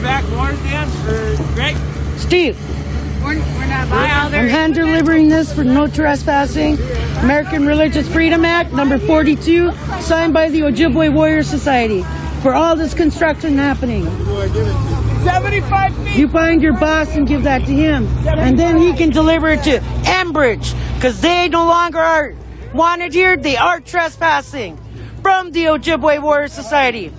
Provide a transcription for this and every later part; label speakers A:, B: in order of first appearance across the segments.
A: back more, Dan, or Greg?
B: Steve.
C: We're not by all
B: I'm hand delivering this for no trespassing. American Religious Freedom Act, number 42, signed by the Ojibwe Warrior Society. For all this construction happening.
A: 75 feet.
B: You find your boss and give that to him. And then he can deliver it to Enbridge, because they no longer are wanted here. They are trespassing from the Ojibwe Warrior Society.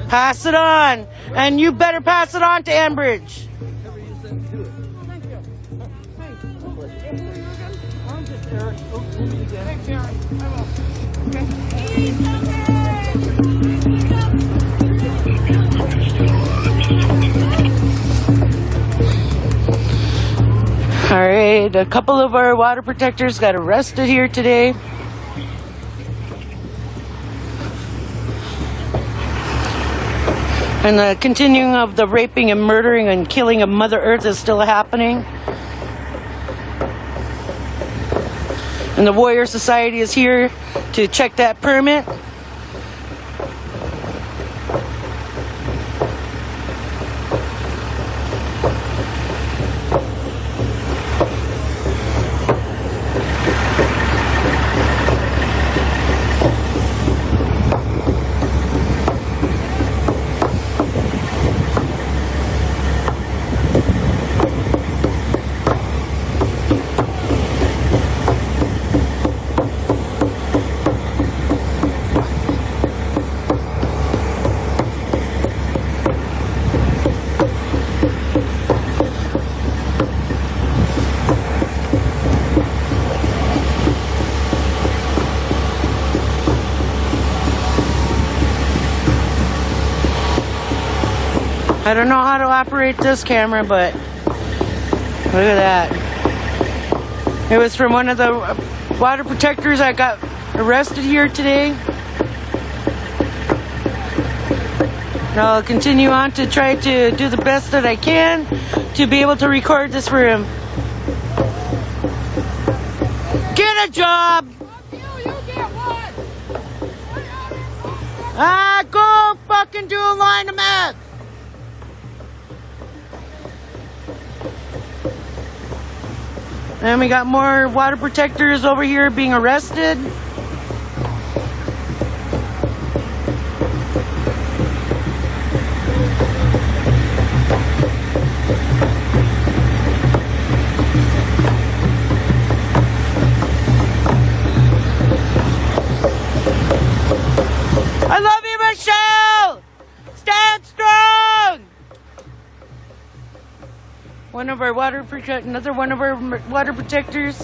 B: Pass it on. And you better pass it on to Enbridge. All right, a couple of our water protectors got arrested here today. And the continuing of the raping and murdering and killing of Mother Earth is still happening. And the Warrior Society is here to check that permit. I don't know how to operate this camera, but look at that. It was from one of the water protectors that got arrested here today. I'll continue on to try to do the best that I can to be able to record this for him. Get a job! Go fucking do a line of meth! And we got more water protectors over here being arrested. I love you, Michelle! Stand strong! Another one of our water protectors.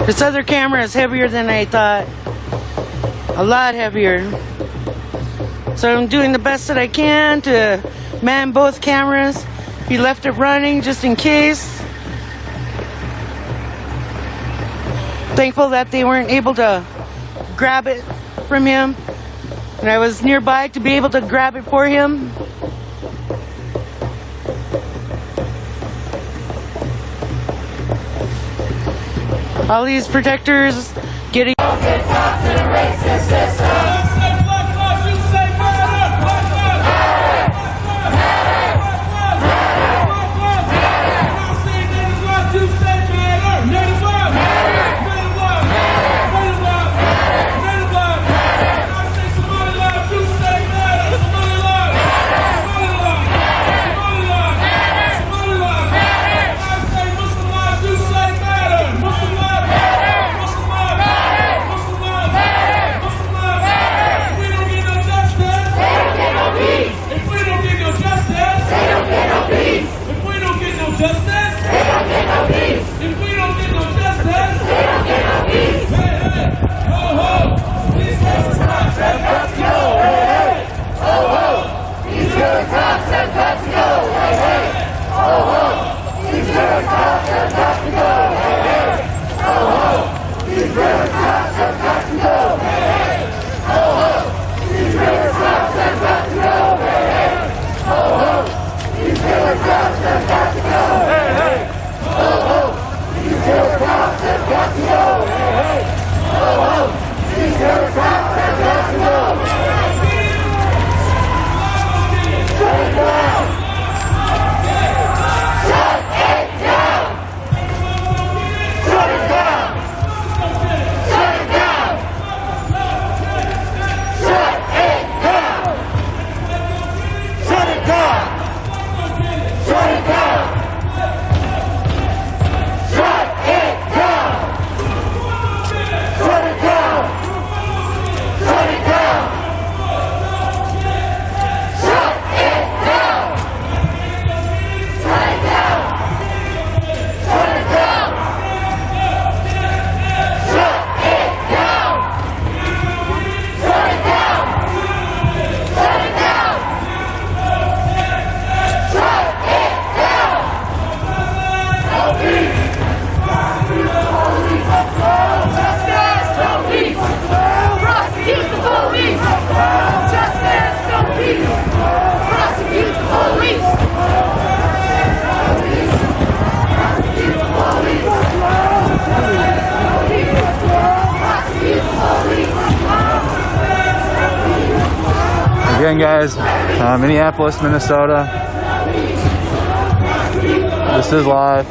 B: This other camera is heavier than I thought. A lot heavier. So I'm doing the best that I can to man both cameras. He left it running just in case. Thankful that they weren't able to grab it from him. And I was nearby to be able to grab it for him. All these protectors getting...
D: Again, guys, Minneapolis, Minnesota. This is live.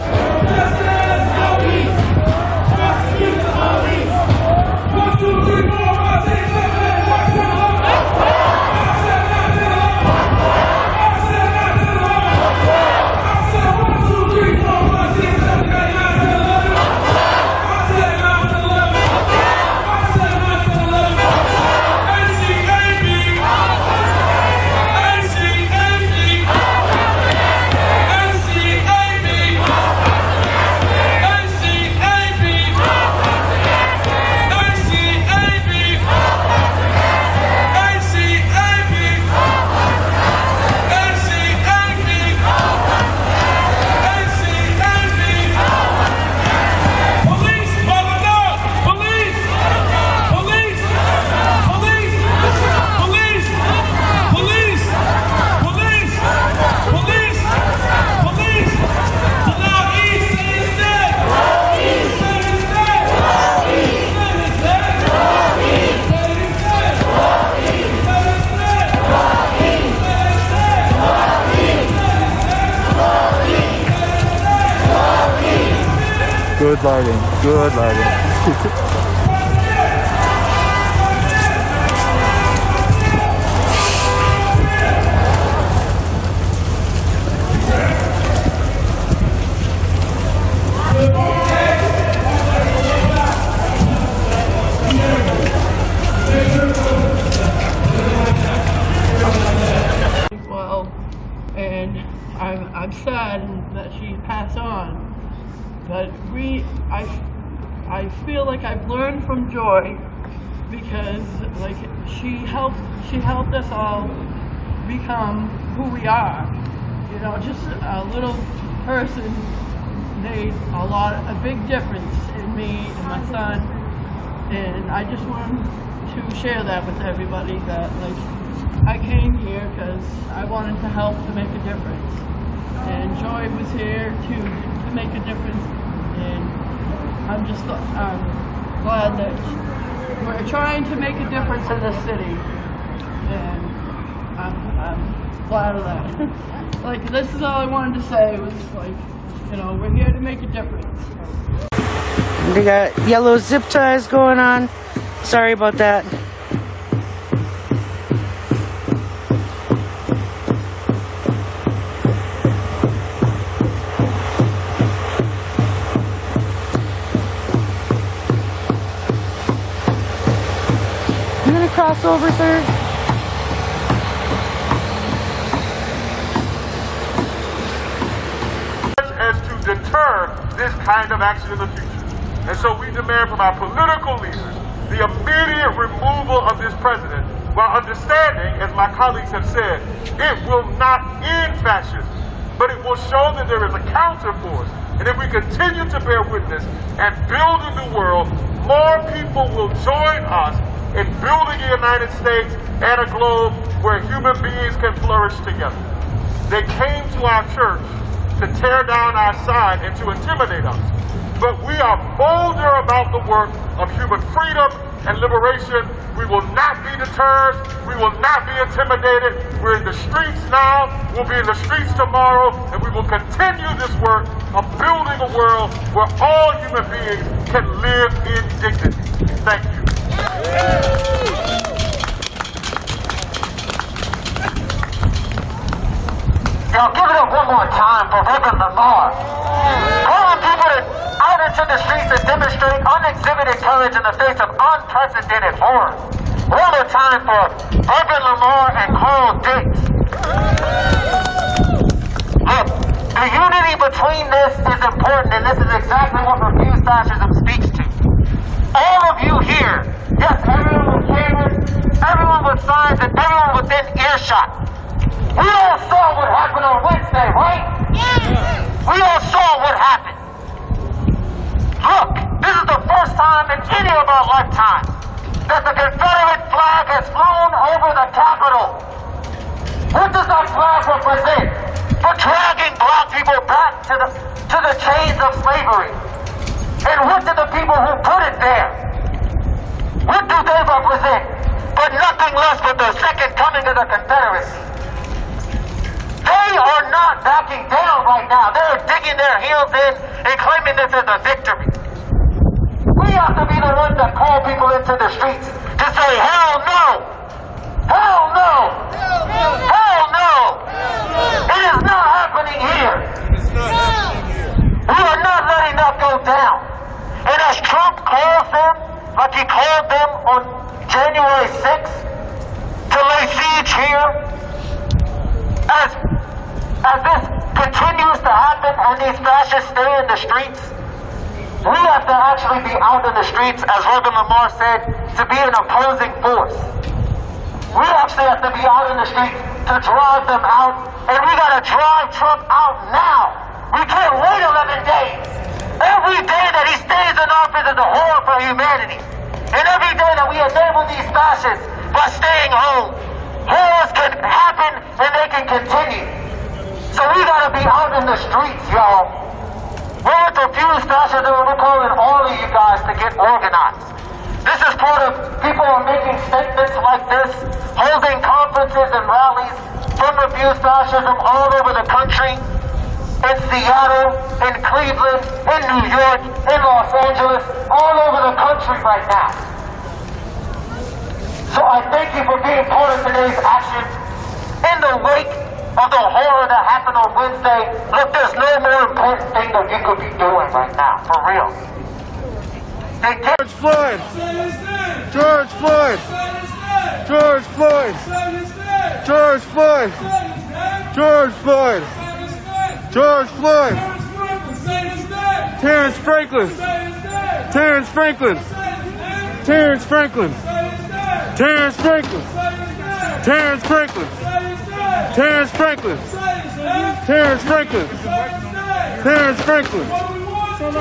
D: Good lighting, good lighting.
E: Well, and I'm sad that she passed on. But I feel like I've learned from Joy, because like she helped us all become who we are. You know, just a little person made a big difference in me and my son, and I just wanted to share that with everybody, that like I came here because I wanted to help to make a difference, and Joy was here to make a difference, and I'm just glad that we're trying to make a difference in this city, and I'm glad of that. Like, this is all I wanted to say, was like, you know, we're here to make a difference.
B: They got yellow zip ties going on. Sorry about that. Cross over, sir.
F: As to deter this kind of action in the future. And so we demand from our political leaders the immediate removal of this president, while understanding, as my colleagues have said, it will not end fascism, but it will show that there is a counterforce. And if we continue to bear witness and build a new world, more people will join us in building a United States and a globe where human beings can flourish together. They came to our church to tear down our sign and to intimidate us. But we are bolder about the work of human freedom and liberation. We will not be deterred. We will not be intimidated. We're in the streets now. We'll be in the streets tomorrow. And we will continue this work of building a world where all human beings can live in dignity. Thank you.
G: Now give it up one more time for Reverend Lamar. Calling people out into the streets to demonstrate unexhibited courage in the face of unprecedented horror. One more time for Reverend Lamar and Carl Dix. Look, the unity between this is important, and this is exactly what Refuse Fascism speaks to. All of you here, yes, everyone with cameras, everyone with signs, and everyone within earshot. We all saw what happened on Wednesday, right? Yeah. We all saw what happened. Look, this is the first time in any of our lifetimes that the Confederate flag has flown over the Capitol. What does that flag represent? For dragging black people back to the chains of slavery. And what do the people who put it there? What do they represent? But nothing less but the second coming of the Confederate. backing down right now. They're digging their heels in and claiming this is a victory. We have to be the ones that call people into the streets to say, hell no! Hell no! Hell no! It is not happening here. We are not letting that go down. And as Trump calls them, like he called them on January 6th, to lay siege here, as this continues to happen and these fascists stay in the streets, we have to actually be out in the streets, as Logan Lamar said, to be an opposing force. We actually have to be out in the streets to drive them out, and we gotta drive Trump out now. We can't wait 11 days. Every day that he stays in office is a horror for humanity. And every day that we enable these fascists by staying home, horrors can happen and they can continue. So we gotta be out in the streets, y'all. We're with Refuse Fascism, and we're calling all of you guys to get organized. This is part of people are making statements like this, holding conferences and rallies from Refuse Fascism all over the country, in Seattle, in Cleveland, in New York, in Los Angeles, all over the country right now. So I thank you for being part of today's action. In the wake of the horror that happened on Wednesday, look, there's no more important thing that you could be doing right now, for real.
F: George Floyd! George Floyd! George Floyd! George Floyd! George Floyd! George Floyd! Terrence Franklin! Terrence Franklin! Terrence Franklin! Terrence Franklin! Terrence Franklin! Terrence Franklin! Terrence Franklin! Terrence Franklin!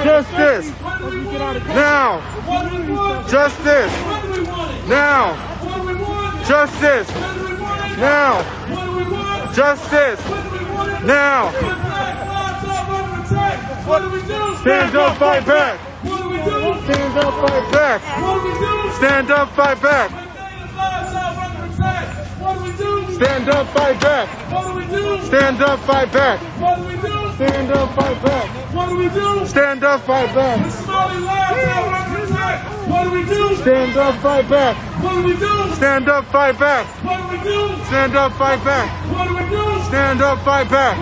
F: Justice! Now! Justice! Now! Justice! Now! Justice! Now! Stand up, fight back! Stand up, fight back! Stand up, fight back! Stand up, fight back! Stand up, fight back! Stand up, fight back! Stand up, fight back! Stand up, fight back! Stand up, fight back! Stand up, fight back! Stand up, fight back!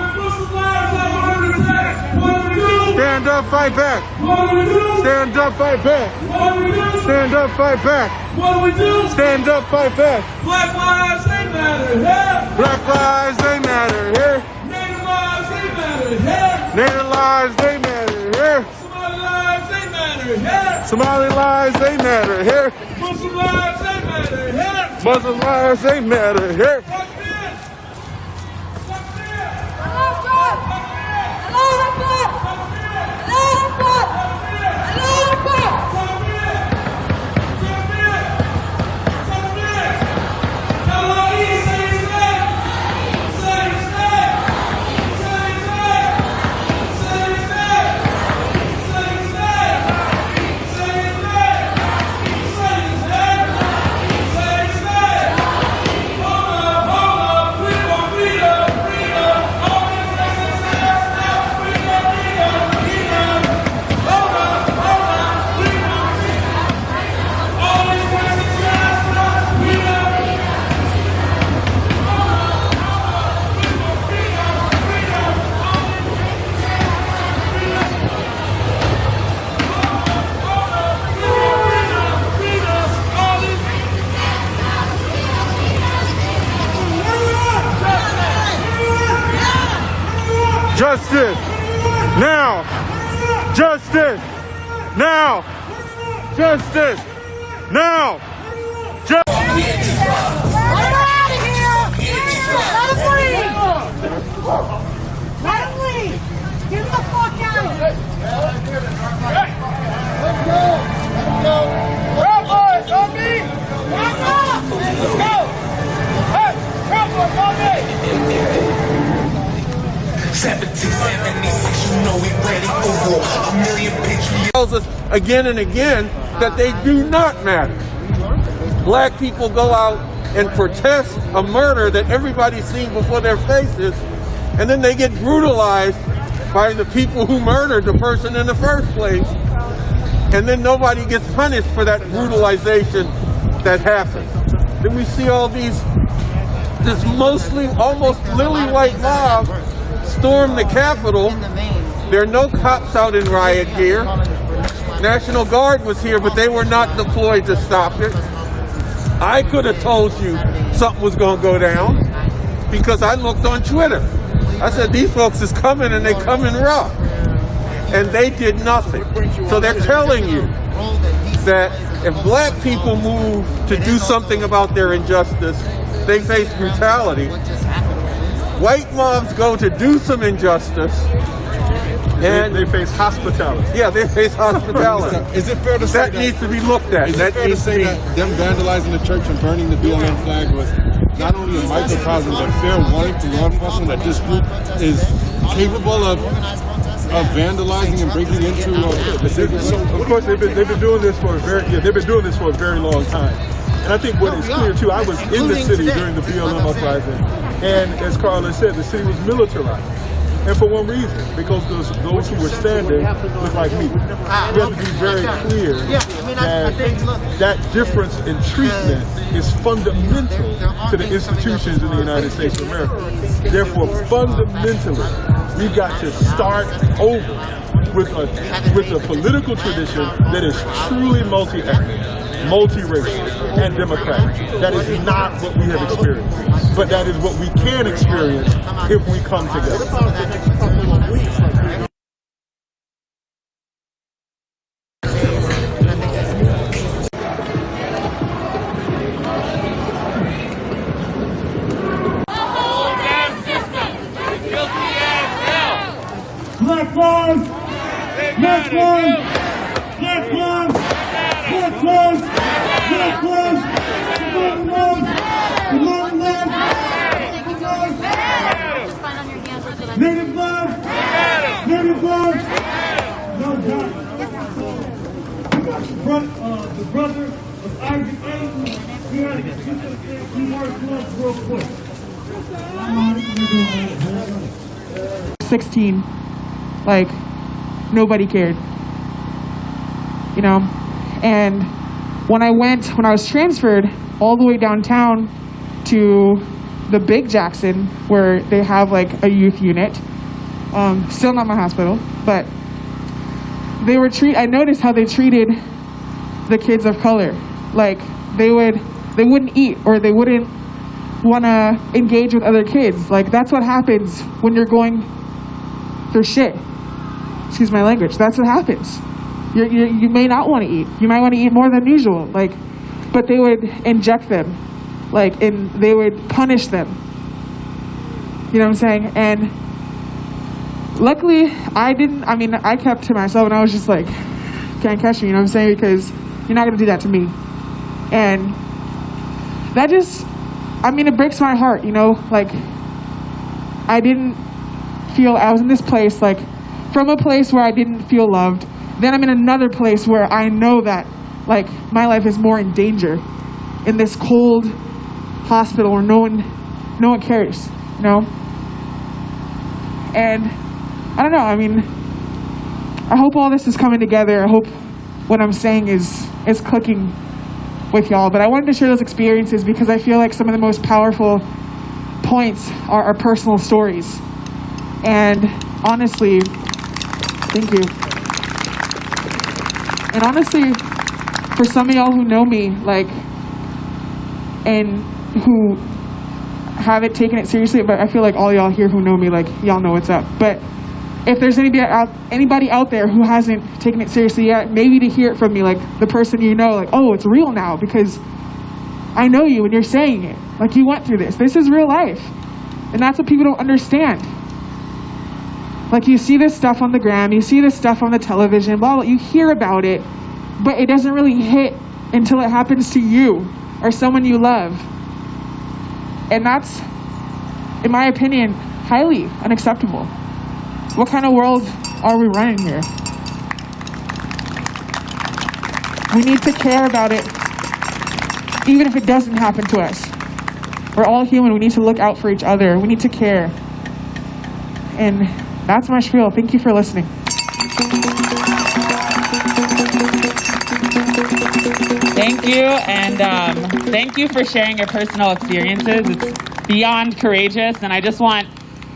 F: Stand up, fight back! Stand up, fight back! Stand up, fight back! Stand up, fight back!
A: Black lives, they matter here.
F: Black lives, they matter here.
A: Native lives, they matter here.
F: Native lives, they matter here.
A: Somali lives, they matter here.
F: Somali lives, they matter here.
A: Muslim lives, they matter here.
F: Muslim lives, they matter here.
A: Fuck this. Fuck this.
F: Justice! Now! Justice! Now! Justice! Now!
C: Let him out of here! Let him leave! Let him leave! Get the fuck out of here! Let's go! Come boys, on me! Back up! Let's go! Hey! Come boys, on me!
H: 1776, you know we ready for war. A million patriots.
I: Tells us again and again that they do not matter. Black people go out and protest a murder that everybody's seen before their faces, and then they get brutalized by the people who murdered the person in the first place, and then nobody gets punished for that brutalization that happened. Then we see all this mostly almost lily white mob storm the Capitol. There are no cops out in riot gear. National Guard was here, but they were not deployed to stop it. I could have told you something was going to go down because I looked on Twitter. I said, these folks is coming and they coming rough. And they did nothing. So they're telling you that if black people move to do something about their injustice, they face brutality. White mobs go to do some injustice, and
J: they face hospitality.
I: Yeah, they face hospitality.
J: Is it fair to say
I: that needs to be looked at?
J: Is it fair to say that them vandalizing the church and burning the BLM flag was not only a microcosm but fair warning to law enforcement that this group is capable of vandalizing and breaking into the sacred?
K: So, of course, they've been doing this for a very long time. And I think what is clear too, I was in the city during the BLM uprising, and as Carla said, the city was militarized. And for one reason, because those who were standing looked like me. We have to be very clear that difference in treatment is fundamental to the institutions in the United States of America. Therefore, fundamentally, we've got to start over with a political tradition that is truly multi-ethnic, multi-racial, and democratic. That is not what we have experienced, but that is what we can experience if we come together.
A: Black lives! Black lives! Black lives! Black lives! Black lives! Black lives! Native lives! Native lives! No doubt. The brother of Isaac Ayton. We gotta get two more gloves real quick.
L: 16, like nobody cared, you know. And when I was transferred all the way downtown to the big Jackson, where they have like a youth unit, still not my hospital, but I noticed how they treated the kids of color. Like they wouldn't eat, or they wouldn't want to engage with other kids. Like that's what happens when you're going through shit. Excuse my language. That's what happens. You may not want to eat. You might want to eat more than usual. Like, but they would inject them, like, and they would punish them. You know what I'm saying? And luckily, I kept to myself, and I was just like, can't catch me. You know what I'm saying? Because you're not gonna do that to me. And that just, it breaks my heart. You know, like I was in this place, like, from a place where I didn't feel loved. Then I'm in another place where I know that, like, my life is more in danger in this cold hospital where no one cares, you know? And I don't know, I hope all this is coming together. I hope what I'm saying is clicking with y'all. But I wanted to share those experiences because I feel like some of the most powerful points are our personal stories. And honestly, thank you. And honestly, for some of y'all who know me, like, and who haven't taken it seriously, but I feel like all y'all here who know me, like, y'all know what's up. But if there's anybody out there who hasn't taken it seriously yet, maybe to hear it from me, like the person you know, like, oh, it's real now because I know you and you're saying it. Like, you went through this. This is real life. And that's what people don't understand. Like, you see this stuff on the gram, you see this stuff on the television, blah, blah, you hear about it, but it doesn't really hit until it happens to you or someone you love. And that's, in my opinion, highly unacceptable. What kind of world are we running here? We need to care about it, even if it doesn't happen to us. We're all human. We need to look out for each other. We need to care. And that's my spiel. Thank you for listening.
M: Thank you, and thank you for sharing your personal experiences. It's beyond courageous, and I just want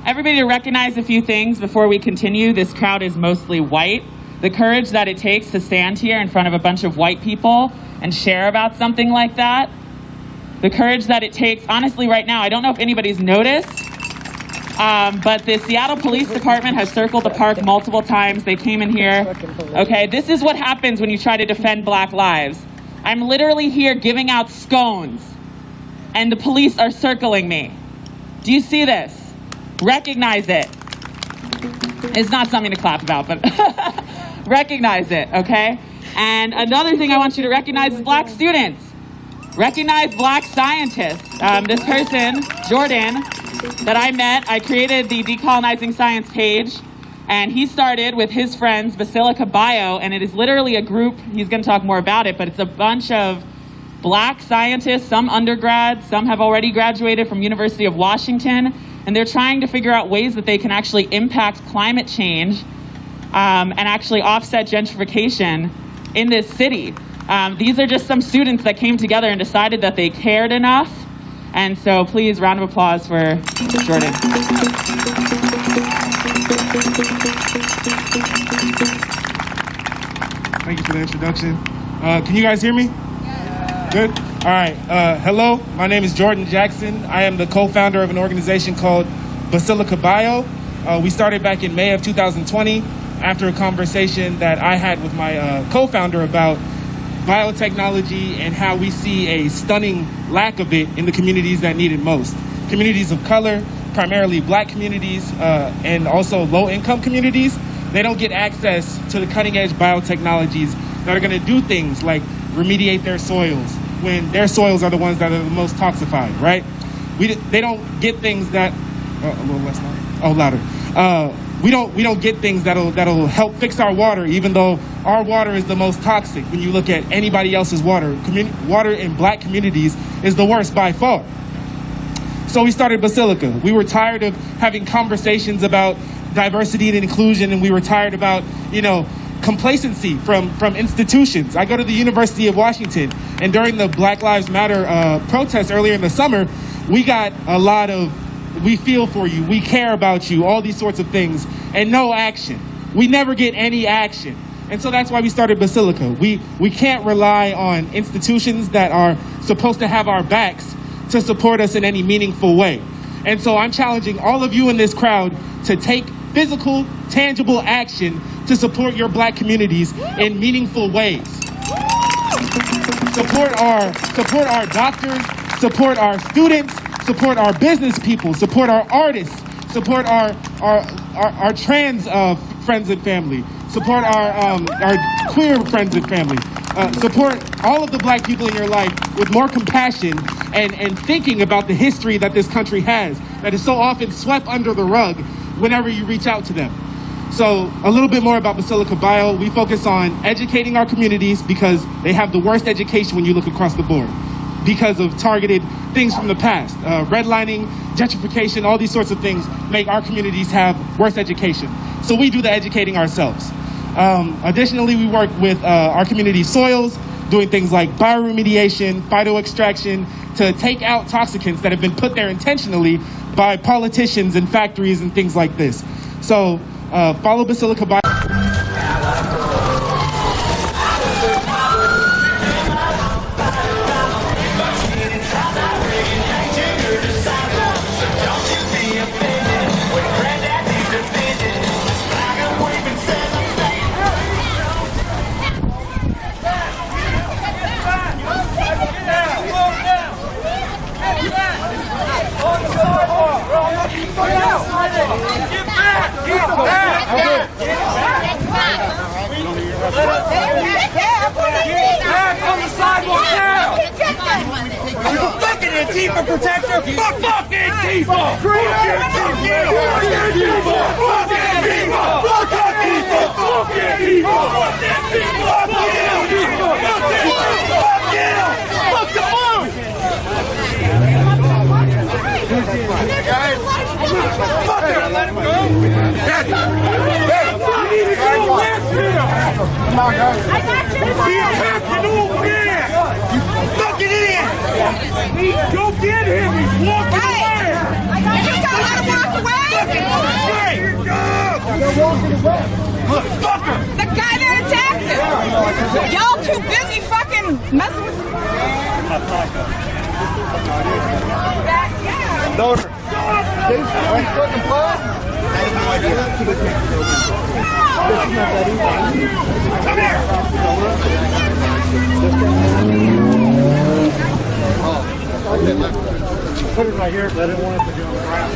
M: everybody to recognize a few things before we continue. This crowd is mostly white. The courage that it takes to stand here in front of a bunch of white people and share about something like that. The courage that it takes, honestly, right now, I don't know if anybody's noticed, but the Seattle Police Department has circled the park multiple times. They came in here. Okay, this is what happens when you try to defend Black lives. I'm literally here giving out scones, and the police are circling me. Do you see this? Recognize it. It's not something to clap about, but recognize it, okay? And another thing I want you to recognize is Black students. Recognize Black scientists. This person, Jordan, that I met, I created the Decolonizing Science page, and he started with his friends, Basilica Bio, and it is literally a group, he's gonna talk more about it, but it's a bunch of Black scientists, some undergrads, some have already graduated from University of Washington, and they're trying to figure out ways that they can actually impact climate change and actually offset gentrification in this city. These are just some students that came together and decided that they cared enough. And so please, round of applause for Jordan.
N: Thank you for the introduction. Can you guys hear me? Good? All right. Hello, my name is Jordan Jackson. I am the co-founder of an organization called Basilica Bio. We started back in May of 2020 after a conversation that I had with my co-founder about biotechnology and how we see a stunning lack of it in the communities that need it most. Communities of color, primarily Black communities, and also low-income communities, they don't get access to the cutting-edge biotechnologies that are going to do things like remediate their soils when their soils are the ones that are the most toxified, right? They don't get things that, a little less loud. Oh, louder. We don't get things that'll help fix our water, even though our water is the most toxic when you look at anybody else's water. Water in Black communities is the worst by far. So we started Basilica. We were tired of having conversations about diversity and inclusion, and we were tired about, complacency from institutions. I go to the University of Washington, and during the Black Lives Matter protests earlier in the summer, we got a lot of "we feel for you," "we care about you," all these sorts of things, and no action. We never get any action. And so that's why we started Basilica. We can't rely on institutions that are supposed to have our backs to support us in any meaningful way. And so I'm challenging all of you in this crowd to take physical, tangible action to support your Black communities in meaningful ways. Support our doctors, support our students, support our business people, support our artists, support our trans friends and family, support our queer friends and family, support all of the Black people in your life with more compassion and thinking about the history that this country has that is so often swept under the rug whenever you reach out to them. So a little bit more about Basilica Bio. We focus on educating our communities because they have the worst education when you look across the board, because of targeted things from the past. Redlining, gentrification, all these sorts of things make our communities have worse education. So we do the educating ourselves. Additionally, we work with our community soils, doing things like bioremediation, phytoextraction, to take out toxicants that have been put there intentionally by politicians and factories and things like this. So follow Basilica Bio.
H: Fucking Antifa protector! Fuck fucking Antifa! Fuck Antifa! Fuck Antifa! Fuck Antifa! Fuck Antifa! Fuck Antifa! Fuck the moon! Fuck it! Let him go! Come on, guys. He attacked an old man. You fucking idiot. Go get him. He's walking away.
C: You just gotta let him walk away.
H: They're walking away. Motherfucker.
C: The guy that attacked him. Y'all too busy fucking messing with
H: Daughter. Fucking blood. I have no idea. Come here. Put it right here. I didn't want it to go around.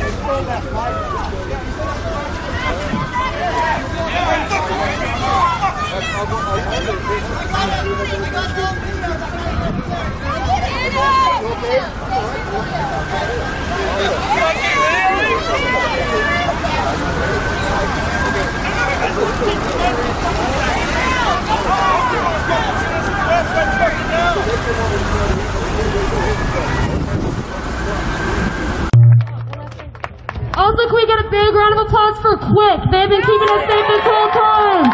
O: Also, can we get a big round of applause for Quick? They've been keeping us safe this whole time.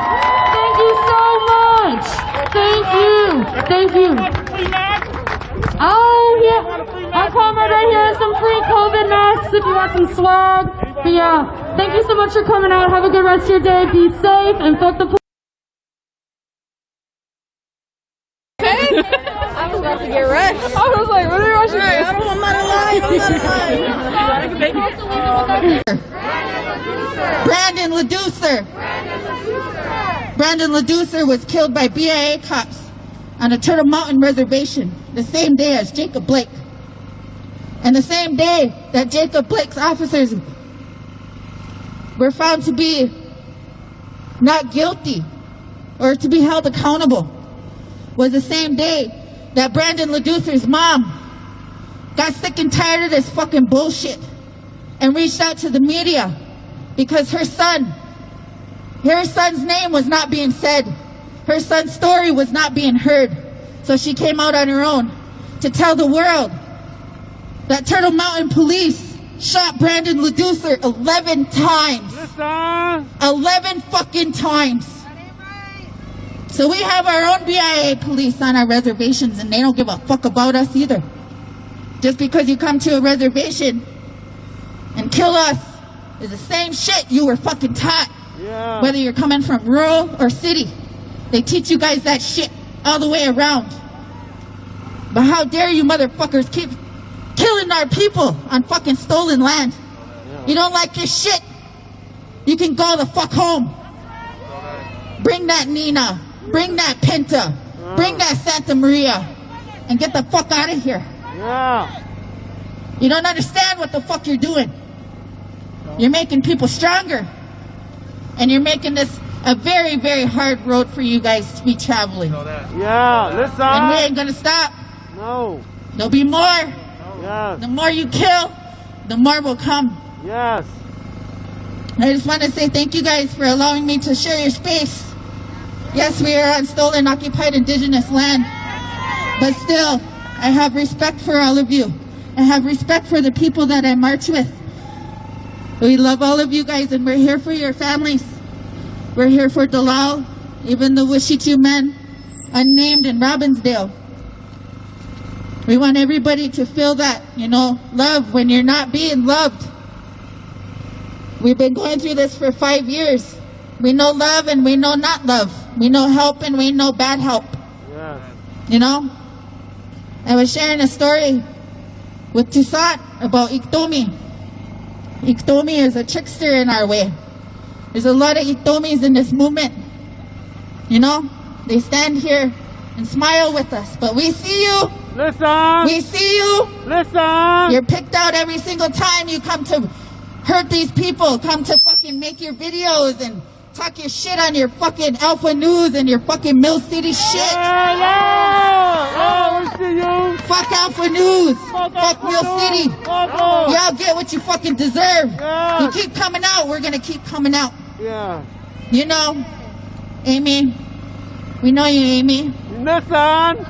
O: Thank you so much. Thank you. Thank you. Oh, yeah. Our comrade right here has some free COVID masks if you want some swag. But yeah, thank you so much for coming out. Have a good rest of your day. Be safe and fuck the police.
C: I was about to get rushed. I was like, what are you rushing? I don't want my life.
P: Brandon LaDucer. Brandon LaDucer was killed by BIA cops on a Turtle Mountain reservation the same day as Jacob Blake. And the same day that Jacob Blake's officers were found to be not guilty or to be held accountable was the same day that Brandon LaDucer's mom got sick and tired of this fucking bullshit and reached out to the media because her son's name was not being said. Her son's story was not being heard. So she came out on her own to tell the world that Turtle Mountain police shot Brandon LaDucer 11 times. 11 fucking times. So we have our own BIA police on our reservations and they don't give a fuck about us either. Just because you come to a reservation and kill us is the same shit you were fucking taught.
B: Yeah.
P: Whether you're coming from rural or city. They teach you guys that shit all the way around. But how dare you motherfuckers keep killing our people on fucking stolen land. You don't like this shit? You can go the fuck home. Bring that Nina. Bring that Pinta. Bring that Santa Maria. And get the fuck out of here.
B: Yeah.
P: You don't understand what the fuck you're doing. You're making people stronger. And you're making this a very, very hard road for you guys to be traveling.
B: Yeah, listen.
P: And we ain't gonna stop.
B: No.
P: There'll be more.
B: Yes.
P: The more you kill, the more will come.
B: Yes.
P: I just want to say thank you guys for allowing me to share your space. Yes, we are on stolen, occupied, indigenous land. But still, I have respect for all of you. I have respect for the people that I march with. We love all of you guys and we're here for your families. We're here for Dalal, even the Wishitu men, unnamed in Robbinsdale. We want everybody to feel that, love when you're not being loved. We've been going through this for 5 years. We know love and we know not love. We know help and we know bad help.
B: Yes.
P: I was sharing a story with Toussaint about Iktomi. Iktomi is a trickster in our way. There's a lot of Iktomis in this movement. They stand here and smile with us, but we see you.
B: Listen.
P: We see you.
B: Listen.
P: You're picked out every single time you come to hurt these people, come to fucking make your videos and talk your shit on your fucking Alpha News and your fucking Mill City shit.
B: Yeah. We see you.
P: Fuck Alpha News. Fuck Mill City. Y'all get what you fucking deserve.
B: Yeah.
P: You keep coming out, we're gonna keep coming out.
B: Yeah.
P: Amy. We know you, Amy.
B: Listen.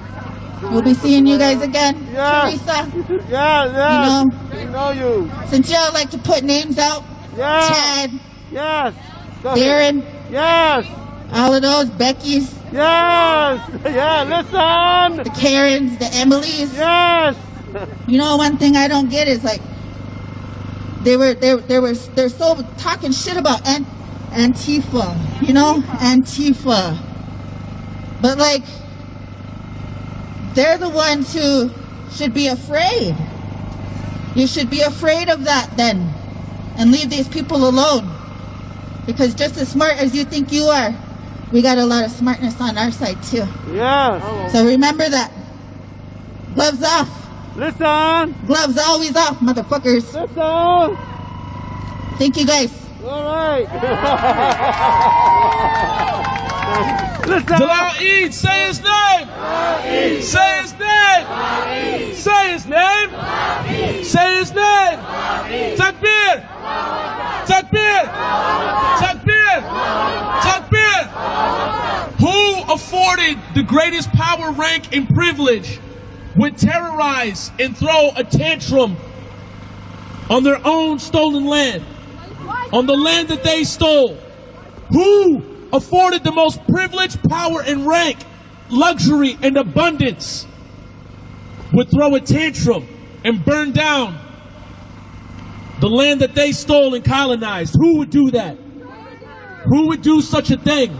P: We'll be seeing you guys again.
B: Yeah.
P: Teresa.
B: Yeah. We know you.
P: Since y'all like to put names out.
B: Yeah.
P: Chad.
B: Yes.
P: Darren.
B: Yes.
P: All of those, Becky's.
B: Yes. Yeah, listen.
P: The Karens, the Emilys.
B: Yes.
P: You know, one thing I don't get is like, they're so talking shit about Antifa, you know, Antifa. But like, they're the ones who should be afraid. You should be afraid of that then, and leave these people alone. Because just as smart as you think you are, we got a lot of smartness on our side too.
B: Yes.
P: So remember that. Gloves off.
B: Listen.
P: Gloves always off, motherfuckers.
B: Listen.
P: Thank you guys.
B: All right. Listen.
H: Jalal Eid, say his name. Say his name. Say his name. Say his name. Takbir. Takbir. Takbir. Takbir. Who afforded the greatest power, rank, and privilege would terrorize and throw a tantrum on their own stolen land, on the land that they stole? Who afforded the most privilege, power, and rank, luxury, and abundance would throw a tantrum and burn down the land that they stole and colonized? Who would do that? Who would do such a thing?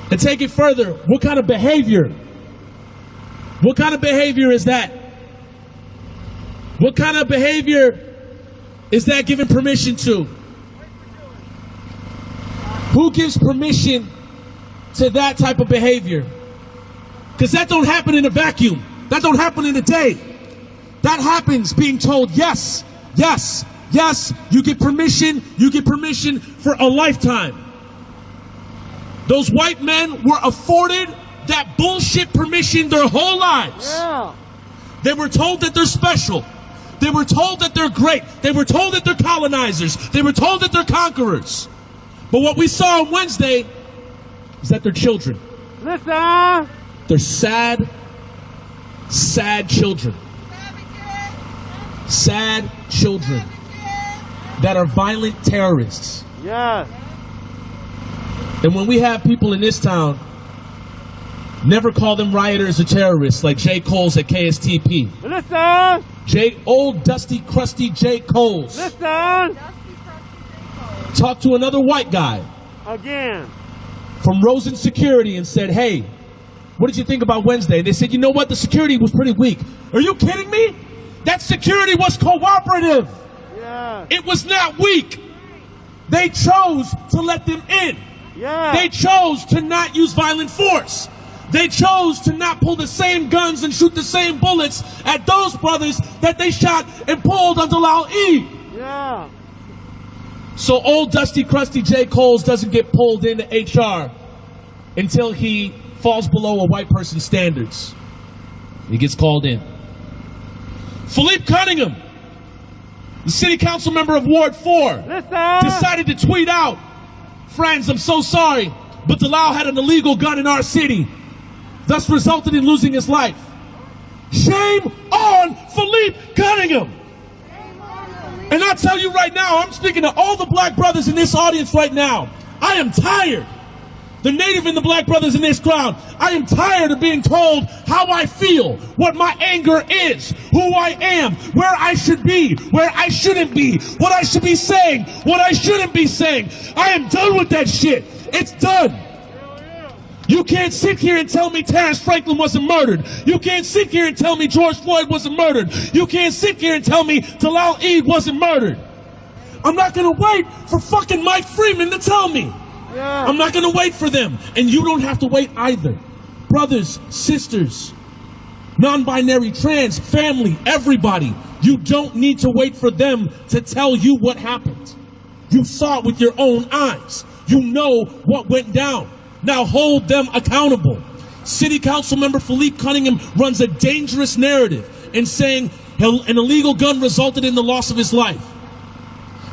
H: And take it further, what kind of behavior? What kind of behavior is that? What kind of behavior is that given permission to? Who gives permission to that type of behavior? Because that don't happen in a vacuum. That don't happen in a day. That happens being told, yes, yes, yes, you get permission for a lifetime. Those white men were afforded that bullshit permission their whole lives.
B: Yeah.
H: They were told that they're special. They were told that they're great. They were told that they're colonizers. They were told that they're conquerors. But what we saw on Wednesday is that they're children.
B: Listen.
H: They're sad, sad children. Sad children that are violent terrorists.
B: Yes.
H: And when we have people in this town, never call them rioters or terrorists like J. Coles at KSTP.
B: Listen.
H: Old dusty, crusty J. Coles.
B: Listen.
H: Talked to another white guy.
B: Again.
H: From Rosen Security and said, hey, what did you think about Wednesday? And they said, you know what? The security was pretty weak. Are you kidding me? That security was cooperative.
B: Yeah.
H: It was not weak. They chose to let them in.
B: Yeah.
H: They chose to not use violent force. They chose to not pull the same guns and shoot the same bullets at those brothers that they shot and pulled on Jalal Eid.
B: Yeah.
H: So old dusty crusty J. Coles doesn't get pulled into HR until he falls below a white person's standards. He gets called in. Philippe Cunningham, the city council member of Ward 4, decided to tweet out, friends, I'm so sorry, but Jalal had an illegal gun in our city, thus resulted in losing his life. Shame on Philippe Cunningham. And I'll tell you right now, I'm speaking to all the black brothers in this audience right now. I am tired. The native and the black brothers in this crowd, I am tired of being told how I feel, what my anger is, who I am, where I should be, where I shouldn't be, what I should be saying, what I shouldn't be saying. I am done with that shit. It's done. You can't sit here and tell me Terrence Franklin wasn't murdered. You can't sit here and tell me George Floyd wasn't murdered. You can't sit here and tell me Jalal Eid wasn't murdered. I'm not going to wait for fucking Mike Freeman to tell me.
B: Yeah.
H: I'm not going to wait for them. And you don't have to wait either. Brothers, sisters, non-binary, trans, family, everybody. You don't need to wait for them to tell you what happened. You saw it with your own eyes. You know what went down. Now hold them accountable. City Council member Philippe Cunningham runs a dangerous narrative in saying an illegal gun resulted in the loss of his life.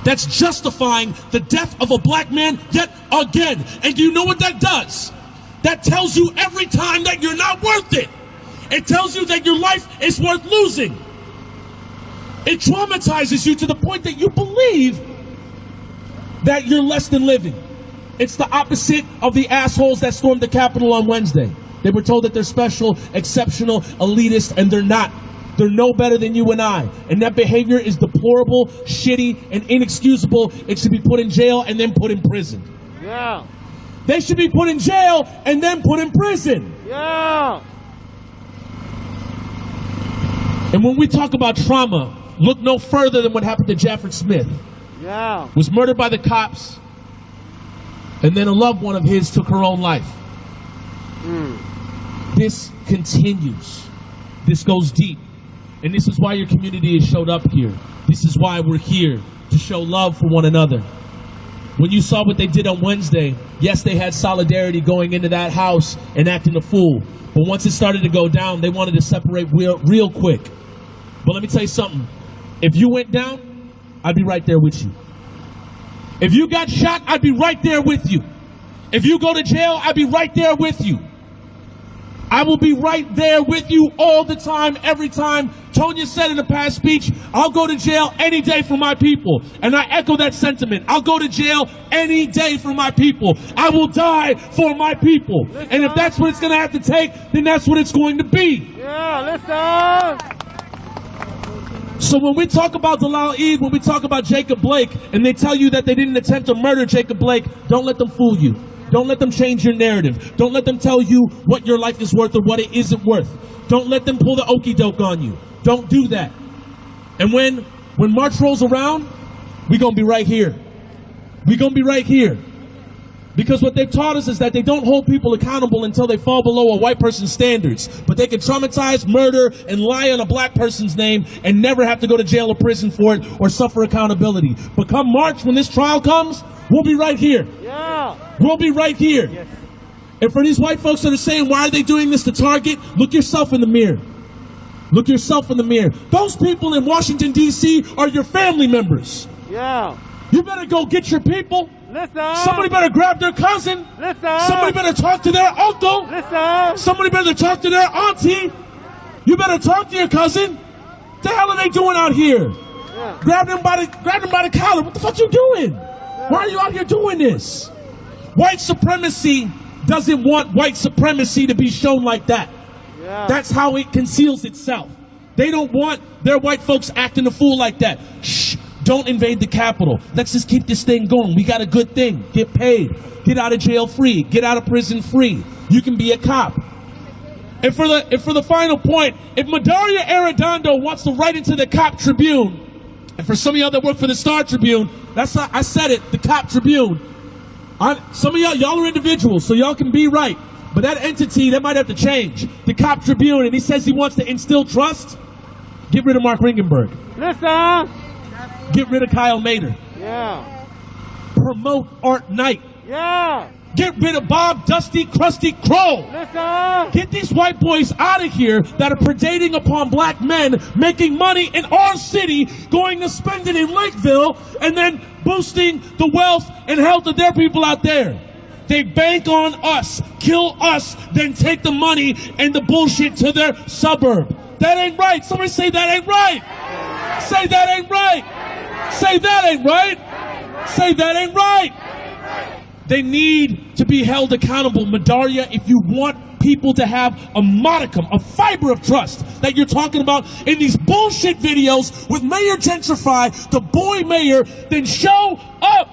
H: That's justifying the death of a black man yet again. And do you know what that does? That tells you every time that you're not worth it. It tells you that your life is worth losing. It traumatizes you to the point that you believe that you're less than living. It's the opposite of the assholes that stormed the Capitol on Wednesday. They were told that they're special, exceptional, elitist, and they're not. They're no better than you and I. And that behavior is deplorable, shitty, and inexcusable. It should be put in jail and then put in prison.
I: Yeah.
H: They should be put in jail and then put in prison.
I: Yeah.
H: And when we talk about trauma, look no further than what happened to Jafford Smith.
I: Yeah.
H: Was murdered by the cops, and then a loved one of his took her own life. This continues. This goes deep. And this is why your community has showed up here. This is why we're here, to show love for one another. When you saw what they did on Wednesday, yes, they had solidarity going into that house and acting a fool. But once it started to go down, they wanted to separate real quick. But let me tell you something. If you went down, I'd be right there with you. If you got shot, I'd be right there with you. If you go to jail, I'd be right there with you. I will be right there with you all the time, every time. Tonya said in a past speech, I'll go to jail any day for my people. And I echo that sentiment. I'll go to jail any day for my people. I will die for my people. And if that's what it's going to have to take, then that's what it's going to be.
I: Yeah, listen.
H: So when we talk about Dalal Eid, when we talk about Jacob Blake, and they tell you that they didn't attempt to murder Jacob Blake, don't let them fool you. Don't let them change your narrative. Don't let them tell you what your life is worth or what it isn't worth. Don't let them pull the okie doke on you. Don't do that. And when March rolls around, we're going to be right here. We're going to be right here. Because what they've taught us is that they don't hold people accountable until they fall below a white person's standards. But they can traumatize, murder, and lie on a black person's name and never have to go to jail or prison for it or suffer accountability. But come March, when this trial comes, we'll be right here.
I: Yeah.
H: We'll be right here. Yes. And for these white folks that are saying, why are they doing this to Target? Look yourself in the mirror. Look yourself in the mirror. Those people in Washington, D.C. are your family members.
I: Yeah.
H: You better go get your people.
I: Listen.
H: Somebody better grab their cousin.
I: Listen.
H: Somebody better talk to their uncle.
I: Listen.
H: Somebody better talk to their auntie. You better talk to your cousin. What the hell are they doing out here?
I: Yeah.
H: Grab them by the collar. What the fuck you doing? Why are you out here doing this? White supremacy doesn't want white supremacy to be shown like that.
I: Yeah.
H: That's how it conceals itself. They don't want their white folks acting a fool like that. Shh, don't invade the Capitol. Let's just keep this thing going. We got a good thing. Get paid. Get out of jail free. Get out of prison free. You can be a cop. And for the final point, if Madaria Arredondo wants to write into the Cop Tribune, and for some of y'all that work for the Star Tribune, that's how I said it, the Cop Tribune. Some of y'all are individuals, so y'all can be right. But that entity, that might have to change. The Cop Tribune, and he says he wants to instill trust. Get rid of Mark Ringenberg.
I: Listen.
H: Get rid of Kyle Mader.
I: Yeah.
H: Promote Art Knight.
I: Yeah.
H: Get rid of Bob Dusty Krusty Crow.
I: Listen.
H: Get these white boys out of here that are predating upon black men, making money in our city, going to spend it in Lakeville, and then boosting the wealth and health of their people out there. They bank on us, kill us, then take the money and the bullshit to their suburb. That ain't right. Somebody say that ain't right. Say that ain't right. Say that ain't right. Say that ain't right. They need to be held accountable. Madaria, if you want people to have a modicum, a fiber of trust that you're talking about in these bullshit videos with Mayor Gentrify, the boy mayor, then show up.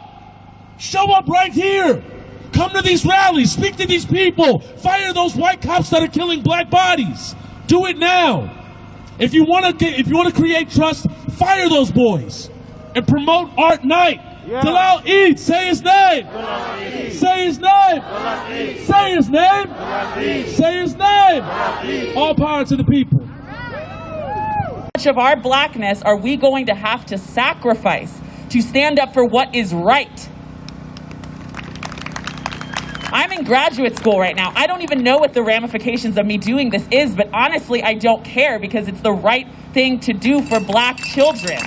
H: Show up right here. Come to these rallies. Speak to these people. Fire those white cops that are killing black bodies. Do it now. If you want to create trust, fire those boys and promote Art Knight. Yeah. Dalal Eid, say his name. Say his name. Say his name. Say his name. All power to the people.
M: How much of our blackness are we going to have to sacrifice to stand up for what is right? I'm in graduate school right now. I don't even know what the ramifications of me doing this is, but honestly, I don't care because it's the right thing to do for black children.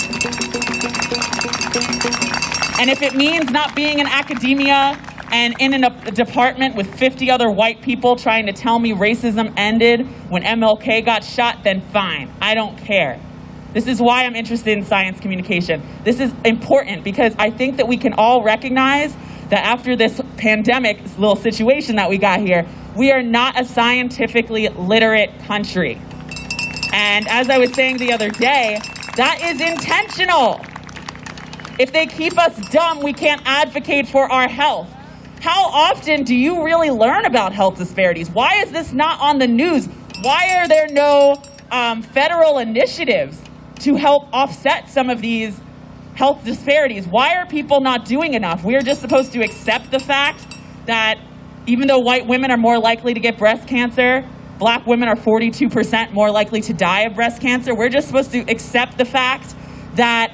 M: And if it means not being in academia and in a department with 50 other white people trying to tell me racism ended when MLK got shot, then fine. I don't care. This is why I'm interested in science communication. This is important because I think that we can all recognize that after this pandemic little situation that we got here, we are not a scientifically literate country. And as I was saying the other day, that is intentional. If they keep us dumb, we can't advocate for our health. How often do you really learn about health disparities? Why is this not on the news? Why are there no federal initiatives to help offset some of these health disparities? Why are people not doing enough? We are just supposed to accept the fact that even though white women are more likely to get breast cancer, black women are 42% more likely to die of breast cancer. We're just supposed to accept the fact that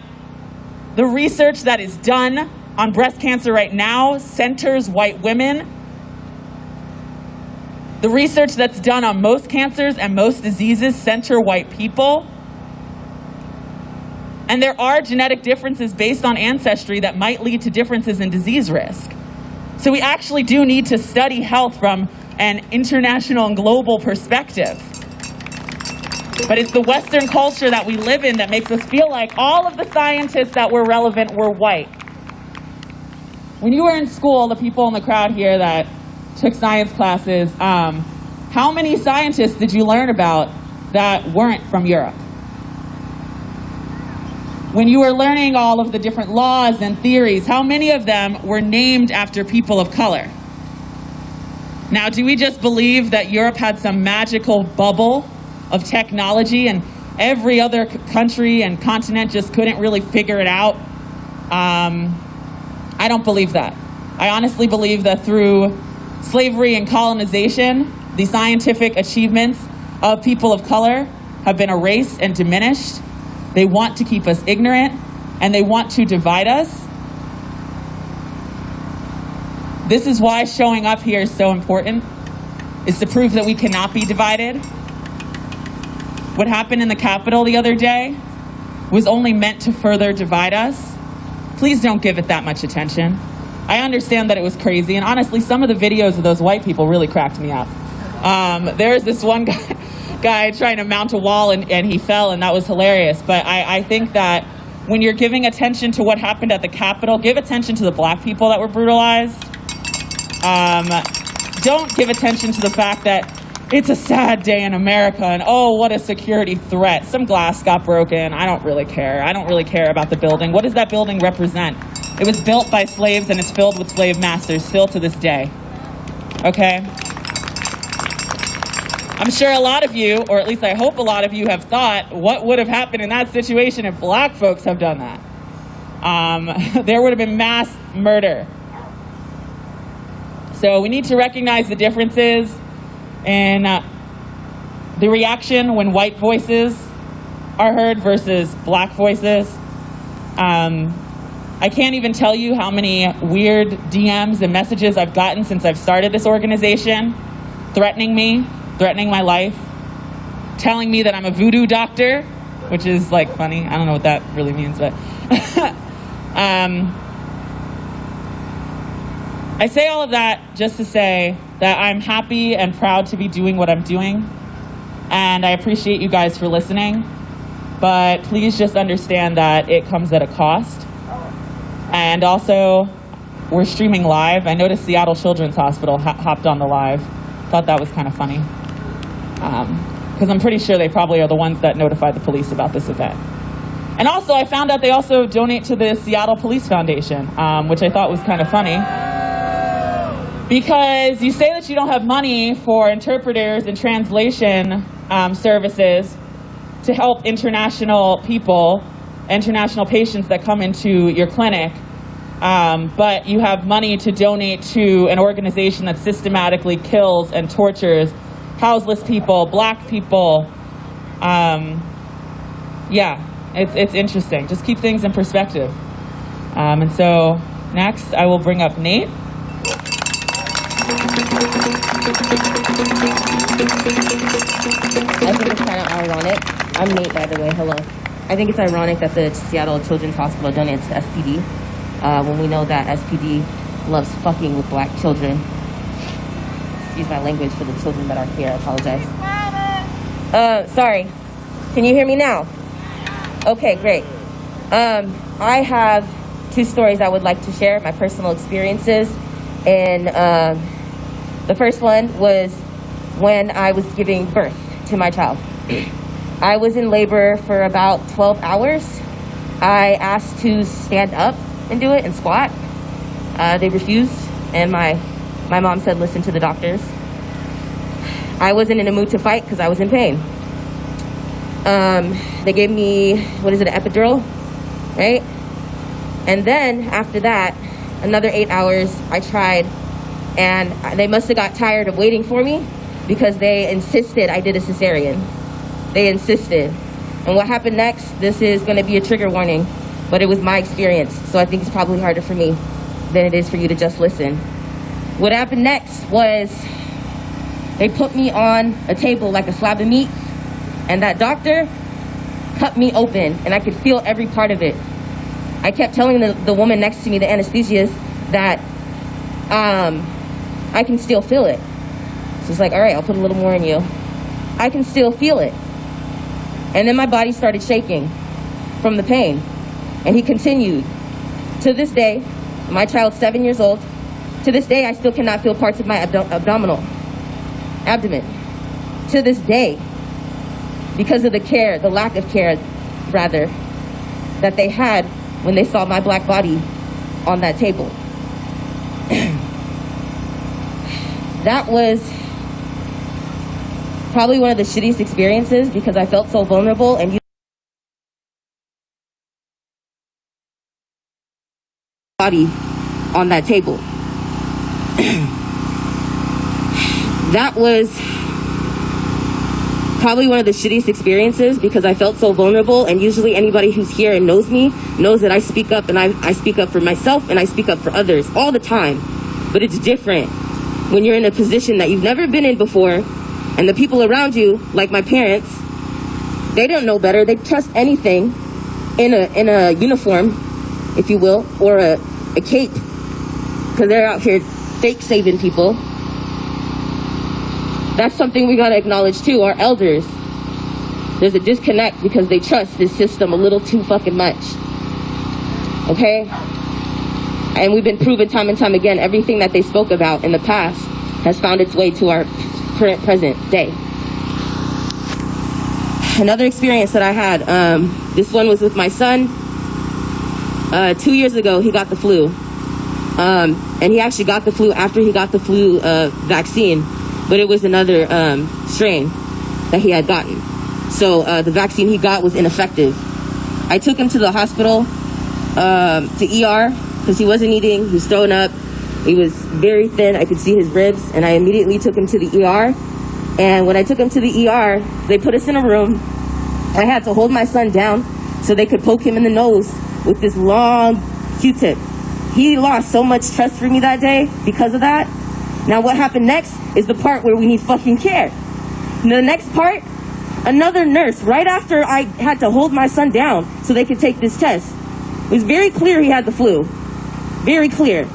M: the research that is done on breast cancer right now centers white women. The research that's done on most cancers and most diseases center white people. And there are genetic differences based on ancestry that might lead to differences in disease risk. So we actually do need to study health from an international and global perspective. But it's the Western culture that we live in that makes us feel like all of the scientists that were relevant were white. When you were in school, the people in the crowd here that took science classes, how many scientists did you learn about that weren't from Europe? When you were learning all of the different laws and theories, how many of them were named after people of color? Now, do we just believe that Europe had some magical bubble of technology and every other country and continent just couldn't really figure it out? I don't believe that. I honestly believe that through slavery and colonization, the scientific achievements of people of color have been erased and diminished. They want to keep us ignorant, and they want to divide us. This is why showing up here is so important, is to prove that we cannot be divided. What happened in the Capitol the other day was only meant to further divide us. Please don't give it that much attention. I understand that it was crazy, and honestly, some of the videos of those white people really cracked me up. There was this one guy trying to mount a wall and he fell, and that was hilarious. But I think that when you're giving attention to what happened at the Capitol, give attention to the black people that were brutalized. Don't give attention to the fact that it's a sad day in America and oh, what a security threat. Some glass got broken. I don't really care. I don't really care about the building. What does that building represent? It was built by slaves and it's filled with slave masters still to this day. Okay? I'm sure a lot of you, or at least I hope a lot of you, have thought, what would have happened in that situation if black folks have done that? There would have been mass murder. So we need to recognize the differences in the reaction when white voices are heard versus black voices. I can't even tell you how many weird DMs and messages I've gotten since I've started this organization, threatening me, threatening my life, telling me that I'm a voodoo doctor, which is like funny. I don't know what that really means, but I say all of that just to say that I'm happy and proud to be doing what I'm doing, and I appreciate you guys for listening, but please just understand that it comes at a cost. And also, we're streaming live. I noticed Seattle Children's Hospital hopped on the live. Thought that was kind of funny. Because I'm pretty sure they probably are the ones that notified the police about this event. And also, I found out they also donate to the Seattle Police Foundation, which I thought was kind of funny. Because you say that you don't have money for interpreters and translation services to help international people, international patients that come into your clinic, but you have money to donate to an organization that systematically kills and tortures houseless people, black people. Yeah, it's interesting. Just keep things in perspective. And so next I will bring up Nate.
Q: I think it's kind of ironic. I'm Nate, by the way. Hello. I think it's ironic that the Seattle Children's Hospital donates to SPD when we know that SPD loves fucking with black children. Excuse my language for the children that are here. I apologize. Sorry. Can you hear me now? Okay, great. I have 2 stories I would like to share, my personal experiences. And the first one was when I was giving birth to my child. I was in labor for about 12 hours. I asked to stand up and do it and squat. They refused, and my mom said, listen to the doctors. I wasn't in a mood to fight because I was in pain. They gave me, an epidural, right? And then after that, another 8 hours, I tried, and they must have got tired of waiting for me because they insisted I did a cesarean. They insisted. And what happened next, this is gonna be a trigger warning, but it was my experience, so I think it's probably harder for me than it is for you to just listen. What happened next was they put me on a table like a slab of meat, and that doctor cut me open, and I could feel every part of it. I kept telling the woman next to me, the anesthesiast, that I can still feel it. She's like, all right, I'll put a little more in you. I can still feel it. And then my body started shaking from the pain. And he continued. To this day, my child's 7 years old. To this day, I still cannot feel parts of my abdomen. To this day, because of the lack of care, rather, that they had when they saw my black body on that table. That was probably one of the shittiest experiences because I felt so vulnerable and body on that table. That was probably one of the shittiest experiences because I felt so vulnerable, and usually anybody who's here and knows me knows that I speak up, and I speak up for myself and I speak up for others all the time. But it's different when you're in a position that you've never been in before, and the people around you, like my parents, they don't know better. They trust anything in a uniform, if you will, or a cape, because they're out here fake saving people. That's something we gotta acknowledge too, our elders. There's a disconnect because they trust this system a little too fucking much. Okay? And we've been proven time and time again, everything that they spoke about in the past has found its way to our current present day. Another experience that I had, this one was with my son. 2 years ago, he got the flu. And he actually got the flu after he got the flu vaccine, but it was another strain that he had gotten. So the vaccine he got was ineffective. I took him to the hospital, to ER, because he wasn't eating, he was throwing up. He was very thin, I could see his ribs, and I immediately took him to the ER. And when I took him to the ER, they put us in a room. I had to hold my son down so they could poke him in the nose with this long Q-tip. He lost so much trust for me that day because of that. Now what happened next is the part where we need fucking care. And the next part, another nurse, right after I had to hold my son down so they could take this test, it was very clear he had the flu. Very clear.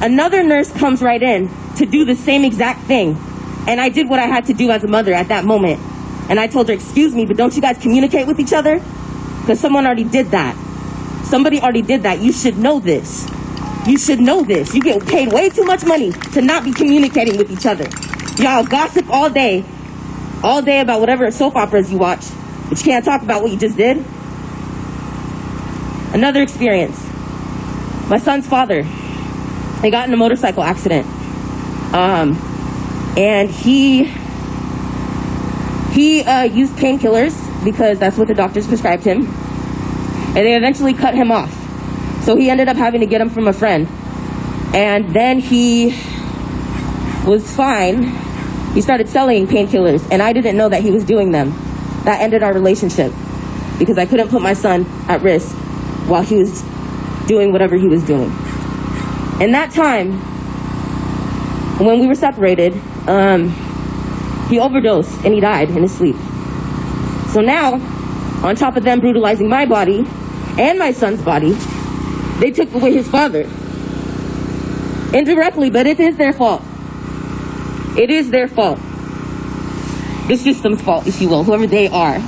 Q: Another nurse comes right in to do the same exact thing. And I did what I had to do as a mother at that moment. And I told her, excuse me, but don't you guys communicate with each other? Because someone already did that. Somebody already did that. You should know this. You should know this. You get paid way too much money to not be communicating with each other. Y'all gossip all day about whatever soap operas you watch, but you can't talk about what you just did. Another experience. My son's father, he got in a motorcycle accident. And he used painkillers because that's what the doctors prescribed him. And they eventually cut him off. So he ended up having to get him from a friend. And then he was fine. He started selling painkillers, and I didn't know that he was doing them. That ended our relationship because I couldn't put my son at risk while he was doing whatever he was doing. In that time, when we were separated, he overdosed and he died in his sleep. So now, on top of them brutalizing my body and my son's body, they took away his father. Indirectly, but it is their fault. It is their fault. The system's fault, if you will, whoever they are.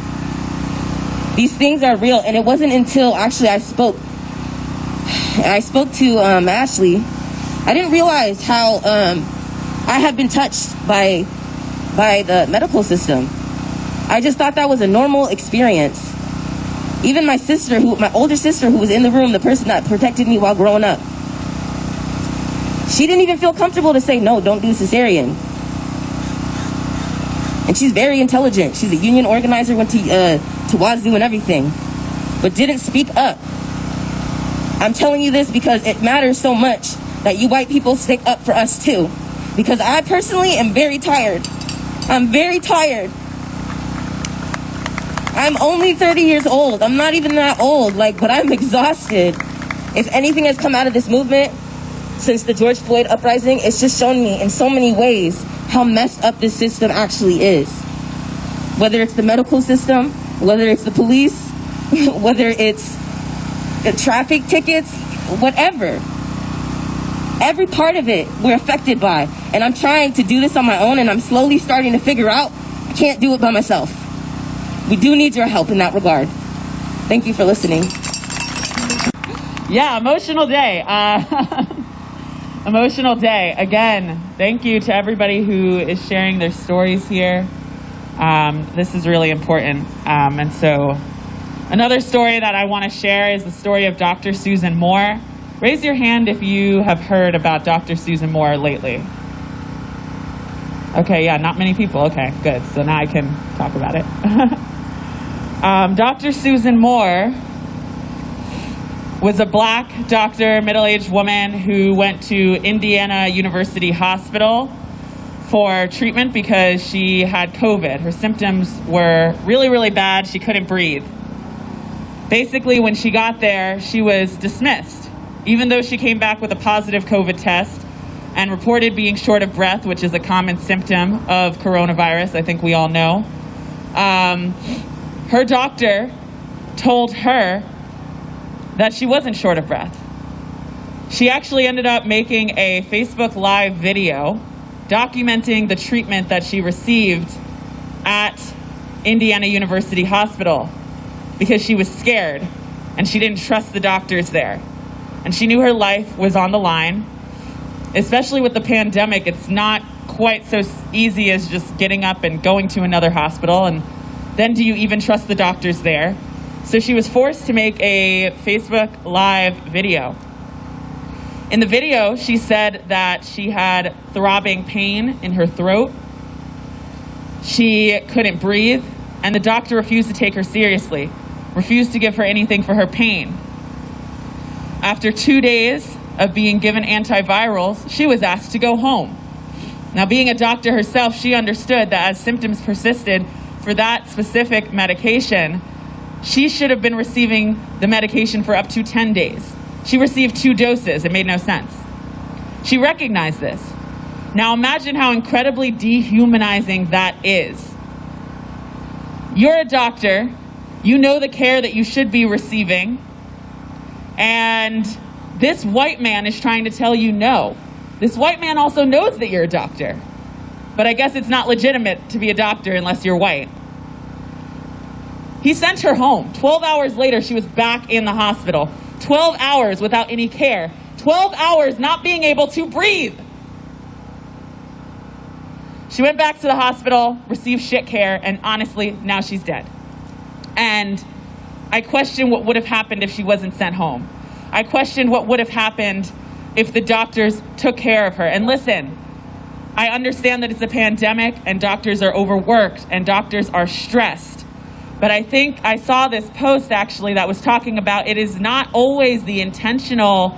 Q: These things are real, and it wasn't until actually I spoke to Ashley, I didn't realize how I had been touched by the medical system. I just thought that was a normal experience. Even my sister, my older sister who was in the room, the person that protected me while growing up, she didn't even feel comfortable to say, no, don't do cesarean. And she's very intelligent. She's a union organizer, went to WASU and everything, but didn't speak up. I'm telling you this because it matters so much that you white people stick up for us too. Because I personally am very tired. I'm very tired. I'm only 30 years old. I'm not even that old, but I'm exhausted. If anything has come out of this movement since the George Floyd uprising, it's just shown me in so many ways how messed up this system actually is. Whether it's the medical system, whether it's the police, whether it's the traffic tickets, whatever. Every part of it we're affected by. And I'm trying to do this on my own, and I'm slowly starting to figure out I can't do it by myself. We do need your help in that regard. Thank you for listening.
M: Yeah, emotional day. Emotional day. Again, thank you to everybody who is sharing their stories here. This is really important. And so another story that I want to share is the story of Dr. Susan Moore. Raise your hand if you have heard about Dr. Susan Moore lately. Okay, yeah, not many people. Okay, good. So now I can talk about it. Dr. Susan Moore was a black doctor, middle-aged woman who went to Indiana University Hospital for treatment because she had COVID. Her symptoms were really, really bad. She couldn't breathe. Basically, when she got there, she was dismissed, even though she came back with a positive COVID test and reported being short of breath, which is a common symptom of coronavirus, I think we all know. Her doctor told her that she wasn't short of breath. She actually ended up making a Facebook Live video documenting the treatment that she received at Indiana University Hospital because she was scared and she didn't trust the doctors there. And she knew her life was on the line. Especially with the pandemic, it's not quite so easy as just getting up and going to another hospital, and then do you even trust the doctors there? So she was forced to make a Facebook Live video. In the video, she said that she had throbbing pain in her throat. She couldn't breathe, and the doctor refused to take her seriously, refused to give her anything for her pain. After 2 days of being given antivirals, she was asked to go home. Now, being a doctor herself, she understood that as symptoms persisted for that specific medication, she should have been receiving the medication for up to 10 days. She received 2 doses. It made no sense. She recognized this. Now imagine how incredibly dehumanizing that is. You're a doctor. You know the care that you should be receiving. And this white man is trying to tell you no. This white man also knows that you're a doctor. But I guess it's not legitimate to be a doctor unless you're white. He sent her home. 12 hours later, she was back in the hospital. 12 hours without any care. 12 hours not being able to breathe. She went back to the hospital, received shit care, and honestly, now she's dead. And I question what would have happened if she wasn't sent home. I question what would have happened if the doctors took care of her. And listen, I understand that it's a pandemic and doctors are overworked and doctors are stressed. But I think I saw this post actually that was talking about it is not always the intentional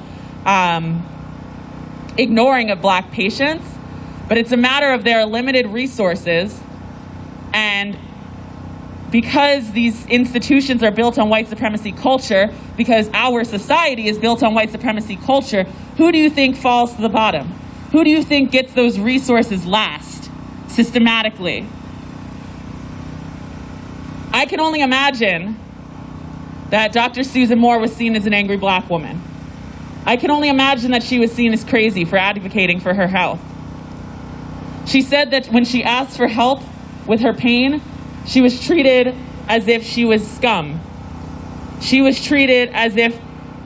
M: ignoring of black patients, but it's a matter of their limited resources. And because these institutions are built on white supremacy culture, because our society is built on white supremacy culture, who do you think falls to the bottom? Who do you think gets those resources last, systematically? I can only imagine that Dr. Susan Moore was seen as an angry black woman. I can only imagine that she was seen as crazy for advocating for her health. She said that when she asked for help with her pain, she was treated as if she was scum. She was treated as if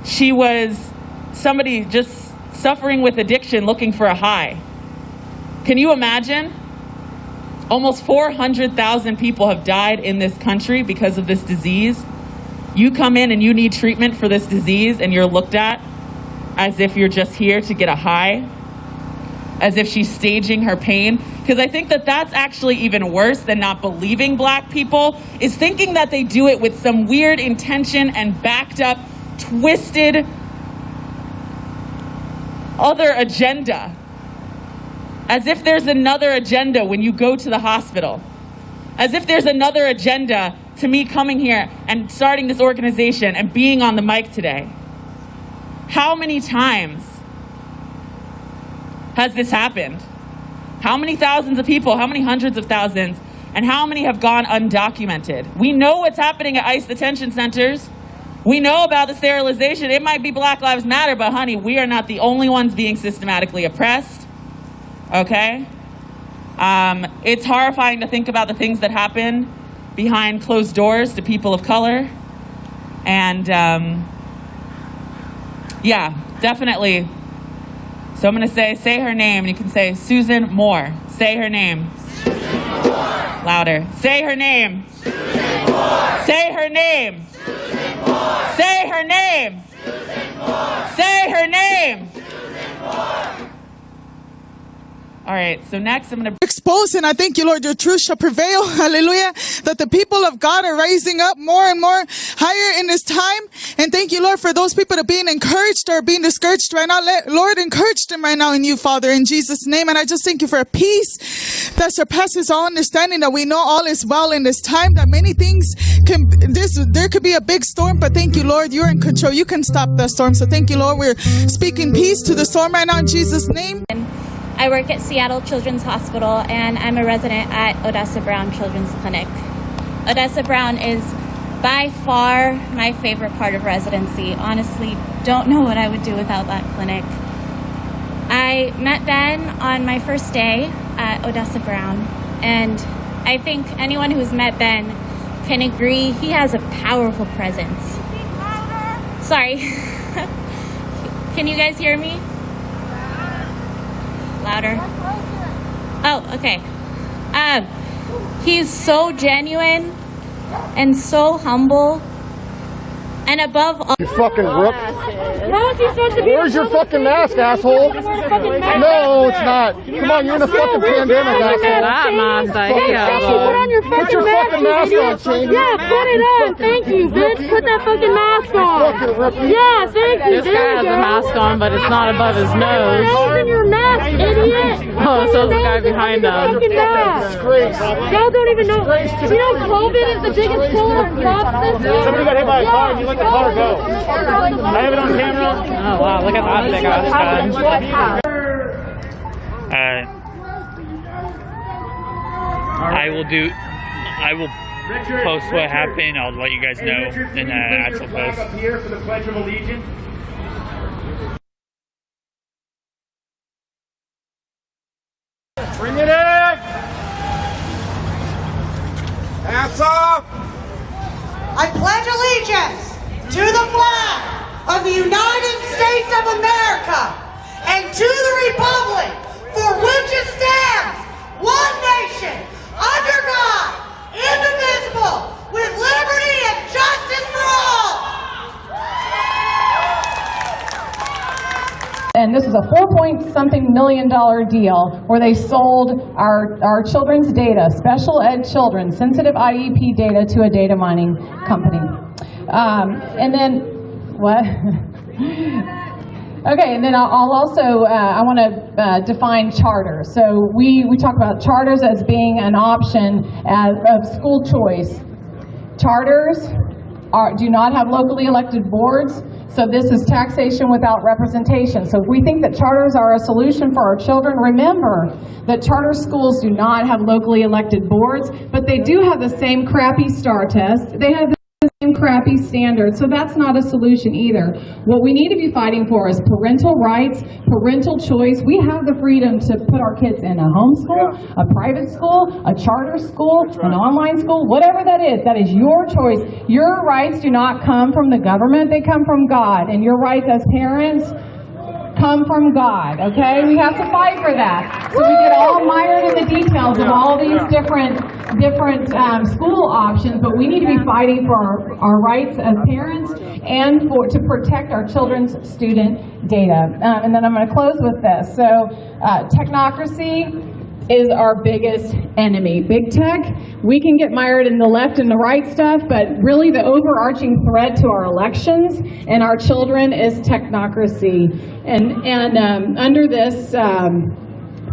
M: she was somebody just suffering with addiction looking for a high. Can you imagine? Almost 400,000 people have died in this country because of this disease. You come in and you need treatment for this disease and you're looked at as if you're just here to get a high, as if she's staging her pain. Because I think that that's actually even worse than not believing black people, is thinking that they do it with some weird intention and backed up, twisted other agenda. As if there's another agenda when you go to the hospital. As if there's another agenda to me coming here and starting this organization and being on the mic today. How many times has this happened? How many thousands of people, how many hundreds of thousands, and how many have gone undocumented? We know what's happening at ICE detention centers. We know about the sterilization. It might be Black Lives Matter, but honey, we are not the only ones being systematically oppressed, okay? It's horrifying to think about the things that happen behind closed doors to people of color. And yeah, definitely. So I'm gonna say her name, and you can say Susan Moore. Say her name. Susan Moore. Louder. Say her name. Susan Moore. Say her name. Susan Moore. Say her name. Susan Moore. Say her name. Susan Moore. All right, so next I'm going to
L: expose, and I thank you, Lord, your truth shall prevail. Hallelujah. That the people of God are rising up more and more higher in this time. And thank you, Lord, for those people that are being encouraged or being discouraged right now. Lord, encourage them right now in you, Father, in Jesus' name. And I just thank you for a peace that surpasses all understanding, that we know all is well in this time, that many things there could be a big storm, but thank you, Lord, you're in control. You can stop the storm. So thank you, Lord. We're speaking peace to the storm right now in Jesus' name.
R: I work at Seattle Children's Hospital, and I'm a resident at Odessa Brown Children's Clinic. Odessa Brown is by far my favorite part of residency. Honestly, don't know what I would do without that clinic. I met Ben on my first day at Odessa Brown, and I think anyone who's met Ben can agree he has a powerful presence. Sorry. Can you guys hear me? Louder. Oh, okay. He's so genuine and so humble, and above all,
S: you fucking rook.
R: How is he supposed to be?
S: Where's your fucking mask, asshole? No, it's not. Come on, you're in a fucking pandemic, asshole. Put your fucking mask on, Shane.
O: Yeah, put it on. Thank you, bitch. Put that fucking mask on. Yeah, thank you.
T: This guy has a mask on, but it's not above his nose.
O: Nose in your mask, idiot.
T: Oh, so the guy behind him.
O: Y'all don't even know. You know, COVID is the biggest killer in jobs this year.
S: Somebody got hit by a car and you let the car go. I have it on camera.
T: Oh, wow. Look at that big ass gun.
U: I will post what happened. I'll let you guys know in the actual post.
S: Up here for the Pledge of Allegiance. Bring it in! Hats off!
C: I pledge allegiance to the flag of the United States of America and to the republic for which it stands, one nation, under God, indivisible, with liberty and justice for all.
V: And this was a $4-point-something million deal where they sold our children's data, special ed children, sensitive IEP data to a data mining company. And then, what? Okay, and then I'll also, I want to define charters. So we talk about charters as being an option of school choice. Charters do not have locally elected boards. So this is taxation without representation. So if we think that charters are a solution for our children, remember that charter schools do not have locally elected boards, but they do have the same crappy STAR test. They have the same crappy standards, so that's not a solution either. What we need to be fighting for is parental rights, parental choice. We have the freedom to put our kids in a homeschool, a private school, a charter school, an online school, whatever that is your choice. Your rights do not come from the government, they come from God, and your rights as parents come from God, okay? We have to fight for that. So we get all mired in the details of all these different school options, but we need to be fighting for our rights as parents and to protect our children's student data. And then I'm going to close with this. So technocracy is our biggest enemy. Big tech, we can get mired in the left and the right stuff, but really the overarching threat to our elections and our children is technocracy. And under this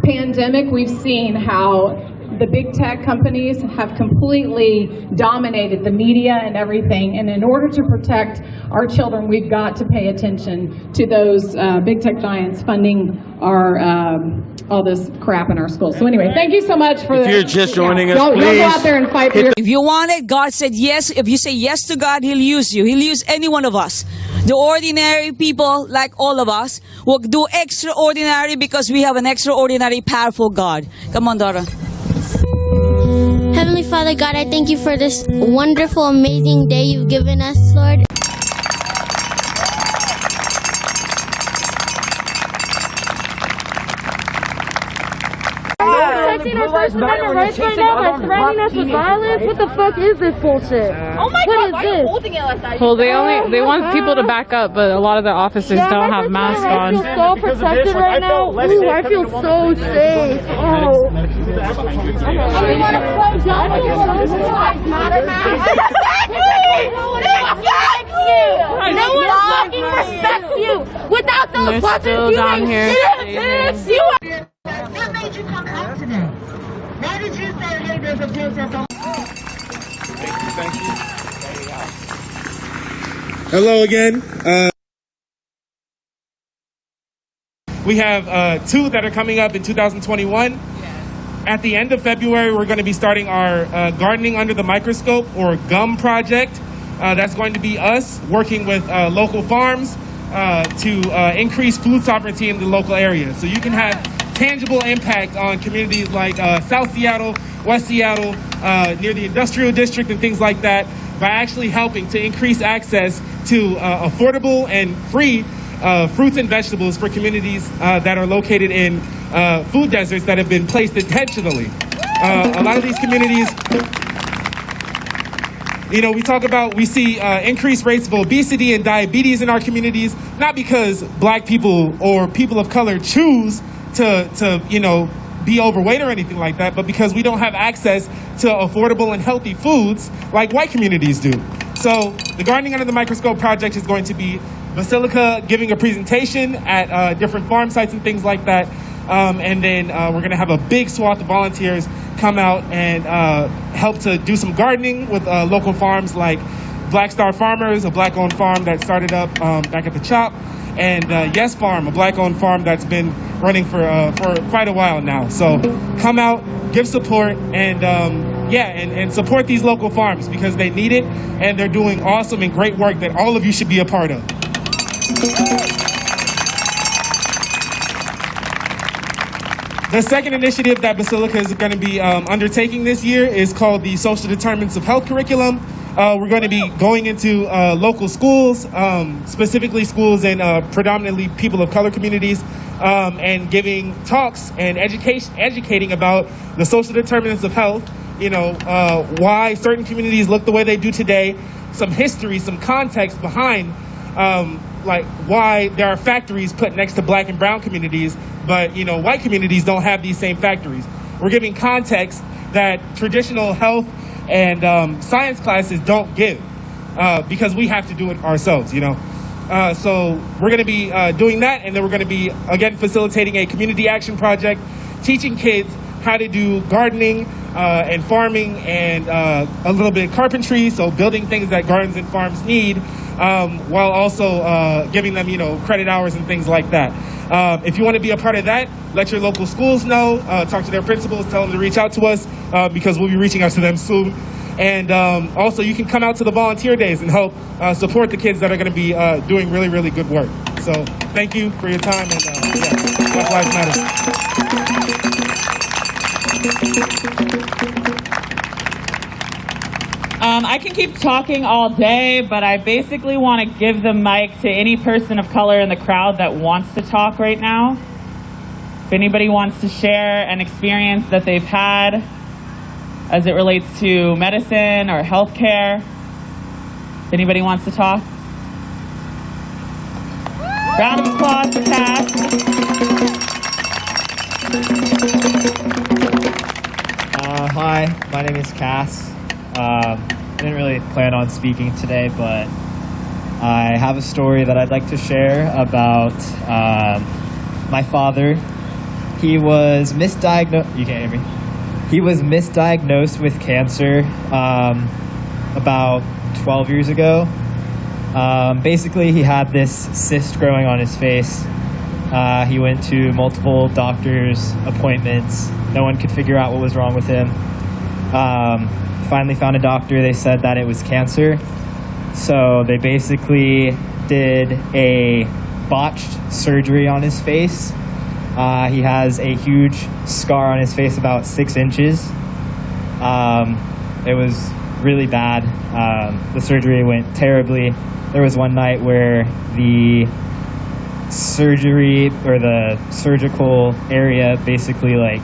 V: pandemic, we've seen how the big tech companies have completely dominated the media and everything. And in order to protect our children, we've got to pay attention to those big tech giants funding our all this crap in our schools. So anyway, thank you so much for
D: If you're just joining us,
V: Go
D: please.
V: go out there and fight for your.
E: If you want it, God said yes. If you say yes to God, He'll use you. He'll use any one of us. The ordinary people, like all of us, will do extraordinary because we have an extraordinary, powerful God. Come on, Dora.
W: Heavenly Father God, I thank you for this wonderful, amazing day you've given us, Lord.
O: Protecting our First Amendment rights right now by threatening us with violence? What the fuck is this bullshit? Oh my God, why are you holding it like that?
T: Well, they want people to back up, but a lot of the officers don't have masks on.
O: I feel so protected right now. Ooh, I feel so safe. Oh. We want to play Lives Matter match. No one fucking respects you. Without those weapons, you ain't shit. You are.
C: What made you come out today? Why did you say, hey, there's a protest on...
N: Thank you. Hello again. We have two that are coming up in 2021. At the end of February, we're going to be starting our Gardening Under the Microscope, or GUM project. That's going to be us working with local farms to increase food sovereignty in the local area. So you can have tangible impact on communities like South Seattle, West Seattle, near the industrial district and things like that, by actually helping to increase access to affordable and free fruits and vegetables for communities that are located in food deserts that have been placed intentionally. A lot of these communities, you know, we see increased rates of obesity and diabetes in our communities, not because black people or people of color choose to you know, be overweight or anything like that, but because we don't have access to affordable and healthy foods like white communities do. So the Gardening Under the Microscope project is going to be Basilica giving a presentation at different farm sites and things like that. And then we're going to have a big swath of volunteers come out and help to do some gardening with local farms like Black Star Farmers, a black-owned farm that started up back at the CHOP, and Yes Farm, a black-owned farm that's been running for quite a while now. So come out, give support, and and support these local farms because they need it, and they're doing awesome and great work that all of you should be a part of. The second initiative that Basilica is going to be undertaking this year is called the Social Determinants of Health Curriculum. We're going to be going into local schools, specifically schools in predominantly people of color communities, and giving talks and educating about the social determinants of health, you know, why certain communities look the way they do today, some history, some context behind like why there are factories put next to black and brown communities, but, you know, white communities don't have these same factories. We're giving context that traditional health and science classes don't give because we have to do it ourselves, you know. So we're going to be doing that, and then we're going to be, again, facilitating a community action project, teaching kids how to do gardening and farming and a little bit of carpentry, so building things that gardens and farms need, while also giving them, you know, credit hours and things like that. If you want to be a part of that, let your local schools know, talk to their principals, tell them to reach out to us because we'll be reaching out to them soon. And also, you can come out to the volunteer days and help support the kids that are going to be doing really, really good work. So thank you for your time, and Black Lives Matter.
M: I can keep talking all day, but I basically want to give the mic to any person of color in the crowd that wants to talk right now. If anybody wants to share an experience that they've had as it relates to medicine or healthcare. If anybody wants to talk. Round of applause for Cass.
D: Hi, my name is Cass. I didn't really plan on speaking today, but I have a story that I'd like to share about my father. He was misdiagnosed. You can't hear me. He was misdiagnosed with cancer about 12 years ago. Basically, he had this cyst growing on his face. He went to multiple doctors' appointments. No one could figure out what was wrong with him. Finally found a doctor. They said that it was cancer. So they basically did a botched surgery on his face. He has a huge scar on his face, about 6 inches. It was really bad. The surgery went terribly. There was one night where the surgery, or the surgical area, basically like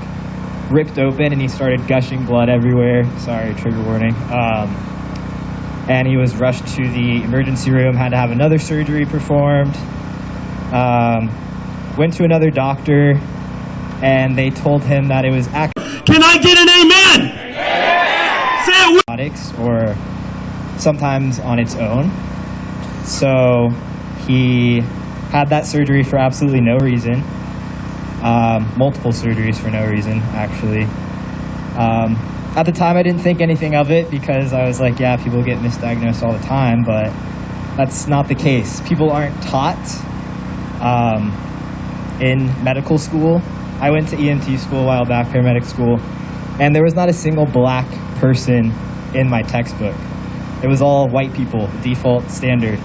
D: ripped open and he started gushing blood everywhere. Sorry, trigger warning. And he was rushed to the emergency room, had to have another surgery performed. Went to another doctor, and they told him that it was
A: Can I get an amen? Say it
D: with or sometimes on its own. So he had that surgery for absolutely no reason. Multiple surgeries for no reason, actually. At the time, I didn't think anything of it because I was like, yeah, people get misdiagnosed all the time, but that's not the case. People aren't taught in medical school. I went to EMT school a while back, paramedic school, and there was not a single black person in my textbook. It was all white people, default standard.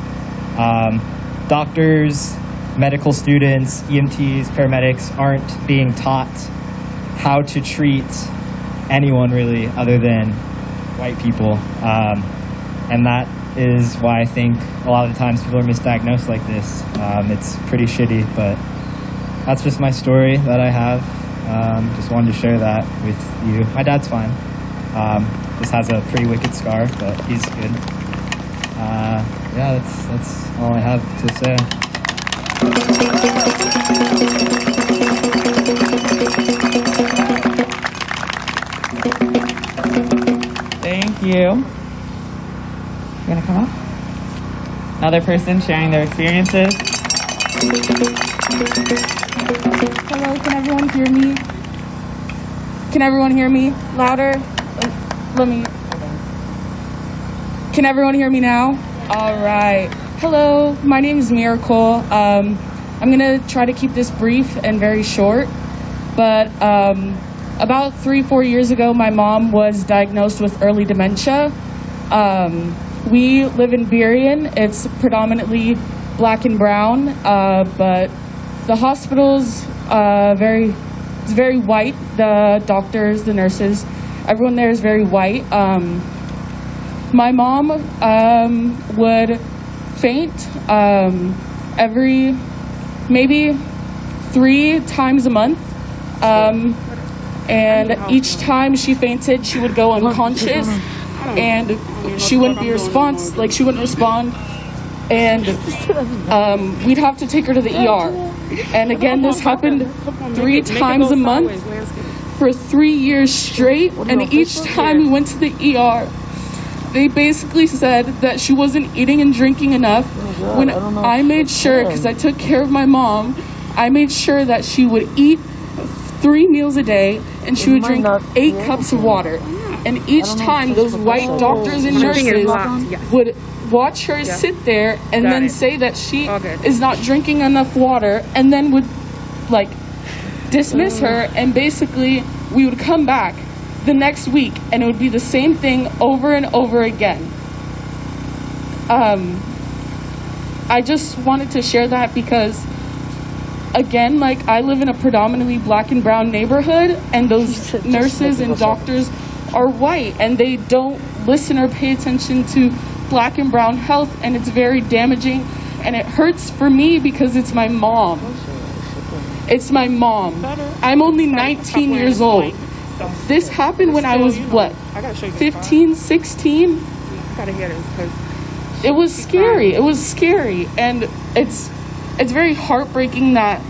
D: Doctors, medical students, EMTs, paramedics aren't being taught how to treat anyone really other than white people. And that is why I think a lot of the times people are misdiagnosed like this. It's pretty shitty, but that's just my story that I have. Just wanted to share that with you. My dad's fine. Just has a pretty wicked scar, but he's good. Yeah, that's all I have to say.
M: Thank you. You gonna come up? Another person sharing their experiences.
F: Hello, can everyone hear me? Can everyone hear me? Louder? Let me... Can everyone hear me now? All right. Hello, my name is Miracle. I'm gonna try to keep this brief and very short, but about 3-4 years ago, my mom was diagnosed with early dementia. We live in Burien. It's predominantly black and brown, but the hospital's it's very white. The doctors, the nurses, everyone there is very white. My mom would faint maybe 3 times a month. And each time she fainted, she would go unconscious, and she wouldn't respond, and we'd have to take her to the ER. And again, this happened 3 times a month for 3 years straight, and each time we went to the ER, they basically said that she wasn't eating and drinking enough. When I made sure, because I took care of my mom, I made sure that she would eat 3 meals a day, and she would drink 8 cups of water. And each time, those white doctors and nurses would watch her sit there and then say that she is not drinking enough water, and then would dismiss her, and basically we would come back the next week, and it would be the same thing over and over again. I just wanted to share that because, again, like, I live in a predominantly black and brown neighborhood, and those nurses and doctors are white, and they don't listen or pay attention to black and brown health, and it's very damaging, and it hurts for me because it's my mom. It's my mom. I'm only 19 years old. This happened when I was, what, 15, 16? It was scary. It was scary. And it's very heartbreaking that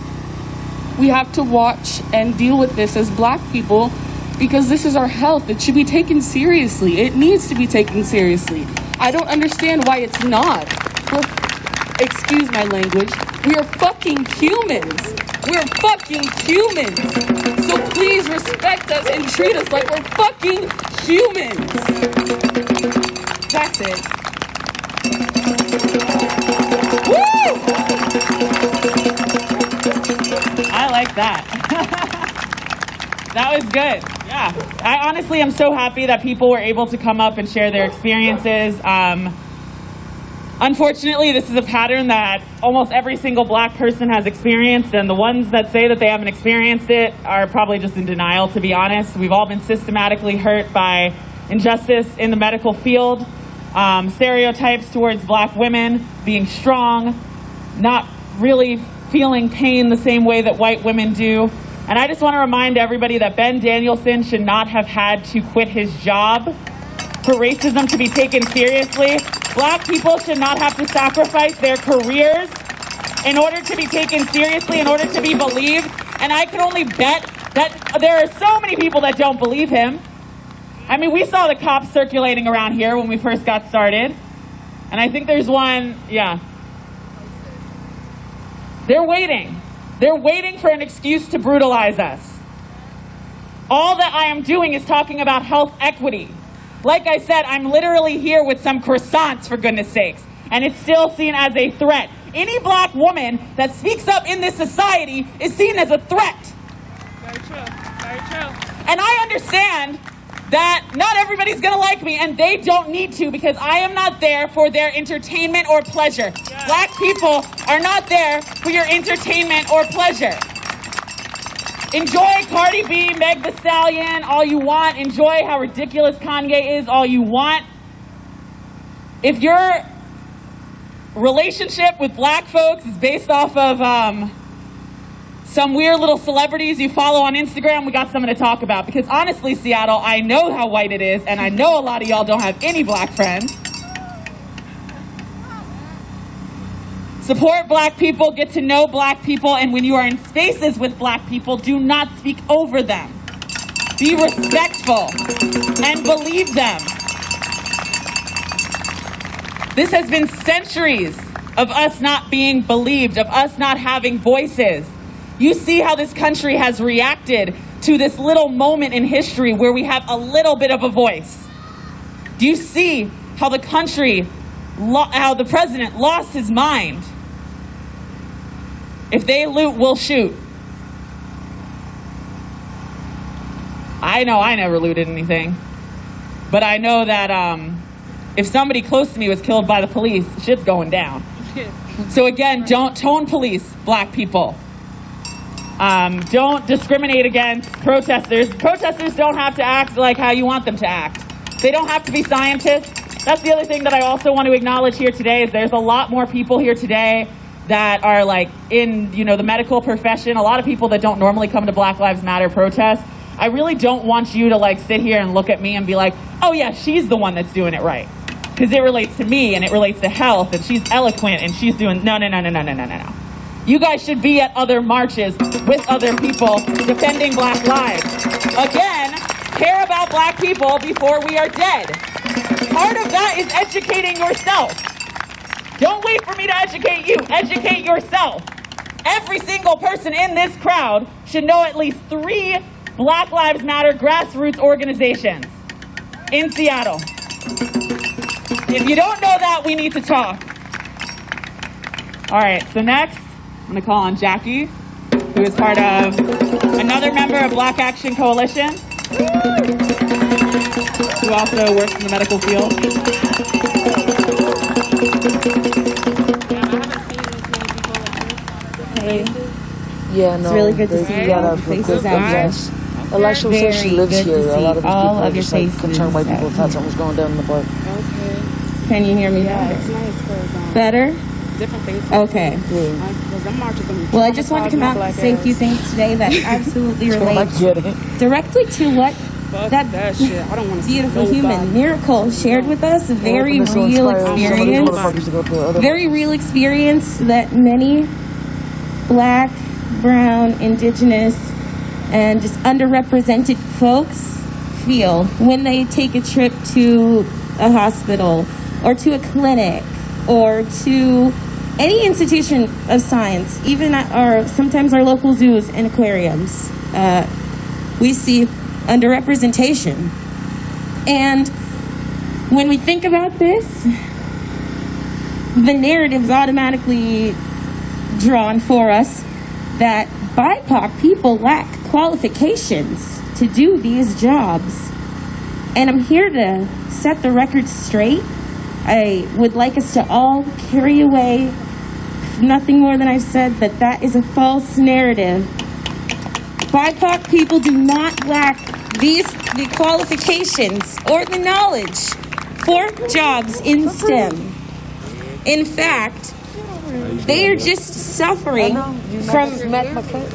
F: we have to watch and deal with this as black people, because this is our health. It should be taken seriously. It needs to be taken seriously. I don't understand why it's not. Excuse my language. We are fucking humans. We're fucking humans. So please respect us and treat us like we're fucking humans. That's it. Woo!
M: I like that. That was good. Yeah. I honestly am so happy that people were able to come up and share their experiences. Unfortunately, this is a pattern that almost every single black person has experienced, and the ones that say that they haven't experienced it are probably just in denial, to be honest. We've all been systematically hurt by injustice in the medical field, stereotypes towards black women, being strong, not really feeling pain the same way that white women do. And I just want to remind everybody that Ben Danielson should not have had to quit his job for racism to be taken seriously. Black people should not have to sacrifice their careers in order to be taken seriously, in order to be believed. And I can only bet that there are so many people that don't believe him. I mean, we saw the cops circulating around here when we first got started. And I think there's one, yeah. They're waiting. They're waiting for an excuse to brutalize us. All that I am doing is talking about health equity. Like I said, I'm literally here with some croissants, for goodness sakes, and it's still seen as a threat. Any black woman that speaks up in this society is seen as a threat.
F: Very true. Very true.
M: And I understand that not everybody's gonna like me, and they don't need to, because I am not there for their entertainment or pleasure. Yeah. Black people are not there for your entertainment or pleasure. Enjoy Cardi B, Meg Thee Stallion, all you want. Enjoy how ridiculous Kanye is, all you want. If your relationship with black folks is based off of some weird little celebrities you follow on Instagram, we got something to talk about. Because honestly, Seattle, I know how white it is, and I know a lot of y'all don't have any black friends. Support black people, get to know black people, and when you are in spaces with black people, do not speak over them. Be respectful and believe them. This has been centuries of us not being believed, of us not having voices. You see how this country has reacted to this little moment in history where we have a little bit of a voice. Do you see how the country, how the president lost his mind? If they loot, we'll shoot. I know I never looted anything. But I know that if somebody close to me was killed by the police, shit's going down. So again, don't tone police black people. Don't discriminate against protesters. Protesters don't have to act like how you want them to act. They don't have to be scientists. That's the other thing that I also want to acknowledge here today is there's a lot more people here today that are like in, the medical profession, a lot of people that don't normally come to Black Lives Matter protests. I really don't want you to like sit here and look at me and be like, oh yeah, she's the one that's doing it right. Because it relates to me and it relates to health and she's eloquent and she's doing, no. You guys should be at other marches with other people defending black lives. Again, care about black people before we are dead. Part of that is educating yourself. Don't wait for me to educate you. Educate yourself. Every single person in this crowd should know at least 3 Black Lives Matter grassroots organizations in Seattle. If you don't know that, we need to talk. All right, so next, I'm going to call on Jackie, who is part of another member of Black Action Coalition. who also works in the medical field.
G: Yeah, no.
J: It's really good to see all the faces out here.
G: Elisha says she lives
J: Very good
G: here.
J: to
G: A lot of
J: see
G: these
J: all
G: people are
J: of your
G: just like
J: faces
G: concerned white people
J: out
G: thought something was going down in the park.
J: Can you hear me better?
K: Different faces.
J: Okay. Well, I just wanted to come out and say a few things today that absolutely relate directly to what that
K: shit. I don't want to
J: beautiful human Miracle shared with us. A very real experience. Very real experience that many Black, brown, indigenous, and just underrepresented folks feel when they take a trip to a hospital or to a clinic or to any institution of science, even at sometimes our local zoos and aquariums. We see underrepresentation. And when we think about this, the narrative is automatically drawn for us that BIPOC people lack qualifications to do these jobs. And I'm here to set the record straight. I would like us to all carry away nothing more than I've said, that is a false narrative. BIPOC people do not lack the qualifications or the knowledge for jobs in STEM. In fact, they are just suffering from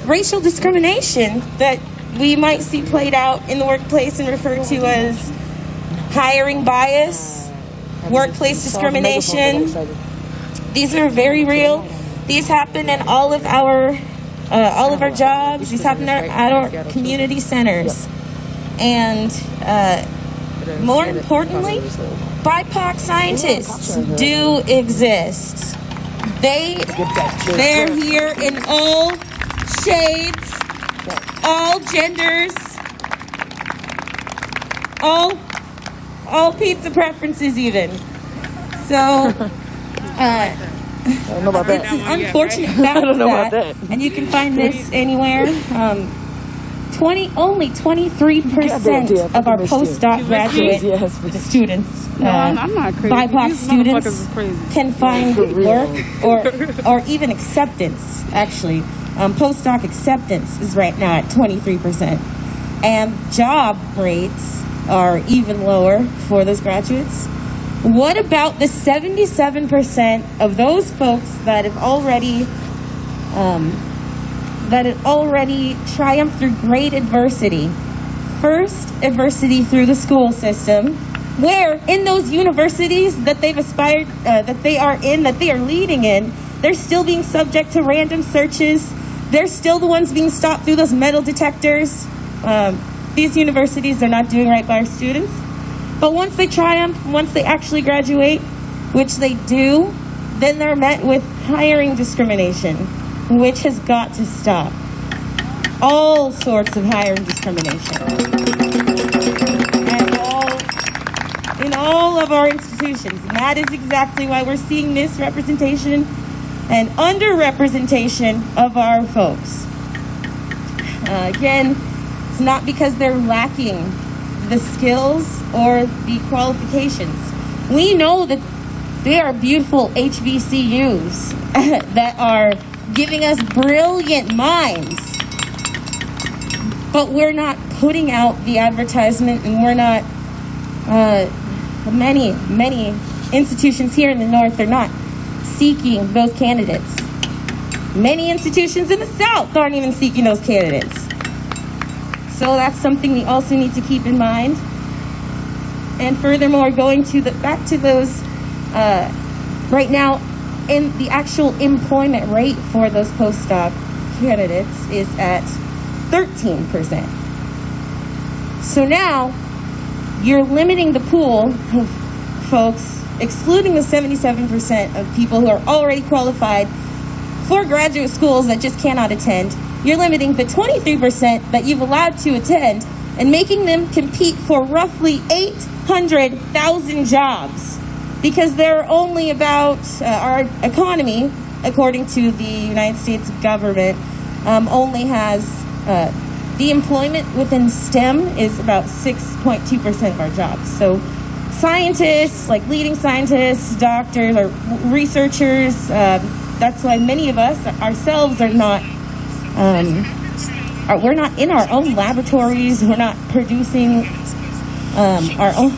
J: racial discrimination that we might see played out in the workplace and referred to as hiring bias, workplace discrimination. These are very real. These happen in all of our jobs. These happen at our community centers. And more importantly, BIPOC scientists do exist. They're here in all shades, all genders, all pizza preferences even. So it's an unfortunate fact that, and you can find this anywhere. Only 23% of our postdoc graduate students, BIPOC students, can find work or even acceptance. Actually, postdoc acceptance is right now at 23%, and job rates are even lower for those graduates. What about the 77% of those folks that have already triumphed through great adversity? First, adversity through the school system, where in those universities that they've aspired, that they are leading in, they're still being subject to random searches. They're still the ones being stopped through those metal detectors. These universities are not doing right by our students. But once they triumph, once they actually graduate, which they do, then they're met with hiring discrimination, which has got to stop. All sorts of hiring discrimination. And in all of our institutions. And that is exactly why we're seeing misrepresentation and underrepresentation of our folks. Again, it's not because they're lacking the skills or the qualifications. We know that there are beautiful HBCUs that are giving us brilliant minds, but we're not putting out the advertisement, and we're not, many institutions here in the North are not seeking those candidates. Many institutions in the South aren't even seeking those candidates. So that's something we also need to keep in mind. And furthermore, going to back to those, right now, in the actual employment rate for those postdoc candidates is at 13%. So now, you're limiting the pool of folks, excluding the 77% of people who are already qualified for graduate schools that just cannot attend. You're limiting the 23% that you've allowed to attend and making them compete for roughly 800,000 jobs, because there are only about, our economy, according to the United States government, only has the employment within STEM is about 6.2% of our jobs. So scientists, like leading scientists, doctors, or researchers, that's why many of us ourselves are not, we're not in our own laboratories, we're not producing our own,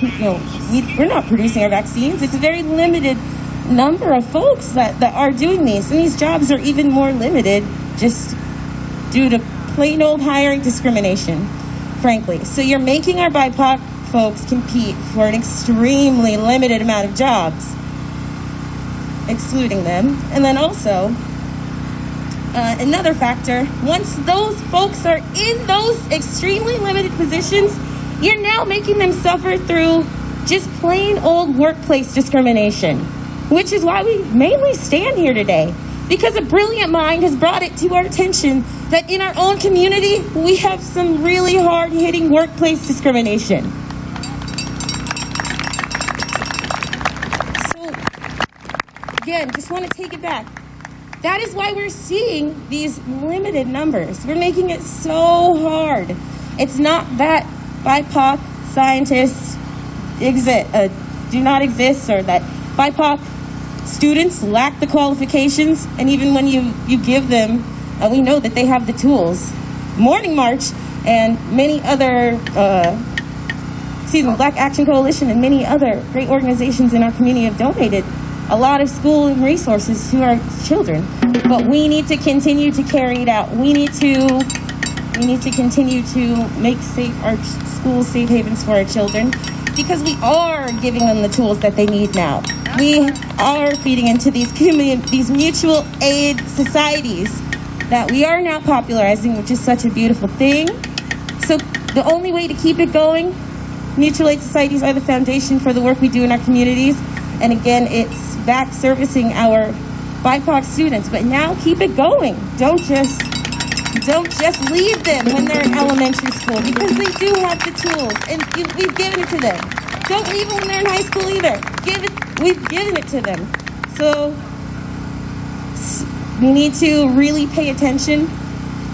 J: we're not producing our vaccines. It's a very limited number of folks that are doing these, and these jobs are even more limited just due to plain old hiring discrimination, frankly. So you're making our BIPOC folks compete for an extremely limited amount of jobs, excluding them. And then also, another factor, once those folks are in those extremely limited positions, you're now making them suffer through just plain old workplace discrimination, which is why we mainly stand here today. Because a brilliant mind has brought it to our attention that in our own community, we have some really hard-hitting workplace discrimination. So, again, just want to take it back. That is why we're seeing these limited numbers. We're making it so hard. It's not that BIPOC scientists do not exist, or that BIPOC students lack the qualifications, and even when you give them, we know that they have the tools. Morning March and many other, Black Action Coalition and many other great organizations in our community have donated a lot of schooling resources to our children. But we need to continue to carry it out. We need to continue to make our schools safe havens for our children, because we are giving them the tools that they need now. We are feeding into these mutual aid societies that we are now popularizing, which is such a beautiful thing. So the only way to keep it going, mutual aid societies are the foundation for the work we do in our communities. And again, it's back servicing our BIPOC students. But now keep it going. Don't just leave them when they're in elementary school, because they do have the tools, and we've given it to them. Don't leave them when they're in high school either. We've given it to them. So we need to really pay attention,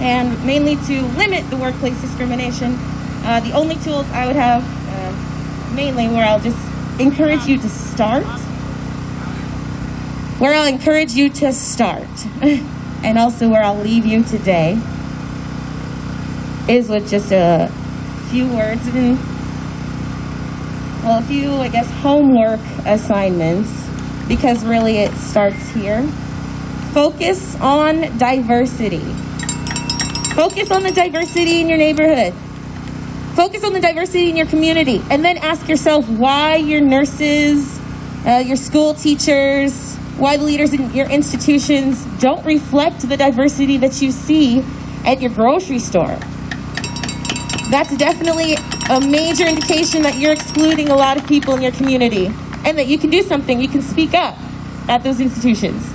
J: and mainly to limit the workplace discrimination. The only tools I would have, mainly where I'll just encourage you to start, and also where I'll leave you today, is with just a few words and, a few, homework assignments, because really it starts here. Focus on diversity. Focus on the diversity in your neighborhood. Focus on the diversity in your community, and then ask yourself why your nurses, your school teachers, why the leaders in your institutions don't reflect the diversity that you see at your grocery store. That's definitely a major indication that you're excluding a lot of people in your community, and that you can do something. You can speak up at those institutions.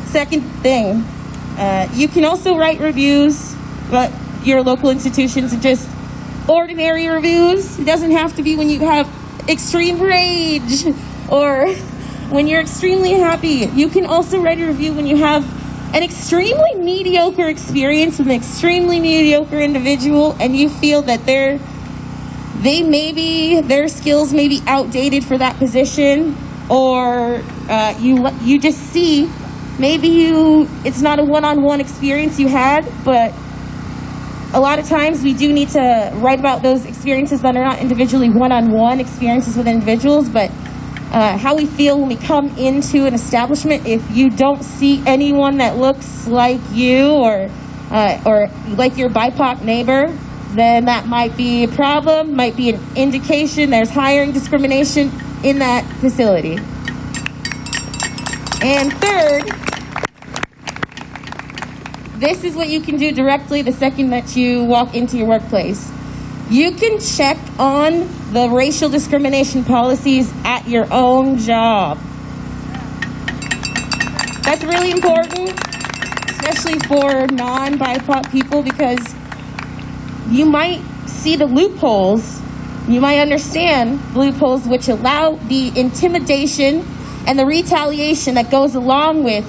J: Second thing, you can also write reviews about your local institutions, and just ordinary reviews. It doesn't have to be when you have extreme rage or when you're extremely happy. You can also write a review when you have an extremely mediocre experience with an extremely mediocre individual, and you feel that their skills may be outdated for that position, or you just see it's not a one-on-one experience you had, but a lot of times we do need to write about those experiences that are not individually one-on-one experiences with individuals, but how we feel when we come into an establishment. If you don't see anyone that looks like you or like your BIPOC neighbor, then that might be a problem, might be an indication there's hiring discrimination in that facility. And third, this is what you can do directly the second that you walk into your workplace. You can check on the racial discrimination policies at your own job. That's really important, especially for non-BIPOC people, because you might see the loopholes, you might understand loopholes which allow the intimidation and the retaliation that goes along with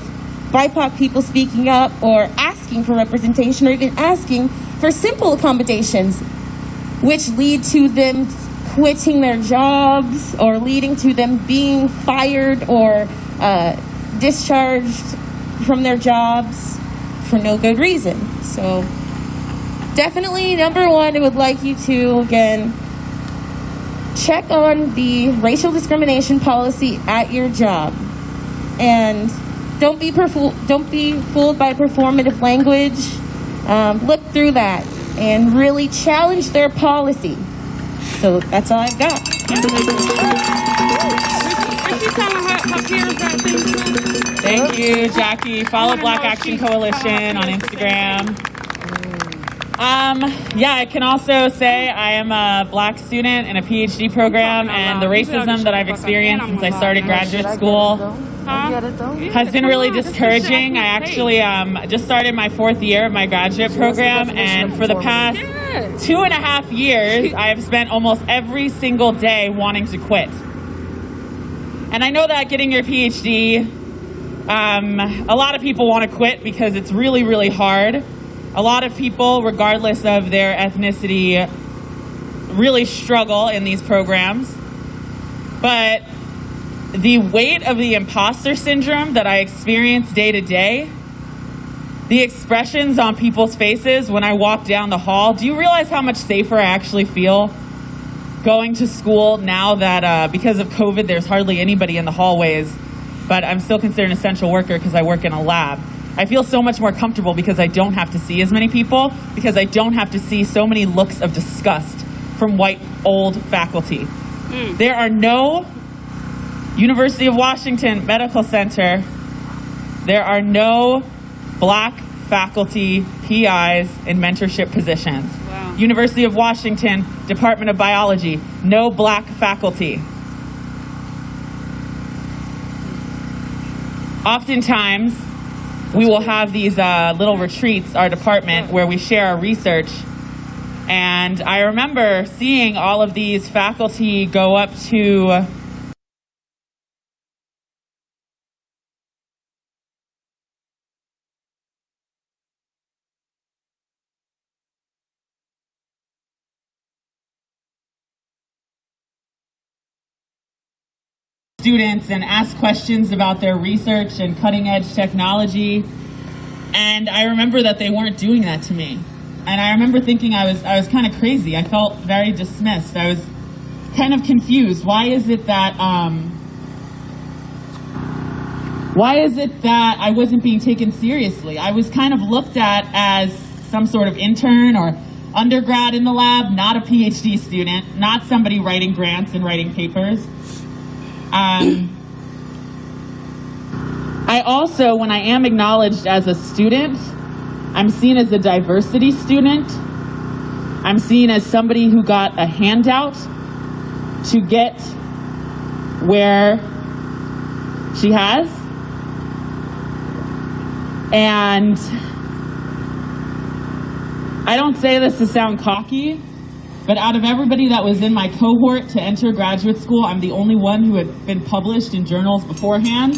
J: BIPOC people speaking up or asking for representation or even asking for simple accommodations, which lead to them quitting their jobs or leading to them being fired or discharged from their jobs for no good reason. So definitely, number one, I would like you to, again, check on the racial discrimination policy at your job. And don't be fooled by performative language. Look through that and really challenge their policy. So that's all I've got.
M: Thank you, Jackie. Follow Black Action Coalition on Instagram. Yeah, I can also say I am a black student in a PhD program, and the racism that I've experienced since I started graduate school has been really discouraging. I actually just started my 4th year of my graduate program, and for the past 2.5 years, I have spent almost every single day wanting to quit. And I know that getting your PhD, a lot of people want to quit because it's really, really hard. A lot of people, regardless of their ethnicity, really struggle in these programs. But the weight of the imposter syndrome that I experience day to day, the expressions on people's faces when I walk down the hall, do you realize how much safer I actually feel going to school now that because of COVID, there's hardly anybody in the hallways, but I'm still considered an essential worker because I work in a lab. I feel so much more comfortable because I don't have to see as many people, because I don't have to see so many looks of disgust from white old faculty. There are no University of Washington Medical Center, there are no black faculty PIs in mentorship positions. Wow. University of Washington Department of Biology, no black faculty. Oftentimes, we will have these little retreats, our department, where we share our research. And I remember seeing all of these faculty go up to students and ask questions about their research and cutting edge technology. And I remember that they weren't doing that to me. And I remember thinking I was kind of crazy. I felt very dismissed. I was kind of confused. Why is it that I wasn't being taken seriously? I was kind of looked at as some sort of intern or undergrad in the lab, not a PhD student, not somebody writing grants and writing papers. I also, when I am acknowledged as a student, I'm seen as a diversity student. I'm seen as somebody who got a handout to get where she has. And I don't say this to sound cocky, but out of everybody that was in my cohort to enter graduate school, I'm the only one who had been published in journals beforehand.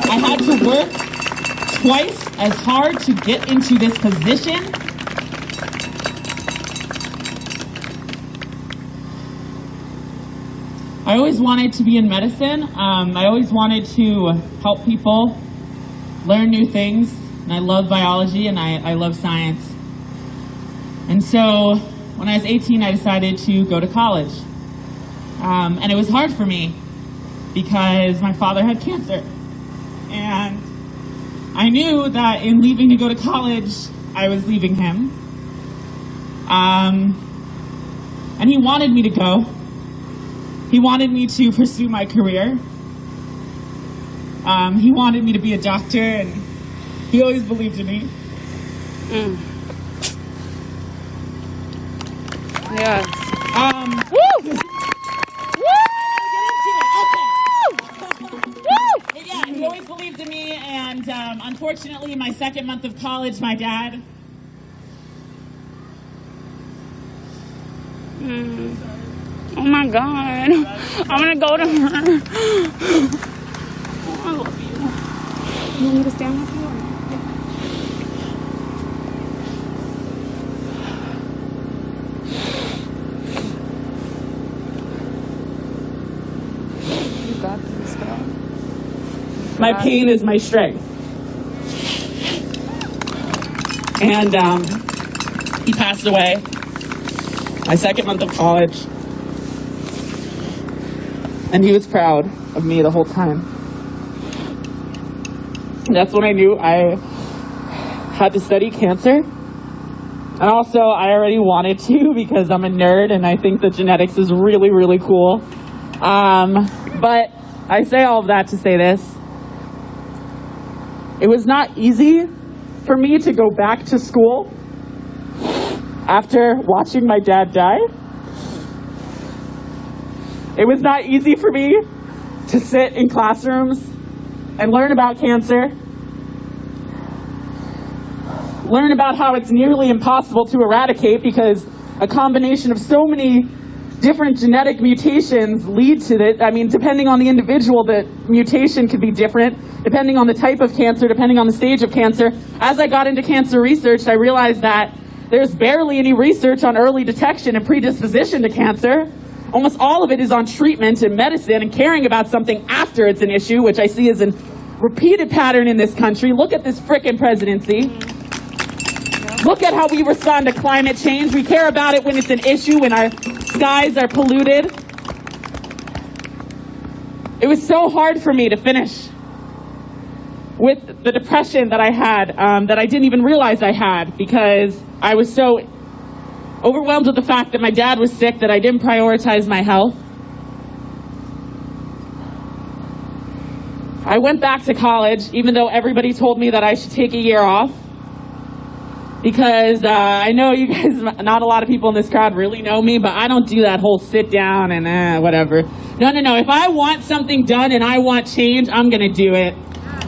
M: I had to work twice as hard to get into this position. I always wanted to be in medicine. I always wanted to help people learn new things. And I love biology and I love science. And so when I was 18, I decided to go to college. And it was hard for me because my father had cancer. And I knew that in leaving to go to college, I was leaving him. And he wanted me to go. He wanted me to pursue my career. He wanted me to be a doctor, and he always believed in me.
T: Yes.
M: Woo! Yeah, he always believed in me, and unfortunately, my second month of college, my dad.
T: Oh my God. I'm gonna go to her. I love you.
F: You want me to stand with you?
T: You got this, girl.
M: My pain is my strength. And he passed away my second month of college. And he was proud of me the whole time. And that's when I knew I had to study cancer. And also, I already wanted to because I'm a nerd and I think that genetics is really, really cool. But I say all of that to say this. It was not easy for me to go back to school after watching my dad die. It was not easy for me to sit in classrooms and learn about cancer, learn about how it's nearly impossible to eradicate because a combination of so many different genetic mutations lead to it. I mean, depending on the individual, the mutation could be different, depending on the type of cancer, depending on the stage of cancer. As I got into cancer research, I realized that there's barely any research on early detection and predisposition to cancer. Almost all of it is on treatment and medicine and caring about something after it's an issue, which I see as a repeated pattern in this country. Look at this frickin' presidency. Look at how we respond to climate change. We care about it when it's an issue, when our skies are polluted. It was so hard for me to finish with the depression that I had, that I didn't even realize I had, because I was so overwhelmed with the fact that my dad was sick that I didn't prioritize my health. I went back to college, even though everybody told me that I should take a year off. Because I know you guys, not a lot of people in this crowd really know me, but I don't do that whole sit down and whatever. No. If I want something done and I want change, I'm going to do it.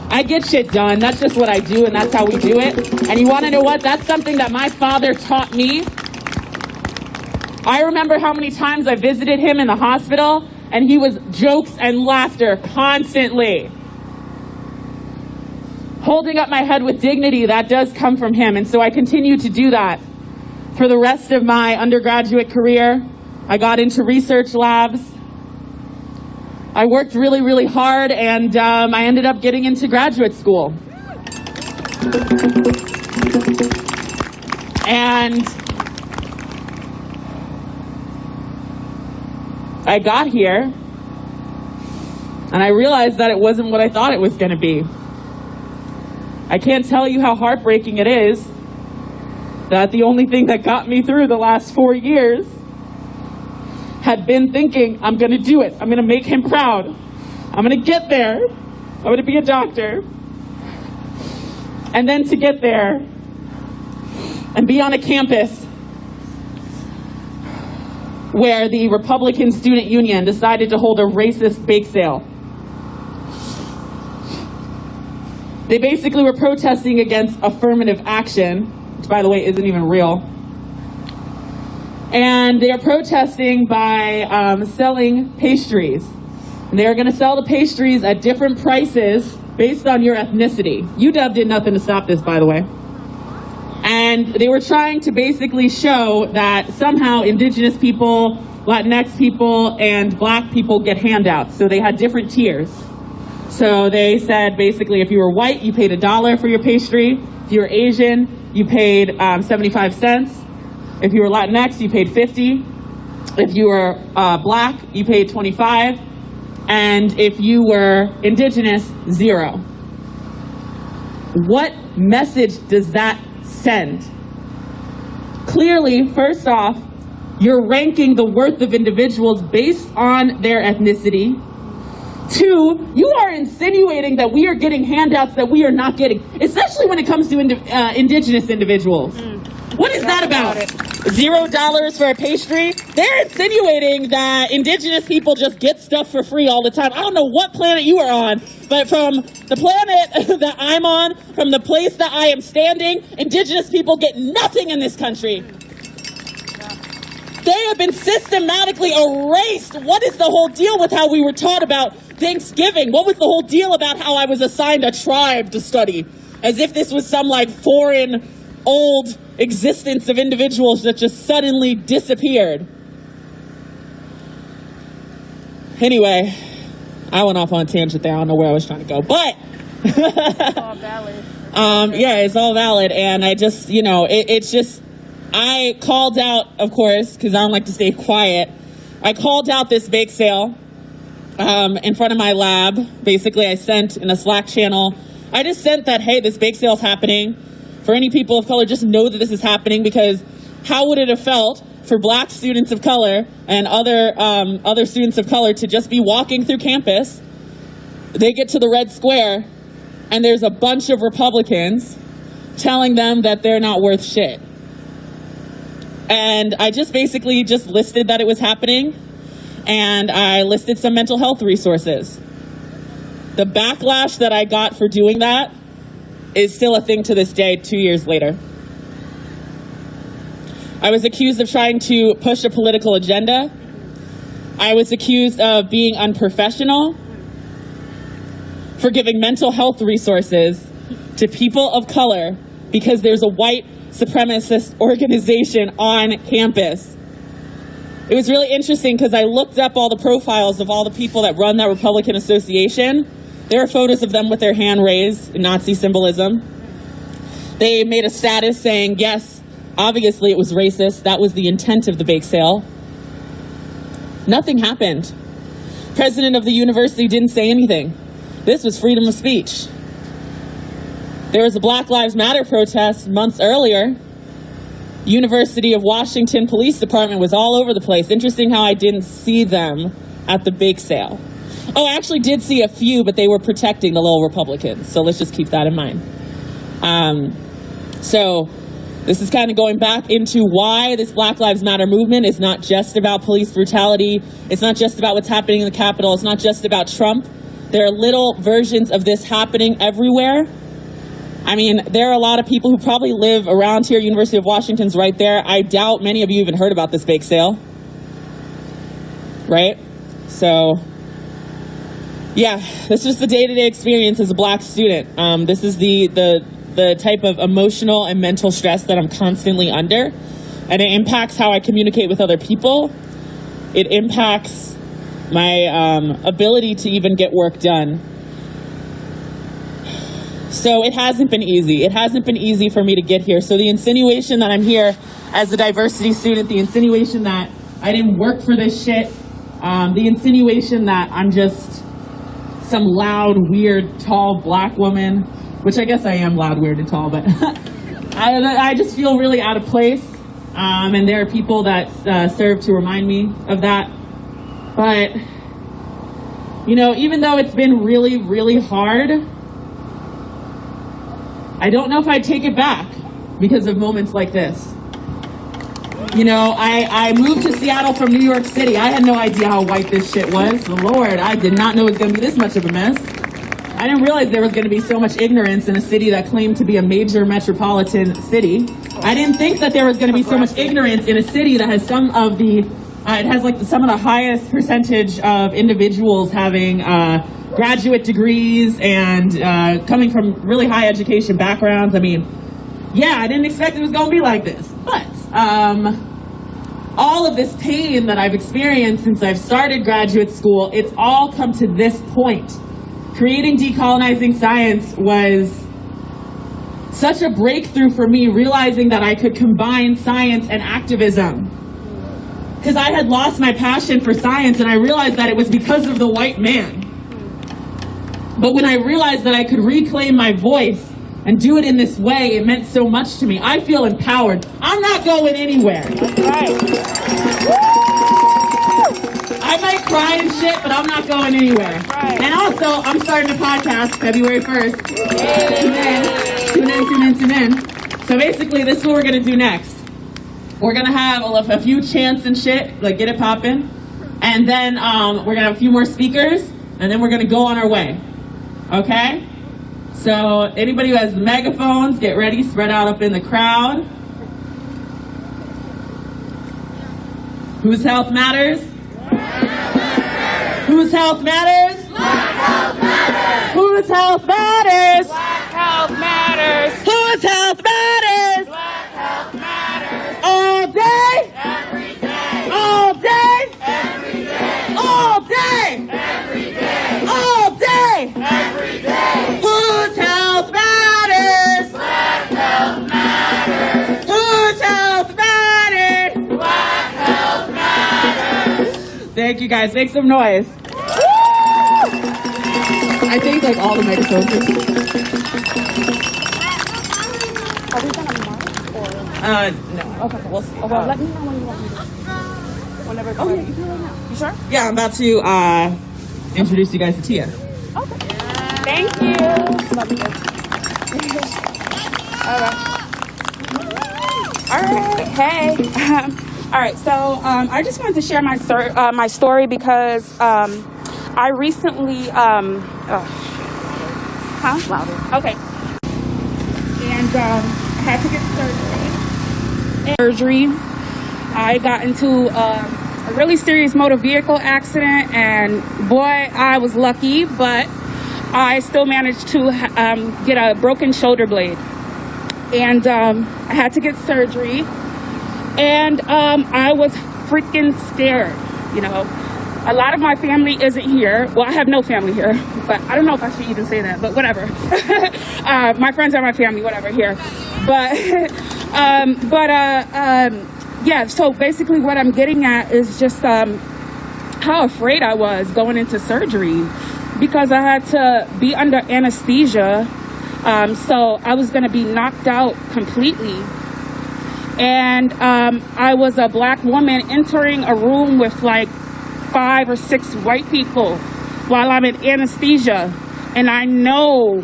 M: I get shit done. That's just what I do, and that's how we do it. And you want to know what? That's something that my father taught me. I remember how many times I visited him in the hospital, and he was jokes and laughter constantly. Holding up my head with dignity, that does come from him. And so I continue to do that for the rest of my undergraduate career. I got into research labs. I worked really, really hard, and I ended up getting into graduate school. And I got here, and I realized that it wasn't what I thought it was going to be. I can't tell you how heartbreaking it is that the only thing that got me through the last 4 years had been thinking, I'm going to do it. I'm going to make him proud. I'm going to get there. I'm going to be a doctor. And then to get there and be on a campus where the Republican Student Union decided to hold a racist bake sale. They basically were protesting against affirmative action, which, by the way, isn't even real. And they are protesting by selling pastries. And they are going to sell the pastries at different prices based on your ethnicity. UW did nothing to stop this, by the way. And they were trying to basically show that somehow indigenous people, Latinx people, and black people get handouts. So they had different tiers. So they said basically if you were white, you paid $1 for your pastry. If you were Asian, you paid 75 cents. If you were Latinx, you paid 50. If you were black, you paid 25. And if you were indigenous, 0. What message does that send? Clearly, first off, you're ranking the worth of individuals based on their ethnicity. 2, you are insinuating that we are getting handouts that we are not getting, especially when it comes to indigenous individuals. What is that about? $0 for a pastry? They're insinuating that indigenous people just get stuff for free all the time. I don't know what planet you are on, but from the planet that I'm on, from the place that I am standing, indigenous people get nothing in this country. They have been systematically erased. What is the whole deal with how we were taught about Thanksgiving? What was the whole deal about how I was assigned a tribe to study? As if this was some like foreign, old existence of individuals that just suddenly disappeared. Anyway, I went off on a tangent there. I don't know where I was trying to go, but
O: It's all valid.
M: yeah, it's all valid. And I just, you know, it's just, I called out, of course, because I don't like to stay quiet. I called out this bake sale in front of my lab. Basically, I sent in a Slack channel, I just sent that, hey, this bake sale is happening. For any people of color, just know that this is happening, because how would it have felt for black students of color and other students of color to just be walking through campus? They get to the red square and there's a bunch of Republicans telling them that they're not worth shit. And I just basically just listed that it was happening, and I listed some mental health resources. The backlash that I got for doing that is still a thing to this day, 2 years later. I was accused of trying to push a political agenda. I was accused of being unprofessional for giving mental health resources to people of color because there's a white supremacist organization on campus. It was really interesting because I looked up all the profiles of all the people that run that Republican Association. There are photos of them with their hand raised in Nazi symbolism. They made a status saying, yes, obviously it was racist. That was the intent of the bake sale. Nothing happened. President of the university didn't say anything. This was freedom of speech. There was a Black Lives Matter protest months earlier. University of Washington Police Department was all over the place. Interesting how I didn't see them at the bake sale. Oh, I actually did see a few, but they were protecting the little Republicans. So let's just keep that in mind. So this is kind of going back into why this Black Lives Matter movement is not just about police brutality. It's not just about what's happening in the Capitol. It's not just about Trump. There are little versions of this happening everywhere. I mean, there are a lot of people who probably live around here. University of Washington's right there. I doubt many of you even heard about this bake sale. Right? So, yeah, this is the day-to-day experience as a black student. This is the type of emotional and mental stress that I'm constantly under. And it impacts how I communicate with other people. It impacts my ability to even get work done. So it hasn't been easy. It hasn't been easy for me to get here. So the insinuation that I'm here as a diversity student, the insinuation that I didn't work for this shit, the insinuation that I'm just some loud, weird, tall black woman, which I guess I am loud, weird, and tall, but I just feel really out of place. And there are people that serve to remind me of that. But, you know, even though it's been really, really hard, I don't know if I'd take it back because of moments like this. You know, I moved to Seattle from New York City. I had no idea how white this shit was. Lord, I did not know it was going to be this much of a mess. I didn't realize there was going to be so much ignorance in a city that claimed to be a major metropolitan city. I didn't think that there was going to be so much ignorance in a city that has some of the, it has like some of the highest percentage of individuals having graduate degrees and coming from really high education backgrounds. I mean, yeah, I didn't expect it was going to be like this. But all of this pain that I've experienced since I've started graduate school, it's all come to this point. Creating Decolonizing Science was such a breakthrough for me, realizing that I could combine science and activism. Because I had lost my passion for science, and I realized that it was because of the white man. But when I realized that I could reclaim my voice and do it in this way, it meant so much to me. I feel empowered. I'm not going anywhere. That's right. I might cry and shit, but I'm not going anywhere. Right. And also, I'm starting a podcast February 1st. Tune in. So basically, this is what we're going to do next. We're going to have a few chants and shit, like get it poppin'. And then we're going to have a few more speakers, and then we're going to go on our way. Okay? So anybody who has the megaphones, get ready, spread out up in the crowd. Whose health matters? Whose health matters?
F: Whose health matters?
M: Black health matters.
F: Whose health matters?
M: Black health matters.
F: All day?
M: Every day.
F: All day?
M: Every day.
F: All day?
M: Every day.
F: All day?
M: Every day.
F: Whose health matters?
M: Black health matters.
F: Whose health matters?
M: Black health matters.
F: Thank you guys. Make some noise. I think like all the microphones. No.
V: Okay. Well, let me know when you want me to. Whenever it's ready. You can right now. You sure?
F: Yeah, I'm about to introduce you guys to Tia.
V: Thank you. Love you. All right. Hey. All right. So I just wanted to share my story because I recently Louder. Okay. And I had to get surgery. I got into a really serious motor vehicle accident, and boy, I was lucky, but I still managed to get a broken shoulder blade. And I had to get surgery, and I was freaking scared, you know. A lot of my family isn't here. Well, I have no family here, but I don't know if I should even say that, but whatever. My friends are my family, whatever, here. Yeah, so basically what I'm getting at is just how afraid I was going into surgery because I had to be under anesthesia. So I was going to be knocked out completely. And I was a black woman entering a room with like 5 or 6 white people while I'm in anesthesia, and I know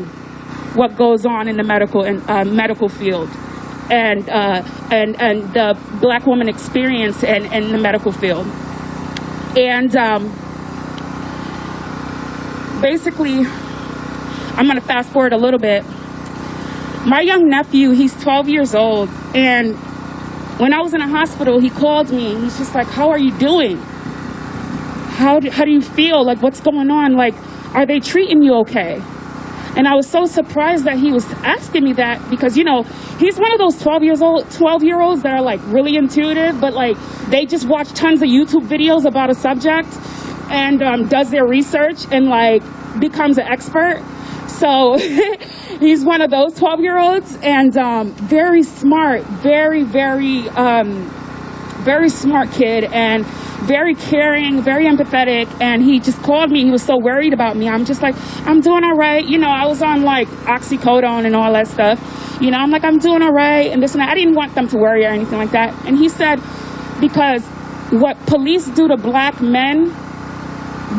V: what goes on in the medical field and the black woman experience in the medical field. And basically, I'm gonna fast forward a little bit. My young nephew, he's 12 years old, and when I was in a hospital, he called me. He's just like, "How are you doing? How do you feel? Like, what's going on? Like, are they treating you okay?" And I was so surprised that he was asking me that because, you know, he's one of those 12-year-olds that are like really intuitive, but like they just watch tons of YouTube videos about a subject and does their research and like becomes an expert. So he's one of those 12-year-olds and very smart, very smart kid and very caring, very empathetic. And he just called me. He was so worried about me. I'm just like, "I'm doing all right." You know, I was on like oxycodone and all that stuff. You know, I'm like, "I'm doing all right," and this and that. I didn't want them to worry or anything like that. And he said, because what police do to black men,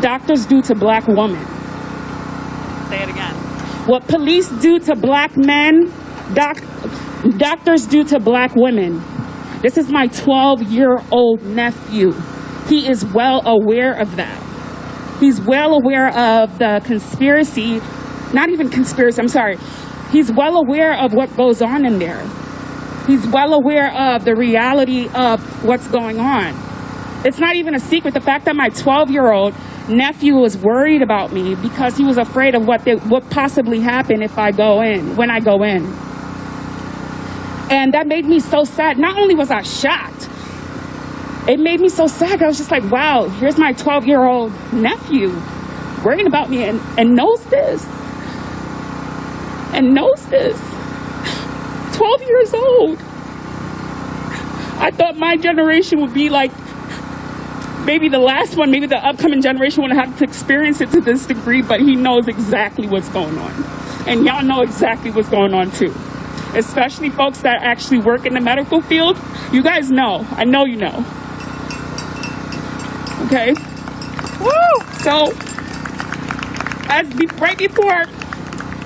V: doctors do to black women.
M: Say it again.
V: What police do to black men, doctors do to black women. This is my 12-year-old nephew. He is well aware of that. He's well aware of the conspiracy, not even conspiracy, I'm sorry. He's well aware of what goes on in there. He's well aware of the reality of what's going on. It's not even a secret. The fact that my 12-year-old nephew was worried about me because he was afraid of what possibly happen if I go in, when I go in. And that made me so sad. Not only was I shocked, it made me so sad. I was just like, wow, here's my 12-year-old nephew worrying about me and knows this. And knows this. 12 years old. I thought my generation would be like maybe the last one, maybe the upcoming generation would have to experience it to this degree, but he knows exactly what's going on. And y'all know exactly what's going on too. Especially folks that actually work in the medical field. You guys know. I know you know. Okay? Woo! So, right before,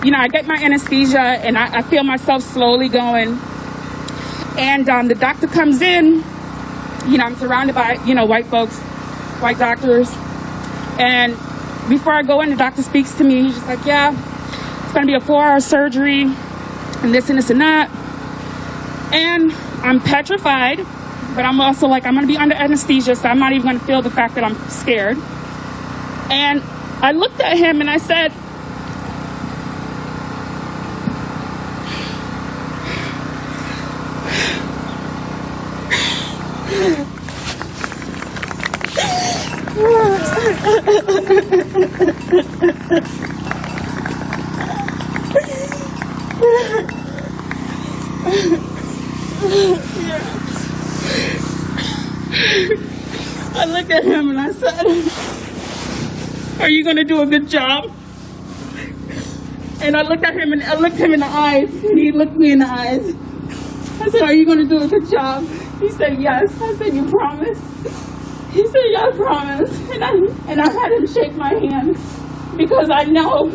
V: you know, I get my anesthesia and I feel myself slowly going. And the doctor comes in. You know, I'm surrounded by, you know, white folks, white doctors. And before I go in, the doctor speaks to me. He's just like, "Yeah, it's going to be a 4-hour surgery and this and this and that." And I'm petrified, but I'm also like, I'm going to be under anesthesia, so I'm not even going to feel the fact that I'm scared. And I looked at him and I said,
F: at him and I said, "Are you going to do a good job?" And I looked at him and I looked him in the eyes and he looked me in the eyes. I said, "Are you going to do a good job?" He said, "Yes." I said, "You promise?" He said, "Yeah, I promise." And I had him shake my hand because I know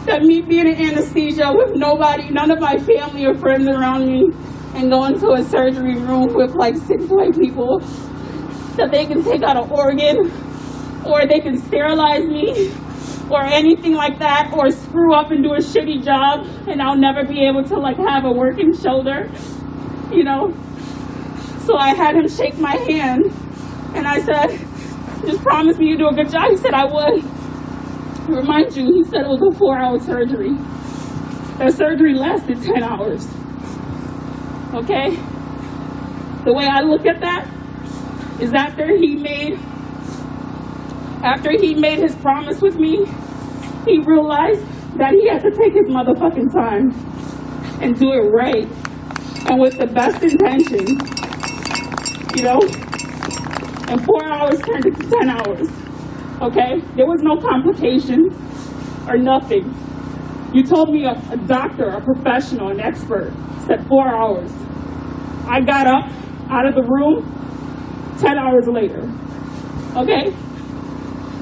F: that me being in anesthesia with nobody, none of my family or friends around me, and going to a surgery room with like 6 white people, that they can take out an organ or they can sterilize me or anything like that, or screw up and do a shitty job and I'll never be able to like have a working shoulder, you know? So I had him shake my hand and I said, "Just promise me you do a good job." He said, "I would." Remind you, he said it was a 4-hour surgery. That surgery lasted 10 hours. Okay? The way I look at that is after he made his promise with me, he realized that he had to take his motherfucking time and do it right and with the best intention, you know? And 4 hours turned into 10 hours, okay? There was no complications or nothing. You told me a doctor, a professional, an expert said 4 hours. I got up out of the room 10 hours later, okay?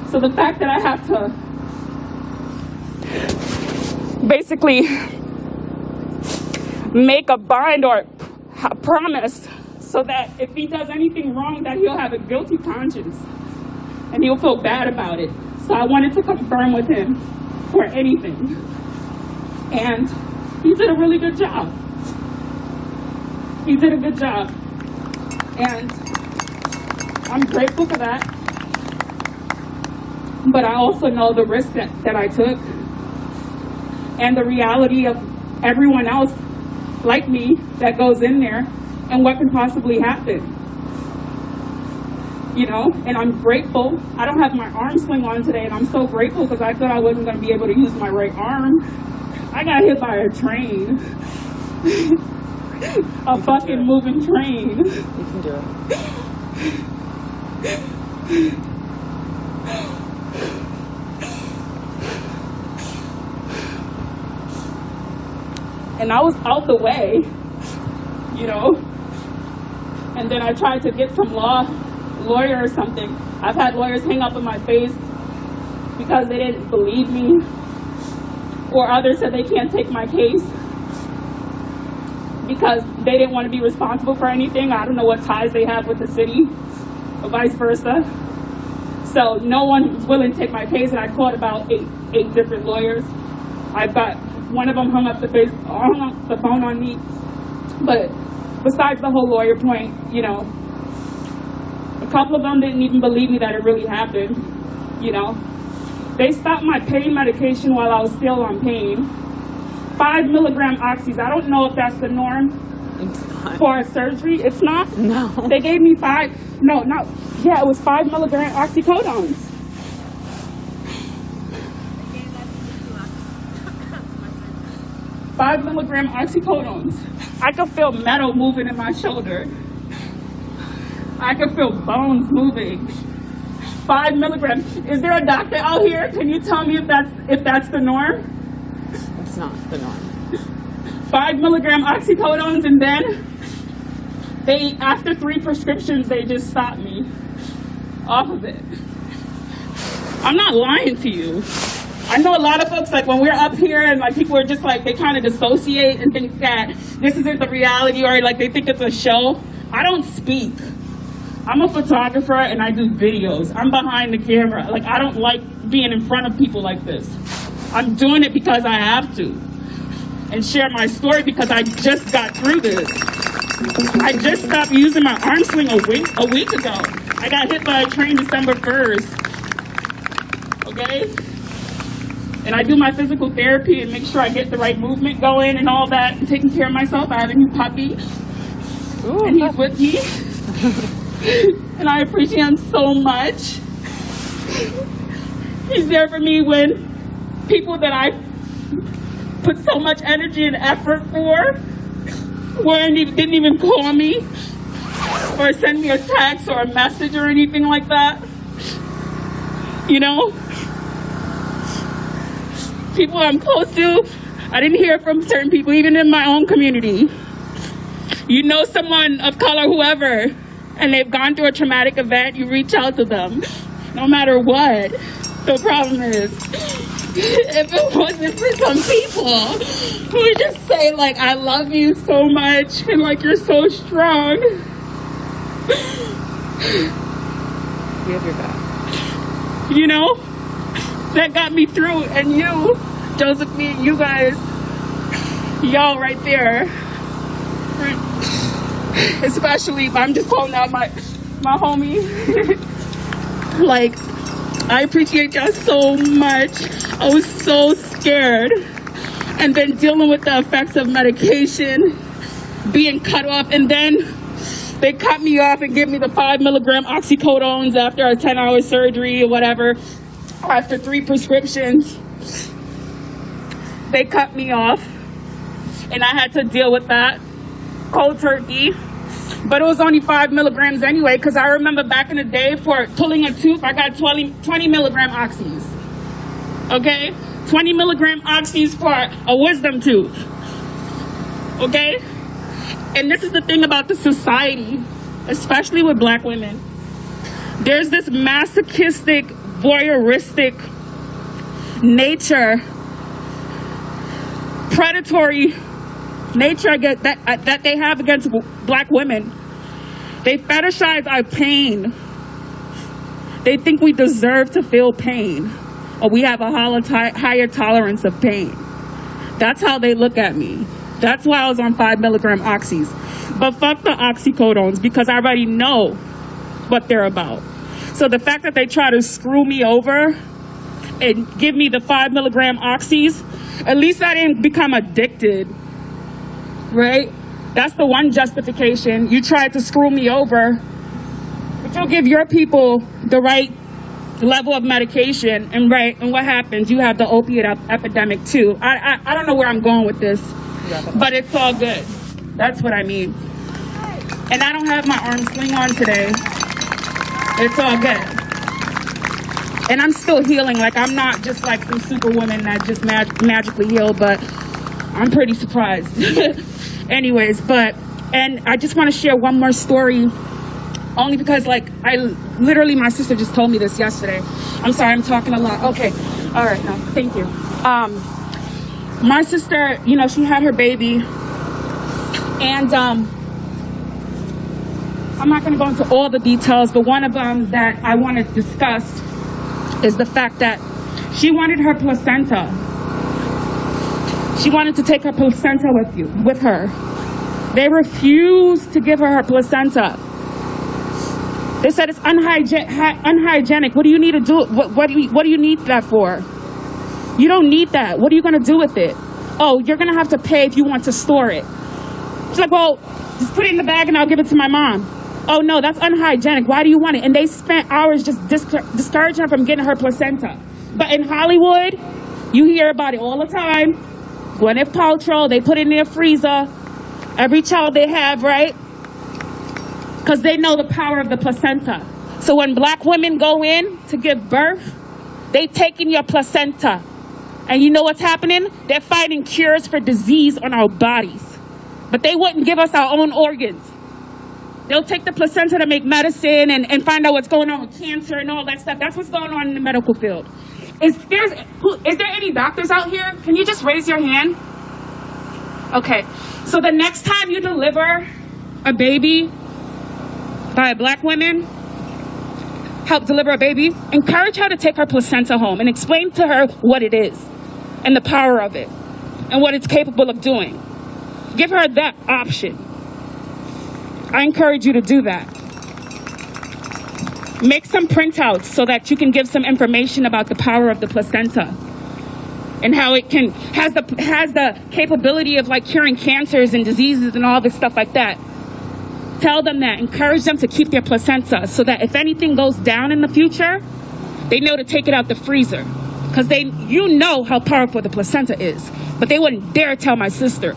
F: So the fact that I have to basically make a bind or a promise so that if he does anything wrong, that he'll have a guilty conscience and he'll feel bad about it. So I wanted to confirm with him for anything. And he did a really good job. He did a good job. And I'm grateful for that. But I also know the risk that I took and the reality of everyone else like me that goes in there and what can possibly happen. You know, and I'm grateful. I don't have my arm sling on today, and I'm so grateful because I thought I wasn't going to be able to use my right arm. I got hit by a train. A fucking moving train.
G: You can do it.
F: And I was out the way, you know, and then I tried to get some lawyer or something. I've had lawyers hang up in my face because they didn't believe me, or others said they can't take my case because they didn't want to be responsible for anything. I don't know what ties they have with the city, or vice versa. So no one was willing to take my case, and I called about eight different lawyers. I've got one of them hung up the phone on me. But besides the whole lawyer point, you know, a couple of them didn't even believe me that it really happened, you know. They stopped my pain medication while I was still on pain. 5 milligram oxys. I don't know if that's the norm for a surgery. It's not?
T: No.
F: They gave me 5 milligram oxycodones. 5 milligram oxycodones. I could feel metal moving in my shoulder. I could feel bones moving. 5 milligrams. Is there a doctor out here? Can you tell me if that's the norm?
T: It's not the norm.
F: 5 milligram oxycodones, and then after 3 prescriptions, they just stopped me off of it. I'm not lying to you. I know a lot of folks, like when we're up here and like people are just like, they kind of dissociate and think that this isn't the reality, or like they think it's a show. I don't speak. I'm a photographer and I do videos. I'm behind the camera. Like, I don't like being in front of people like this. I'm doing it because I have to, and share my story because I just got through this. I just stopped using my arm sling a week ago. I got hit by a train December 1st. Okay? And I do my physical therapy and make sure I get the right movement going and all that, and taking care of myself. I have a new puppy. Ooh, and he's with me. And I appreciate him so much. He's there for me when people that I put so much energy and effort for didn't even call me. or send me a text or a message or anything like that. You know? People I'm close to, I didn't hear from certain people, even in my own community. You know someone of color, whoever, and they've gone through a traumatic event, you reach out to them, no matter what. The problem is, if it wasn't for some people who would just say, like, I love you so much, and like, you're so strong.
G: We have your back.
F: You know, that got me through. And you, Josephine, you guys, y'all right there, especially, I'm just calling out my homie. Like, I appreciate y'all so much. I was so scared. And then dealing with the effects of medication, being cut off, and then they cut me off and give me the 5 milligram oxycodones after a 10-hour surgery or whatever. After 3 prescriptions, they cut me off, and I had to deal with that cold turkey. But it was only 5 milligrams anyway, because I remember back in the day for pulling a tooth, I got 20 milligram oxys. Okay? 20 milligram oxys for a wisdom tooth. Okay? And this is the thing about the society, especially with black women. There's this masochistic, voyeuristic nature, predatory nature that they have against black women. They fetishize our pain. They think we deserve to feel pain, or we have a higher tolerance of pain. That's how they look at me. That's why I was on 5 milligram oxys. But fuck the oxycodones, because I already know what they're about. So the fact that they try to screw me over and give me the 5 milligram oxys, at least I didn't become addicted, right? That's the one justification. You tried to screw me over, but you'll give your people the right level of medication, and what happens? You have the opiate epidemic too. I don't know where I'm going with this, but it's all good. That's what I mean. And I don't have my arm sling on today. It's all good. And I'm still healing. Like, I'm not just like some superwoman that just magically healed, but I'm pretty surprised. Anyways, and I just want to share one more story, only because, like, my sister just told me this yesterday. I'm sorry, I'm talking a lot. Okay, all right, no, thank you. My sister, you know, she had her baby, and I'm not going to go into all the details, but one of them that I want to discuss is the fact that she wanted her placenta. She wanted to take her placenta with her. They refused to give her placenta. They said it's unhygienic. What do you need to do? What do you need that for? You don't need that. What are you going to do with it? Oh, you're going to have to pay if you want to store it. She's like, well, just put it in the bag and I'll give it to my mom. Oh, no, that's unhygienic. Why do you want it? And they spent hours just discouraging her from getting her placenta. But in Hollywood, you hear about it all the time. Gwyneth Paltrow, they put it in their freezer. Every child they have, right? Because they know the power of the placenta. So when black women go in to give birth, they take in your placenta. And you know what's happening? They're finding cures for disease on our bodies. But they wouldn't give us our own organs. They'll take the placenta to make medicine and find out what's going on with cancer and all that stuff. That's what's going on in the medical field. Is there any doctors out here? Can you just raise your hand? Okay. So the next time you deliver a baby by a black woman, help deliver a baby, encourage her to take her placenta home and explain to her what it is and the power of it and what it's capable of doing. Give her that option. I encourage you to do that. Make some printouts so that you can give some information about the power of the placenta and how it has the capability of, like, curing cancers and diseases and all this stuff like that. Tell them that. Encourage them to keep their placenta so that if anything goes down in the future, they know to take it out the freezer. Because you know how powerful the placenta is. But they wouldn't dare tell my sister.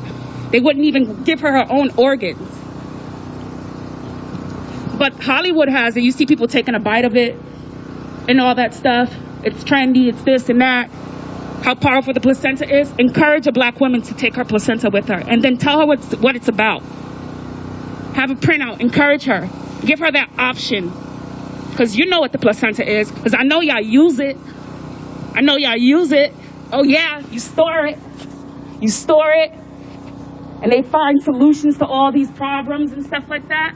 F: They wouldn't even give her her own organs. But Hollywood has it. You see people taking a bite of it and all that stuff. It's trendy, it's this and that. How powerful the placenta is. Encourage a black woman to take her placenta with her and then tell her what it's about. Have a printout, encourage her. Give her that option. Because you know what the placenta is. Because I know y'all use it. I know y'all use it. Oh yeah, you store it. You store it. And they find solutions to all these problems and stuff like that.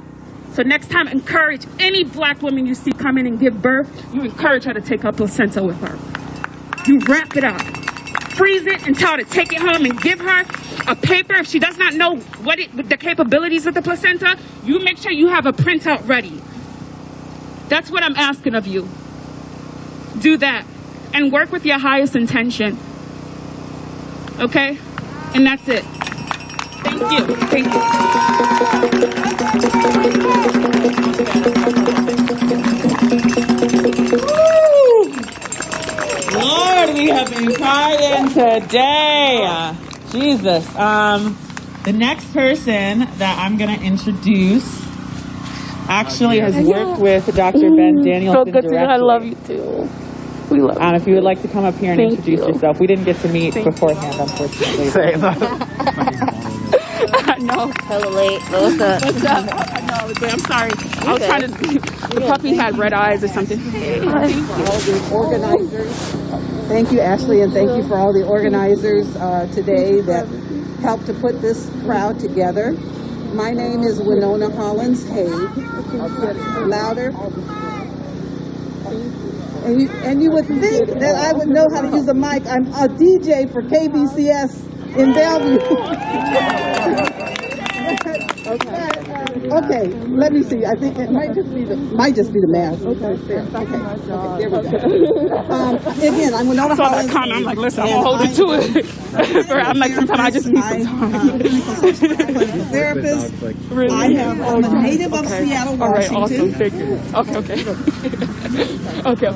F: So next time, encourage any black woman you see come in and give birth, you encourage her to take her placenta with her. You wrap it up, freeze it, and tell her to take it home and give her a paper. If she does not know the capabilities of the placenta, you make sure you have a printout ready. That's what I'm asking of you. Do that and work with your highest intention. Okay? And that's it. Thank you. Thank you.
M: Lord, we have been crying today. Jesus. The next person that I'm going to introduce actually has worked with Dr. Ben Danielson directly.
F: I love you too. We love you.
M: If you would like to come up here and introduce yourself. We didn't get to meet beforehand, unfortunately.
F: No.
Q: Hella late. What's up?
F: What's up? No, I'm sorry. I was trying to. The puppy had red eyes or something.
B: All the organizers. Thank you, Ashley, and thank you for all the organizers today that helped to put this crowd together. My name is Winona Hollins Haig. Louder. And you would think that I would know how to use a mic. I'm a DJ for KBCS in Bellevue. Okay, let me see. I think it might just be the mask. Okay, there we go. Again, I'm Winona Hollins.
F: I'm like, listen, I'm gonna hold it to it. I'm like, sometimes I just need some time.
B: I'm a clinical therapist. I'm a native of Seattle, Washington.
F: All right, awesome. Thank you. Okay.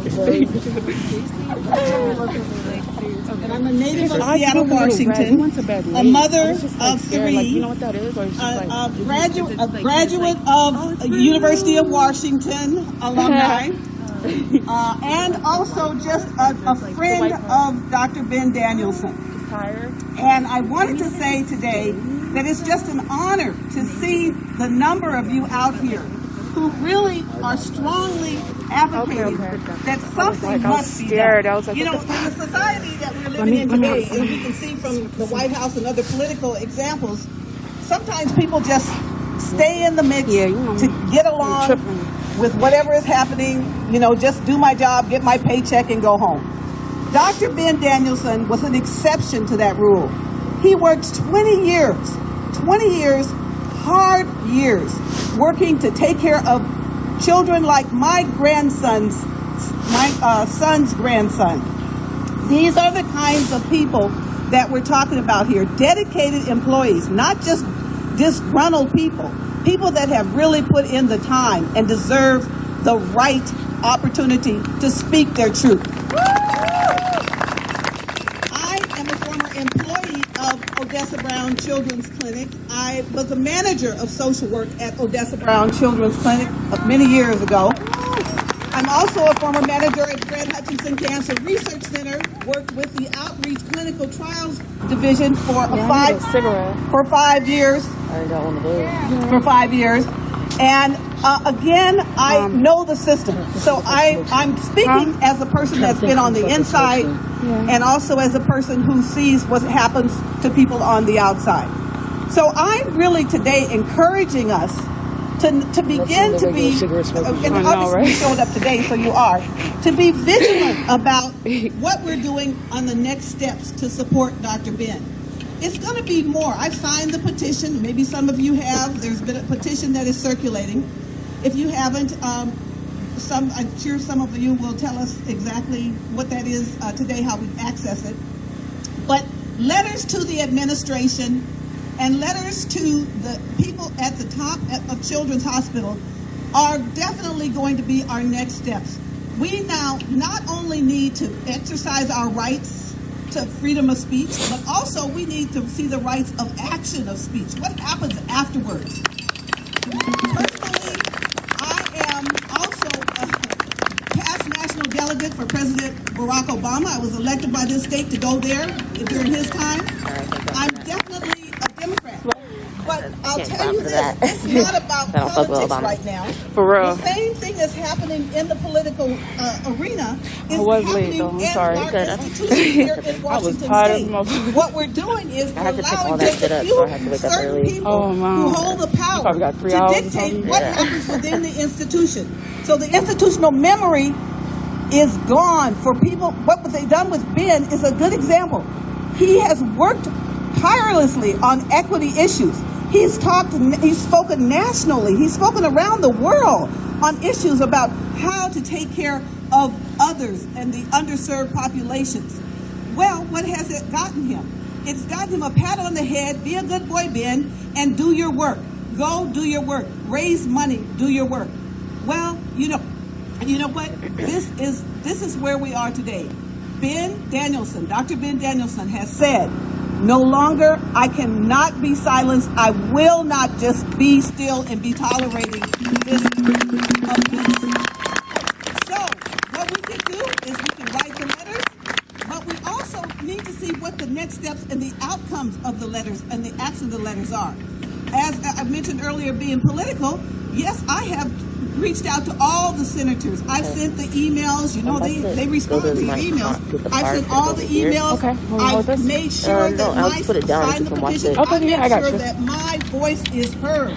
B: And I'm a native of Seattle, Washington, a mother of three, a graduate of University of Washington alumni, and also just a friend of Dr. Ben Danielson. And I wanted to say today that it's just an honor to see the number of you out here who really are strongly advocating that something must be done. You know, in the society that we're living in today, and we can see from the White House and other political examples, sometimes people just stay in the mix to get along with whatever is happening, you know, just do my job, get my paycheck, and go home. Dr. Ben Danielson was an exception to that rule. He worked 20 years, hard years, working to take care of children like my son's grandson. These are the kinds of people that we're talking about here. Dedicated employees, not just disgruntled people. People that have really put in the time and deserve the right opportunity to speak their truth. I am a former employee of Odessa Brown Children's Clinic. I was a manager of social work at Odessa Brown Children's Clinic many years ago. I'm also a former manager at Fred Hutchinson Cancer Research Center, worked with the Outreach Clinical Trials Division for 5 years. For 5 years. And again, I know the system. So I'm speaking as a person that's been on the inside and also as a person who sees what happens to people on the outside. So I'm really today encouraging us to begin to be, and obviously you showed up today, so you are, to be vigilant about what we're doing on the next steps to support Dr. Ben. It's going to be more. I've signed the petition. Maybe some of you have. There's been a petition that is circulating. If you haven't, I'm sure some of you will tell us exactly what that is today, how we access it. But letters to the administration and letters to the people at the top of Children's Hospital are definitely going to be our next steps. We now not only need to exercise our rights to freedom of speech, but also we need to see the rights of action of speech. What happens afterwards? Personally, I Senate for President Barack Obama. I was elected by this state to go there during his time. I'm definitely a Democrat. But I'll tell you this, it's not about politics right now.
T: For real.
B: The same thing is happening in the political arena is
T: I was
B: happening
T: late, though. I'm
B: in
T: sorry.
B: our institutions here in Washington State. What we're doing is we're allowing just a few certain people who hold the power to dictate what happens within the institution. So the institutional memory is gone for people. What they done with Ben is a good example. He has worked tirelessly on equity issues. He's spoken nationally. He's spoken around the world on issues about how to take care of others and the underserved populations. Well, what has it gotten him? It's gotten him a pat on the head, be a good boy, Ben, and do your work. Go do your work. Raise money, do your work. Well, you know what? This is where we are today. Ben Danielson, Dr. Ben Danielson has said, no longer, I cannot be silenced. I will not just be still and be tolerating this abuse. So, what we can do is we can write the letters, but we also need to see what the next steps and the outcomes of the letters and the actions of the letters are. As I mentioned earlier, being political, yes, I have reached out to all the senators. I've sent the emails. You know, they respond to the emails. I've sent all the emails. I've made sure that my sign the petition. I've made sure that my voice is heard.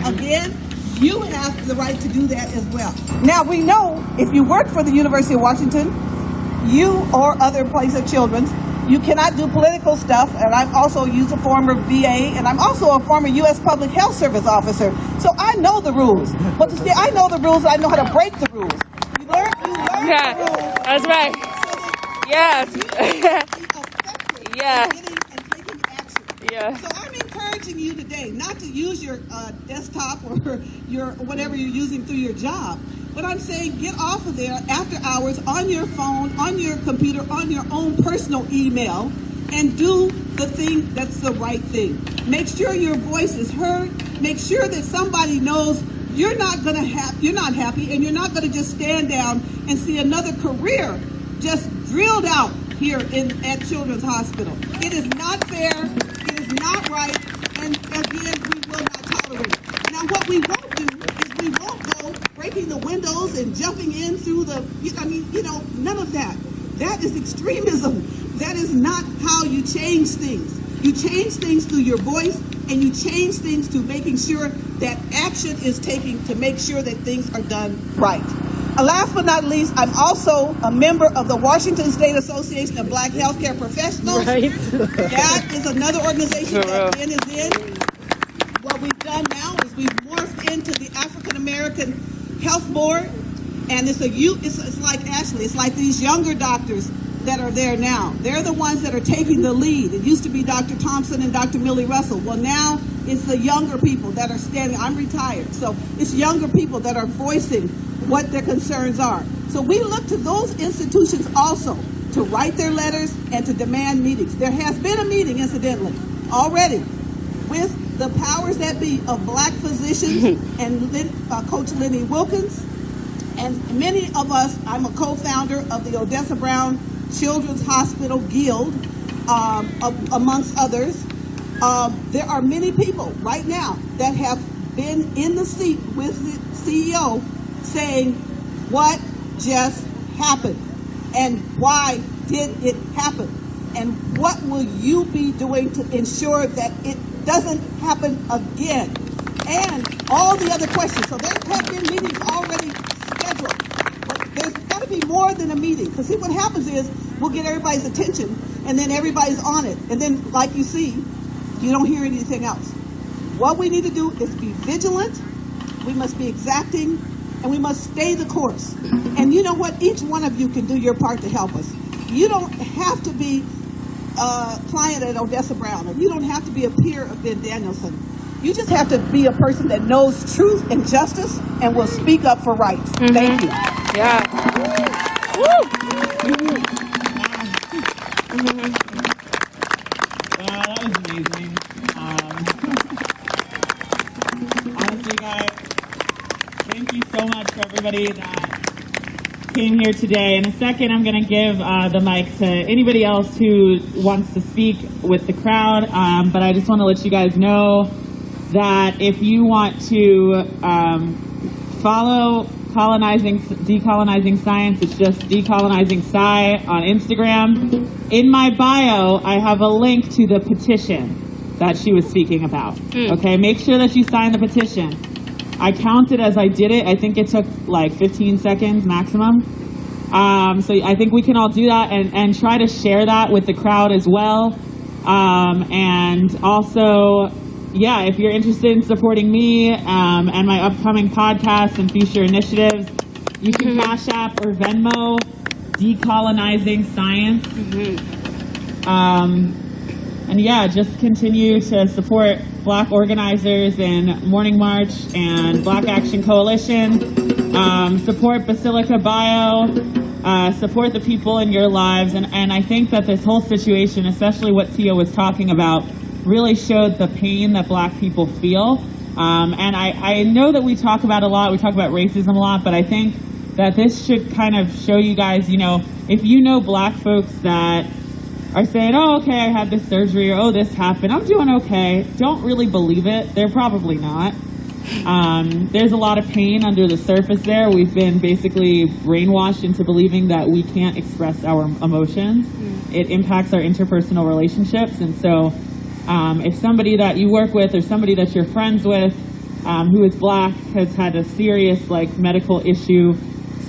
B: Again, you have the right to do that as well. Now, we know if you work for the University of Washington, you or other place of children's, you cannot do political stuff, and I've also used a former VA, and I'm also a former U.S. Public Health Service officer, so I know the rules. But to say I know the rules, I know how to break the rules. You learn the rules.
T: That's right. Yes. Yeah. Yeah.
B: So I'm encouraging you today not to use your desktop or your whatever you're using through your job. But I'm saying get off of there after hours on your phone, on your computer, on your own personal email, and do the thing that's the right thing. Make sure your voice is heard. Make sure that somebody knows you're not happy, and you're not gonna just stand down and see another career just drilled out here at Children's Hospital. It is not fair. It is not right. And again, we will not tolerate it. Now, what we won't do is we won't go breaking the windows and jumping in through none of that. That is extremism. That is not how you change things. You change things through your voice, and you change things to making sure that action is taken to make sure that things are done right. Last but not least, I'm also a member of the Washington State Association of Black Healthcare Professionals. Right. That is another organization that Ben is in. What we've done now is we've morphed into the African American Health Board, and it's like Ashley. It's like these younger doctors that are there now. They're the ones that are taking the lead. It used to be Dr. Thompson and Dr. Millie Russell. Well, now it's the younger people that are standing. I'm retired, so it's younger people that are voicing what their concerns are. So we look to those institutions also to write their letters and to demand meetings. There has been a meeting, incidentally, already with the powers that be of black physicians and Coach Lenny Wilkins, and many of us. I'm a co-founder of the Odessa Brown Children's Hospital Guild, amongst others. There are many people right now that have been in the seat with the CEO saying, what just happened? And why did it happen? And what will you be doing to ensure that it doesn't happen again? And all the other questions. So there have been meetings already scheduled. But there's got to be more than a meeting. Because see, what happens is we'll get everybody's attention, and then everybody's on it. And then, like you see, you don't hear anything else. What we need to do is be vigilant. We must be exacting. And we must stay the course. And you know what? Each one of you can do your part to help us. You don't have to be a client at Odessa Brown, or you don't have to be a peer of Ben Danielson. You just have to be a person that knows truth and justice and will speak up for rights. Thank you.
T: Yeah.
M: That was amazing. Honestly, guys, thank you so much for everybody that came here today. In a second, I'm going to give the mic to anybody else who wants to speak with the crowd. But I just want to let you guys know that if you want to follow Decolonizing Science, it's just Decolonizing Sci on Instagram. In my bio, I have a link to the petition that she was speaking about. Okay, make sure that you sign the petition. I counted as I did it. I think it took like 15 seconds maximum. So I think we can all do that and try to share that with the crowd as well. And also, yeah, if you're interested in supporting me and my upcoming podcasts and future initiatives, you can Cash App or Venmo Decolonizing Science. And yeah, just continue to support Black organizers in Morning March and Black Action Coalition. Support Basilica Bio. Support the people in your lives. And I think that this whole situation, especially what Tia was talking about, really showed the pain that Black people feel. And I know that we talk about a lot, we talk about racism a lot, but I think that this should kind of show you guys, you know, if you know Black folks that are saying, oh, okay, I had this surgery, or oh, this happened, I'm doing okay, don't really believe it. They're probably not. There's a lot of pain under the surface there. We've been basically brainwashed into believing that we can't express our emotions. It impacts our interpersonal relationships. And so if somebody that you work with or somebody that you're friends with who is Black has had a serious like medical issue,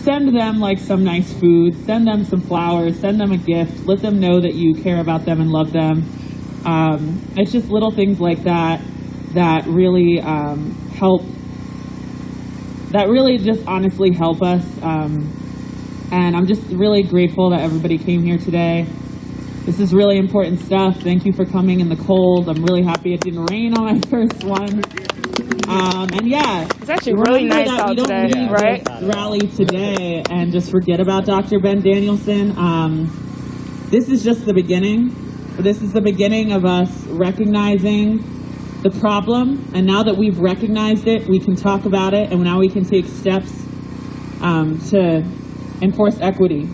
M: send them like some nice food, send them some flowers, send them a gift, let them know that you care about them and love them. It's just little things like that that really help, that really just honestly help us. And I'm just really grateful that everybody came here today. This is really important stuff. Thank you for coming in the cold. I'm really happy it didn't rain on my first one. And yeah,
T: it's actually really nice out today, right?
M: Rally today and just forget about Dr. Ben Danielson. This is just the beginning. This is the beginning of us recognizing the problem. And now that we've recognized it, we can talk about it, and now we can take steps to enforce equity.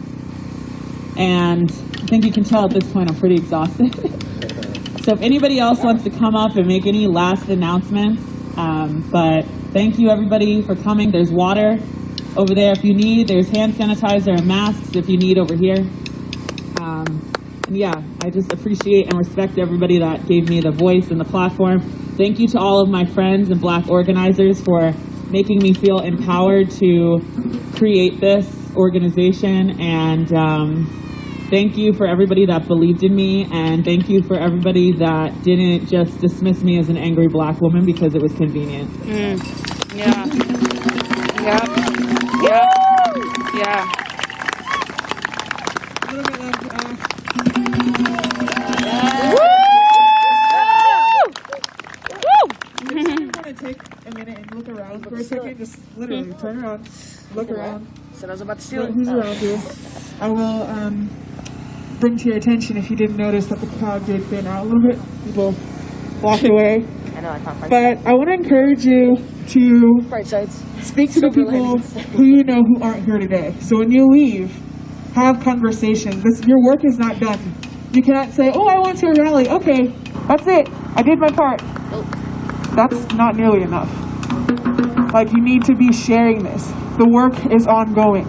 M: And I think you can tell at this point I'm pretty exhausted. So if anybody else wants to come up and make any last announcements, but thank you everybody for coming. There's water over there if you need. There's hand sanitizer and masks if you need over here. And yeah, I just appreciate and respect everybody that gave me the voice and the platform. Thank you to all of my friends and Black organizers for making me feel empowered to create this organization. And thank you for everybody that believed in me, and thank you for everybody that didn't just dismiss me as an angry Black woman because it was convenient.
T: Yeah. Yep. Yep. Yeah.
L: I just want to take a minute and look around for a second. Just literally turn around, look around.
G: Said I was about to steal it.
L: Who's around you? I will bring to your attention, if you didn't notice, that the crowd did thin out a little bit. People walked away.
Q: I know, I can't find
L: But I want to encourage you to
G: Bright sides.
L: speak to the people who you know who aren't here today. So when you leave, have conversations. Your work is not done. You cannot say, oh, I went to a rally. Okay, that's it. I did my part. That's not nearly enough. Like, you need to be sharing this. The work is ongoing.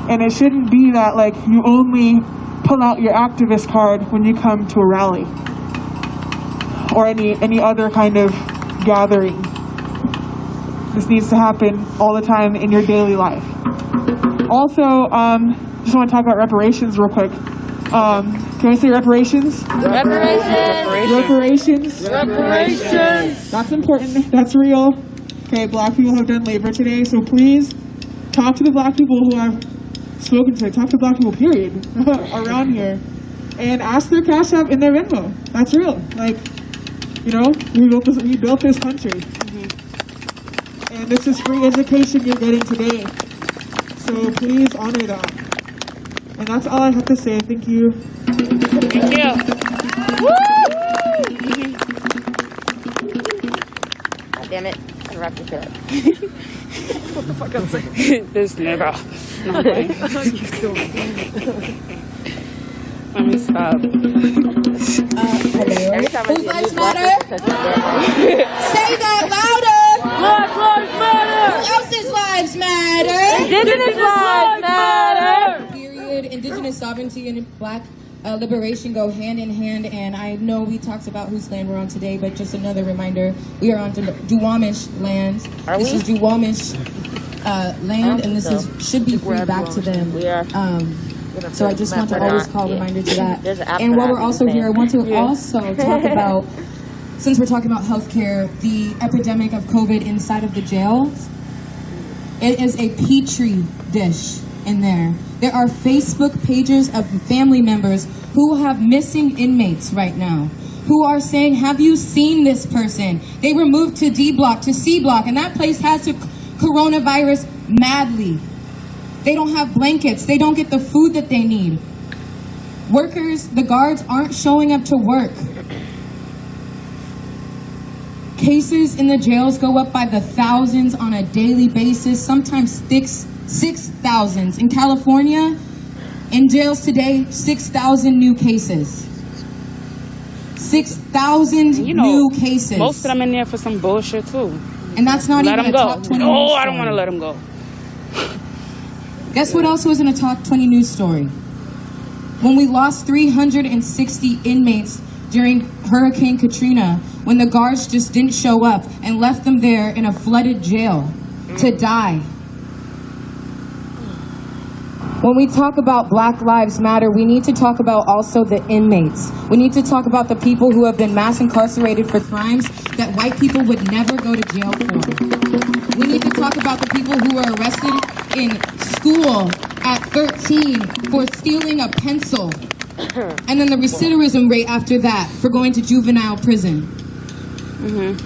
L: And it shouldn't be that, like, you only pull out your activist card when you come to a rally or any other kind of gathering. This needs to happen all the time in your daily life. Also, just want to talk about reparations real quick. Can I say reparations? Reparations. Reparations. That's important. That's real. Okay, Black people have done labor today, so please talk to the Black people who I've spoken to. Talk to Black people, period, around here, and ask their Cash App and their Venmo. That's real. Like, you know, we built this country, and this is free education you're getting today. So please honor that. And that's all I have to say. Thank you.
T: Thank you.
Q: God damn it. to wrap this up.
T: What the fuck I'm saying? This nigga. No way. Let me stop.
Q: Hello.
C: Whose lives matter? Say that louder.
O: Black Lives Matter.
C: Who else's lives matter?
O: Indigenous lives matter.
I: Period. Indigenous sovereignty and Black liberation go hand in hand, and I know we talked about whose land we're on today, but just another reminder, we are on Duwamish land. This is Duwamish land, and this should be free back to them. So I just want to always call a reminder to that. And while we're also here, I want to also talk about, since we're talking about healthcare, the epidemic of COVID inside of the jails. It is a petri dish in there. There are Facebook pages of family members who have missing inmates right now, who are saying, have you seen this person? They were moved to D block, to C block, and that place has coronavirus madly. They don't have blankets. They don't get the food that they need. Workers, the guards aren't showing up to work. Cases in the jails go up by the thousands on a daily basis, sometimes 6,000. In California, in jails today, 6,000 new cases. 6,000 new cases.
T: Most of them in there for some bullshit too.
I: And that's not
T: let
I: even
T: them
I: a
T: go.
I: top 20
T: No,
I: news
T: I don't
I: story.
T: want to let them go.
I: Guess what else was in a top 20 news story? When we lost 360 inmates during Hurricane Katrina, when the guards just didn't show up and left them there in a flooded jail to die. When we talk about Black Lives Matter, we need to talk about also the inmates. We need to talk about the people who have been mass incarcerated for crimes that white people would never go to jail for. We need to talk about the people who were arrested in school at 13 for stealing a pencil. And then the recidivism rate after that for going to juvenile prison.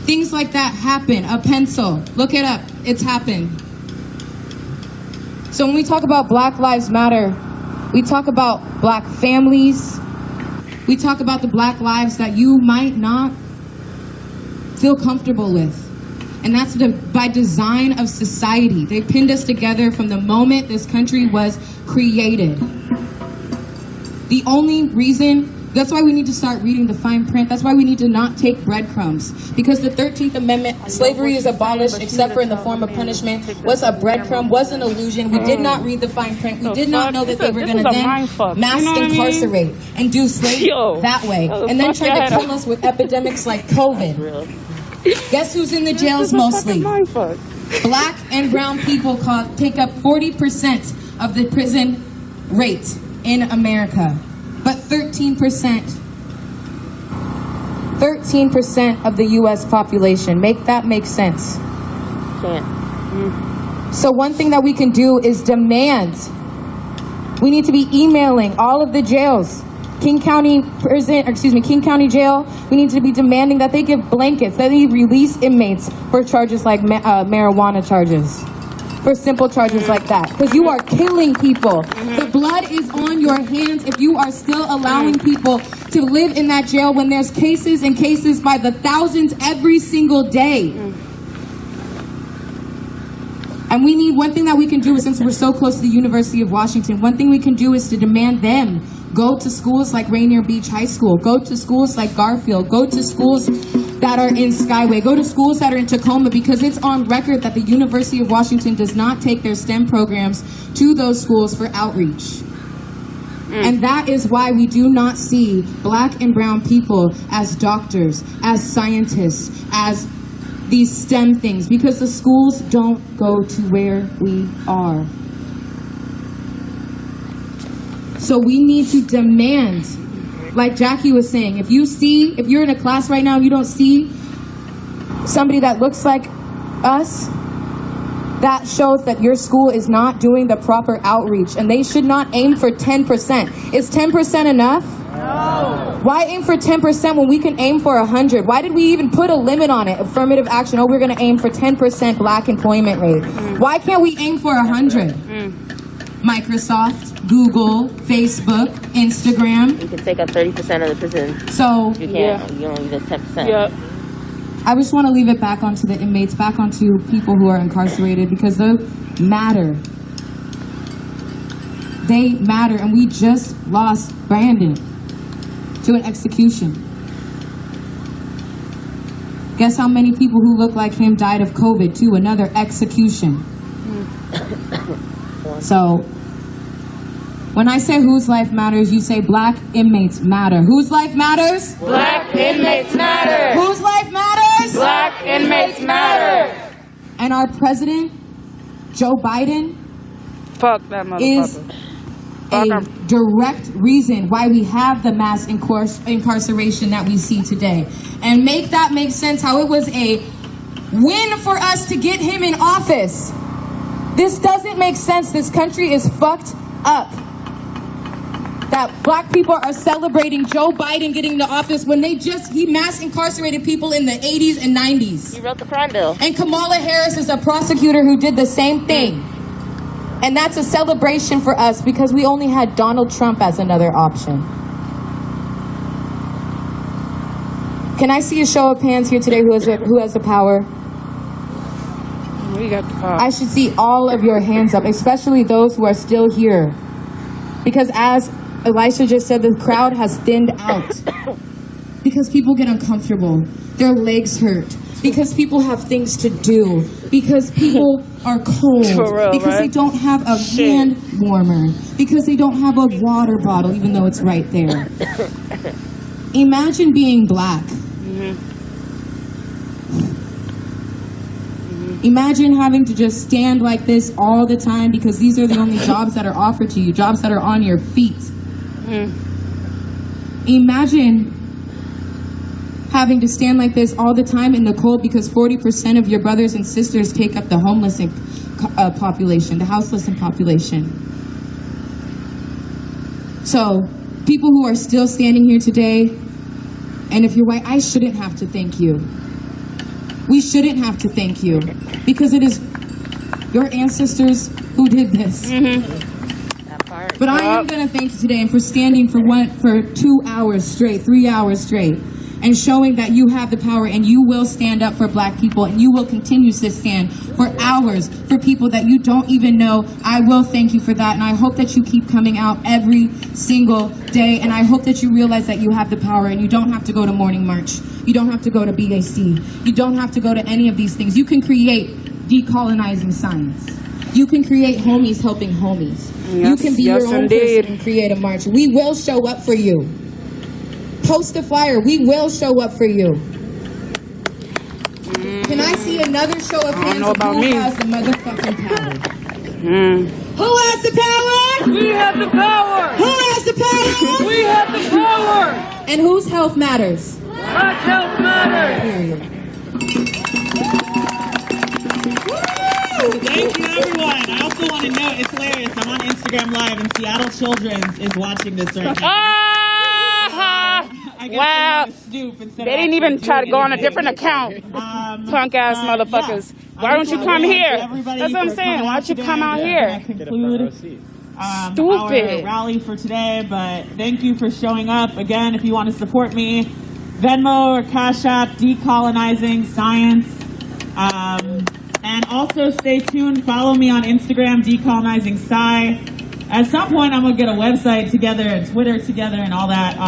I: Things like that happen. A pencil. Look it up. It's happened. So when we talk about Black Lives Matter, we talk about Black families. We talk about the Black lives that you might not feel comfortable with. And that's by design of society. They pinned us together from the moment this country was created. The only reason, that's why we need to start reading the fine print. That's why we need to not take breadcrumbs. Because the 13th Amendment, slavery is abolished except for in the form of punishment. Was a breadcrumb, was an illusion. We did not read the fine print. We did not know that they were going to then mass incarcerate and do slavery that way. And then try to kill us with epidemics like COVID. Guess who's in the jails mostly? Black and brown people take up 40% of the prison rate in America. But 13% of the U.S. population. Make that make sense. So one thing that we can do is demand. We need to be emailing all of the jails. King County Jail, we need to be demanding that they give blankets, that they release inmates for charges like marijuana charges. For simple charges like that. Because you are killing people. The blood is on your hands if you are still allowing people to live in that jail when there's cases and cases by the thousands every single day. And we need, one thing that we can do is, since we're so close to the University of Washington, one thing we can do is to demand them go to schools like Rainier Beach High School, go to schools like Garfield, go to schools that are in Skyway, go to schools that are in Tacoma, because it's on record that the University of Washington does not take their STEM programs to those schools for outreach. And that is why we do not see Black and brown people as doctors, as scientists, as these STEM things, because the schools don't go to where we are. So we need to demand, like Jackie was saying, if you're in a class right now and you don't see somebody that looks like us, that shows that your school is not doing the proper outreach, and they should not aim for 10%. Is 10% enough? No. Why aim for 10% when we can aim for 100? Why did we even put a limit on it? Affirmative action. Oh, we're going to aim for 10% Black employment rate. Why can't we aim for 100? Microsoft, Google, Facebook, Instagram.
Q: You can take up 30% of the prison.
I: So
Q: you can't. You only just 10%.
I: I just want to leave it back onto the inmates, back onto people who are incarcerated, because they matter. They matter, and we just lost Brandon to an execution. Guess how many people who look like him died of COVID too? Another execution. So, when I say whose life matters, you say black inmates matter. Whose life matters?
H: Black inmates matter.
I: Whose life matters?
H: Black inmates matter.
I: And our president, Joe Biden,
T: Fuck that
I: is
T: motherfucker.
I: a direct reason why we have the mass incarceration that we see today. And make that make sense, how it was a win for us to get him in office. This doesn't make sense. This country is fucked up. That black people are celebrating Joe Biden getting to office when he mass incarcerated people in the 80s and 90s.
Q: He wrote the crime bill.
I: And Kamala Harris is a prosecutor who did the same thing. And that's a celebration for us because we only had Donald Trump as another option. Can I see a show of hands here today who has the power?
T: We got the power.
I: I should see all of your hands up, especially those who are still here. Because as Elisha just said, the crowd has thinned out. Because people get uncomfortable. Their legs hurt. Because people have things to do. Because people are cold.
T: For real,
I: because
T: right?
I: they don't have a hand warmer. Because they don't have a water bottle, even though it's right there. Imagine being black. Imagine having to just stand like this all the time because these are the only jobs that are offered to you, jobs that are on your feet. Imagine having to stand like this all the time in the cold because 40% of your brothers and sisters take up the homeless population, the houseless population. So, people who are still standing here today, and if you're white, I shouldn't have to thank you. We shouldn't have to thank you because it is your ancestors who did this. But I am going to thank you today and for standing for 2 hours straight, 3 hours straight, and showing that you have the power and you will stand up for black people and you will continue to stand for hours for people that you don't even know. I will thank you for that, and I hope that you keep coming out every single day, and I hope that you realize that you have the power and you don't have to go to Morning March. You don't have to go to BAC. You don't have to go to any of these things. You can create decolonizing science. You can create homies helping homies. You can be your own person and create a march. We will show up for you. Post a flyer. We will show up for you. Can I see another show of hands of who has the motherfucking power? Who has the power?
H: We have the power.
I: Who has the power?
H: We have the power.
I: And whose health matters?
H: Black health matters.
I: Period.
K: Thank you, everyone. I also want to note, it's hilarious. I'm on Instagram Live, and Seattle Children's is watching this right now.
T: Wow. They didn't even try to go on a different account. Punk ass motherfuckers. Why don't you come here? That's what I'm saying. Why don't you come out here?
K: Conclude
T: Stupid.
K: our rally for today, but thank you for showing up. Again, if you want to support me, Venmo or Cash App, Decolonizing Science. And also stay tuned. Follow me on Instagram, Decolonizing Sci. At some point, I'm going to get a website together and Twitter together and all that.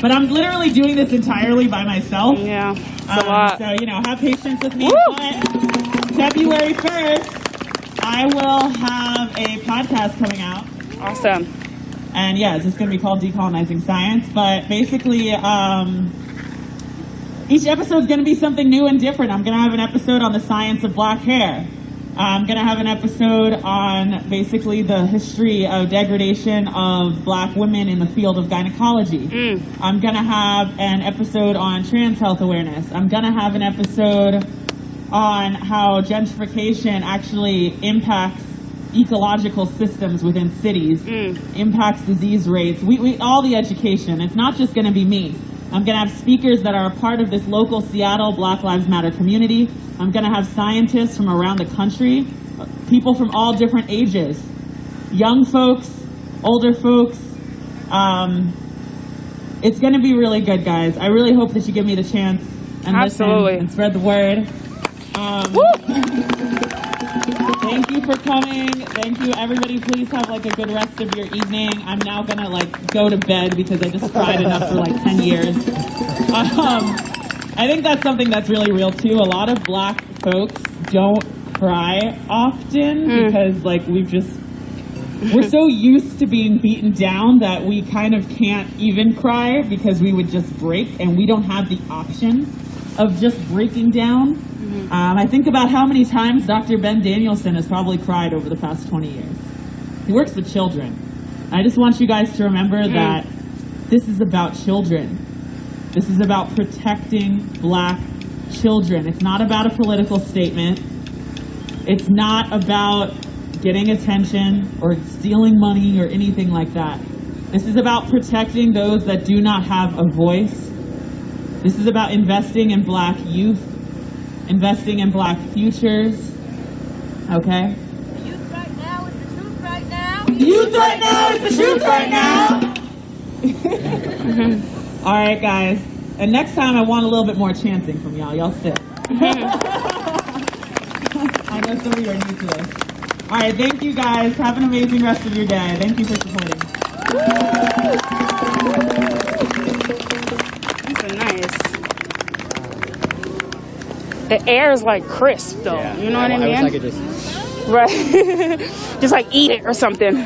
K: But I'm literally doing this entirely by myself.
T: Yeah, it's a lot.
K: So, have patience with me. But February 1st, I will have a podcast coming out.
T: Awesome.
K: And yeah, it's just going to be called Decolonizing Science. But basically, each episode is going to be something new and different. I'm going to have an episode on the science of black hair. I'm going to have an episode on basically the history of degradation of black women in the field of gynecology. I'm going to have an episode on trans health awareness. I'm going to have an episode on how gentrification actually impacts ecological systems within cities, impacts disease rates. We all the education. It's not just going to be me. I'm going to have speakers that are a part of this local Seattle Black Lives Matter community. I'm going to have scientists from around the country, people from all different ages, young folks, older folks. It's going to be really good, guys. I really hope that you give me the chance and
T: Absolutely.
K: listen and spread the word. Thank you for coming. Thank you, everybody. Please have like a good rest of your evening. I'm now gonna like go to bed because I just cried enough for like 10 years. I think that's something that's really real too. A lot of Black folks don't cry often because like we're so used to being beaten down that we kind of can't even cry because we would just break, and we don't have the option of just breaking down. I think about how many times Dr. Ben Danielson has probably cried over the past 20 years. He works with children. I just want you guys to remember that this is about children. This is about protecting Black children. It's not about a political statement. It's not about getting attention or stealing money or anything like that. This is about protecting those that do not have a voice. This is about investing in Black youth, investing in Black futures, okay?
H: Youth right now is the truth right now.
K: Youth right now is the truth right now. All right, guys. And next time I want a little bit more chanting from y'all. Y'all sit. I know some of you are new to this. All right, thank you guys. Have an amazing rest of your day. Thank you for supporting.
T: These are nice. The air is like crisp though.
D: Yeah.
T: You know what I mean?
D: I wish I could just...
T: Right. Just like eat it or something. All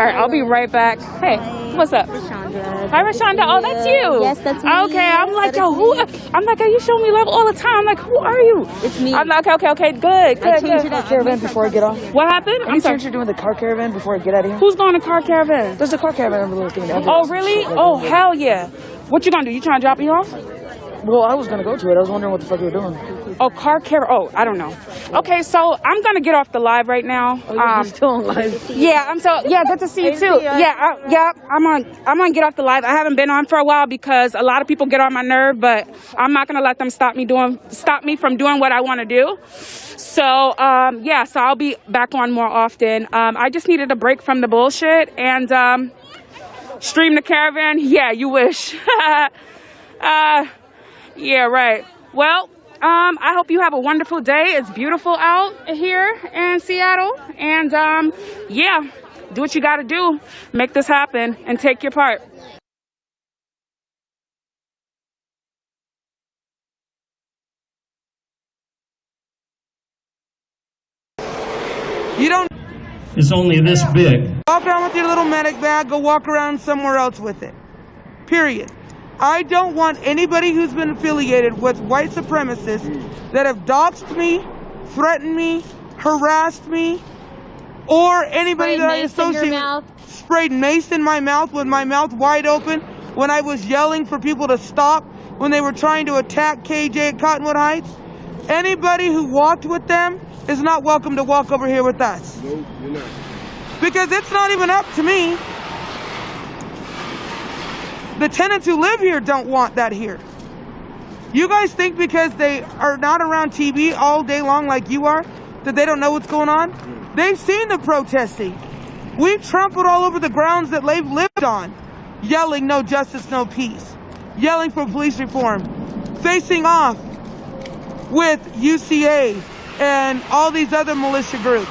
T: right, I'll be right back. Hey, what's up? Hi, Rashonda. Oh, that's you.
W: Yes, that's me.
T: Okay, I'm like, yo, who? I'm like, you show me love all the time. I'm like, who are you?
W: It's me.
T: I'm like, okay, good.
P: Car caravan before I get off.
T: What happened?
P: I'm sorry. You're doing the car caravan before I get out of here.
T: Who's going to car caravan?
P: There's a car caravan over the thing.
T: Oh, really? Oh, hell yeah. What you gonna do? You trying to drop me off?
P: Well, I was gonna go to it. I was wondering what the fuck you were doing.
T: Oh, car caravan. Oh, I don't know. Okay, so I'm gonna get off the live right now.
P: Oh, you're still on live.
T: Yeah, good to see you too. I'm gonna get off the live. I haven't been on for a while because a lot of people get on my nerve, but I'm not gonna let them stop me from doing what I want to do. So so I'll be back on more often. I just needed a break from the bullshit and stream the caravan. Yeah, you wish. Yeah, right. Well, I hope you have a wonderful day. It's beautiful out here in Seattle. And, do what you got to do. Make this happen and take your part.
A: You don't...
R: It's only this big.
A: Walk around with your little medic bag, go walk around somewhere else with it. Period. I don't want anybody who's been affiliated with white supremacists that have doxed me, threatened me, harassed me, or anybody that I associate with, sprayed mace in my mouth with my mouth wide open when I was yelling for people to stop when they were trying to attack KJ at Cottonwood Heights. Anybody who walked with them is not welcome to walk over here with us.
U: No, you're not.
A: Because it's not even up to me. The tenants who live here don't want that here. You guys think because they are not around TV all day long like you are, that they don't know what's going on? They've seen the protesting. We've trampled all over the grounds that they've lived on, yelling no justice, no peace, yelling for police reform, facing off with UCA and all these other militia groups.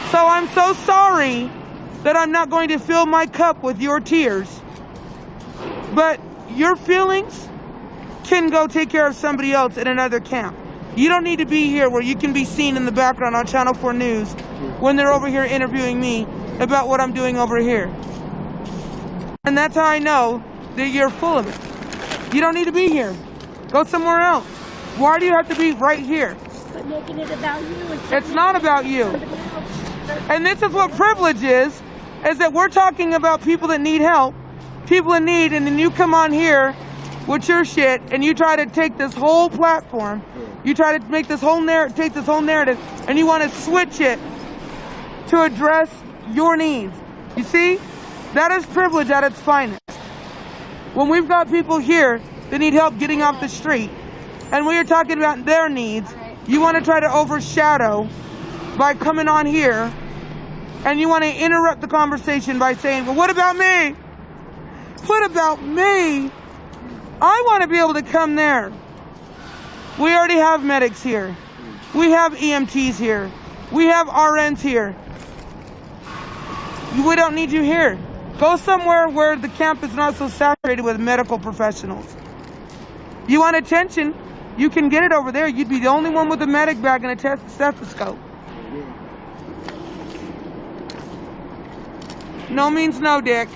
A: So I'm so sorry that I'm not going to fill my cup with your tears. But your feelings can go take care of somebody else in another camp. You don't need to be here where you can be seen in the background on Channel 4 News when they're over here interviewing me about what I'm doing over here. And that's how I know that you're full of it. You don't need to be here. Go somewhere else. Why do you have to be right here?
W: But making it about you.
A: It's not about you. And this is what privilege is that we're talking about people that need help. People in need, and then you come on here with your shit and you try to take this whole platform, you try to make this whole take this whole narrative, and you want to switch it to address your needs. You see? That is privilege at its finest. When we've got people here that need help getting off the street, and we are talking about their needs, you want to try to overshadow by coming on here, and you want to interrupt the conversation by saying, well, what about me? What about me? I want to be able to come there. We already have medics here. We have EMTs here. We have RNs here. We don't need you here. Go somewhere where the camp is not so saturated with medical professionals. You want attention, you can get it over there. You'd be the only one with a medic bag and a stethoscope. No means no, Dick.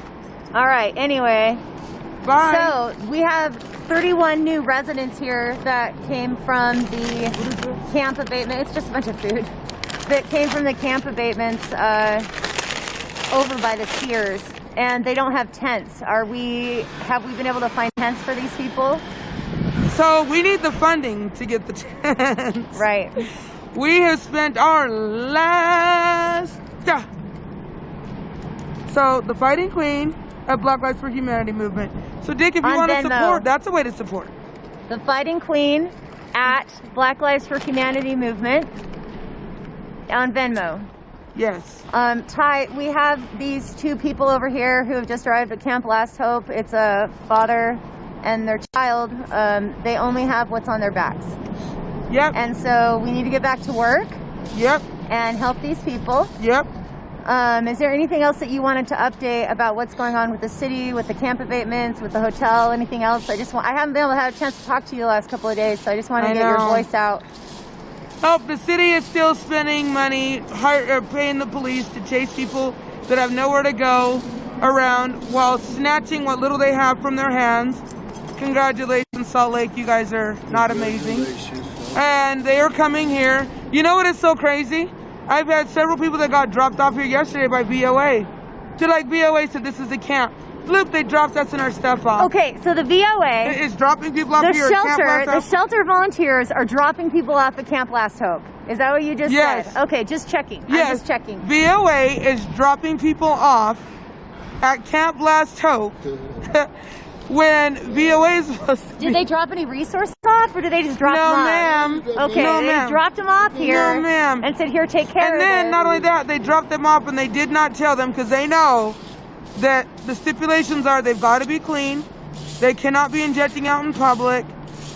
E: All right, anyway.
A: Bye.
E: So, we have 31 new residents here that came from the camp abatement. It's just a bunch of food. That came from the camp abatements over by the Sears. And they don't have tents. Have we been able to find tents for these people?
A: So we need the funding to get the tents.
E: Right.
A: We have spent our last... So the Fighting Queen at Black Lives for Humanity movement. So Dick, if you want to support, that's a way to support.
E: The Fighting Queen at Black Lives for Humanity movement on Venmo.
A: Yes.
E: Ty, we have these two people over here who have just arrived at Camp Last Hope. It's a father and their child. They only have what's on their backs.
A: Yep.
E: And so we need to get back to work.
A: Yep.
E: And help these people.
A: Yep.
E: Is there anything else that you wanted to update about what's going on with the city, with the camp abatements, with the hotel, anything else? I haven't been able to have a chance to talk to you the last couple of days, so I just want to get your voice out.
A: Oh, the city is still spending money, paying the police to chase people that have nowhere to go around while snatching what little they have from their hands. Congratulations, Salt Lake. You guys are not amazing. And they are coming here. You know what is so crazy? I've had several people that got dropped off here yesterday by VOA. They're like, VOA said this is a camp. Look, they dropped us and our stuff off.
E: Okay, so the VOA
A: is dropping people off here at Camp Last Hope.
E: The shelter volunteers are dropping people off at Camp Last Hope. Is that what you just said? Okay, just checking.
A: Yes.
E: I'm just checking.
A: VOA is dropping people off at Camp Last Hope when VOA is supposed to
E: Did they drop any resources off, or did they just drop them off?
A: No, ma'am.
E: Okay,
A: no,
E: they
A: ma'am.
E: dropped them off here.
A: No, ma'am.
E: And said, here, take care
A: of it. And then, not only that, they dropped them off and they did not tell them because they know that the stipulations are they've got to be clean, they cannot be injecting out in public,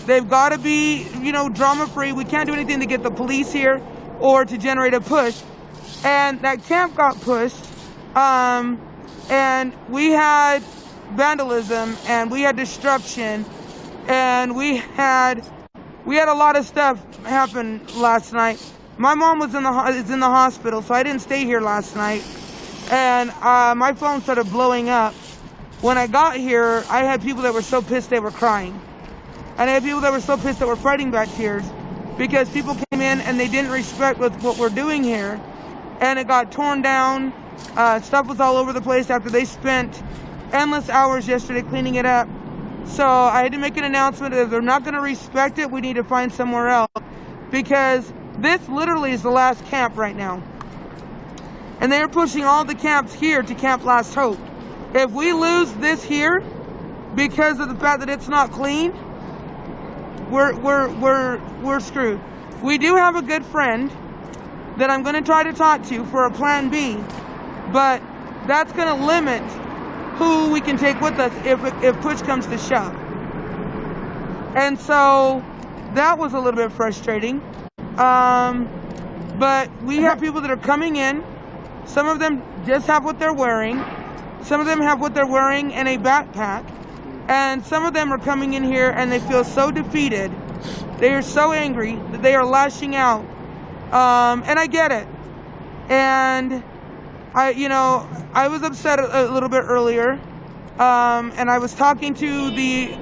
A: they've got to be, drama-free. We can't do anything to get the police here or to generate a push. And that camp got pushed, and we had vandalism, and we had destruction, and we had a lot of stuff happen last night. My mom is in the hospital, so I didn't stay here last night. And my phone started blowing up. When I got here, I had people that were so pissed they were crying. And I had people that were so pissed that were fighting back tears because people came in and they didn't respect what we're doing here. And it got torn down. Stuff was all over the place after they spent endless hours yesterday cleaning it up. So I had to make an announcement that if they're not going to respect it, we need to find somewhere else. Because this literally is the last camp right now. And they're pushing all the camps here to Camp Last Hope. If we lose this here because of the fact that it's not clean, we're screwed. We do have a good friend that I'm going to try to talk to for a plan B, but that's going to limit who we can take with us if push comes to shove. And so that was a little bit frustrating. But we have people that are coming in. Some of them just have what they're wearing. Some of them have what they're wearing in a backpack. And some of them are coming in here and they feel so defeated. They are so angry that they are lashing out. And I get it. And I was upset a little bit earlier. And I was talking to the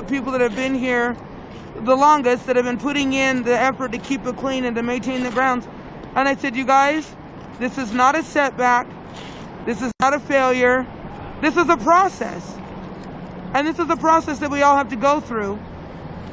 A: people that have been here the longest, that have been putting in the effort to keep it clean and to maintain the grounds. And I said, you guys, this is not a setback. This is not a failure. This is a process. And this is a process that we all have to go through.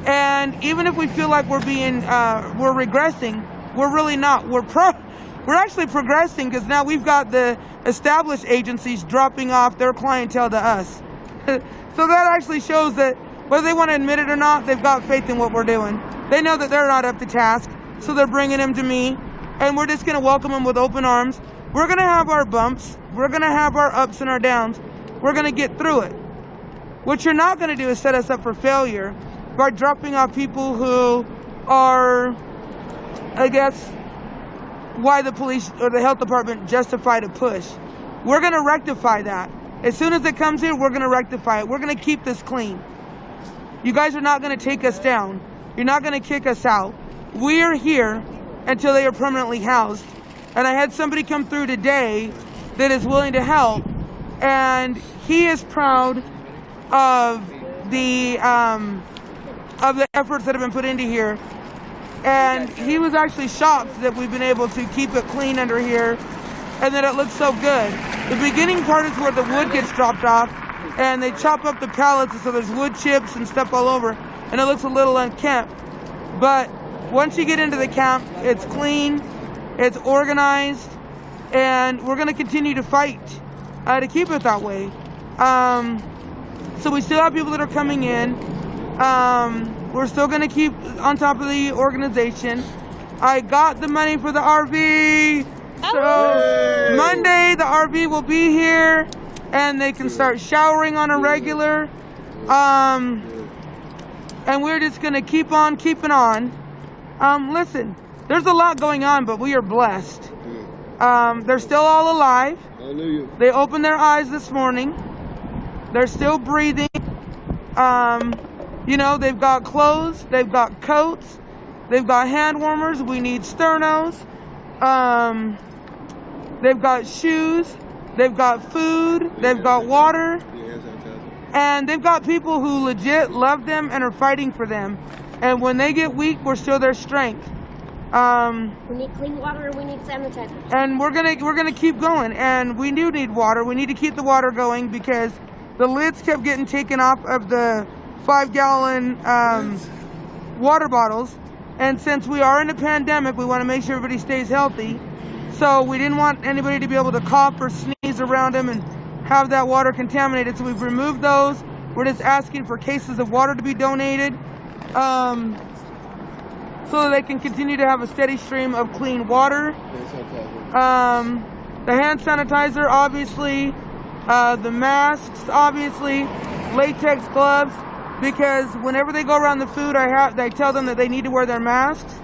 A: And even if we feel like we're regressing, we're really not. We're actually progressing because now we've got the established agencies dropping off their clientele to us. So that actually shows that whether they want to admit it or not, they've got faith in what we're doing. They know that they're not up to task, so they're bringing them to me. And we're just going to welcome them with open arms. We're going to have our bumps. We're going to have our ups and our downs. We're going to get through it. What you're not going to do is set us up for failure by dropping off people who are, I guess, why the police or the health department justified a push. We're going to rectify that. As soon as it comes here, we're going to rectify it. We're going to keep this clean. You guys are not going to take us down. You're not going to kick us out. We are here until they are permanently housed. And I had somebody come through today that is willing to help, and he is proud of the efforts that have been put into here. And he was actually shocked that we've been able to keep it clean under here and that it looks so good. The beginning part is where the wood gets dropped off and they chop up the pallets, so there's wood chips and stuff all over, and it looks a little unkempt. But once you get into the camp, it's clean, it's organized, and we're going to continue to fight to keep it that way. So we still have people that are coming in. We're still going to keep on top of the organization. I got the money for the RV. So Monday, the RV will be here, and they can start showering on a regular. And we're just going to keep on keeping on. Listen, there's a lot going on, but we are blessed. They're still all alive. They opened their eyes this morning. They're still breathing. You know, they've got clothes, they've got coats, they've got hand warmers. We need sternos. They've got shoes, they've got food, they've got water, and they've got people who legit love them and are fighting for them. And when they get weak, we're still their strength.
W: We need clean water and we need sanitizer.
A: And we're gonna keep going. And we do need water. We need to keep the water going because the lids kept getting taken off of the 5-gallon water bottles. And since we are in a pandemic, we want to make sure everybody stays healthy. So we didn't want anybody to be able to cough or sneeze around them and have that water contaminated. So we've removed those. We're just asking for cases of water to be donated so that they can continue to have a steady stream of clean water. The hand sanitizer, obviously. The masks, obviously. Latex gloves. Because whenever they go around the food, I tell them that they need to wear their masks.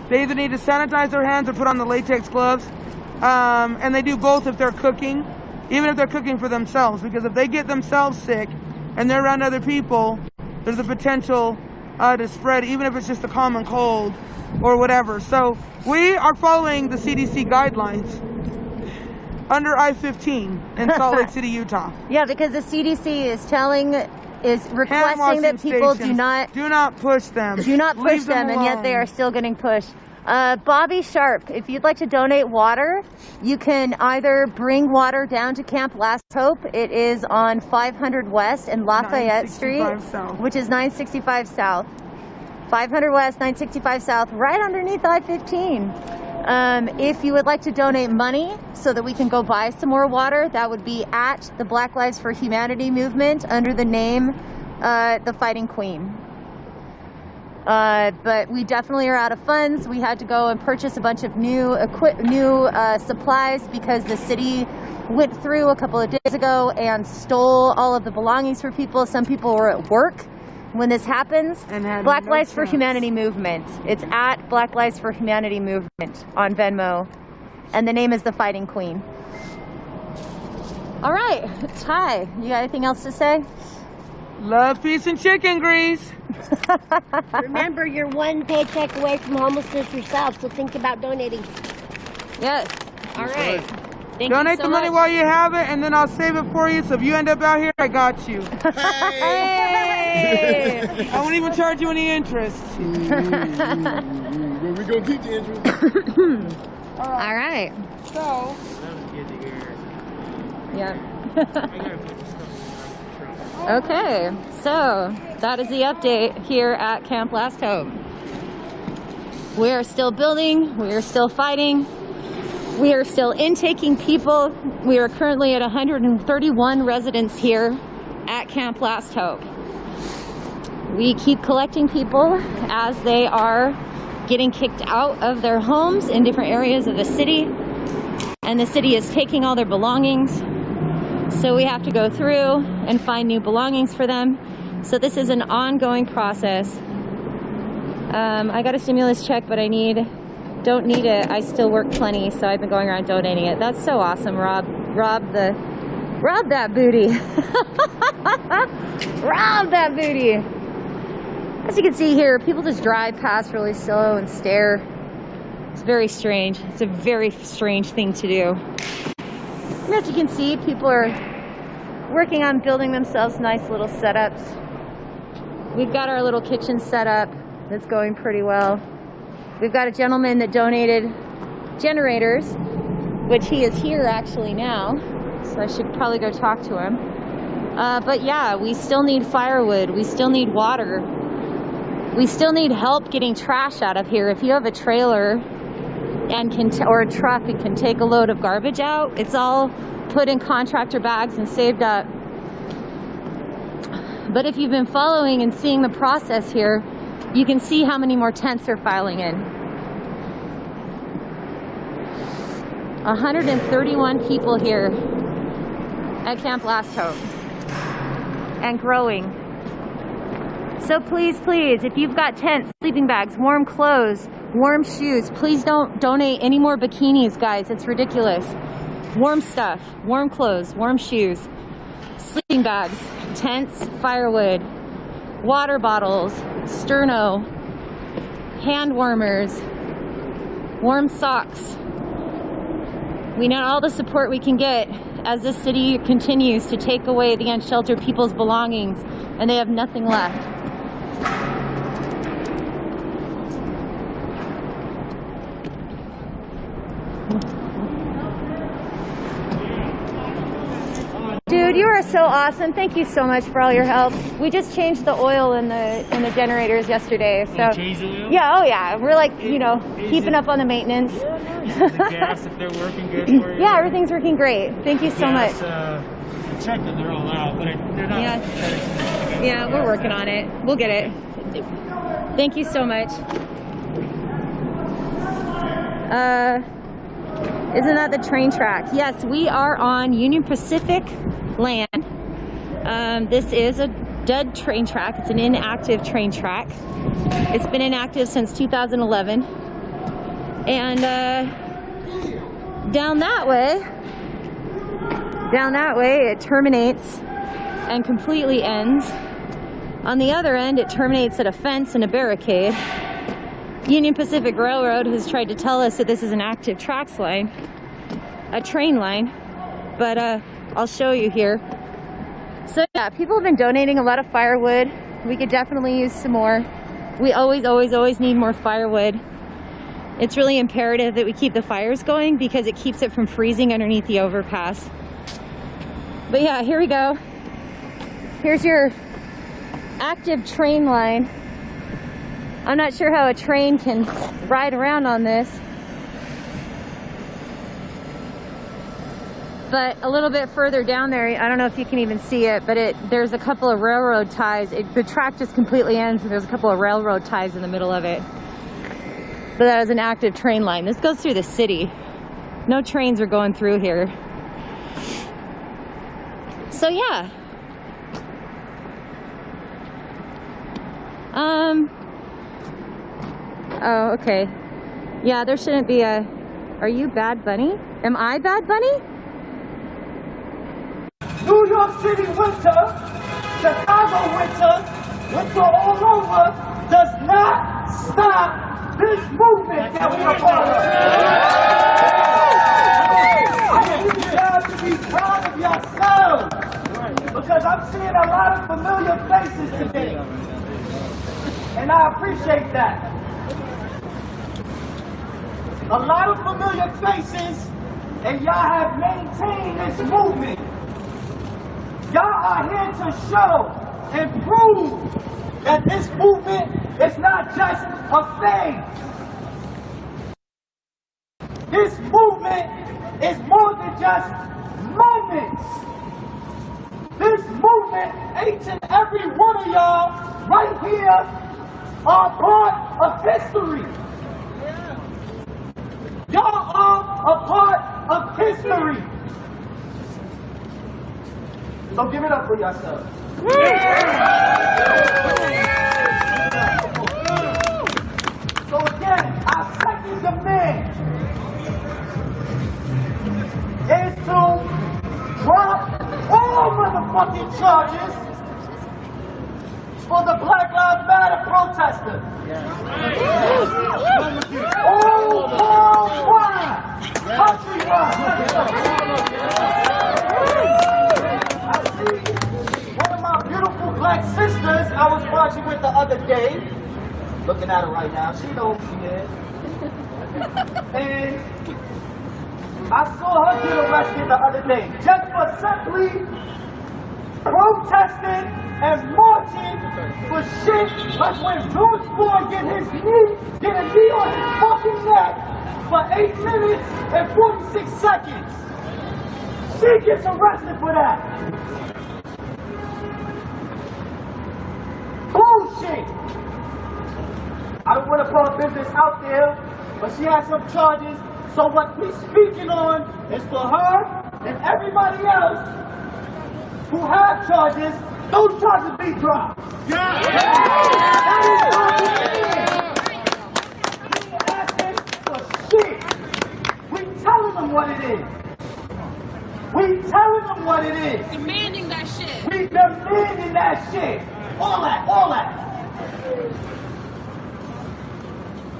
A: They either need to sanitize their hands or put on the latex gloves. And they do both if they're cooking, even if they're cooking for themselves. Because if they get themselves sick and they're around other people, there's a potential to spread, even if it's just a common cold or whatever. So we are following the CDC guidelines under I-15 in Salt Lake City, Utah.
E: Yeah, because the CDC is requesting that people do not
A: push them.
E: Do not push them, and yet they are still getting pushed. Bobby Sharp, if you'd like to donate water, you can either bring water down to Camp Last Hope. It is on 500 West and Lafayette Street, which is 965 South. 500 West, 965 South, right underneath I-15. If you would like to donate money so that we can go buy some more water, that would be at the Black Lives for Humanity movement under the name The Fighting Queen. But we definitely are out of funds. We had to go and purchase a bunch of new supplies because the city went through a couple of days ago and stole all of the belongings for people. Some people were at work when this happens. Black Lives for Humanity movement. It's at Black Lives for Humanity movement on Venmo. And the name is The Fighting Queen. All right, Ty, you got anything else to say?
A: Love, peace, and chicken grease.
W: Remember, you're one paycheck away from homelessness yourself, so think about donating.
E: Yes. All right. Thank
A: Donate
E: you so
A: the money
E: much.
A: while you have it, and then I'll save it for you. So if you end up out here, I got you.
E: Hey!
A: I won't even charge you any interest.
N: We're gonna keep the interest.
E: All right.
A: So.
E: Yeah. Okay, so that is the update here at Camp Last Hope. We are still building, we are still fighting, we are still intaking people. We are currently at 131 residents here at Camp Last Hope. We keep collecting people as they are getting kicked out of their homes in different areas of the city, and the city is taking all their belongings. So we have to go through and find new belongings for them. So this is an ongoing process. I got a stimulus check, but don't need it. I still work plenty, so I've been going around donating it. That's so awesome, Rob. Rob that booty. Rob that booty. As you can see here, people just drive past really slow and stare. It's very strange. It's a very strange thing to do. And as you can see, people are working on building themselves nice little setups. We've got our little kitchen set up that's going pretty well. We've got a gentleman that donated generators, which he is here actually now, so I should probably go talk to him. But yeah, we still need firewood. We still need water. We still need help getting trash out of here. If you have a trailer and or a truck and can take a load of garbage out, it's all put in contractor bags and saved up. But if you've been following and seeing the process here, you can see how many more tents are filing in. 131 people here at Camp Last Hope, and growing. So please, please, if you've got tents, sleeping bags, warm clothes, warm shoes, please don't donate any more bikinis, guys. It's ridiculous. Warm stuff, warm clothes, warm shoes, sleeping bags, tents, firewood, water bottles, sterno, hand warmers, warm socks. We need all the support we can get as this city continues to take away the unsheltered people's belongings and they have nothing left. Dude, you are so awesome. Thank you so much for all your help. We just changed the oil in the generators yesterday. So
J: Change the oil?
E: yeah, oh yeah. We're like, keeping up on the maintenance.
J: The gas, if they're working good for you?
E: Yeah, everything's working great. Thank you so much.
J: Check that they're all out, but they're not.
E: Yeah, we're working on it. We'll get it. Thank you so much. Isn't that the train track? Yes, we are on Union Pacific land. This is a dead train track. It's an inactive train track. It's been inactive since 2011. And down that way it terminates and completely ends. On the other end, it terminates at a fence and a barricade. Union Pacific Railroad has tried to tell us that this is an active tracks line, a train line, but I'll show you here. So yeah, people have been donating a lot of firewood. We could definitely use some more. We always need more firewood. It's really imperative that we keep the fires going because it keeps it from freezing underneath the overpass. But yeah, here we go. Here's your active train line. I'm not sure how a train can ride around on this. But a little bit further down there, I don't know if you can even see it, but there's a couple of railroad ties. The track just completely ends and there's a couple of railroad ties in the middle of it. But that is an active train line. This goes through the city. No trains are going through here. So yeah. Oh, okay. Yeah, there shouldn't be a... Are you Bad Bunny? Am I Bad Bunny?
S: New York City winter, Chicago winter, winter all over, does not stop this movement that we're a part of. I need you guys to be proud of yourselves because I'm seeing a lot of familiar faces today. And I appreciate that. A lot of familiar faces, and y'all have maintained this movement. Y'all are here to show and prove that this movement is not just a phase. This movement is more than just moments. This movement, each and every one of y'all right here are part of history. Y'all are a part of history. So give it up for yourself. So again, our second demand is to drop all motherfucking charges for the Black Lives Matter protesters. All worldwide, countrywide. I see one of my beautiful black sisters I was watching with the other day. Looking at her right now, she knows who she is. And I saw her get arrested the other day just for simply protesting and marching for shit like when George Floyd get a knee on his fucking neck for 8 minutes and 46 seconds. She gets arrested for that. Bullshit. I don't want to put her business out there, but she has some charges. So what we're speaking on is for her and everybody else who have charges, those charges be dropped. Yeah. That is what we ain't asking for shit. We telling them what it is. We telling them what it is.
H: Demanding that shit.
S: We demanding that shit. All that, all that.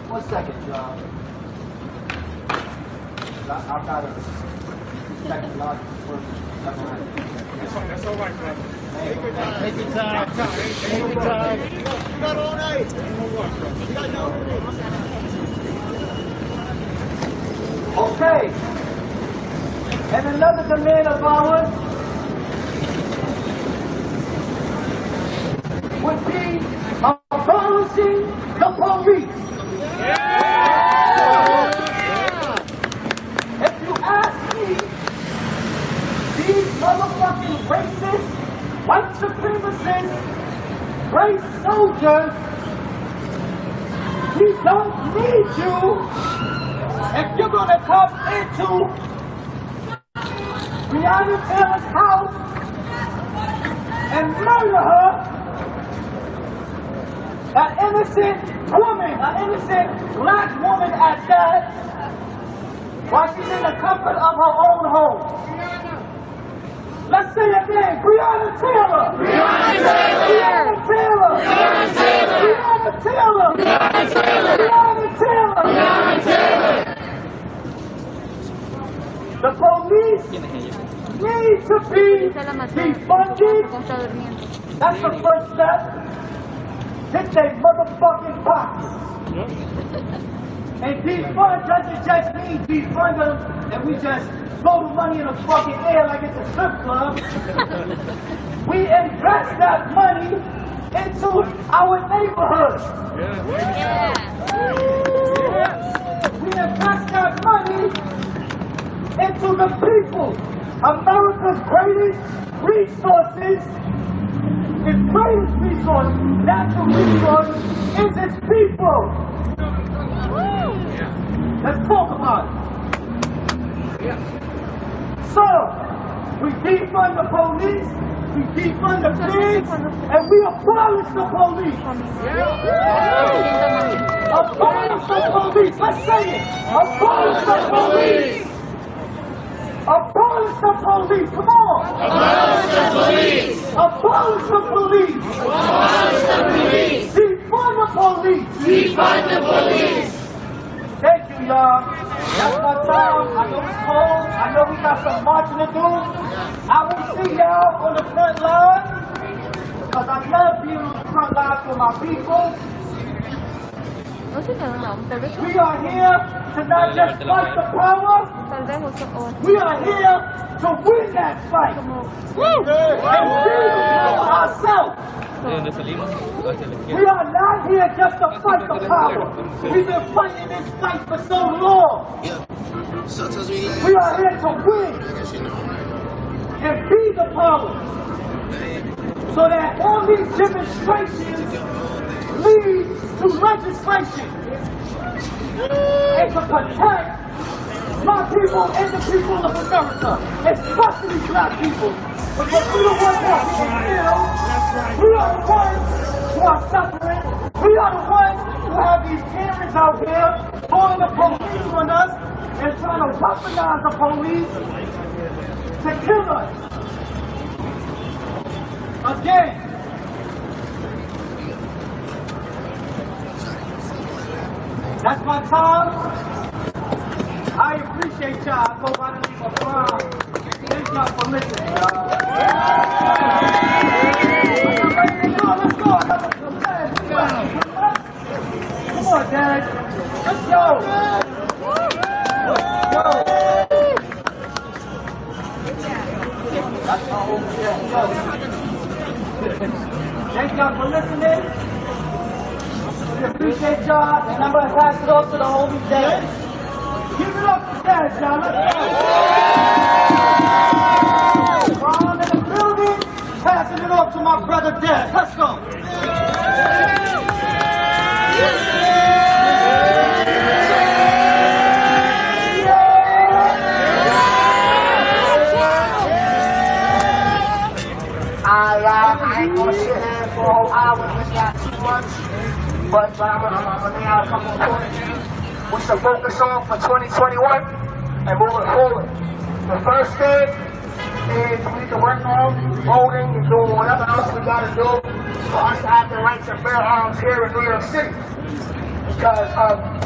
S: 1 second, y'all. I've got a second lot first. That's all right, brother. Take your time. Take your time. You got all night. You got no. Okay. And another demand of ours would be abolishing the police. If you ask me, these motherfucking racist, white supremacists, race soldiers, we don't need you if you're gonna come into Breonna Taylor's house and murder her, an innocent woman, an innocent black woman at that, while she's in the comfort of her own home. Let's say it again. Breonna Taylor. Breonna Taylor. Breonna Taylor. Breonna Taylor. Breonna Taylor. Breonna Taylor. Breonna Taylor. The police need to be defunded. That's the first step. Hit their motherfucking pockets. And defund doesn't just mean defund them and we just throw the money in the fucking air like it's a strip club. We invest that money into our neighborhoods. We invest that money into the people. America's greatest resources, its greatest resource, natural resource, is its people. Let's talk about it. So, we defund the police, we defund the pigs, and we abolish the police. Abolish the police. Let's say it. Abolish the police. Abolish the police. Come on. Abolish the police. Abolish the police. Abolish the police. Defund the police. Defund the police. Thank you, y'all. That's my time. I know it's cold. I know we got some marching to do. I will see y'all on the front line because I love being on the front line for my people. We are here to not just fight the power. We are here to win that fight. And win ourselves. We are not here just to fight the power. We've been fighting this fight for so long. We are here to win and be the power. So that all these demonstrations lead to legislation and to protect my people and the people of America, especially black people. Because we don't want that to still. We are the ones who are suffering. We are the ones who have these cameras out there calling the police on us and trying to weaponize the police to kill us. Again. That's my time. I appreciate y'all. I hope I didn't leave a crowd. Thank y'all for listening, y'all. Let's go. Come on, Dad. Let's go. Thank y'all for listening. We appreciate y'all, and I'm going to pass it off to the homie Dad. Give it up for Dad, y'all. Let's go. Ron in the building, passing it off to my brother Dad. Let's go. I ain't gonna sit here for a whole hour, it's not too much. But I'm gonna lay out a couple of points we should focus on for 2021 and moving forward. The first thing is we need to work on voting and doing whatever else we gotta do for us to have the right to bear arms here in New York City. Because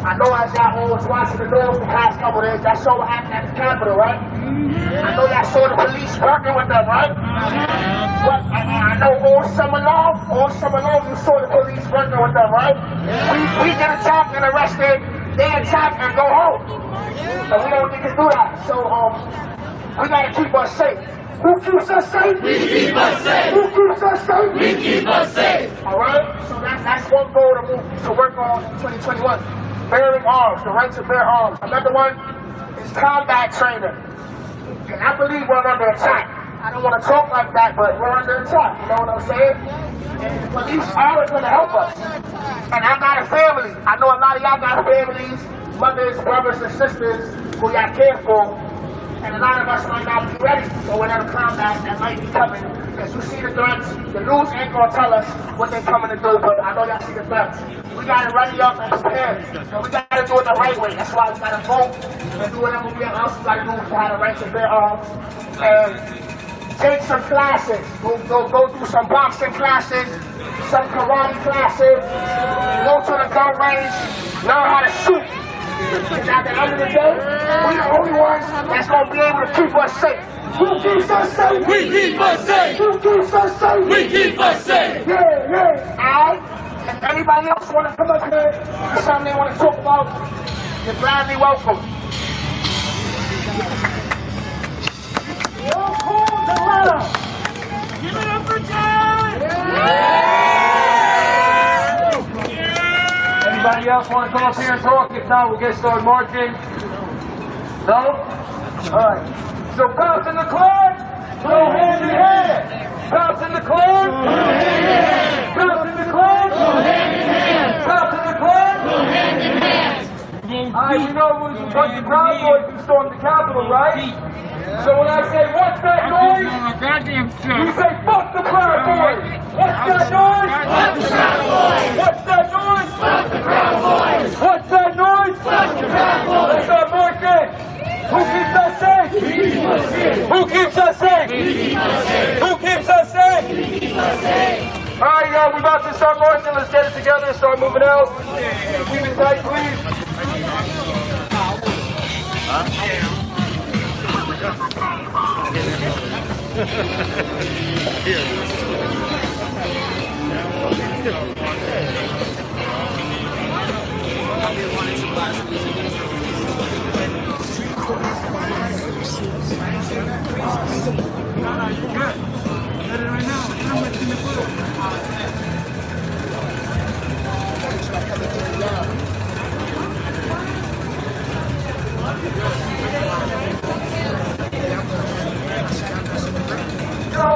S: I know as y'all always watching the news the past couple of days, y'all saw what happened at the Capitol, right? I know y'all saw the police working with them, right? But I know all summer long you saw the police working with them, right? We get attacked and arrested, they attack and go home. And we don't need to do that. So we gotta keep us safe. Who keeps us safe? We keep us safe. Who keeps us safe? We keep us safe. Alright? So that's one goal to work on in 2021. Bearing arms, the right to bear arms. Another one is combat training. And I believe we're under attack. I don't want to talk like that, but we're under attack. You know what I'm saying? And the police are going to help us. And I got a family. I know a lot of y'all got families, mothers, brothers, and sisters who y'all care for. And a lot of us might not be ready for whatever combat that might be coming. Because you see the threats, the news ain't going to tell us what they're coming to do, but I know y'all see the threats. We got to ready up and prepare. And we got to do it the right way. That's why we got to vote and do whatever else we got to do to have the right to bear arms. And take some classes. Go do some boxing classes, some karate classes, go to the gun range, learn how to shoot. And at the end of the day, we're the only ones that's going to be able to keep us safe. Who keeps us safe? We keep us safe. Who keeps us safe? We keep us safe. Yeah. Alright? If anybody else want to come up here, there's something they want to talk about, you're gladly welcome. Yo, cool, the letter. Give it up for John! Anybody else want to come up here and talk? If not, we'll get started marching. No? Alright. So cops in the club, go hand in hand. Cops in the club, go hand in hand. Cops in the club, go hand in hand. Cops in the club, go hand in hand. Alright, you know it was a bunch of Proud Boys who stormed the Capitol, right? So when I say, what's that noise? You say, fuck the Proud Boys. What's that noise? Fuck the Proud Boys. What's that noise? Fuck the Proud Boys. What's that noise? Fuck the Proud Boys. Let's start marching. Who keeps us safe? We keep us safe. Who keeps us safe? We keep us safe. Who keeps us safe? We keep us safe. All right, y'all, we're about to start marching. Let's get it together and start moving out. Keep it tight, please.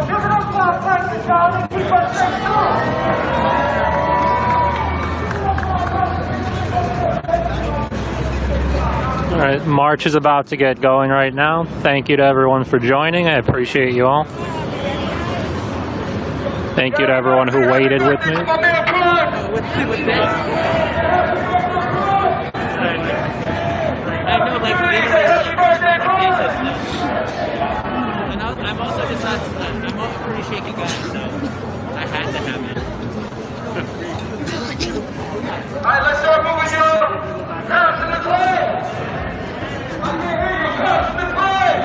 S: Give it up for our president.
F: All right, march is about to get going right now. Thank you to everyone for joining. I appreciate you all. Thank you to everyone who waited with me.
J: I'm also just not, I'm a pretty shaky guy, so I had to have it.
S: Alright, let's start moving, y'all. Pass to the flag. I can hear you. Pass to the flag.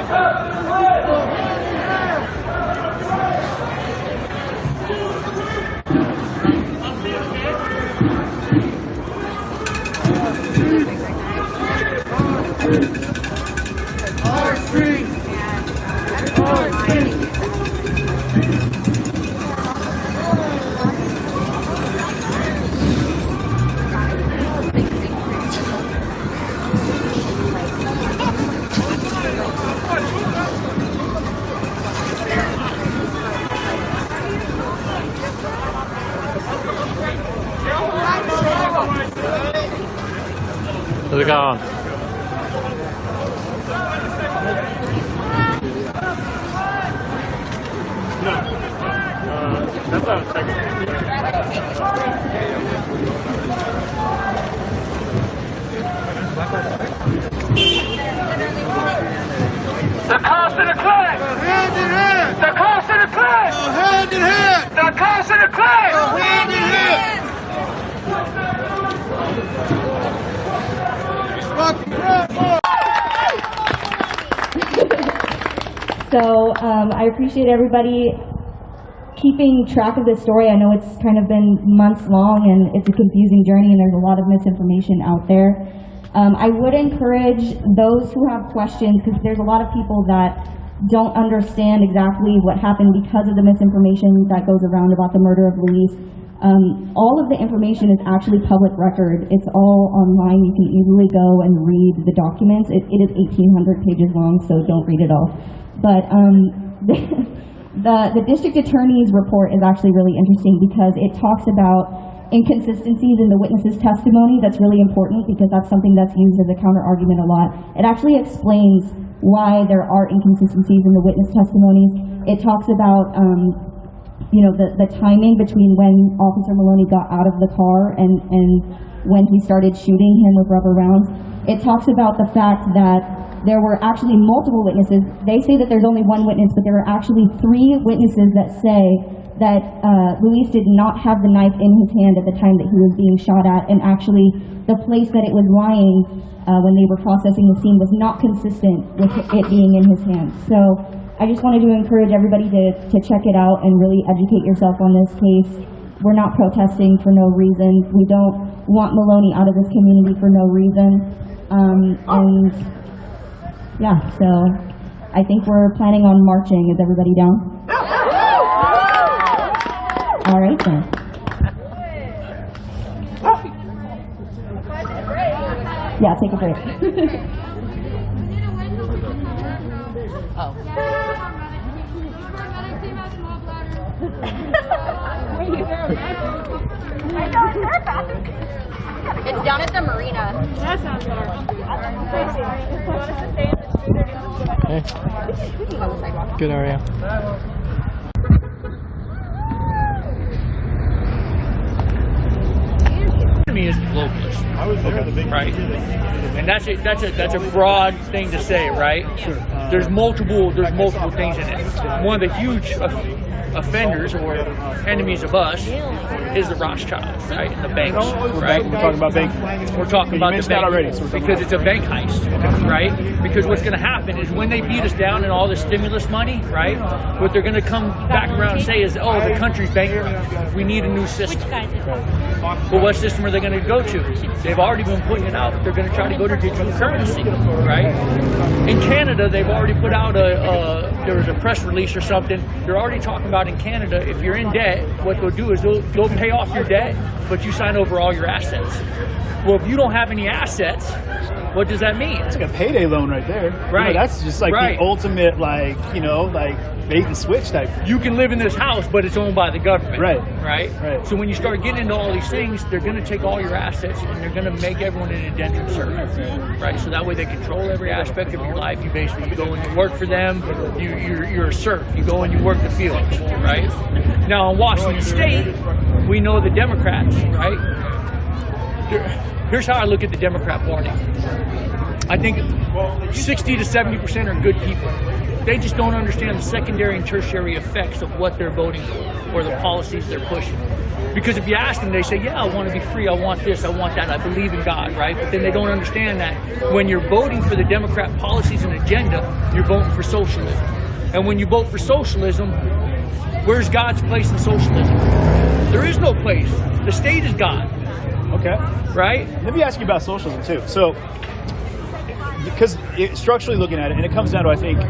S: Pass to the flag. Our street. Our street.
F: How's it going?
J: That's what I was checking.
S: The cost of the flag! Hand in hand! The cost of the flag! Hand in hand! The cost of the flag! Hand in hand!
U: So I appreciate everybody keeping track of this story. I know it's kind of been months long and it's a confusing journey and there's a lot of misinformation out there. I would encourage those who have questions, because there's a lot of people that don't understand exactly what happened because of the misinformation that goes around about the murder of Luis. All of the information is actually public record. It's all online. You can easily go and read the documents. It is 1,800 pages long, so don't read it all. But the district attorney's report is actually really interesting because it talks about inconsistencies in the witness's testimony. That's really important because that's something that's used as a counter-argument a lot. It actually explains why there are inconsistencies in the witness testimonies. It talks about the timing between when Officer Maloney got out of the car and when he started shooting him with rubber rounds. It talks about the fact that there were actually multiple witnesses. They say that there's only one witness, but there are actually 3 witnesses that say that Luis did not have the knife in his hand at the time that he was being shot at, and actually the place that it was lying when they were processing the scene was not consistent with it being in his hand. So I just wanted to encourage everybody to check it out and really educate yourself on this case. We're not protesting for no reason. We don't want Maloney out of this community for no reason. And yeah, so I think we're planning on marching. Is everybody down? All right then. Yeah, take a break.
E: It's down at the marina. That sounds
F: Hey. Good, how are you?
J: Me is globalist, right? And that's a broad thing to say, right? Sure. There's multiple things in it. One of the huge offenders or enemies of us is the Rothschilds, right? And the banks, right?
N: We're talking about bank.
J: We're talking about the bank
N: already,
J: because it's a bank heist, right? Because what's going to happen is when they beat us down and all the stimulus money, right? What they're going to come back around and say is, oh, the country's bankrupt. We need a new system. But what system are they going to go to? They've already been putting it out. They're going to try to go to digital currency, right? In Canada, they've already put out there was a press release or something. They're already talking about in Canada, if you're in debt, what they'll do is they'll pay off your debt, but you sign over all your assets. Well, if you don't have any assets, What does that mean?
B: It's like a payday loan right there.
J: Right.
B: You know, that's just like the ultimate, like, you know, like bait and switch type.
J: You can live in this house, but it's owned by the government.
B: Right.
J: Right? So when you start getting into all these things, they're going to take all your assets and they're going to make everyone an indentured servant. Right? So that way they control every aspect of your life. You basically, you go and you work for them. You're a serf. You go and you work the fields. Right? Now in Washington State, we know the Democrats, right? Here's how I look at the Democrat Party. I think 60 to 70% are good people. They just don't understand the secondary and tertiary effects of what they're voting for or the policies they're pushing. Because if you ask them, they say, yeah, I want to be free, I want this, I want that, I believe in God, right? But then they don't understand that when you're voting for the Democrat policies and agenda, you're voting for socialism. And when you vote for socialism, where's God's place in socialism? There is no place. The state is God.
B: Okay.
J: Right?
B: Let me ask you about socialism too. So, because structurally looking at it, and it comes down to, I think,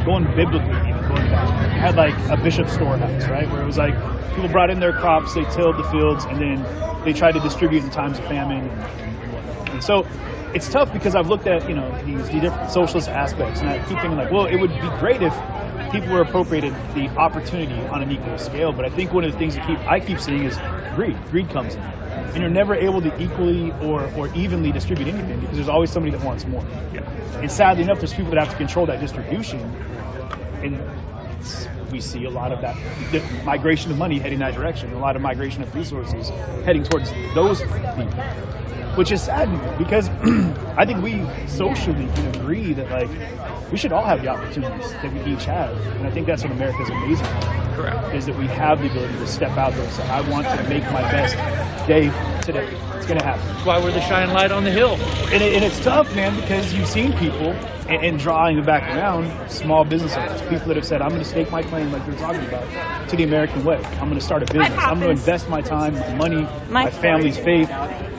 B: going biblically, going back, you had like a bishop's storehouse, right? Where it was like people brought in their crops, they tilled the fields, and then they tried to distribute in times of famine and whatnot. And so it's tough because I've looked at, you know, these different socialist aspects, and I keep thinking like, well, it would be great if people were appropriated the opportunity on an equal scale. But I think one of the things that I keep seeing is greed. Greed comes in. And you're never able to equally or evenly distribute anything because there's always somebody that wants more. Yeah. And sadly enough, there's people that have to control that distribution. And we see a lot of that the migration of money heading that direction, a lot of migration of resources heading towards those people, which is sad because I think we socially can agree that like we should all have the opportunities that we each have. And I think that's what America's amazing about.
J: Correct.
B: Is that we have the ability to step out there and say, I want to make my best day today. It's going to happen.
J: That's why we're the shining light on the hill.
B: And it's tough, man, because you've seen people, and drawing it back around, small business owners, people that have said, I'm going to stake my claim, like they're talking about, to the American way. I'm going to start a business. I'm going to invest my time, my money, my family's faith.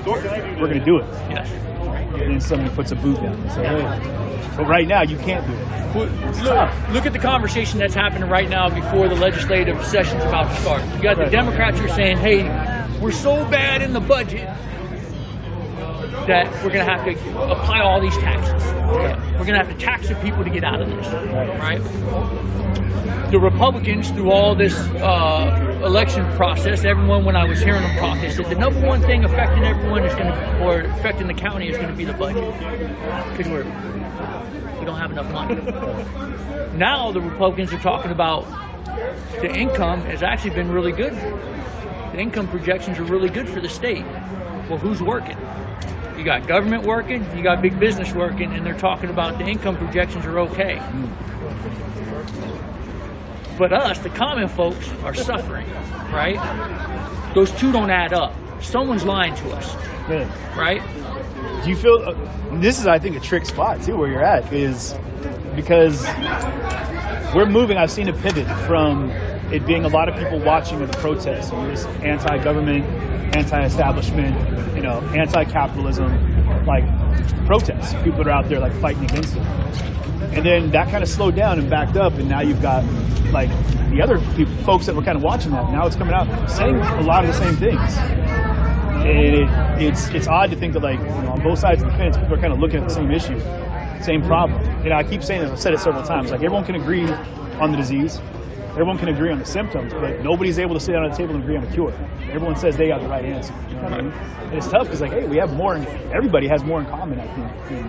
B: We're going to do it.
J: Yes.
B: And then somebody puts a boot down and say, hey. But right now, you can't do it.
J: Look at the conversation that's happening right now before the legislative session's about to start. You got the Democrats who are saying, hey, we're so bad in the budget that we're going to have to apply all these taxes. We're going to have to tax the people to get out of this, right? The Republicans, through all this election process, everyone, when I was hearing them talk, they said the number one thing affecting everyone is going to, or affecting the county, is going to be the budget, because we don't have enough money. Now the Republicans are talking about the income has actually been really good. The income projections are really good for the state. Well, who's working? You got government working, you got big business working, and they're talking about the income projections are okay. But us, the common folks, are suffering, right? Those two don't add up. Someone's lying to us, right?
B: Do you feel, this is, I think, a trick spot, too, where you're at, is because we're moving, I've seen a pivot from it being a lot of people watching the protests, and this anti-government, anti-establishment, you know, anti-capitalism, like, protests. People that are out there, like, fighting against it. And then that kind of slowed down and backed up, and now you've got, like, the other people, folks that were kind of watching that. Now it's coming out saying a lot of the same things. And it's odd to think that, like, you know, on both sides of the fence, people are kind of looking at the same issue, same problem. You know, I keep saying this, I've said it several times, like, everyone can agree on the disease, everyone can agree on the symptoms, but nobody's able to sit down at the table and agree on the cure. Everyone says they got the right answer. You know what I mean? And it's tough because, like, hey, we have more, everybody has more in common, I think,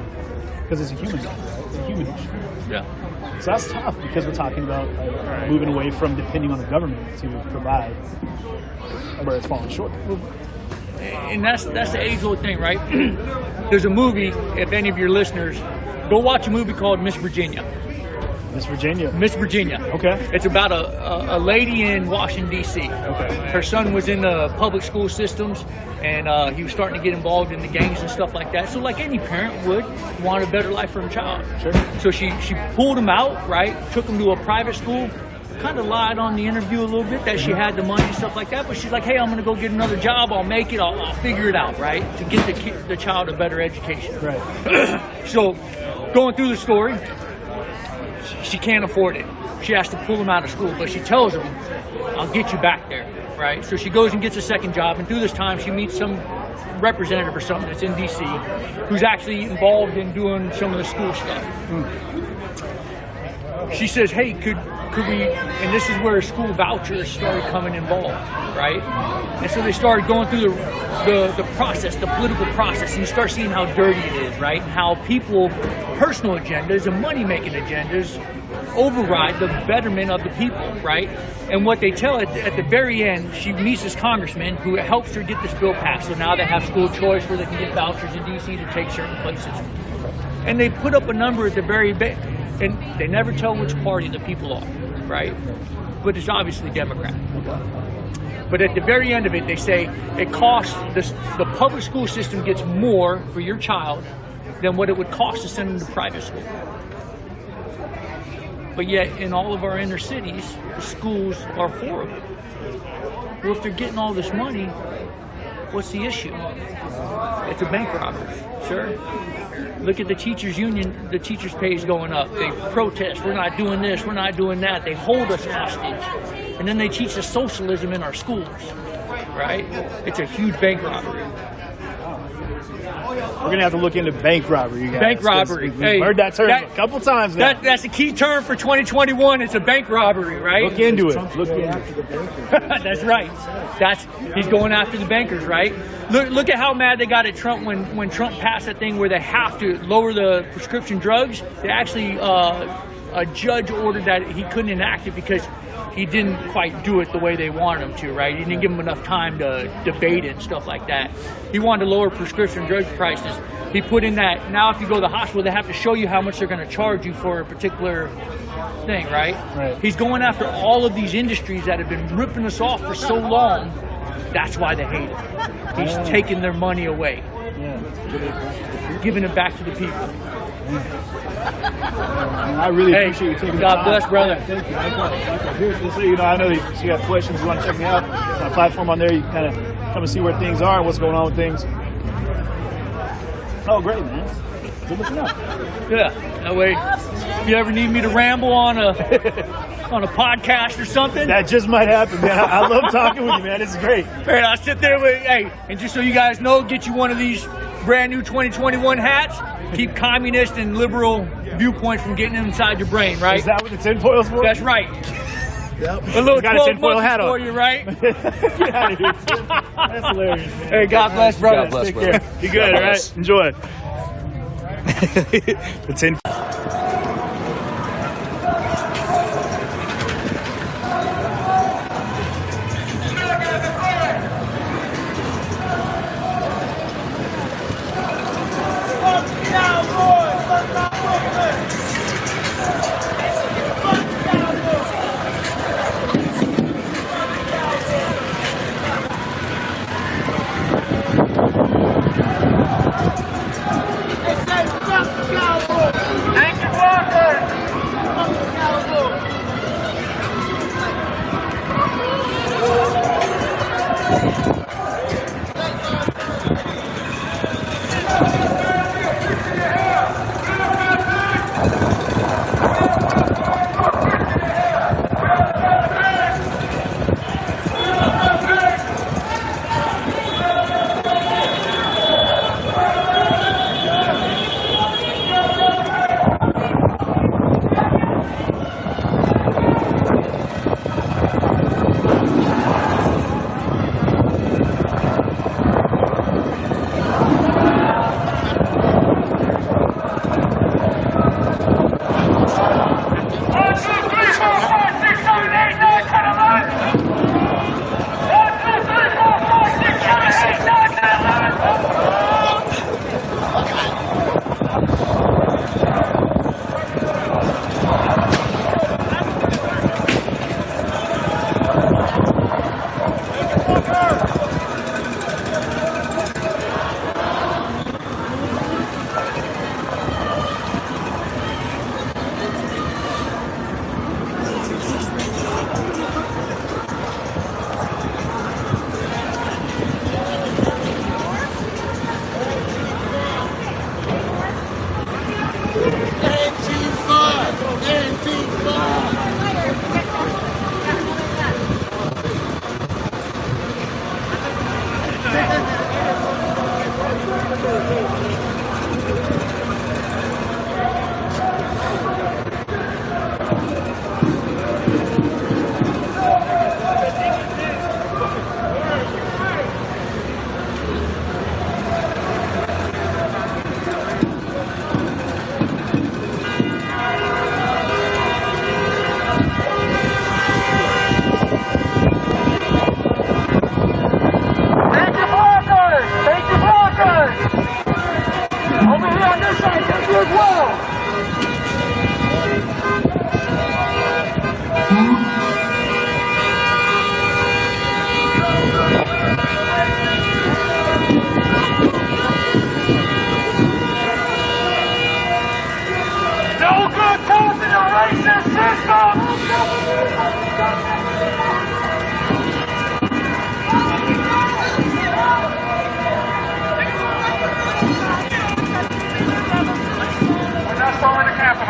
B: because it's a human thing, right? It's a human issue.
J: Yeah.
B: So that's tough because we're talking about moving away from depending on the government to provide where it's falling short.
J: And that's the age-old thing, right? There's a movie, if any of your listeners, go watch a movie called Miss Virginia.
B: Miss Virginia?
J: Miss Virginia.
B: Okay.
J: It's about a lady in Washington, D.C.
B: Okay.
J: Her son was in the public school systems, and he was starting to get involved in the gangs and stuff like that. So like any parent would want a better life for her child.
B: Sure.
J: So she pulled him out, right? Took him to a private school. Kind of lied on the interview a little bit that she had the money and stuff like that, but she's like, hey, I'm going to go get another job, I'll make it, I'll figure it out, right? To get the child a better education.
B: Right.
J: So going through the story, she can't afford it. She has to pull him out of school, but she tells him, I'll get you back there, right? So she goes and gets a second job, and through this time she meets some representative or something that's in D.C. who's actually involved in doing some of the school stuff. She says, hey, could we, and this is where school vouchers started coming involved, right? And so they started going through the process, the political process, and you start seeing how dirty it is, right? And how people, personal agendas and money-making agendas override the betterment of the people, right? And what they tell at the very end, she meets this congressman who helps her get this bill passed. So now they have school choice where they can get vouchers in D.C. to take certain places. And they put up a number at the very and they never tell which party the people are, right? But it's obviously Democrat. But at the very end of it, they say it costs, the public school system gets more for your child than what it would cost to send them to private school. But yet, in all of our inner cities, the schools are horrible. Well, if they're getting all this money, what's the issue? It's a bank robbery, sir. Look at the teachers' union, the teachers' pay is going up. They protest, we're not doing this, we're not doing that. They hold us hostage. And then they teach us socialism in our schools, right? It's a huge bank robbery.
B: We're going to have to look into bank robbery, you guys.
J: Bank robbery.
B: We've heard that term a couple times now.
J: That's a key term for 2021. It's a bank robbery, right?
B: Look into it. Look into it.
J: That's right. He's going after the bankers, right? Look at how mad they got at Trump when Trump passed that thing where they have to lower the prescription drugs. They actually, a judge ordered that he couldn't enact it because he didn't quite do it the way they wanted him to, right? He didn't give him enough time to debate it and stuff like that. He wanted to lower prescription drug prices. He put in that now if you go to the hospital, they have to show you how much they're going to charge you for a particular thing, right? He's going after all of these industries that have been ripping us off for so long. That's why they hate him. He's taking their money away, giving it back to the people.
B: I really appreciate you taking the time.
J: God bless, brother.
B: Thank you. Just so you know, I know you have questions, you want to check me out. My platform on there, you can kind of come and see where things are and what's going on with things. Oh, great, man. Good looking up.
J: Yeah, that way, if you ever need me to ramble on a podcast or something.
B: That just might happen, man. I love talking with you, man. This is great.
J: Hey, I'll sit there with, and just so you guys know, get you one of these brand new 2021 hats. Keep communist and liberal viewpoints from getting inside your brain, right?
B: Is that what the tinfoil's for?
J: That's right.
B: Yep.
J: A little
B: got a tinfoil hat on
J: for you, right?
B: Get out of here, Tim. That's hilarious, man.
J: Hey, God bless, brother.
B: God bless, take care. Be good, all right? Enjoy. The tin.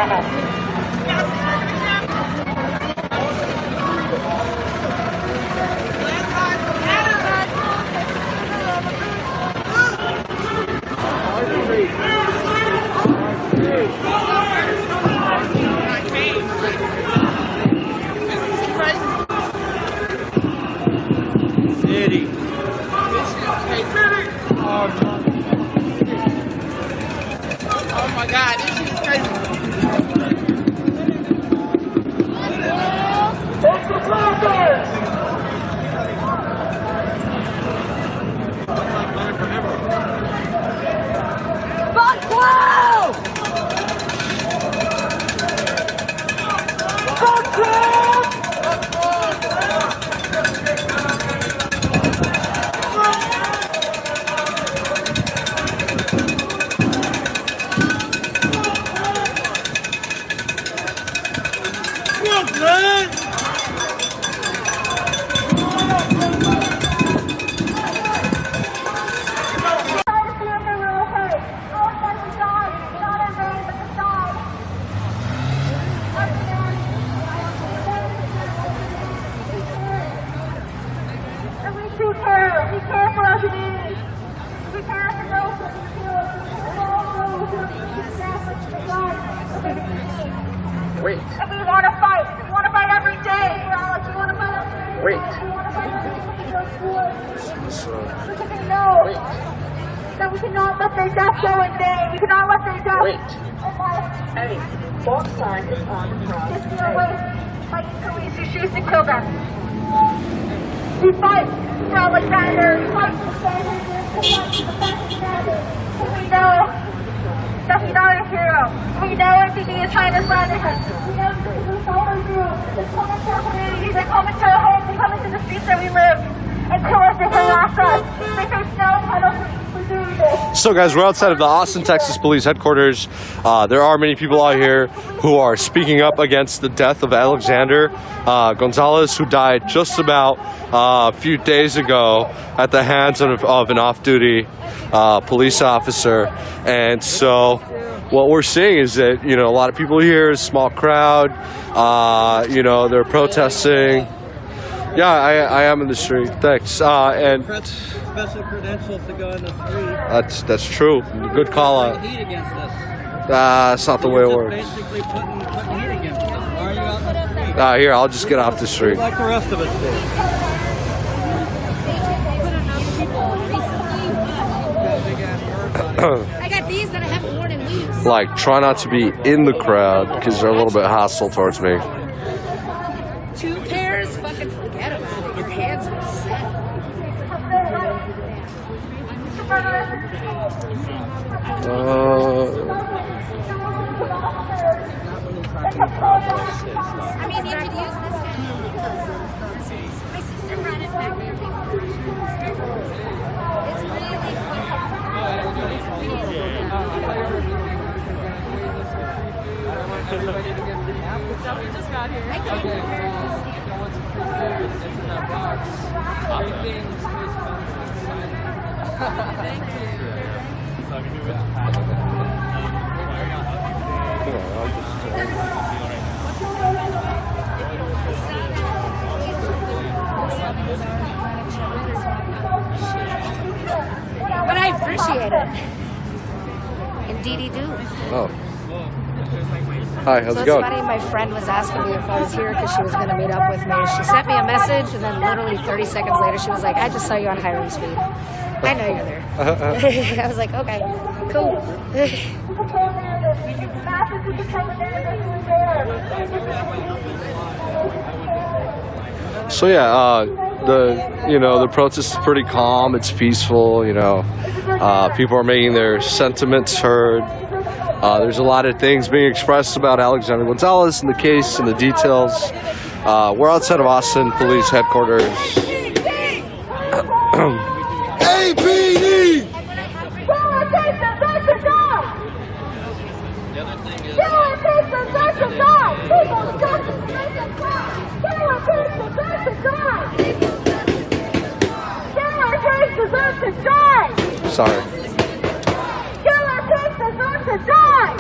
A: Oh my God, this is crazy.
H: Fuck wow! Fuck We care for our community. We care for those who feel
G: Wait.
H: and we want to fight. We want to fight every day. Alex, we want to fight every day.
G: Wait.
H: We want to fight every day to go forward. Because we know that we cannot let their death go in vain. We cannot let their death.
G: Wait. Hey, stop sign is on the front.
H: Just be away by the police who choose to kill them. We fight for Alexander. We fight for Sanders. We fight for the Alexander. And we know that he's not a hero. We know MPD is trying to slander him. We know that we follow through. They're coming to our communities. They're coming to our homes. They're coming to the streets where we live and kill us and harass us. They face no penalty for doing this.
M: So guys, we're outside of the Austin, Texas Police Headquarters. There are many people out here who are speaking up against the death of Alexander Gonzalez, who died just about a few days ago at the hands of an off-duty police officer. And so what we're seeing is that, you know, a lot of people here, a small crowd, you know, they're protesting. Yeah, I am in the street. Thanks. And
V: special credentials to go in the street.
M: that's true. Good call out.
V: Heat against us.
M: That's not the way it works.
V: Basically putting heat against us. Why are you out in the street?
M: Here, I'll just get off the street.
V: Like the rest of us do.
H: I got these that I haven't worn in weeks.
M: Like, try not to be in the crowd because they're a little bit hostile towards me.
H: 2 pairs? Fucking forget about it. Your hands are set. I mean, you could use this guy. My sister brought it back there. It's really
X: We just got here. Thank
H: But I appreciate it. Indeed, you do.
M: Oh. Hi, how's
H: So
M: it
H: it's
M: going?
H: funny, my friend was asking me if I was here because she was going to meet up with me. She sent me a message, and then literally 30 seconds later, she was like, I just saw you on Hiram's feed. I know you're there. I was like, okay, cool.
M: So yeah, the protest is pretty calm. It's peaceful. You know, people are making their sentiments heard. There's a lot of things being expressed about Alexander Gonzalez and the case and the details. We're outside of Austin Police Headquarters.
H: APD!
M: Sorry.
H: Killer pigs deserve to die!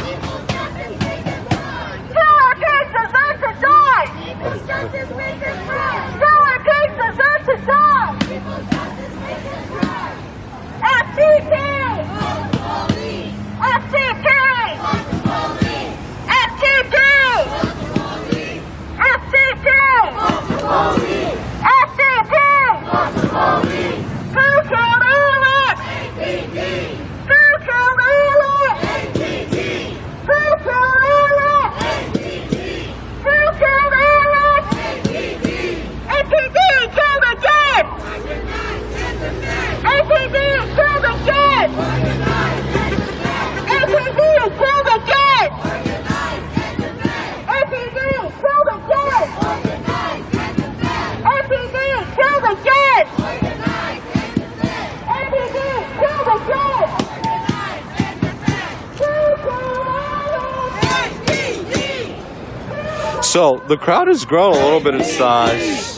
M: So the crowd has grown a little bit in size.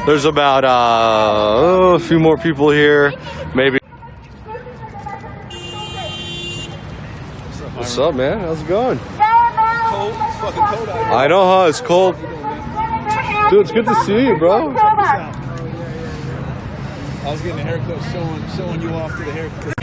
M: There's about a few more people here, maybe. What's up, man? How's it going?
N: Cold. It's fucking cold out here.
M: I know, huh? It's cold. Dude, it's good to see you, bro.
N: I was getting a haircut, showing you off to the haircut.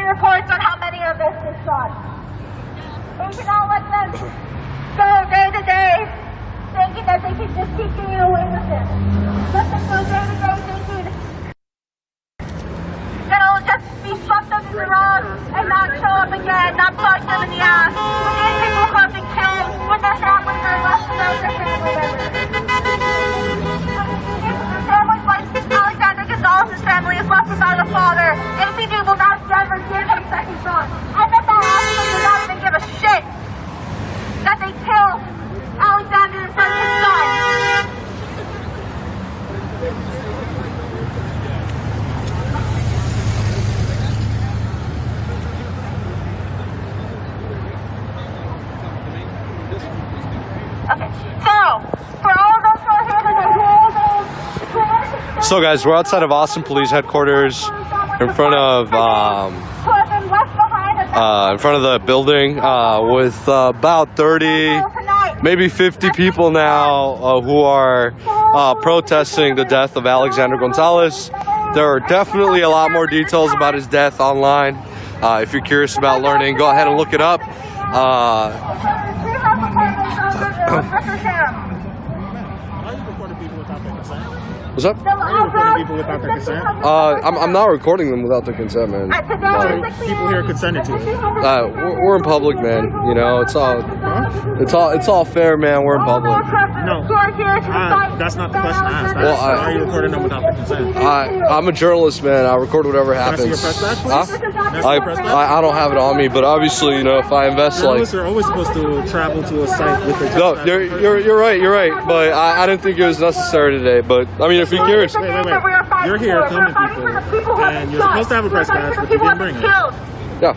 H: Reports on how many of us is shot. We cannot let them go day to day thinking that they can just keep getting away with it. Let them go day to day thinking that it'll just be swept under the rug and not show up again, not punch them in the ass. When these people have been killed, when their families are left without their family members. Families like Alexander Gonzalez's family is left without a father. APD will not ever give him second thought. I bet that hospital will not even give a shit that they killed Alexander in front of his son. Okay, so for all of those who are here today,
M: So guys, we're outside of Austin Police Headquarters, in front of the building, with about 30, maybe 50 people now who are protesting the death of Alexander Gonzalez. There are definitely a lot more details about his death online. If you're curious about learning, go ahead and look it up. What's up?
N: People without their consent?
M: I'm not recording them without their consent, man.
N: People here consented to it.
M: We're in public, man. You know, it's all fair, man. We're in public.
N: No, that's not the question I asked. Why are you recording them without their consent?
M: I'm a journalist, man. I record whatever happens.
N: Can I see your press badge, please?
M: I don't have it on me, but obviously, you know, if I invest
N: journalists are always supposed to travel to a site with their
M: No, you're right. But I didn't think it was necessary today. But I mean, if you're curious,
N: wait. You're here filming people, and you're supposed to have a press badge, but you didn't bring it.
M: Yeah.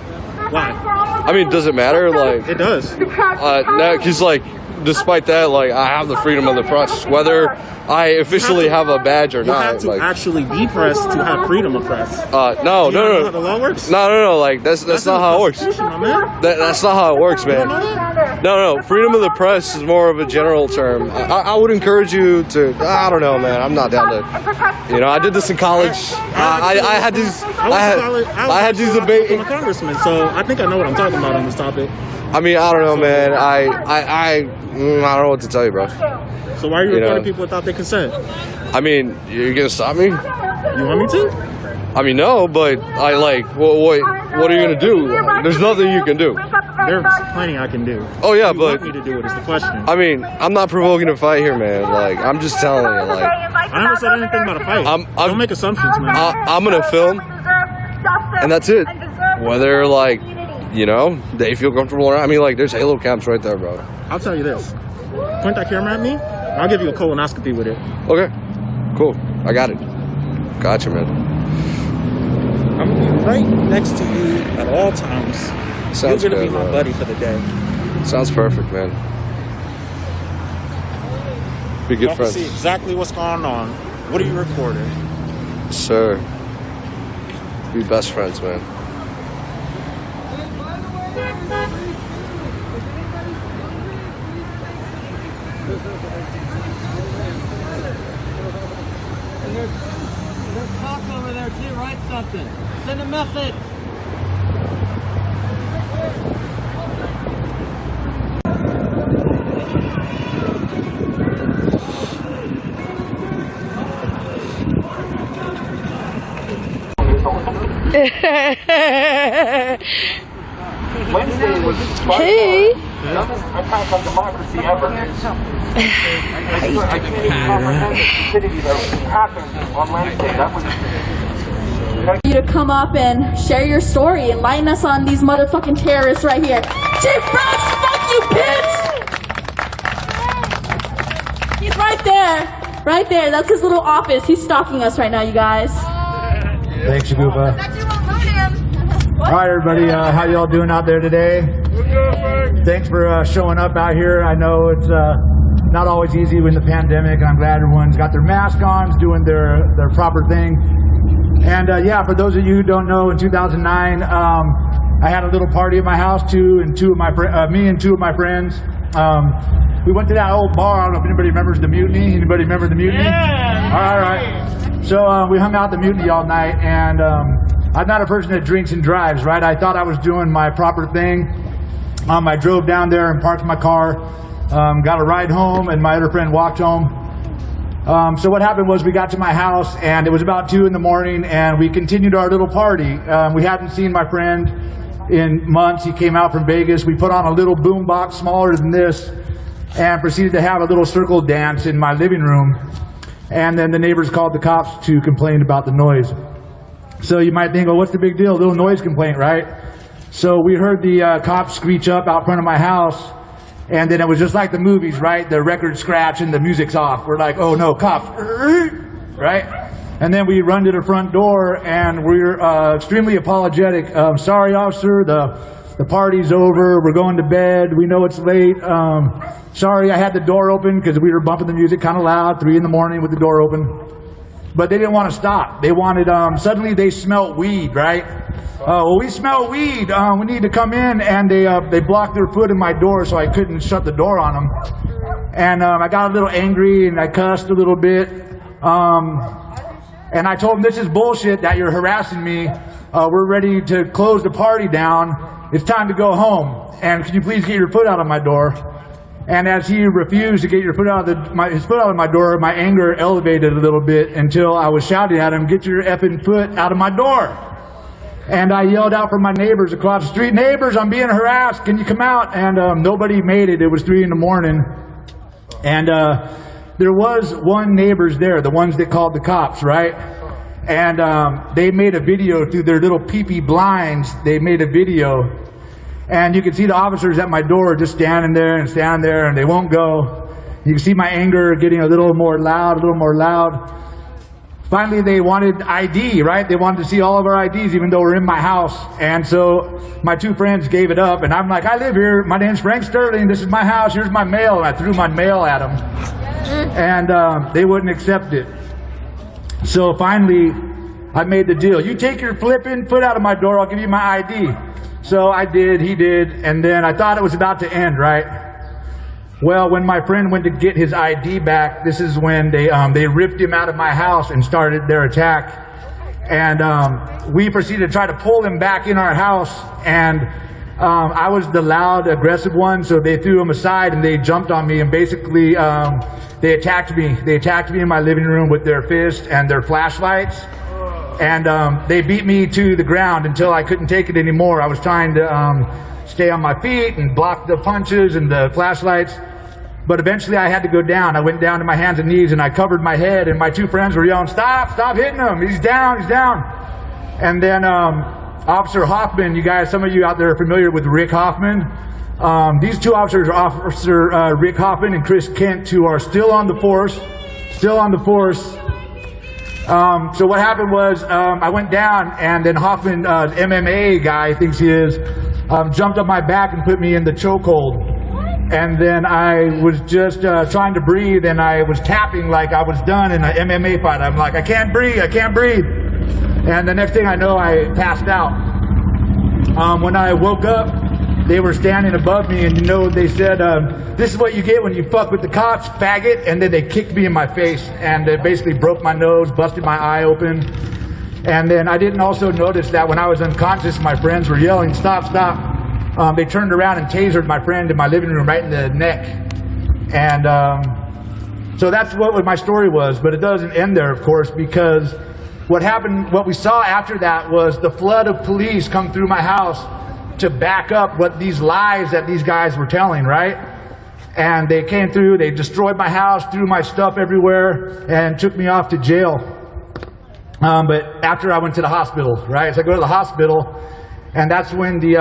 N: Why?
M: I mean, does it matter? Like,
N: it does.
M: No, because like, despite that, like, I have the freedom of the press, whether I officially have a badge or
N: you
M: not.
N: have to
M: like,
N: actually be pressed to have freedom of press.
M: No.
N: Do you know how the law works?
M: No. Like, that's not how it works. That's not how it works, man. No. Freedom of the press is more of a general term. I would encourage you to. I don't know, man. I'm not down to. You know, I did this in college. I had these debates.
N: I'm a congressman, so I think I know what I'm talking about on this topic.
M: I mean, I don't know, man. I don't know what to tell you, bro.
N: So why are you recording people without their consent?
M: I mean, you're gonna stop me?
N: You want me to?
M: I mean, no, but I like. What are you gonna do? There's nothing you can do.
N: There's plenty I can do.
M: Oh yeah,
N: you
M: but
N: want me to do it is the question.
M: I mean, I'm not provoking a fight here, man. Like, I'm just telling you, like.
N: I never said anything about a fight. Don't make assumptions, man.
M: I'm gonna film, and that's it. Whether like, you know, they feel comfortable or not. I mean, like, there's Halo camps right there, bro.
N: I'll tell you this. Point that camera at me. I'll give you a colonoscopy with it.
M: Okay. Cool. I got it. Gotcha, man.
N: I'm gonna be right next to you at all times.
M: Sounds
N: You're gonna
M: good,
N: be my
M: bro.
N: buddy for the day.
M: Sounds perfect, man. Be good
N: I
M: friends.
N: see exactly what's going on. What are you recording?
M: Sir. Be best friends, man.
C: There's talk over there too. Write something. Send a message.
S: Wednesday was
C: Hey.
S: the dumbest attack on democracy ever. I can't even comprehend the stupidity that happened on Wednesday. That was...
C: You to come up and share your story, enlighten us on these motherfucking terrorists right here. Chief Brooks, fuck you, bitch! He's right there. Right there. That's his little office. He's stalking us right now, you guys.
L: Thanks, Shagupa. All right, everybody. How y'all doing out there today? Thanks for showing up out here. I know it's not always easy in the pandemic, and I'm glad everyone's got their mask on, doing their proper thing. And yeah, for those of you who don't know, in 2009, I had a little party at my house too, and me and two of my friends. We went to that old bar. I don't know if anybody remembers the Mutiny. Anybody remember the Mutiny? Yeah. All right. So we hung out at the Mutiny all night, and I'm not a person that drinks and drives, right? I thought I was doing my proper thing. I drove down there and parked my car, got a ride home, and my other friend walked home. So what happened was we got to my house, and it was about 2 in the morning, and we continued our little party. We hadn't seen my friend in months. He came out from Vegas. We put on a little boom box smaller than this and proceeded to have a little circle dance in my living room. And then the neighbors called the cops to complain about the noise. So you might think, well, what's the big deal? A little noise complaint, right? So we heard the cops screech up out front of my house, and then it was just like the movies, right? The record scratch and the music's off. We're like, oh no, cops, right? And then we run to the front door, and we're extremely apologetic. Sorry, officer, the party's over. We're going to bed. We know it's late. Sorry, I had the door open because we were bumping the music kind of loud, 3 in the morning with the door open. But they didn't want to stop. They wanted, suddenly they smelled weed, right? Well, we smell weed. We need to come in. And they blocked their foot in my door, so I couldn't shut the door on them. And I got a little angry, and I cussed a little bit. And I told them, this is bullshit that you're harassing me. We're ready to close the party down. It's time to go home. And can you please get your foot out of my door? And as he refused to get his foot out of my door, my anger elevated a little bit until I was shouting at him, get your effing foot out of my door. And I yelled out from my neighbors across the street, neighbors, I'm being harassed, can you come out? And nobody made it. It was 3 in the morning. And there was one neighbors there, the ones that called the cops, right? And they made a video through their little peepee blinds. They made a video. And you can see the officers at my door just standing there, and they won't go. You can see my anger getting a little more loud. Finally, they wanted ID, right? They wanted to see all of our IDs, even though we're in my house. And so my 2 friends gave it up, and I'm like, I live here. My name's Frank Sterling. This is my house. Here's my mail. And I threw my mail at them. And they wouldn't accept it. So finally, I made the deal. You take your flipping foot out of my door, I'll give you my ID. So I did, he did, and then I thought it was about to end, right? Well, when my friend went to get his ID back, this is when they ripped him out of my house and started their attack. And we proceeded to try to pull him back in our house, and I was the loud, aggressive one, so they threw him aside and they jumped on me, and basically they attacked me. They attacked me in my living room with their fists and their flashlights. And they beat me to the ground until I couldn't take it anymore. I was trying to stay on my feet and block the punches and the flashlights. But eventually I had to go down. I went down to my hands and knees and I covered my head, and my 2 friends were yelling, stop hitting him. He's down. And then Officer Hoffman, you guys, some of you out there are familiar with Rick Hoffman. These 2 officers are Officer Rick Hoffman and Chris Kent, who are still on the force. So what happened was I went down, and then Hoffman, MMA guy, thinks he is, jumped on my back and put me in the chokehold. And then I was just trying to breathe, and I was tapping like I was done in an MMA fight. I'm like, I can't breathe. And the next thing I know, I passed out. When I woke up, they were standing above me, and they said, this is what you get when you fuck with the cops, faggot. And then they kicked me in my face, and they basically broke my nose, busted my eye open. And then I didn't also notice that when I was unconscious, my friends were yelling, stop. they turned around and tasered my friend in my living room right in the neck. And so that's what my story was, but it doesn't end there, of course, because what happened, what we saw after that was the flood of police come through my house to back up what these lies that these guys were telling, right? And they came through, they destroyed my house, threw my stuff everywhere, and took me off to jail. But after I went to the hospital, right? So I go to the hospital, and that's when the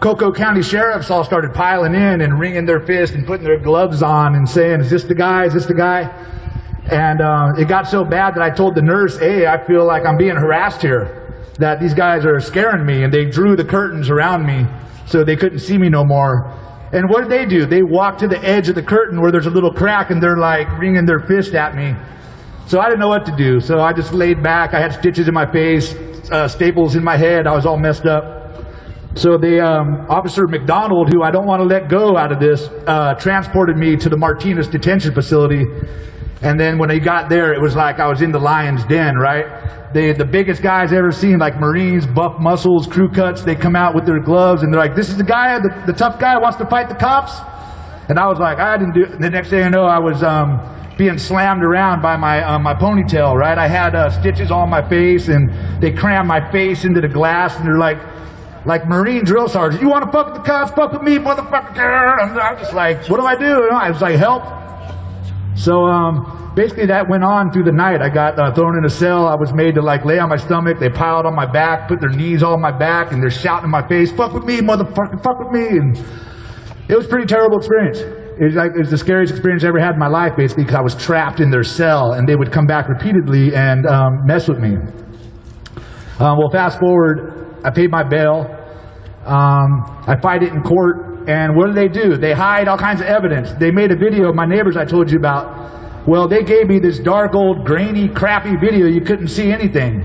L: Cocoa County sheriffs all started piling in and wringing their fist and putting their gloves on and saying, is this the guy, is this the guy? And it got so bad that I told the nurse, hey, I feel like I'm being harassed here, that these guys are scaring me, and they drew the curtains around me so they couldn't see me no more. And what did they do? They walked to the edge of the curtain where there's a little crack, and they're like wringing their fist at me. So I didn't know what to do, so I just laid back. I had stitches in my face, staples in my head. I was all messed up. So the Officer McDonald, who I don't want to let go out of this, transported me to the Martinez detention facility. And then when I got there, it was like I was in the lion's den, right? The biggest guys ever seen, like Marines, buff muscles, crew cuts, they come out with their gloves and they're like, this is the guy, the tough guy who wants to fight the cops? And I was like, I didn't do it. And the next thing I know, I was being slammed around by my ponytail, right? I had stitches on my face, and they crammed my face into the glass, and they're like Marine drill sergeants, you want to fuck with the cops? Fuck with me, motherfucker. And I was just like, what do I do? I was like, help. So basically that went on through the night. I got thrown in a cell. I was made to like lay on my stomach. They piled on my back, put their knees all on my back, and they're shouting in my face, fuck with me, motherfucker, fuck with me. And it was a pretty terrible experience. It was the scariest experience I ever had in my life, basically, because I was trapped in their cell, and they would come back repeatedly and mess with me. Well, fast forward, I paid my bail. I fight it in court. And what do? They hide all kinds of evidence. They made a video of my neighbors I told you about. Well, they gave me this dark, old, grainy, crappy video. You couldn't see anything.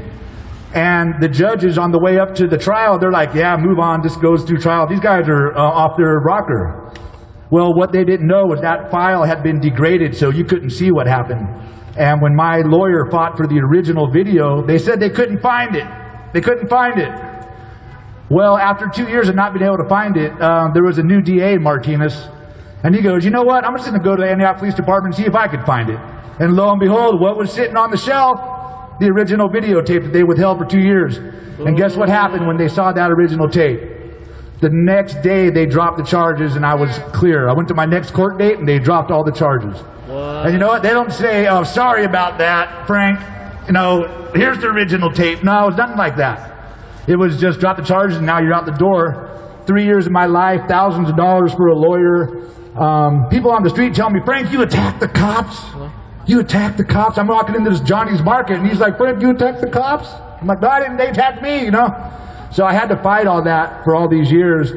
L: And the judges on the way up to the trial, they're like, yeah, move on, this goes through trial. These guys are off their rocker. Well, what they didn't know was that file had been degraded, so you couldn't see what happened. And when my lawyer fought for the original video, they said they couldn't find it. They couldn't find it. Well, after 2 years of not being able to find it, there was a new DA in Martinez, and he goes, you know what, I'm just going to go to the Antioch Police Department and see if I could find it. And lo and behold, what was sitting on the shelf? The original videotape that they withheld for 2 years. And guess what happened when they saw that original tape? The next day, they dropped the charges, and I was clear. I went to my next court date, and they dropped all the charges. What? And you know what? They don't say, oh, sorry about that, Frank. You know, here's the original tape. No, it was nothing like that. It was just drop the charges, and now you're out the door. 3 years of my life, thousands of dollars for a lawyer. People on the street tell me, Frank, you attacked the cops? You attacked the cops? I'm walking into this Johnny's Market, and he's like, Frank, you attacked the cops? I'm like, no, I didn't. They attacked me, you know? So I had to fight all that for all these years.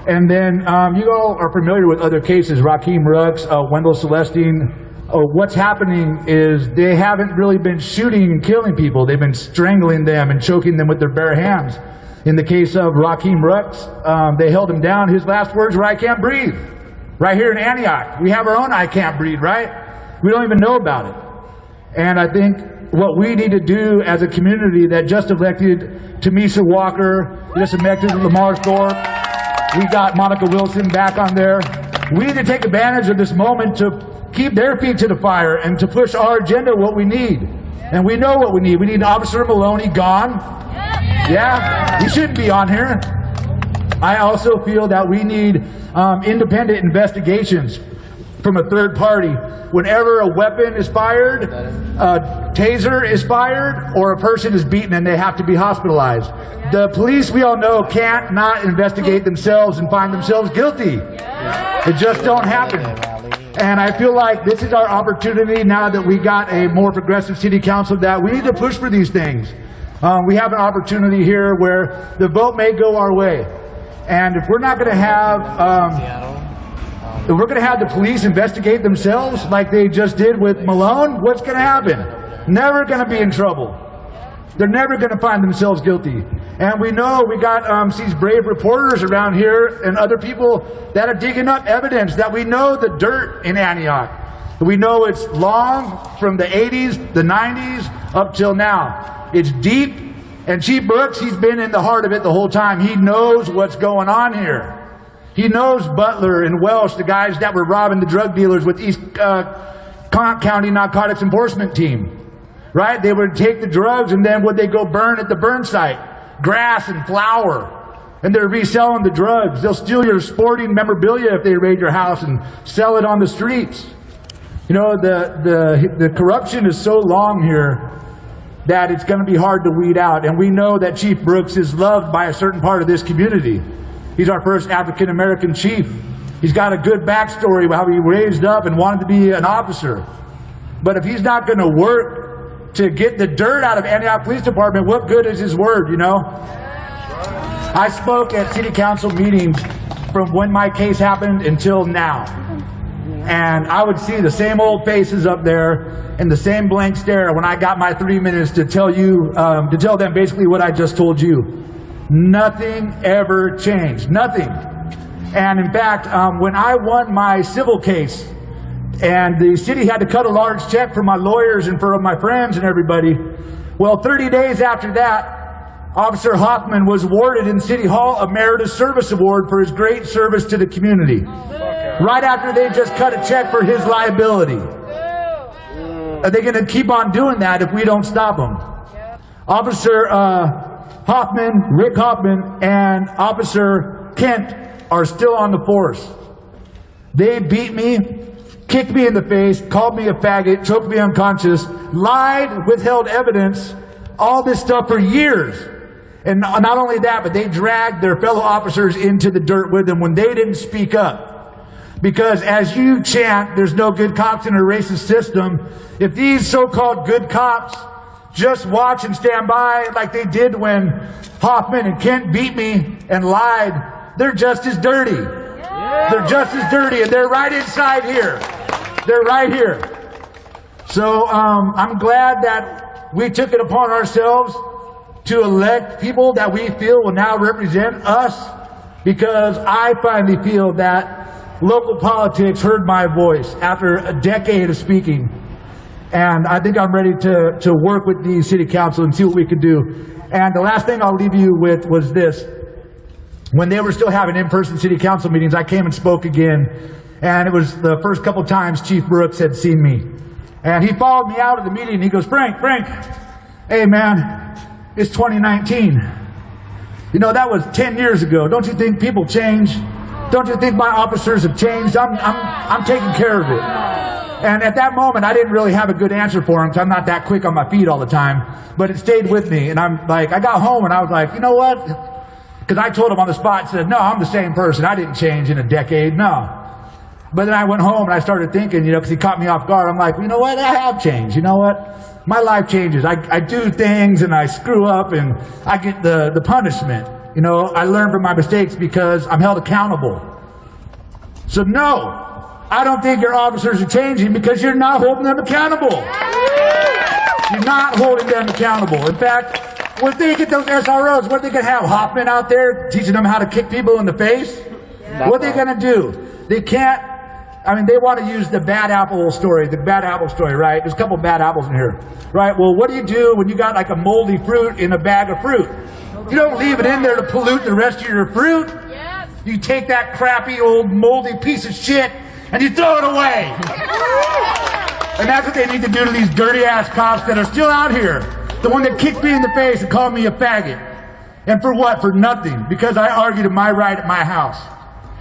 L: And then you all are familiar with other cases, Raheem Rux, Wendell Celestine. What's happening is they haven't really been shooting and killing people. They've been strangling them and choking them with their bare hands. In the case of Raheem Rux, they held him down. His last words were, I can't breathe. Right here in Antioch. We have our own I can't breathe, right? We don't even know about it. And I think what we need to do as a community that just elected Tamisa Walker, just elected Lamar Thorpe, we got Monica Wilson back on there. We need to take advantage of this moment to keep their feet to the fire and to push our agenda, what we need. And we know what we need. We need Officer Maloney gone. Yeah, he shouldn't be on here. I also feel that we need independent investigations from a third party. Whenever a weapon is fired, a taser is fired, or a person is beaten and they have to be hospitalized. The police, we all know, can't not investigate themselves and find themselves guilty. It just don't happen. And I feel like this is our opportunity now that we got a more progressive city council, that we need to push for these things. We have an opportunity here where the vote may go our way. And if we're not going to have if we're going to have the police investigate themselves like they just did with Malone, what's going to happen? Never going to be in trouble. They're never going to find themselves guilty. And we know we got these brave reporters around here and other people that are digging up evidence, that we know the dirt in Antioch. We know it's long, from the 80s, the 90s, up till now. It's deep, And Chief Brooks, he's been in the heart of it the whole time. He knows what's going on here. He knows Butler and Welsh, the guys that were robbing the drug dealers with East County Narcotics Enforcement Team. Right? They would take the drugs and then would they go burn at the burn site? Grass and flour. And they're reselling the drugs. They'll steal your sporting memorabilia if they raid your house and sell it on the streets. You know, the corruption is so long here that it's going to be hard to weed out. And we know that Chief Brooks is loved by a certain part of this community. He's our first African-American chief. He's got a good backstory about how he raised up and wanted to be an officer. But if he's not going to work to get the dirt out of Antioch Police Department, what good is his word, you know? I spoke at city council meetings from when my case happened until now. And I would see the same old faces up there and the same blank stare when I got my 3 minutes to tell you, to tell them basically what I just told you. Nothing ever changed. Nothing. And in fact, when I won my civil case and the city had to cut a large check for my lawyers and for my friends and everybody, well, 30 days after that, Officer Hoffman was awarded in City Hall a Meritorious Service Award for his great service to the community. Right after they just cut a check for his liability. Are they going to keep on doing that if we don't stop them? Officer Hoffman, Rick Hoffman, and Officer Kent are still on the force. They beat me, kicked me in the face, called me a faggot, choked me unconscious, lied, withheld evidence, all this stuff for years. And not only that, but they dragged their fellow officers into the dirt with them when they didn't speak up. Because as you chant, there's no good cops in a racist system, if these so-called good cops just watch and stand by like they did when Hoffman and Kent beat me and lied, they're just as dirty. They're just as dirty, and they're right inside here. They're right here. So I'm glad that we took it upon ourselves to elect people that we feel will now represent us, because I finally feel that local politics heard my voice after a decade of speaking. And I think I'm ready to work with the city council and see what we can do. And the last thing I'll leave you with was this. When they were still having in-person city council meetings, I came and spoke again. And it was the first couple times Chief Brooks had seen me. And he followed me out of the meeting and he goes, Frank, hey man, it's 2019. You know, that was 10 years ago. Don't you think people change? Don't you think my officers have changed? I'm taking care of it. And at that moment, I didn't really have a good answer for him because I'm not that quick on my feet all the time. But it stayed with me. And I'm like, I got home and I was like, you know what? Because I told him on the spot, said, no, I'm the same person. I didn't change in a decade. No. But then I went home and I started thinking, you know, because he caught me off guard. I'm like, you know what? I have changed. You know what? My life changes. I do things and I screw up and I get the punishment. You know, I learn from my mistakes because I'm held accountable. So no, I don't think your officers are changing because you're not holding them accountable. You're not holding them accountable. In fact, when they get those SROs, what are they going to have? Hoffman out there teaching them how to kick people in the face? What are they going to do? They can't. I mean, they want to use the bad apple story, right? There's a couple bad apples in here, right? Well, what do you do when you got like a moldy fruit in a bag of fruit? You don't leave it in there to pollute the rest of your fruit. You take that crappy old moldy piece of shit and you throw it away. And that's what they need to do to these dirty ass cops that are still out here. The one that kicked me in the face and called me a faggot. And for what? For nothing. Because I argued my right at my house.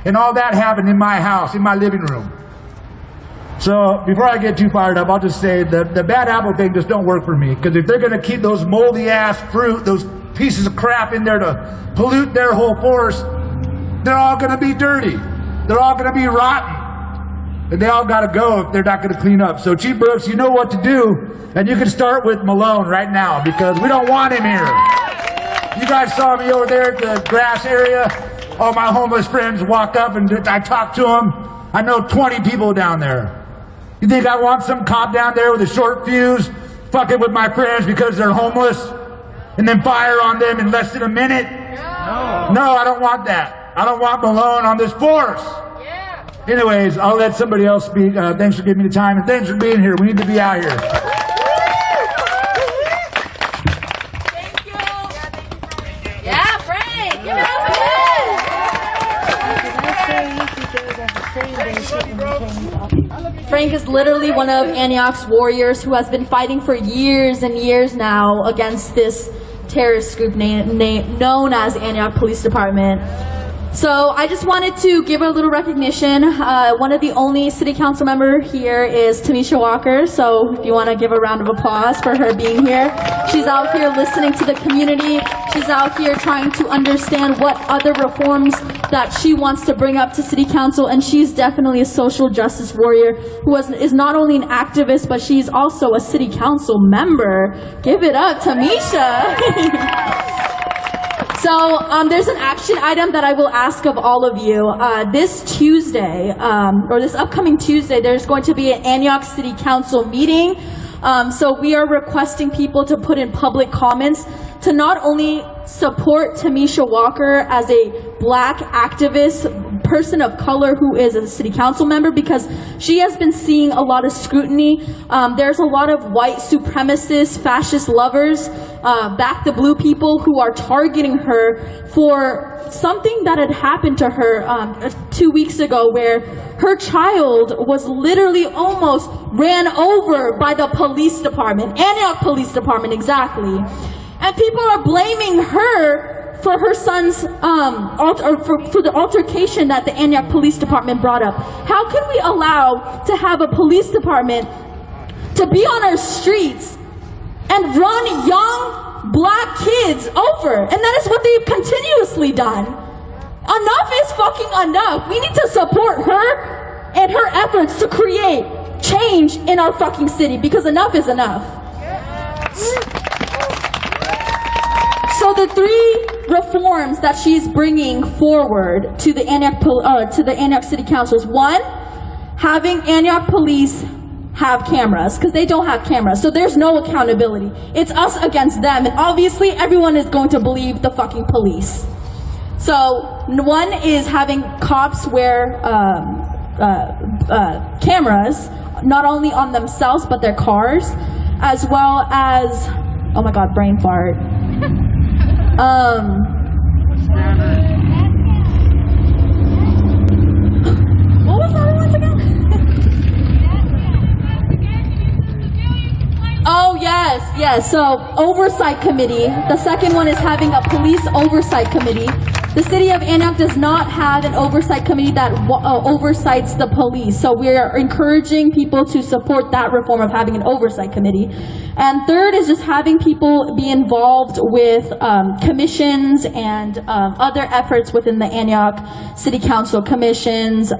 L: And all that happened in my house, in my living room. So before I get too fired up, I'll just say the bad apple thing just don't work for me. Because if they're going to keep those moldy ass fruit, those pieces of crap in there to pollute their whole force, they're all going to be dirty. They're all going to be rotten. And they all got to go if they're not going to clean up. So Chief Brooks, you know what to do. And you can start with Malone right now because we don't want him here. You guys saw me over there at the grass area. All my homeless friends walk up and I talk to them. I know 20 people down there. You think I want some cop down there with a short fuse fucking with my friends because they're homeless and then fire on them in less than a minute? No, I don't want that. I don't want Malone on this force. Anyways, I'll let somebody else speak. Thanks for giving me the time and thanks for being here. We need to be out here.
C: Frank is literally one of Antioch's warriors who has been fighting for years and years now against this terrorist group known as Antioch Police Department. So I just wanted to give her a little recognition. One of the only city council member here is Tamisha Walker. So if you want to give a round of applause for her being here. She's out here listening to the community. She's out here trying to understand what other reforms that she wants to bring up to city council. And she's definitely a social justice warrior who is not only an activist, but she's also a city council member. Give it up, Tamisha. So there's an action item that I will ask of all of you. This Tuesday, or this upcoming Tuesday, there's going to be an Antioch City Council meeting. So we are requesting people to put in public comments to not only support Tamisha Walker as a black activist, person of color who is a city council member, because she has been seeing a lot of scrutiny. There's a lot of white supremacist, fascist lovers, back the blue people who are targeting her for something that had happened to her 2 weeks ago, where her child was literally almost ran over by the police department, Antioch Police Department exactly. And people are blaming her for her son's, for the altercation that the Antioch Police Department brought up. How can we allow to have a police department to be on our streets and run young black kids over? And that is what they've continuously done. Enough is fucking enough. We need to support her and her efforts to create change in our fucking city, because enough is enough. So the three reforms that she's bringing forward to the Antioch City Council is: one, having Antioch police have cameras, because they don't have cameras, so there's no accountability. It's us against them, and obviously everyone is going to believe the fucking police. So one is having cops wear cameras, not only on themselves but their cars, as well as, oh my god, brain fart. What was the other ones again? Oh, yes. So, oversight committee. The second one is having a police oversight committee. The city of Antioch does not have an oversight committee that oversights the police. So we are encouraging people to support that reform of having an oversight committee. And third is just having people be involved with commissions and other efforts within the Antioch City Council commissions,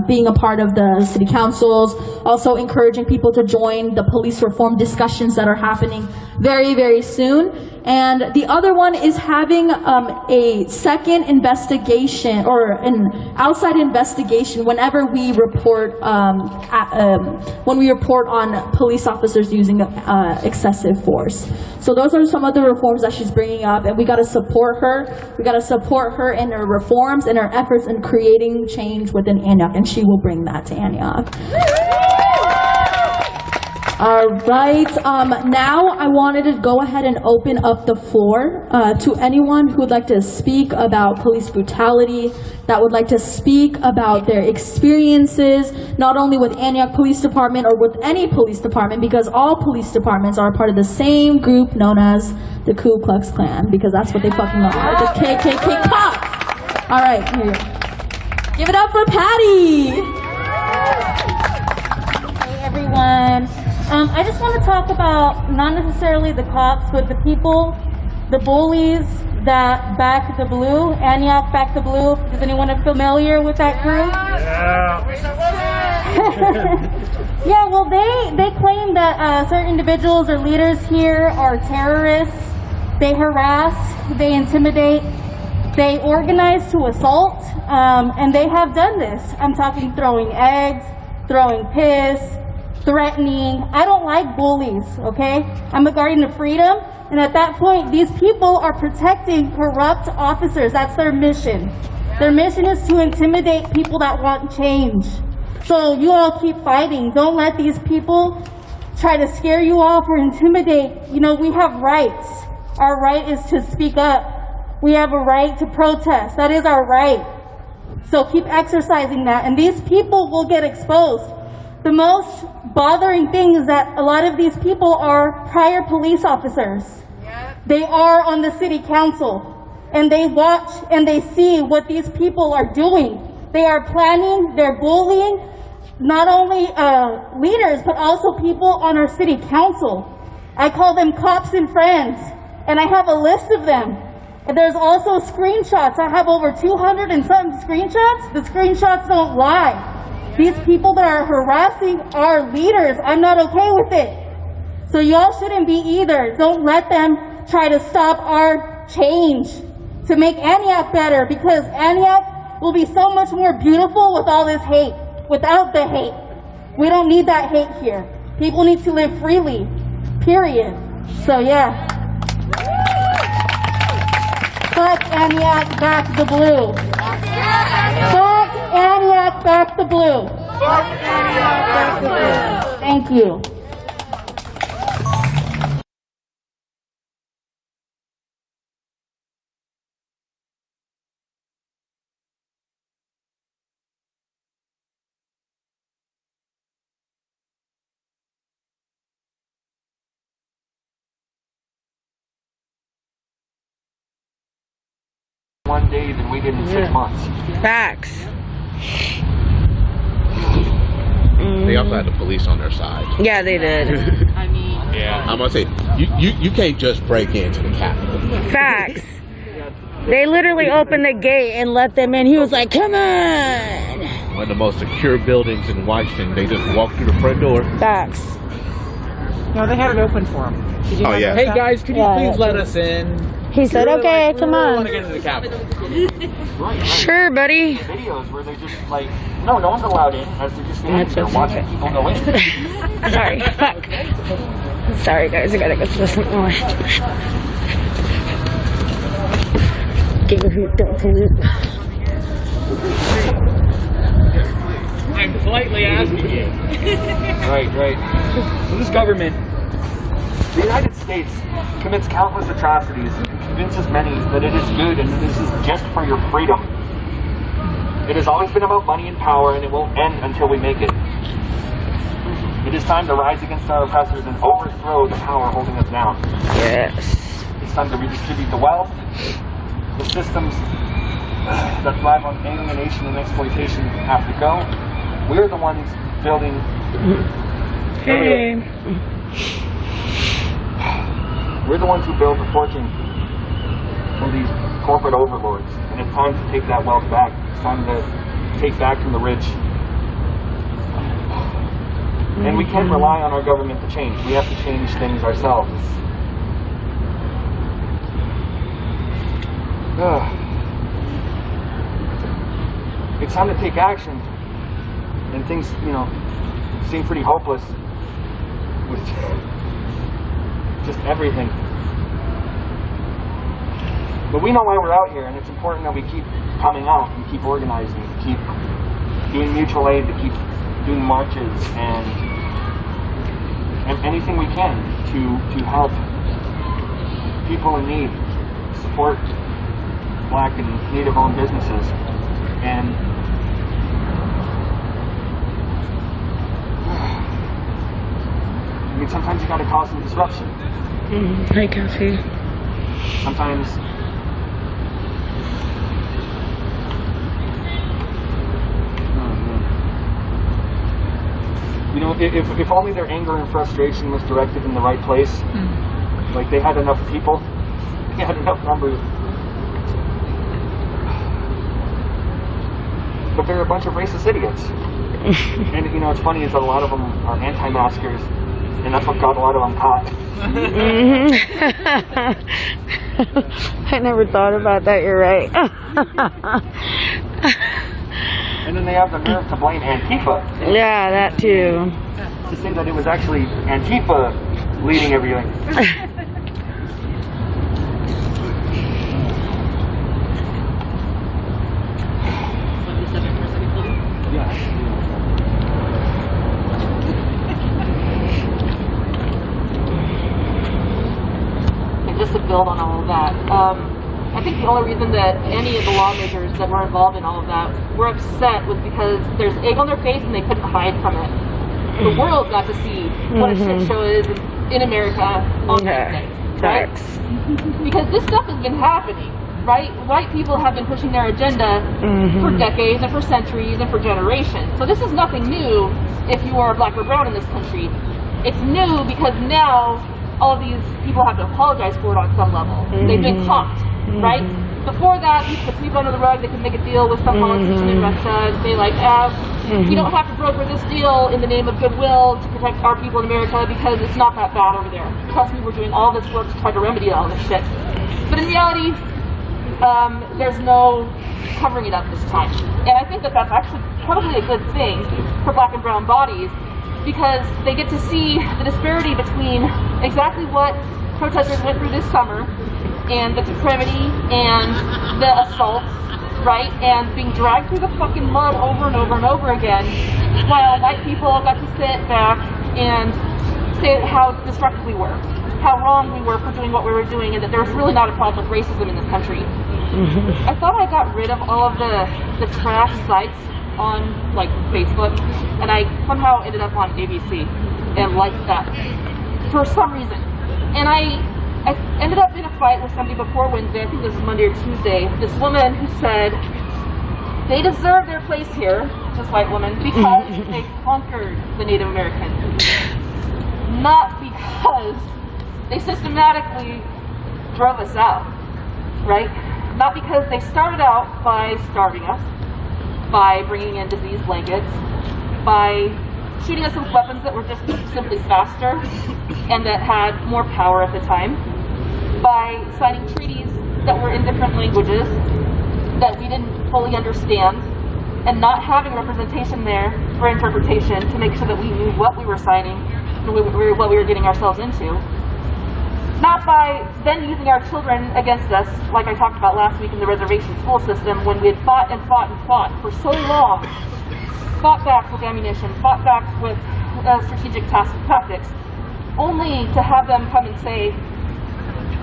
C: being a part of the city councils, also encouraging people to join the police reform discussions that are happening very, very soon. And the other one is having a second investigation, or an outside investigation, whenever we report on police officers using excessive force. So those are some of the reforms that she's bringing up, and we got to support her. We got to support her in her reforms and her efforts in creating change within Antioch, and she will bring that to Antioch. All right, now I wanted to go ahead and open up the floor to anyone who would like to speak about police brutality, that would like to speak about their experiences, not only with Antioch Police Department or with any police department, because all police departments are a part of the same group known as the Ku Klux Klan, because that's what they fucking are, the KKK cops. All right, here. Give it up for Patty.
I: Hey, everyone. I just want to talk about not necessarily the cops, but the people, the bullies that back the blue, Antioch Back the Blue. Is anyone familiar with that group? Yeah. Yeah, well, they claim that certain individuals or leaders here are terrorists. They harass, they intimidate, they organize to assault, and they have done this. I'm talking throwing eggs, throwing piss, threatening. I don't like bullies, okay? I'm a guardian of freedom, and at that point, these people are protecting corrupt officers. That's their mission. Their mission is to intimidate people that want change. So you all keep fighting. Don't let these people try to scare you off or intimidate. You know, we have rights. Our right is to speak up. We have a right to protest. That is our right. So keep exercising that, and these people will get exposed. The most bothering thing is that a lot of these people are prior police officers. They are on the city council, and they watch and they see what these people are doing. They are planning, they're bullying, not only leaders, but also people on our city council. I call them cops and friends, and I have a list of them. And there's also screenshots. I have over 200 and some screenshots. The screenshots don't lie. These people that are harassing our leaders, I'm not okay with it. So y'all shouldn't be either. Don't let them try to stop our change to make Antioch better, because Antioch will be so much more beautiful with all this hate, without the hate. We don't need that hate here. People need to live freely, period. So yeah. Fuck Antioch, back the blue. Fuck Antioch, back the blue. Fuck Antioch, back the blue. Thank you.
D: One day than we did in 6 months.
A: Facts.
K: They also had the police on their side.
A: Yeah, they did.
K: Yeah. I'm gonna say you can't just break into the Capitol.
O: Facts. They literally opened the gate and let them in. He was like, "Come on."
K: One of the most secure buildings in Washington. They just walked through the front door.
O: Facts.
P: No, they had it open for him.
K: Oh yeah.
N: Hey guys, could you please let us in?
O: He said, "Okay, come
N: I
O: on."
N: want to get into the Capitol.
D: Right.
O: Sure, buddy.
D: Videos where they're just like, no one's allowed in, as they're just standing there watching people go in.
O: Sorry, fuck. Sorry, guys, I gotta go to some more. Give a hoot, don't pollute.
J: I'm politely asking you.
D: Right. This government, the United States, commits countless atrocities and convinces many that it is good and this is just for your freedom. It has always been about money and power, and it will end until we make it. It is time to rise against our oppressors and overthrow the power holding us down.
O: Yes.
D: It's time to redistribute the wealth. The systems that thrive on alienation and exploitation have to go. We're the ones building.
O: Hey.
D: We're the ones who build the fortune from these corporate overlords, and it's time to take that wealth back. It's time to take back from the rich. And we can't rely on our government to change. We have to change things ourselves. It's time to take action. And things, seem pretty hopeless with just everything. But we know why we're out here, and it's important that we keep coming out and keep organizing, keep doing mutual aid, to keep doing marches and anything we can to help people in need, support Black and Native-owned businesses, and sometimes you gotta cause some disruption.
O: Hi, Coffee.
D: Sometimes if only their anger and frustration was directed in the right place, like they had enough people, they had enough numbers. But they're a bunch of racist idiots. And it's funny is that a lot of them are anti-maskers, and that's what got a lot of them caught.
O: I never thought about that, you're right.
D: And then they have the nerve to blame Antifa.
O: Yeah, that too.
D: To say that it was actually Antifa leading everything.
Q: Just to build on all of that,
X: I think the only reason that any of the lawmakers that were involved in all of that were upset was because there's egg on their face and they couldn't hide from it. The world got to see what a shit show is in America on that day, right? Because this stuff has been happening, right? White people have been pushing their agenda for decades and for centuries and for generations. So this is nothing new if you are black or brown in this country. It's new because now all of these people have to apologize for it on some level. They've been caught, right? Before that, you could sweep under the rug, they could make a deal with some politician in Russia and say like, we don't have to broker this deal in the name of goodwill to protect our people in America because it's not that bad over there. Trust me, we're doing all this work to try to remedy all this shit. But in reality, there's no covering it up this time. And I think that that's actually probably a good thing for black and brown bodies, because they get to see the disparity between exactly what protesters went through this summer and the depravity and the assaults, right? And being dragged through the fucking mud over and over and over again, while white people got to sit back and say how destructive we were, how wrong we were for doing what we were doing, and that there was really not a problem with racism in this country. I thought I got rid of all of the trash sites on like Facebook, and I somehow ended up on ABC and liked that for some reason. And I ended up in a fight with somebody before Wednesday, I think this was Monday or Tuesday, this woman who said they deserve their place here, this white woman, because they conquered the Native Americans. Not because they systematically drove us out, right? Not because they started out by starving us, by bringing in disease blankets, by shooting us with weapons that were just simply faster and that had more power at the time, by signing treaties that were in different languages that we didn't fully understand, and not having representation there for interpretation to make sure that we knew what we were signing and what we were getting ourselves into. Not by then using our children against us, like I talked about last week in the reservation school system, when we had fought and fought and fought for so long, fought back with ammunition, fought back with strategic tactics, only to have them come and say,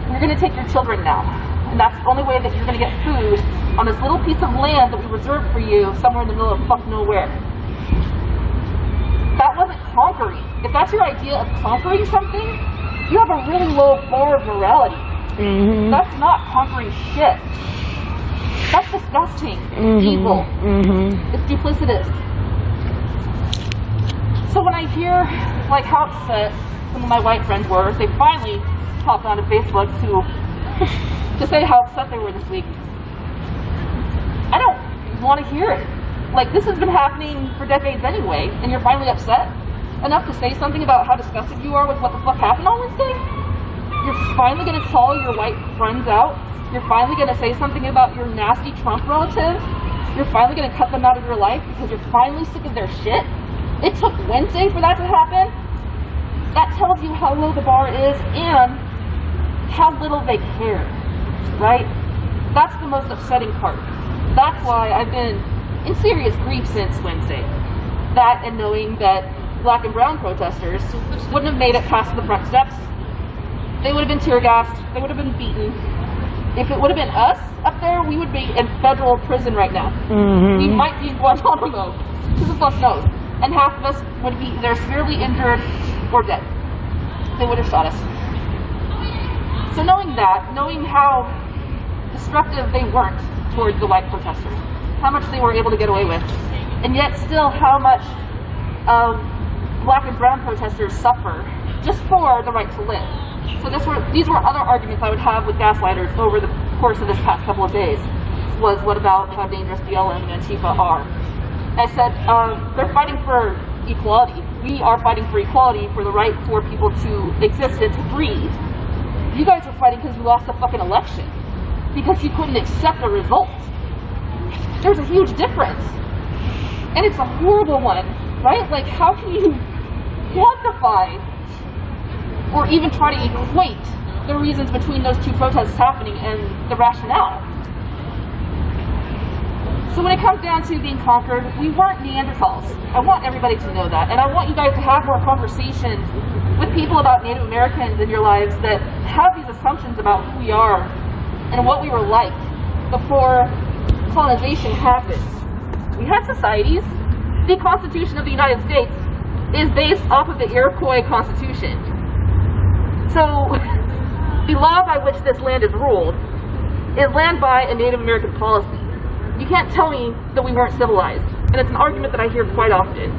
X: we're going to take your children now. And that's the only way that you're going to get food on this little piece of land that we reserved for you somewhere in the middle of fuck nowhere. That wasn't conquering. If that's your idea of conquering something, you have a really low bar of morality. That's not conquering shit. That's disgusting. Evil. It's duplicitous. So when I hear like how upset some of my white friends were, they finally popped onto Facebook to say how upset they were this week. I don't want to hear it. Like, this has been happening for decades anyway, and you're finally upset enough to say something about how disgusted you are with what the fuck happened on Wednesday? You're finally going to call your white friends out? You're finally going to say something about your nasty Trump relatives? You're finally going to cut them out of your life because you're finally sick of their shit? It took Wednesday for that to happen? That tells you how low the bar is and how little they care, right? That's the most upsetting part. That's why I've been in serious grief since Wednesday. That and knowing that black and brown protesters wouldn't have made it past the front steps. They would have been tear gassed, they would have been beaten. If it would have been us up there, we would be in federal prison right now. We might be in Guantanamo. Who the fuck knows? And half of us would be either severely injured or dead. They would have shot us. So knowing that, knowing how destructive they weren't towards the white protesters, how much they were able to get away with, and yet still how much black and brown protesters suffer just for the right to live. So these were other arguments I would have with gaslighters over the course of this past couple of days, was what about how dangerous BLM and Antifa are. I said, they're fighting for equality. We are fighting for equality, for the right for people to exist and to breathe. You guys are fighting because you lost the fucking election, because you couldn't accept a result. There's a huge difference. And it's a horrible one, right? Like, how can you quantify or even try to equate the reasons between those two protests happening and the rationale? So when it comes down to being conquered, we weren't Neanderthals. I want everybody to know that. And I want you guys to have more conversations with people about Native Americans in your lives that have these assumptions about who we are and what we were like before colonization happened. We had societies. The Constitution of the United States is based off of the Iroquois Constitution. So the law by which this land is ruled is land by a Native American policy. You can't tell me that we weren't civilized. And it's an argument that I hear quite often,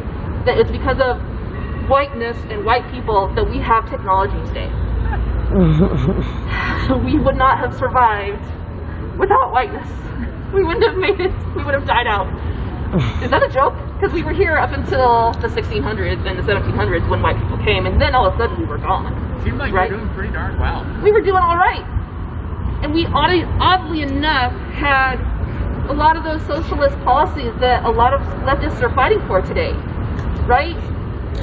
X: that it's because of whiteness and white people that we have technology today. We would not have survived without whiteness. We wouldn't have made it. We would have died out. Is that a joke? Because we were here up until the 1600s and the 1700s when white people came, and then all of a sudden we were gone.
J: Seemed like
X: right?
J: you were doing pretty darn well.
X: We were doing all right. And we, oddly enough, had a lot of those socialist policies that a lot of leftists are fighting for today, right?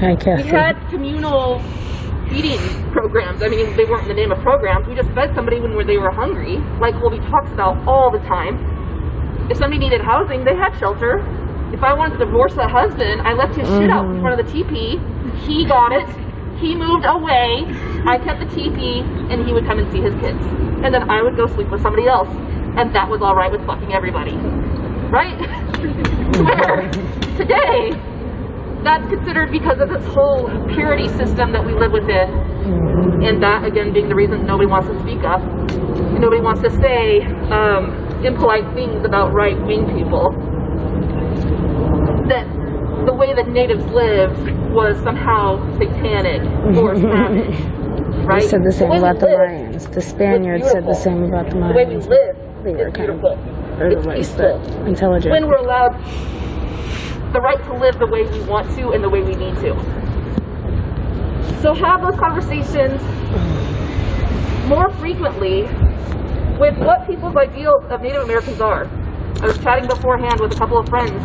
O: Hi, Kathy.
X: We had communal feeding programs. I mean, they weren't in the name of programs. We just fed somebody when they were hungry, like Colby talks about all the time. If somebody needed housing, they had shelter. If I wanted to divorce a husband, I left his shit out in front of the teepee. He got it. He moved away. I kept the teepee, and he would come and see his kids. And then I would go sleep with somebody else. And that was all right with fucking everybody. Right? Where today, that's considered because of this whole purity system that we live within. And that, again, being the reason nobody wants to speak up. Nobody wants to say impolite things about right-wing people. That the way that natives lived was somehow satanic or savage. Right?
O: They said the same
X: way
O: about the
X: we lived
O: Mayans. The Spaniards said the same about the Mayans.
X: The way we live
O: They were
X: is
O: kind of
X: beautiful. It's peaceful.
O: Intelligent.
X: When we're allowed the right to live the way we want to and the way we need to. So have those conversations more frequently with what people's ideals of Native Americans are. I was chatting beforehand with a couple of friends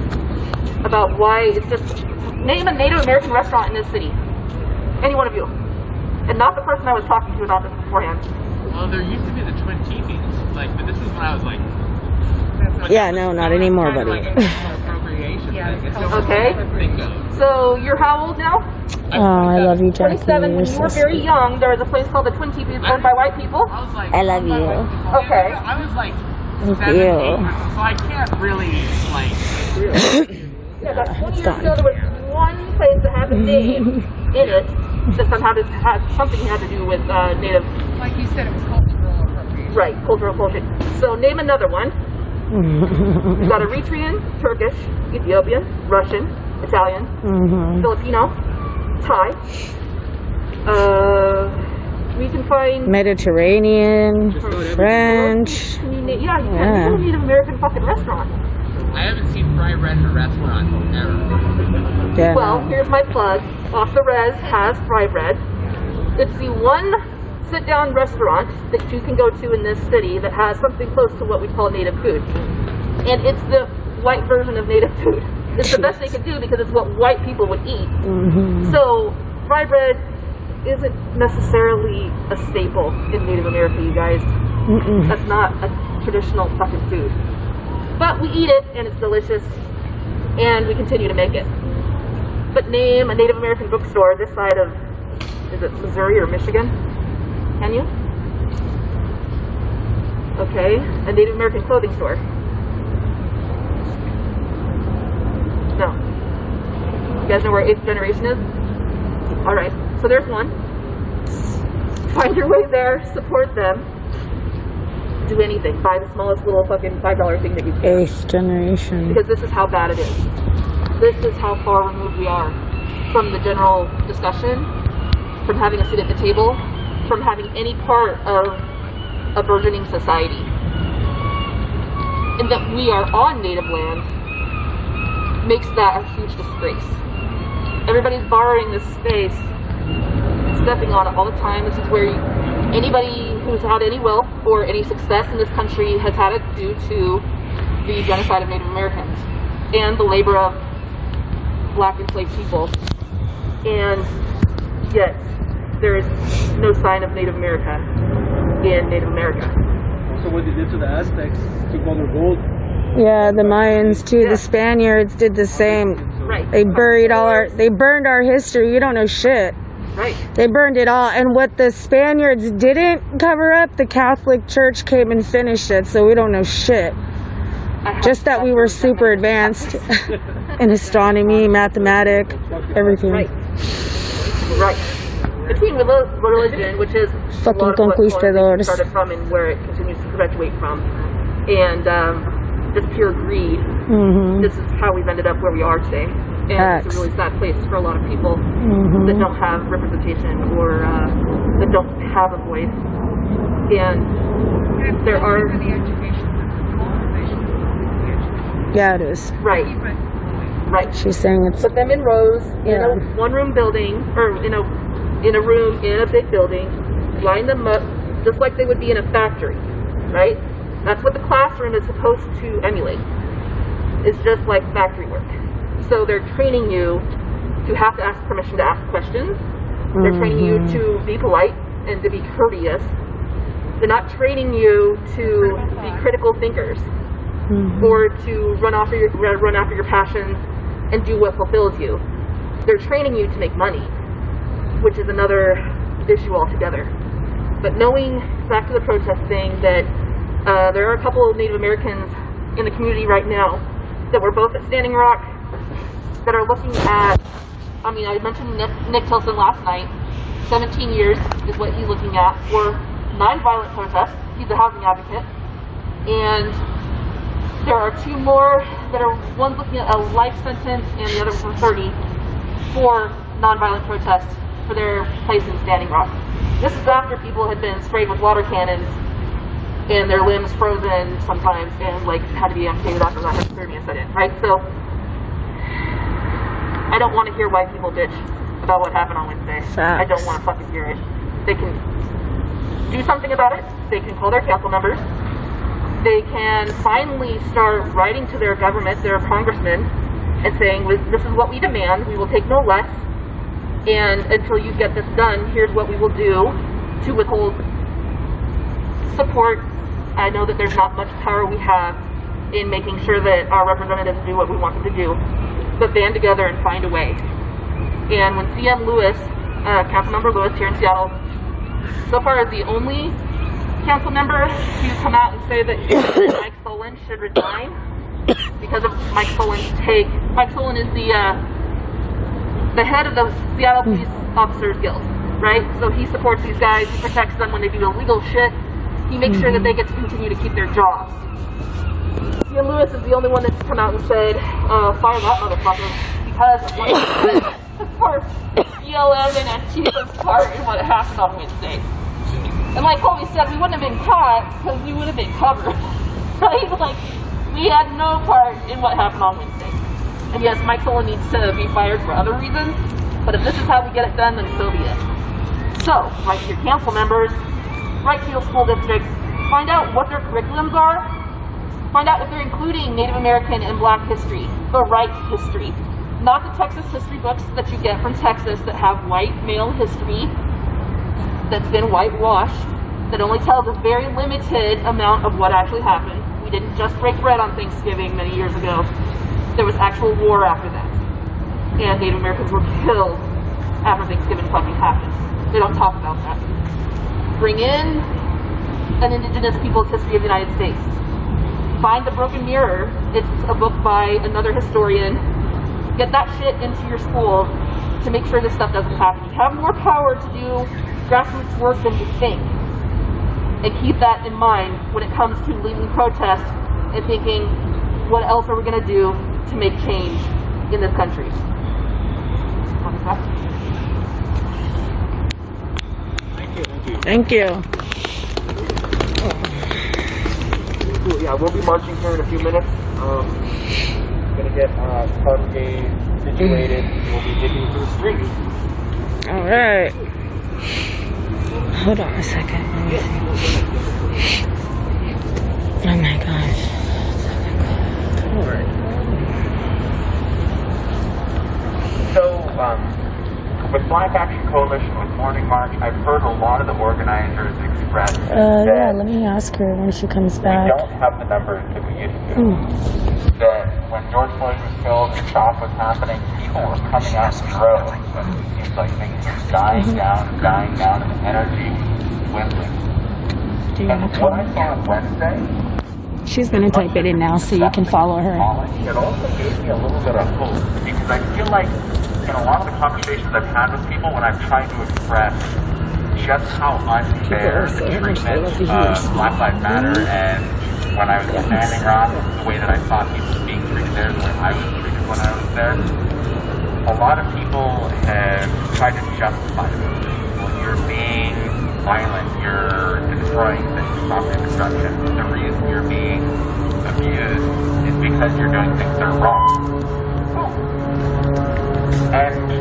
X: about why it's just, name a Native American restaurant in this city. Any one of you. And not the person I was talking to about this beforehand.
J: Well, there used to be the Twin Teepees, like, but this was when I was like.
O: Yeah, no, not anymore, buddy.
X: Okay. So you're how old now?
O: Oh, I love you, Jackie.
X: 27. When
O: You're
X: you were
O: so
X: very
O: sweet.
X: young, there was a place called the Twin Teepees owned by white people.
O: I love you.
X: Okay.
J: I was like
O: Thank
J: 7,
O: you.
J: 8, so I can't really, like.
X: Yeah, about 20 years ago, there was one place that had a name in it that somehow had something had to do with Native.
P: Like you said, it was cultural appropriation.
X: Right, cultural appropriation. So name another one. We've got Eritrean, Turkish, Ethiopian, Russian, Italian, Filipino, Thai. We can find
O: Mediterranean, French.
X: Yeah, you can a Native American fucking restaurant.
J: I haven't seen Fry Red in a restaurant ever.
O: Yeah.
X: Well, here's my plug. Off the Res has Fry Bread. It's the one sit-down restaurant that you can go to in this city that has something close to what we call native food. And it's the white version of native food. It's the best they can do because it's what white people would eat. So, Fry Bread isn't necessarily a staple in Native America, you guys. That's not a traditional fucking food. But we eat it, and it's delicious, and we continue to make it. But name a Native American bookstore this side of, is it Missouri or Michigan? Can you? Okay, a Native American clothing store. No. You guys know where 8th Generation is? Alright, so there's one. Find your way there, support them. Do anything. Buy the smallest little fucking $5 thing that you can.
O: 8th Generation.
X: Because this is how bad it is. This is how far removed we are from the general discussion, from having a seat at the table, from having any part of a burgeoning society. And that we are on native land makes that a huge disgrace. Everybody's borrowing this space, stepping on it all the time. This is where anybody who's had any wealth or any success in this country has had it due to the genocide of Native Americans and the labor of black enslaved people. And yet, there is no sign of Native America in Native America.
Q: Also, what they did to the Aztecs, took all their gold.
O: Yeah, the Mayans too. The Spaniards did the same.
X: Right.
O: They buried they burned our history. You don't know shit.
X: Right.
O: They burned it all. And what the Spaniards didn't cover up, the Catholic Church came and finished it. So we don't know shit. Just that we were super advanced in astronomy, mathematics, everything.
X: Right. Right. Between religion, which is
O: fucking
X: a lot of what
O: conquistadors
X: started from and where it continues to perpetuate from, and just pure greed, this is how we've ended up where we are today. And it's a really sad place for a lot of people that don't have representation or that don't have a voice. And there are...
O: Yeah, it is.
X: Right. Right.
O: She's saying it's...
X: Put them in rows in a one-room building, or in a room in a big building, line them up just like they would be in a factory, right? That's what the classroom is supposed to emulate. It's just like factory work. So they're training you to have to ask permission to ask questions. They're training you to be polite and to be courteous. They're not training you to be critical thinkers or to run after your passions and do what fulfills you. They're training you to make money, which is another issue altogether. But knowing, back to the protest thing, that there are a couple of Native Americans in the community right now that were both at Standing Rock that are looking at, I mean, I mentioned Nick Tilson last night. 17 years is what he's looking at for nonviolent protests. He's a housing advocate. And there are two more that are, one's looking at a life sentence and the other for 30 for nonviolent protests for their place in Standing Rock. This is after people had been sprayed with water cannons and their limbs frozen sometimes and like had to be amputated after that hypothermia set in, right? So I don't want to hear white people bitch about what happened on Wednesday. I don't want to fucking hear it. They can do something about it. They can call their council members. They can finally start writing to their government, their congressmen, and saying, this is what we demand, we will take no less, and until you get this done, here's what we will do to withhold support. I know that there's not much power we have in making sure that our representatives do what we want them to do, but band together and find a way. And when CM Lewis, Councilmember Lewis here in Seattle, so far is the only council member to come out and say that Mike Solon should resign because of Mike Solon's take. Mike Solon is the head of the Seattle Police Officers Guild, right? So he supports these guys, he protects them when they do illegal shit. He makes sure that they get to continue to keep their jobs. Ian Lewis is the only one that's come out and said, fire that motherfucker, because of what he said for BLM and Antifa's part in what happened on Wednesday. And like Colby said, we wouldn't have been caught because we would have been covered, right? Like, we had no part in what happened on Wednesday. And yes, Mike Solon needs to be fired for other reasons, but if this is how we get it done, then so be it. So, write to your council members, write to your school districts, find out what their curriculums are, find out if they're including Native American and Black history, the right history. Not the Texas history books that you get from Texas that have white male history that's been whitewashed, that only tells a very limited amount of what actually happened. We didn't just break bread on Thanksgiving many years ago. There was actual war after that. And Native Americans were killed after Thanksgiving fucking happened. They don't talk about that. Bring in an Indigenous Peoples History of the United States. Find The Broken Mirror. It's a book by another historian. Get that shit into your school to make sure this stuff doesn't happen. You have more power to do grassroots work than you think. And keep that in mind when it comes to leading protests and thinking, what else are we going to do to make change in this country?
O: Thank you.
D: Cool, yeah, we'll be marching here in a few minutes. Gonna get congregate situated. We'll be digging through the streets.
O: All right. Hold on a second. Let me see. Oh my gosh.
D: All right. So, with Black Action Coalition, with Morning March, I've heard a lot of the organizers express
O: yeah, let me ask her when she comes back.
D: we don't have the numbers that we used to. That when George Floyd was killed and stuff was happening, people were coming out in droves, but it seems like things are dying down, and energy dwindling. And what I saw on Wednesday,
O: She's gonna type it in now so you can follow her.
D: it also gave me a little bit of hope, because I feel like in a lot of the conversations I've had with people, when I've tried to express just how unfair the treatment of Black Lives Matter, and when I was standing around, the way that I saw people being treated there, the way I was treated when I was there, a lot of people have tried to justify those things. Well, you're being violent, you're destroying things, property destruction. The reason you're being abused is because you're doing things that are wrong. And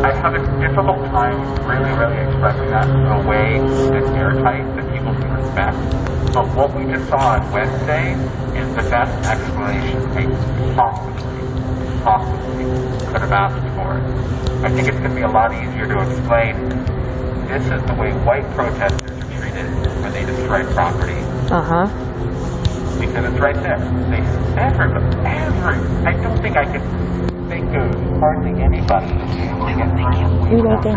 D: I have a difficult time really expressing that in a way that's airtight, that people can respect. But what we just saw on Wednesday is the best explanation they possibly could have asked for. I think it's going to be a lot easier to explain this is the way white protesters are treated when they destroy property. Because it's right there. I don't think I could think of hardly anybody doing it.
O: You're welcome.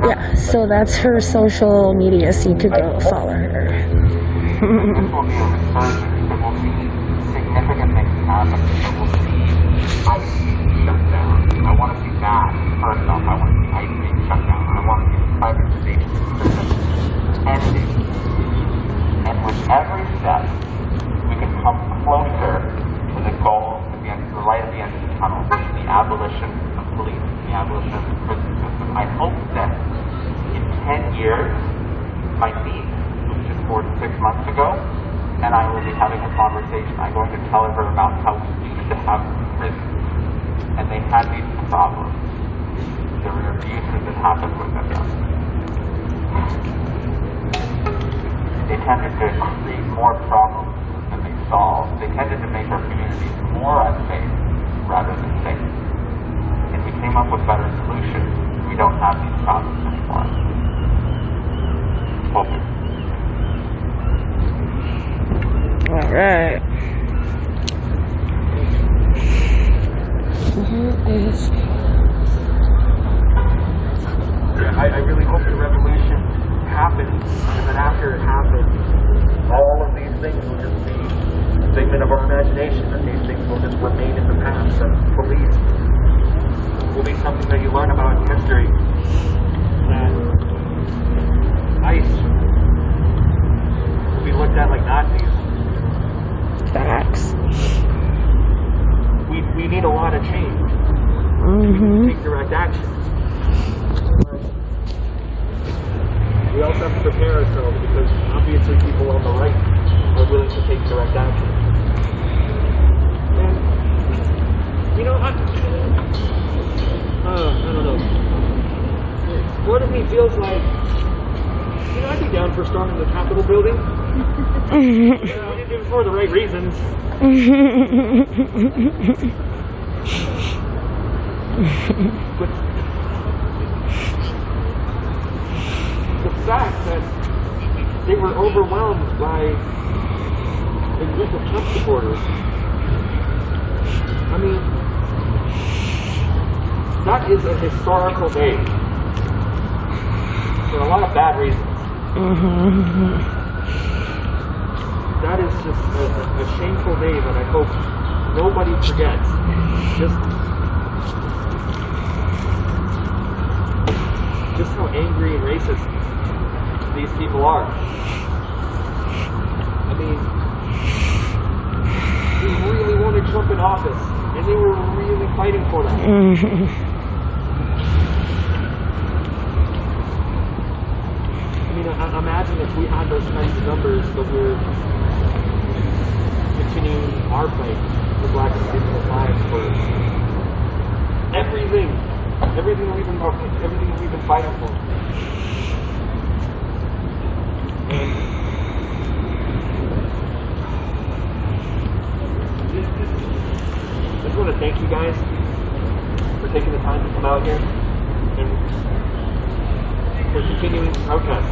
O: Yeah, so that's her social media, so you could go follow her.
D: This will be a resurgence. There will be significant things happen. There will be ice being shut down. I want to see that. First off, I want to see ice being shut down. I want to see privatization ending. And with every step, we can come closer to the goal, the light at the end of the tunnel, the abolition of police, the abolition of the prison system. I hope that in 10 years, my niece, who was just 4 to 6 months ago, and I will be having a conversation. I'm going to tell her about how we used to have prisons, and they had these problems. There were abuses that happened within them. They tended to create more problems than they solved. They tended to make our communities more unsafe rather than safe. And we came up with better solutions. We don't have these problems anymore. Focus.
O: All right.
D: I really hope the revolution happens, and that after it happens, all of these things will just be a figment of our imagination, and these things will just remain in the past, and police will be something that you learn about in history, and ICE will be looked at like Nazis.
O: Facts.
D: We need a lot of change. We need to take direct action. We also have to prepare ourselves, because obviously people on the right are willing to take direct action. And, you know, I don't know. Part of me feels like, you know, I'd be down for storming the Capitol building. We did it for the right reasons. But the fact that they were overwhelmed by a group of Trump supporters, I mean, that is a historical day for a lot of bad reasons. That is just a shameful day that I hope nobody forgets. Just how angry and racist these people are. I mean, they really wanted Trump in office, and they were really fighting for that. I mean, imagine if we had those kinds of numbers, but we're continuing our fight for Black and Indigenous lives, for everything we've been fighting for. And I just want to thank you guys for taking the time to come out here and for continuing to protest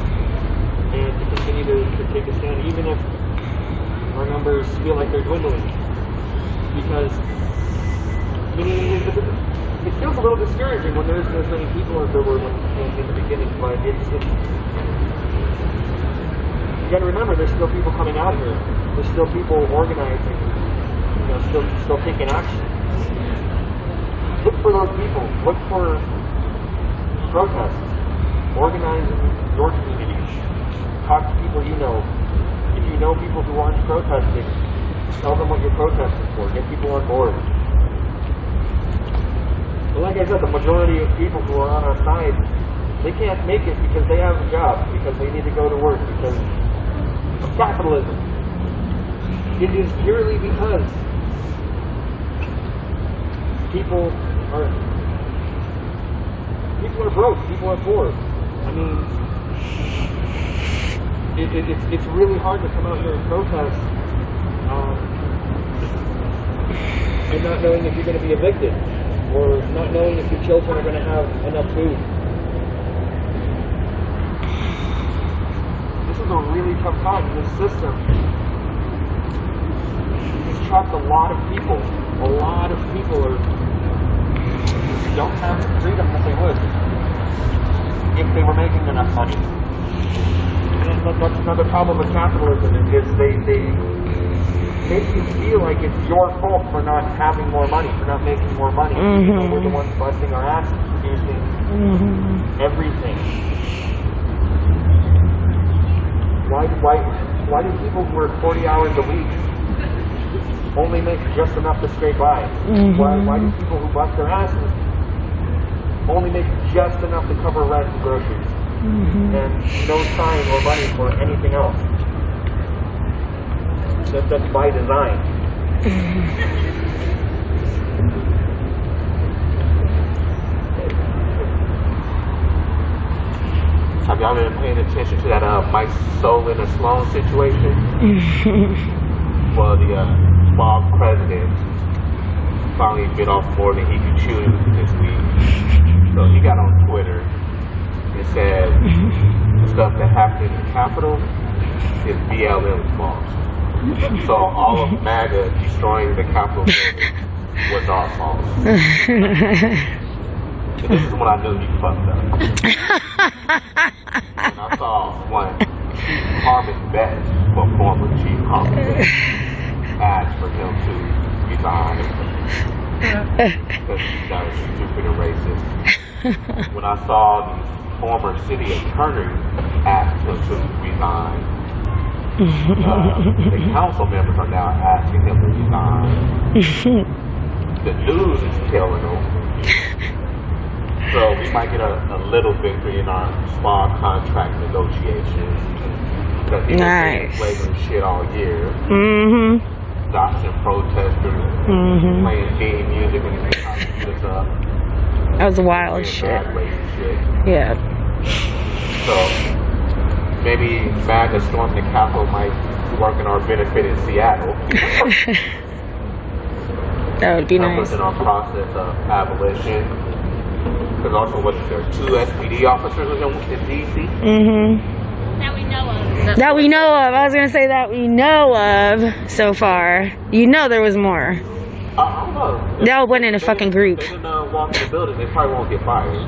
D: and to continue to take a stand, even if our numbers feel like they're dwindling, because meaning it feels a little discouraging when there's as many people as there were in the beginning, but it's you gotta remember there's still people coming out here. There's still people organizing, still taking action. Look for those people. Look for protests. Organize in your community. Talk to people you know. If you know people who aren't protesting, tell them what you're protesting for. Get people on board. But like I said, the majority of people who are on our side, they can't make it because they have a job, because they need to go to work, because of capitalism. It is purely because people are broke, people are poor. I mean, it's really hard to come out here and protest and not knowing if you're going to be evicted, or not knowing if your children are going to have enough food. This is a really tough time. This system has trapped a lot of people. A lot of people don't have the freedom that they would if they were making enough money. And that's another problem with capitalism, is they make you feel like it's your fault for not having more money, for not making more money. We're the ones busting our asses producing everything. Why do people who work 40 hours a week only make just enough to scrape by? Why do people who bust their asses only make just enough to cover rent and groceries? And no time or money for anything else? That's by design. Have y'all been paying attention to that Mike Solon and Sloan situation? Well, the Bob president finally bit off more than he could chew this week. So he got on Twitter and said the stuff that happened in the Capitol is BLM's fault. So all of MAGA destroying the Capitol building was our fault. So this is when I knew he fucked up. And I saw one Harmon Best, well, former Chief Harmon Best, asked for him to resign because he's done stupid and racist. When I saw the former city attorney ask him to resign, the council members are now asking him to resign. The news is killing him. So we might get a little victory in our small contract negotiations. Because he's been flagrant shit all year. Doxing protesters, playing theme music when he's trying to get us up.
O: That was wild shit. Yeah.
D: So maybe MAGA storming the Capitol might work in our benefit in Seattle.
O: That would be nice.
D: In our process of abolition. Because also, wasn't there 2 SPD officers in D.C.?
I: That we know of.
O: That we know of. I was going to say that we know of so far. You know there was more.
D: I don't know.
O: They all went in a fucking group.
D: They didn't walk in the building. They probably won't get fired.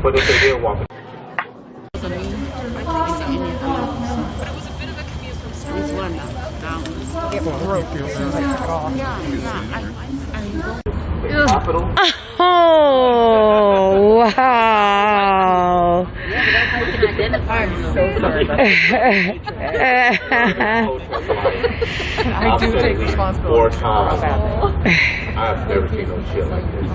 D: But if they did walk in
O: Oh, wow.
P: I do take responsibility.
D: I've never seen no shit like this.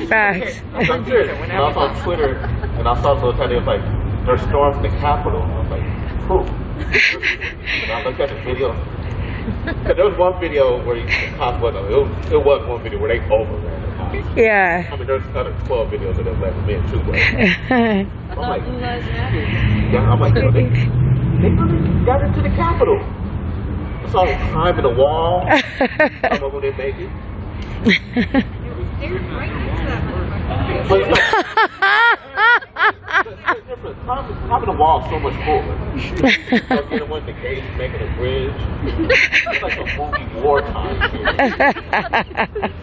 O: Facts.
D: I'm serious. And I was on Twitter, and I saw someone tell me, it was like, they're storming the Capitol. I was like, who? And I looked at the video. There was one video where the cops wasn't. It was one video where they overran the cops.
O: Yeah.
D: I mean, there's another 12 videos of them letting them in too. But I'm like, yo, they really got into the Capitol. I saw them climbing the wall. I don't know when they make it. But
K: having the wall so much fuller. You know what, the gates making a bridge. It's like a movie wartime shit.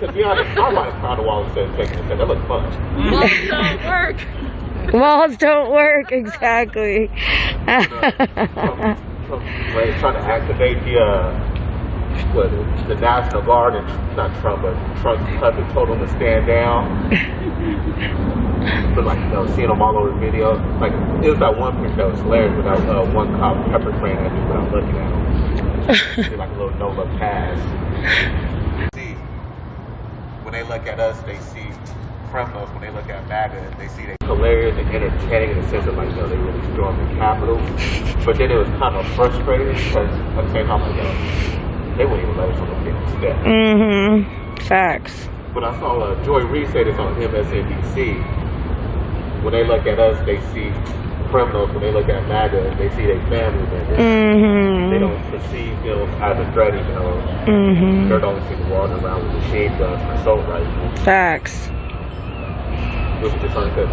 K: To be honest, I might have found the wall instead of taking it. That looks fun.
C: Walls don't work.
O: Walls don't work, exactly.
K: Trump trying to activate the National Guard, and not Trump, but Trump told them to stand down. But like, seeing them all over the video, like it was that one picture that was hilarious without one cop pepper spraying at me without looking at him. Did like a little no-look pass. See, when they look at us, they see criminals. When they look at MAGA, they see they hilarious and entertaining in the sense of like, they really stormed the Capitol. But then it was kind of frustrating because at the same time, like, they wouldn't even let us on the 50th step.
O: Mm-hmm. Facts.
K: But I saw Joy Reid say this on MSNBC. When they look at us, they see criminals. When they look at MAGA, they see their family members.
O: Mm-hmm.
K: They don't perceive them as a threat, even though
O: Mm-hmm.
K: they're the only people walking around with machine guns and assault rifles.
O: Facts.
K: Which is just because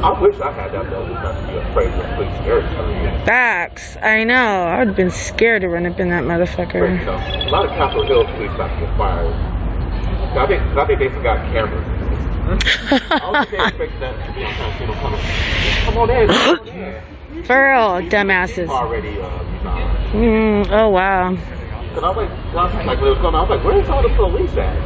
K: I wish I had that ability not to be afraid of police territory.
O: Facts. I know. I would have been scared to run up in that motherfucker.
K: A lot of Capitol Hill police about to get fired. I think they forgot cameras. I was expecting that to be on time, you know, come on in.
O: For real, dumbasses.
K: Already resigned.
O: Oh, wow.
K: Because I was like, when it was going on, I was like, where's all the police at?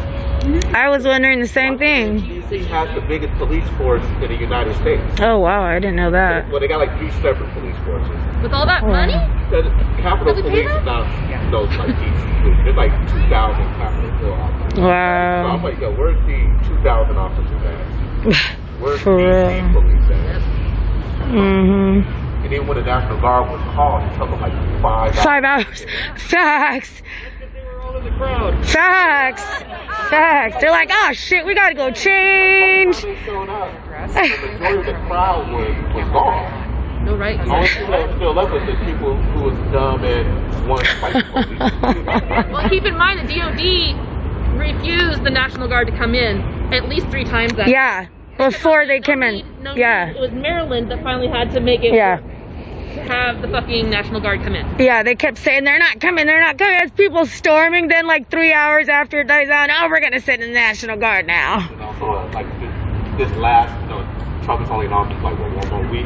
O: I was wondering the same thing.
K: DC has the biggest police force in the United States.
O: Oh, wow, I didn't know that.
K: Well, they got like 3 separate police forces.
C: With all that money?
K: The Capitol Police is not those like DC police. There's like 2,000 Capitol Hill officers.
O: Wow.
K: So I'm like, yo, where's the 2,000 officers at? Where's
O: For
K: DC
O: real.
K: police at?
O: Mm-hmm.
K: And then when the National Guard was called, it took them like 5 hours.
O: 5 hours. Facts.
K: In the crowd.
O: Facts. Facts. They're like, oh shit, we gotta go change.
K: The majority of the crowd was gone.
C: No right.
K: The only people that were still left was the people who was dumb and wanted to fight the police.
X: Well, keep in mind the DOD refused the National Guard to come in at least 3 times that.
O: Yeah, before they came in.
X: No,
O: Yeah.
X: It was Maryland that finally had to make it.
O: Yeah.
X: To have the fucking National Guard come in.
O: Yeah, they kept saying they're not coming. As people storming, then like 3 hours after it dies down, oh, we're gonna send the National Guard now.
K: And also, like this last, Trump is only in office like one more week.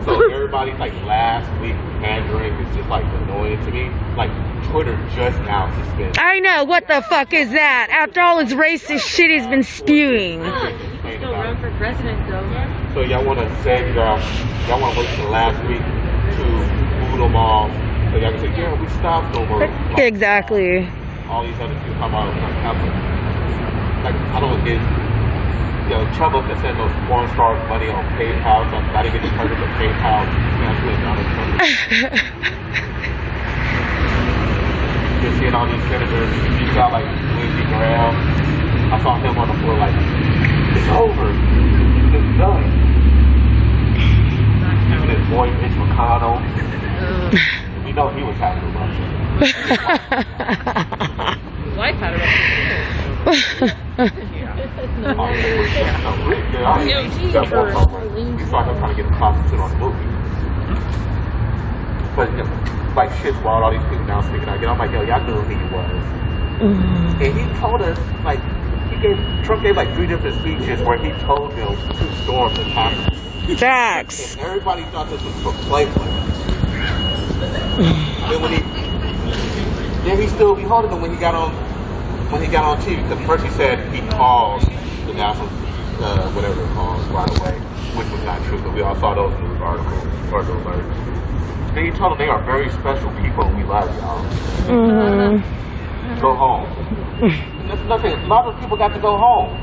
K: So everybody's like last week pandering is just like annoying to me. Like Twitter just now suspended.
O: I know, what the fuck is that? After all his racist shit he's been spewing.
X: Still run for president though.
K: So y'all want to say y'all want to wait till last week to boot them all, so y'all can say, yeah, we stopped them. Or like,
O: Exactly.
K: all these other people come out and like, I don't get, Trump up to send those porn stars money on PayPal, so I'm not even part of the PayPal canceling Donald Trump. Just seeing all these senators, you got like Lindsey Graham. I saw him on the floor like, it's over. It's done. Even his boy Mitch McConnell. You know he was happy about it.
X: His wife had a
K: You saw him trying to get a prostitute on the movie. But like shit's wild, all these people now speaking out. I'm like, yo, y'all knew who he was. And he told us, like, Trump gave like 3 different speeches where he told them to storm the Capitol.
O: Facts.
K: And everybody thought this was for play. Then when he holding them when he got on TV, because first he said he called the national whatever it calls right away, which was not true, but we all saw those news articles or the alerts. Then he told them they are very special people and we love y'all.
O: Mm-hmm.
K: Go home. There's nothing. A lot of people got to go home.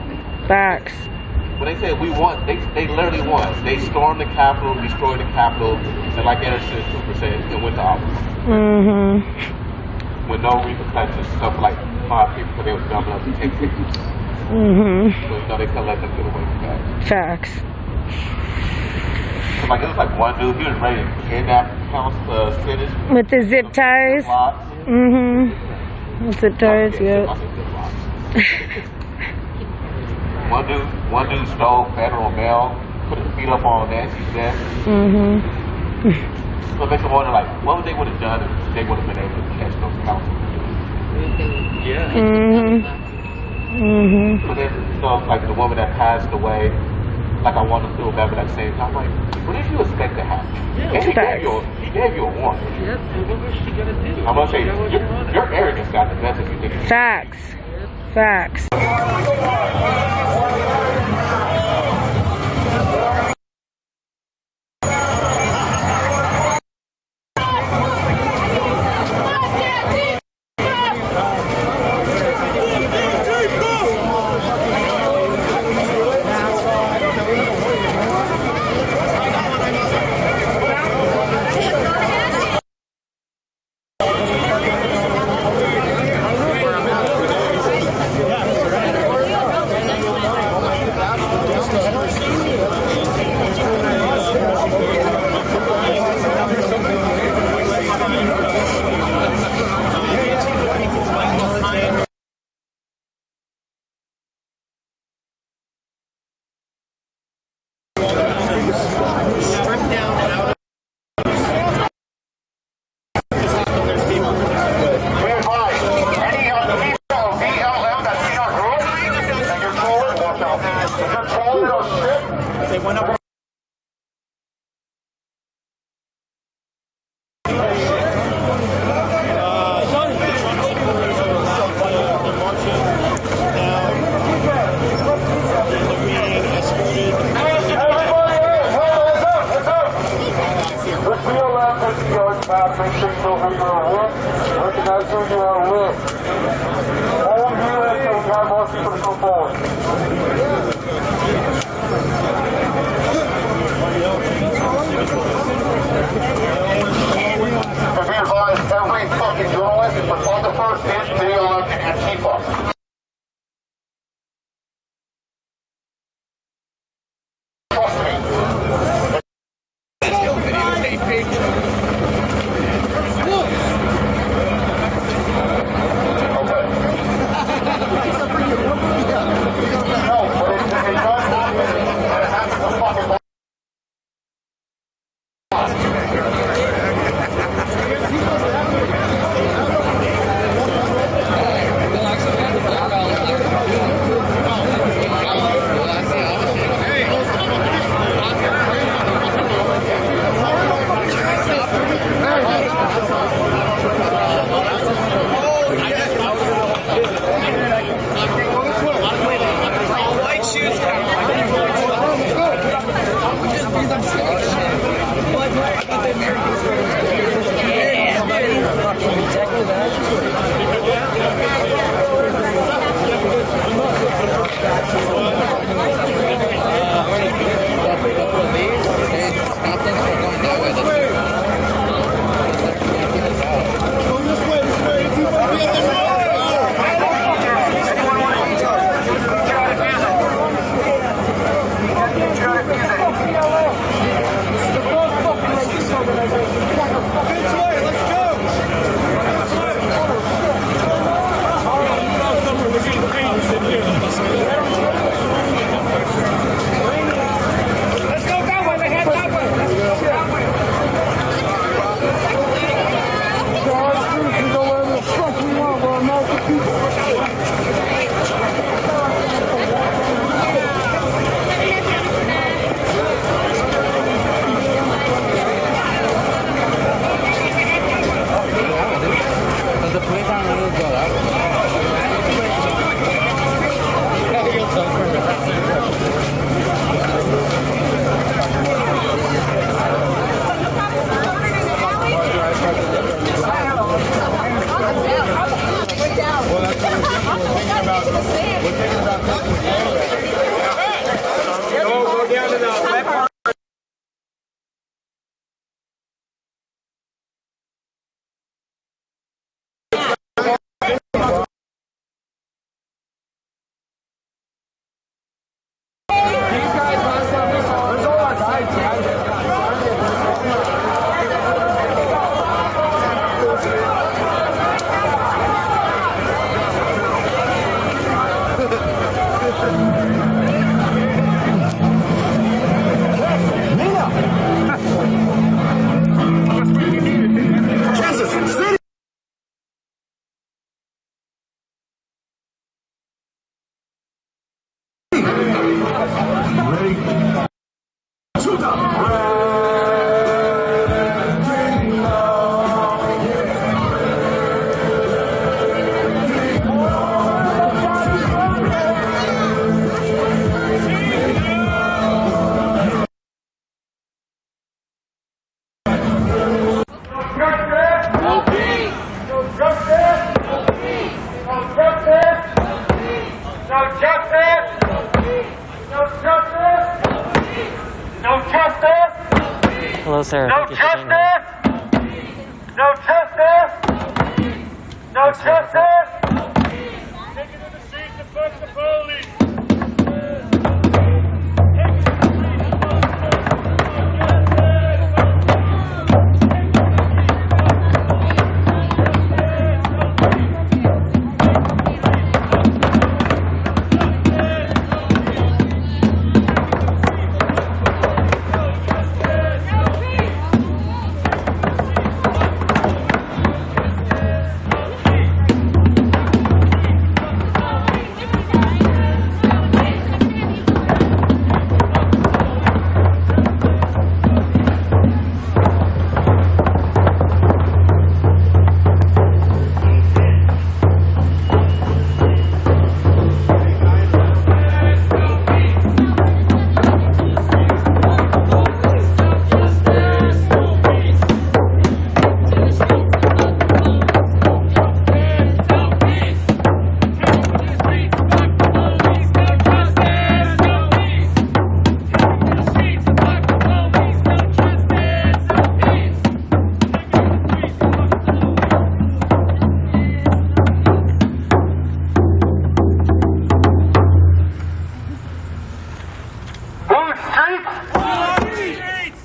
O: Facts.
K: When they say we won, they literally won. They stormed the Capitol, destroyed the Capitol, and like Anderson Cooper said, it went to office.
O: Mm-hmm.
K: With no repercussions, stuff like 5 people because they was dumb enough to take pictures.
O: Mm-hmm.
K: So they couldn't let them get away with that.
O: Facts.
K: So, like it was like one dude, he was ready to kidnap Senate.
O: With the zip ties. Mm-hmm. Zip ties, yep.
K: One dude stole federal mail, put his beat up on Nancy's death. So it makes me wonder, like, what they would have done if they would have been able to catch those counselors.
D: Yeah.
K: But then, like the woman that passed away, like I want to still remember that same time. Like, what did you expect to happen? And he gave you a warning.
D: Yep. What was she gonna do?
K: I'm gonna say, your arrogance got the best of you.
O: Facts. Facts.
S: organization. justice.
R: Hello, sir.
S: No
R: Thank you for being here.
S: justice. No justice. No justice. Take it to the streets and fuck the police.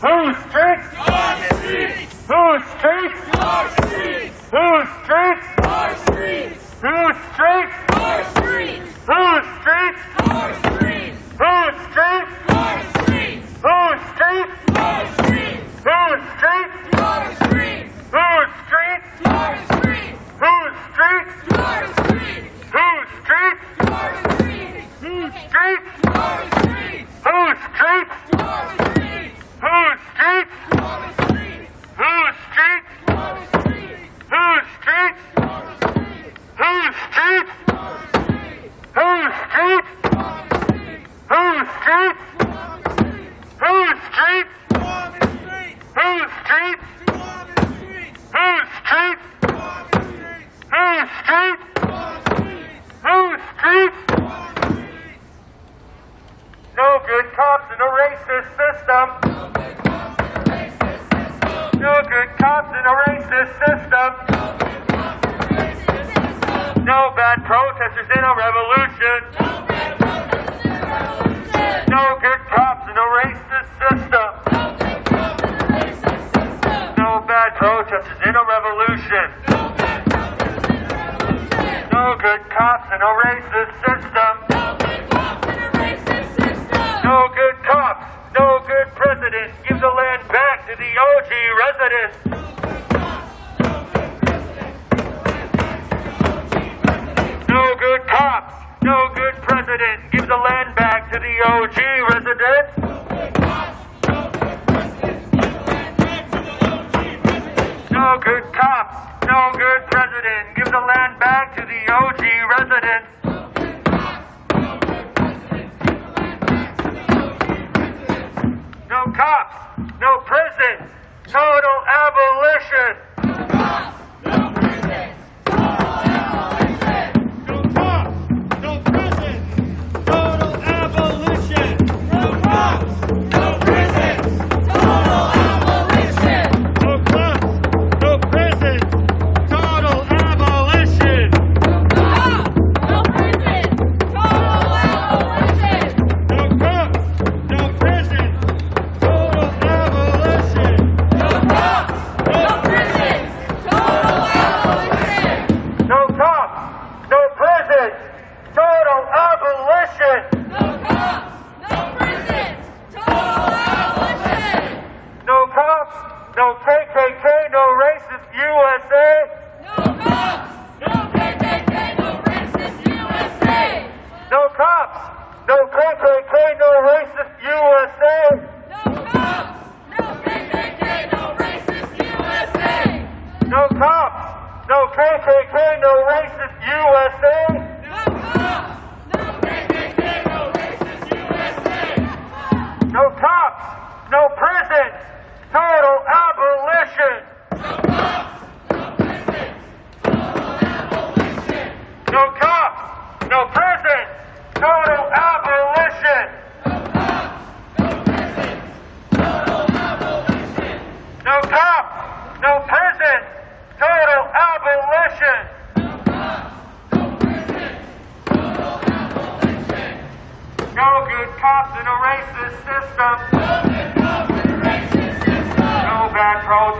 S: Whose streets? Our streets. Whose streets? Our streets. Whose streets? Our streets. Whose streets? Our streets. Whose streets? Our streets. Whose streets? Our streets. Whose streets? Our streets. Whose streets? Our streets. Whose streets? Our streets. Whose streets? Our streets. Whose streets? Our streets. Whose streets? Our streets. Whose streets? Our streets. Whose streets? Our streets. Whose streets? Our streets. Whose streets? Our streets. Whose streets? Our streets. Whose streets? Our streets. Whose streets? Whose streets? Whose streets? Whose streets? Whose streets? Whose streets? No good cops in a racist system. No good cops in a racist system. No bad protesters in a revolution. No good cops in a racist system. No bad protesters in a revolution. No good cops in a racist system. No good cops, no good president. Give the land back to the OG residents. No good cops, no good president. Give the land back to the OG residents. No good cops, no good president. Give the land back to the OG residents. No cops, no prisons, total abolition. No cops, no prisons, total abolition. No cops, no prisons, total abolition. No cops, no prisons, total abolition. No cops, no prisons, total abolition. No cops, no prisons, total abolition. No cops, no prisons. Total abolition! No cops! No prisons! Total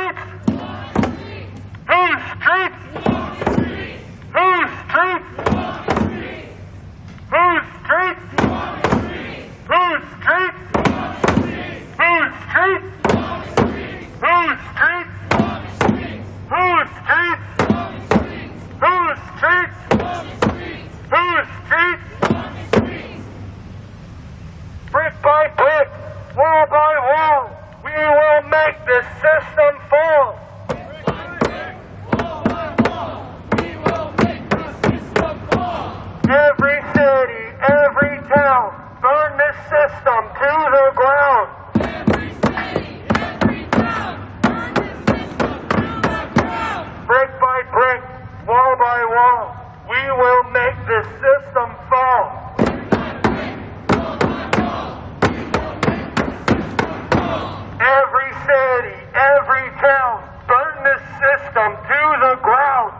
R: streets? Whose streets? Whose streets? Whose streets? Whose streets? Whose streets? Whose streets? Whose streets? Whose streets? Whose streets? Brick by brick, wall by wall, we will make this system fall. Every city, every town, burn this system to the ground. Brick by brick, wall by wall, we will make this system fall. Every city, every town, burn this system to the ground.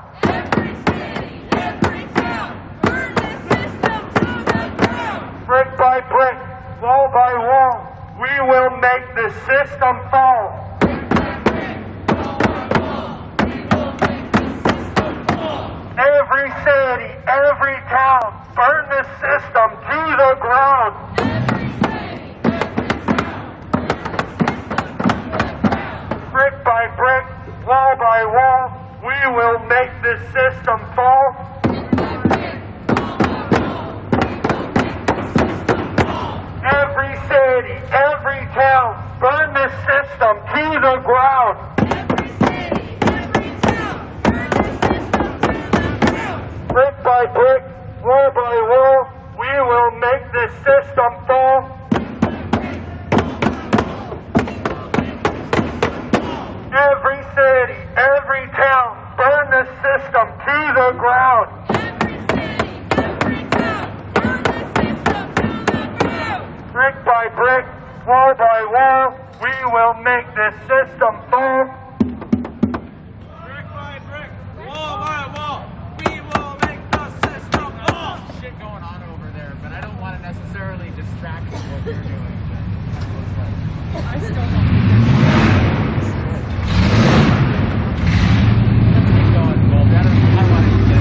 R: Brick by brick, wall by wall, we will make this system fall. Every city, every town, burn this system to the ground. Brick by brick, wall by wall, we will make this system fall. Every city, every town, burn this system to the ground. Brick by brick, wall by wall, we will make this system fall. Every city, every town, burn this system to the ground. Brick by brick, wall by wall, we will make this system fall.
S: Brick by brick, wall by wall, we will make the system fall.
V: Shit going on over there, but I don't want to necessarily distract from what you're doing. I still don't. Let's keep going, Bob. I want to get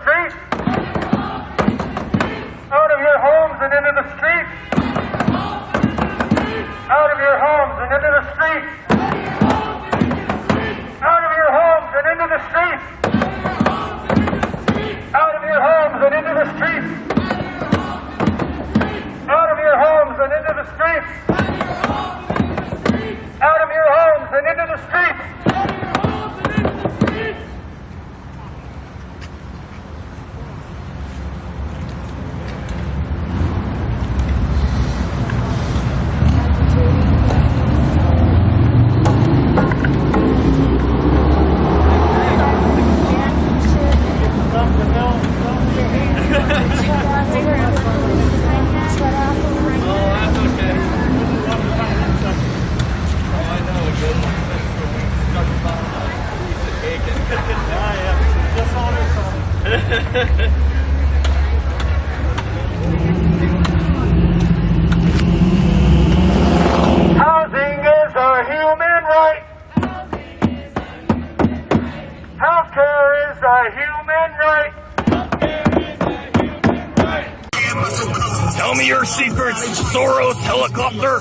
R: streets. Out of your homes and into the streets. Out of your homes and into the streets. Out of your homes and into the streets. Out of your homes and into the streets. Out of your homes and into the streets. Out of your homes and into the streets. Housing is a human right. Healthcare is a human right.
E: Tell me your secrets, Soros helicopter.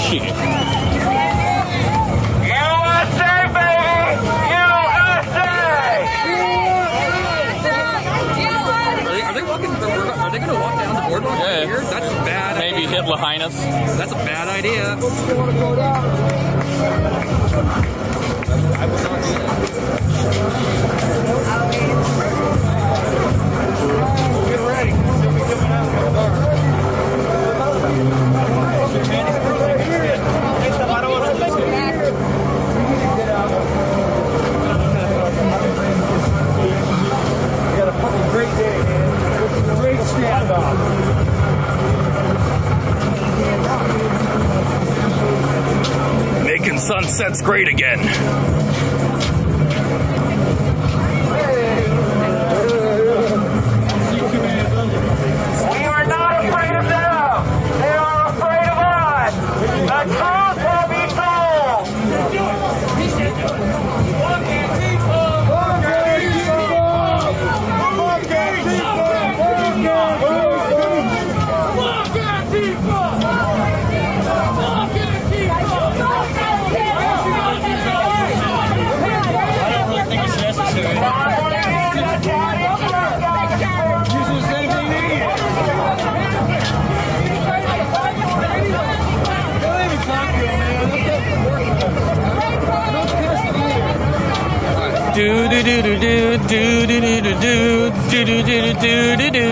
E: Shit.
R: USA, baby! USA!
V: Are they gonna walk down the boardwalk here? That's bad.
F: Maybe Hitler Highness.
V: That's a bad idea.
R: Get ready. Great day, man. Great standoff.
E: Making sunsets great again.
R: We are not afraid of them. They are afraid of us. The truth will be told.
F: Do do do do do do do do do do do do do do do.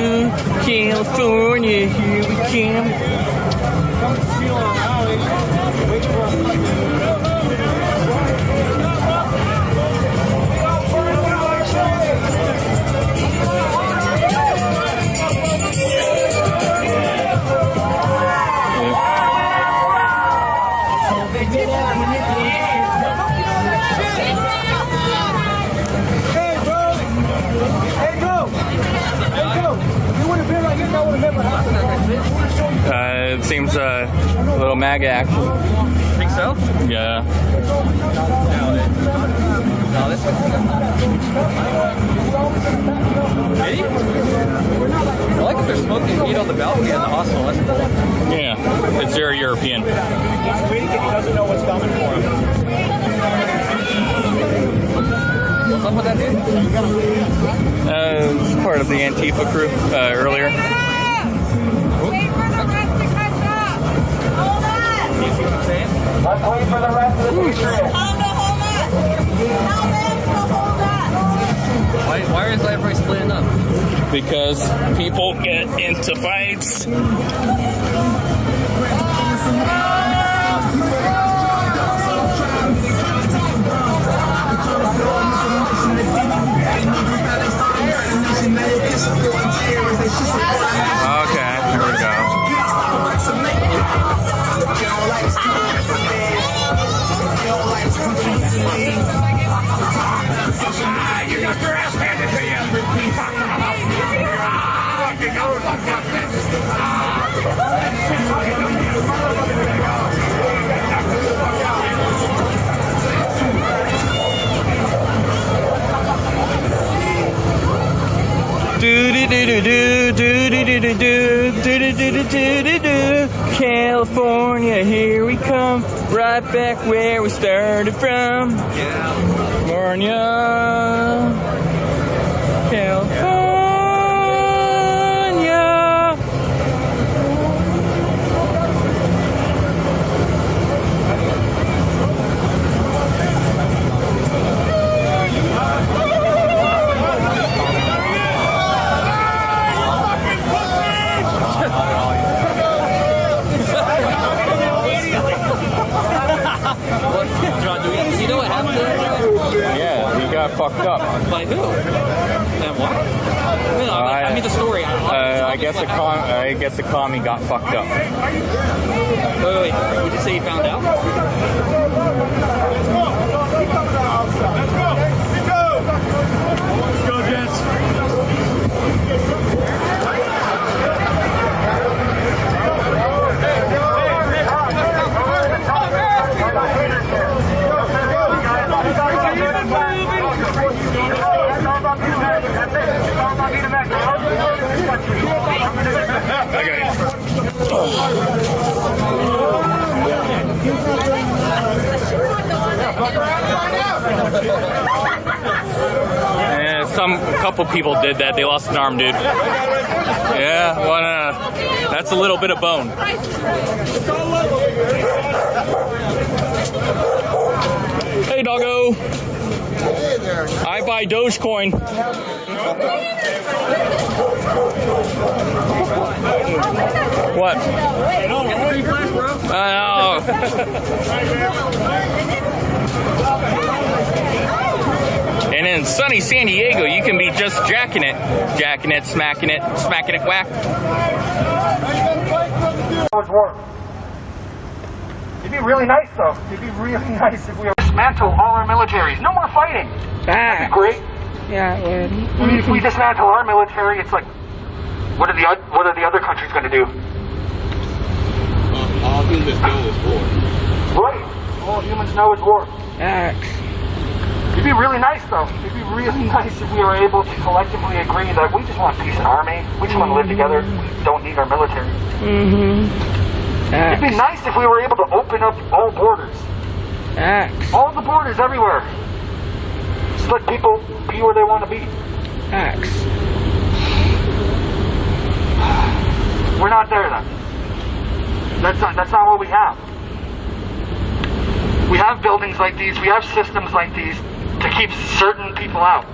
F: California, here we come. It seems a little MAGA action.
V: Think so?
F: Yeah.
V: Really? I like that they're smoking weed on the balcony in the hostel. That's cool.
F: Yeah, it's very European.
B: He's tweeting and he doesn't know what's coming for him.
V: What's up with that dude?
F: It's part of the Antifa crew earlier.
R: Let's wait for the rest of the picture.
V: Why is everybody splitting up?
F: Because people get into fights. Okay, here we go.
E: You got your ass handed to
F: California, here we come, right back where we started from. California, California.
J: You know what happened to him?
F: Yeah, he got fucked up.
J: By who? And what? No, I mean the story.
F: I guess the commie got fucked up.
J: Wait. Would you say he found out?
B: Let's go, Jets.
F: Yeah, couple people did that. They lost an arm, dude. Yeah, well, that's a little bit of bone. Hey, doggo.
R: Hey there.
F: I buy Dogecoin. What? And in sunny San Diego, you can be just jacking it, smacking it, whack.
R: It'd be really nice, though. It'd be really nice if we dismantle all our militaries. No more fighting. That'd be great.
O: Yeah, it would.
R: I mean, if we dismantle our military, it's like, what are the other countries going to do?
K: All humans know is war.
R: Right. All humans know is war. It'd be really nice, though. It'd be really nice if we were able to collectively agree that we just want peace and harmony. We just want to live together. We don't need our military. It'd be nice if we were able to open up all borders. All the borders everywhere. Just let people be where they want to be. We're not there then. That's not what we have. We have buildings like these, we have systems like these to keep certain people out.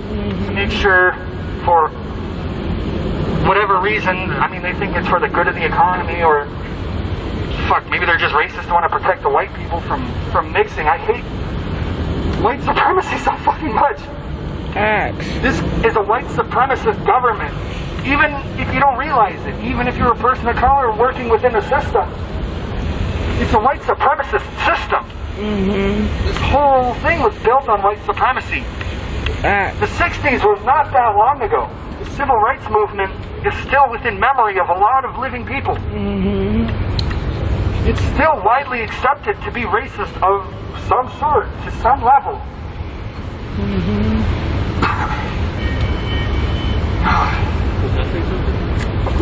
R: To make sure, for whatever reason, I mean, they think it's for the good of the economy, or fuck, maybe they're just racist and want to protect the white people from mixing. I hate white supremacy so fucking much. This is a white supremacist government. Even if you don't realize it, even if you're a person of color working within the system, it's a white supremacist system. This whole thing was built on white supremacy. The 60s was not that long ago. The civil rights movement is still within memory of a lot of living people. It's still widely accepted to be racist of some sort, to some level.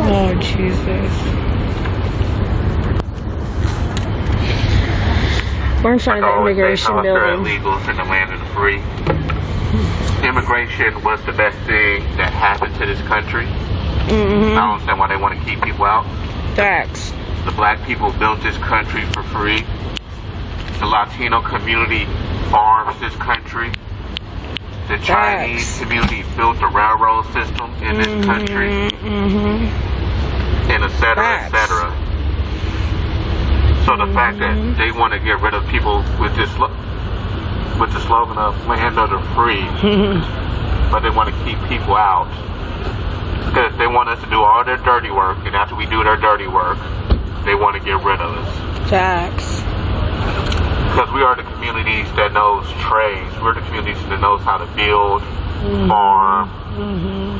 O: Oh, Jesus. We're in front of the immigration building.
K: Illegals in the land of the free. Immigration was the best thing that happened to this country. I don't understand why they want to keep people out.
O: Facts.
K: The black people built this country for free. The Latino community farms this country. The Chinese community built the railroad system in this country. And et cetera, et cetera. So the fact that they want to get rid of people with the slogan of land of the free, but they want to keep people out because they want us to do all their dirty work, and after we do their dirty work, they want to get rid of us.
O: Facts.
K: Because we are the community communities that knows trades. We're the communities that knows how to build, farm.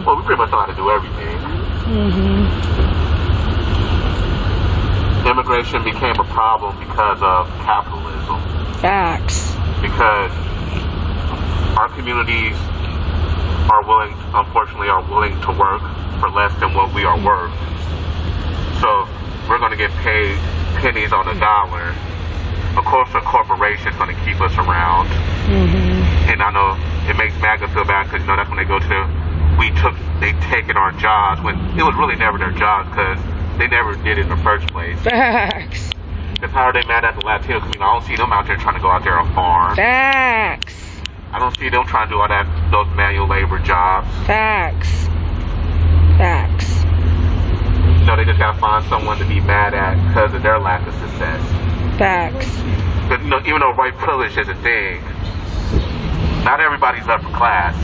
K: Well, we pretty much know how to do everything. Immigration became a problem because of capitalism.
O: Facts.
K: Because our communities unfortunately are willing to work for less than what we are worth. So we're going to get paid pennies on the dollar. Of course, a corporation's going to keep us around. And I know it makes MAGA feel bad because, that's when they go to, they taken our jobs when it was really never their jobs because they never did it in the first place.
O: Facts.
K: Then how are they mad at the Latino community? I don't see them out there trying to go out there and farm.
O: Facts.
K: I don't see them trying to do all those manual labor jobs.
O: Facts. Facts.
K: They just gotta find someone to be mad at because of their lack of success.
O: Facts.
K: But even though white privilege is a thing, not everybody's upper class,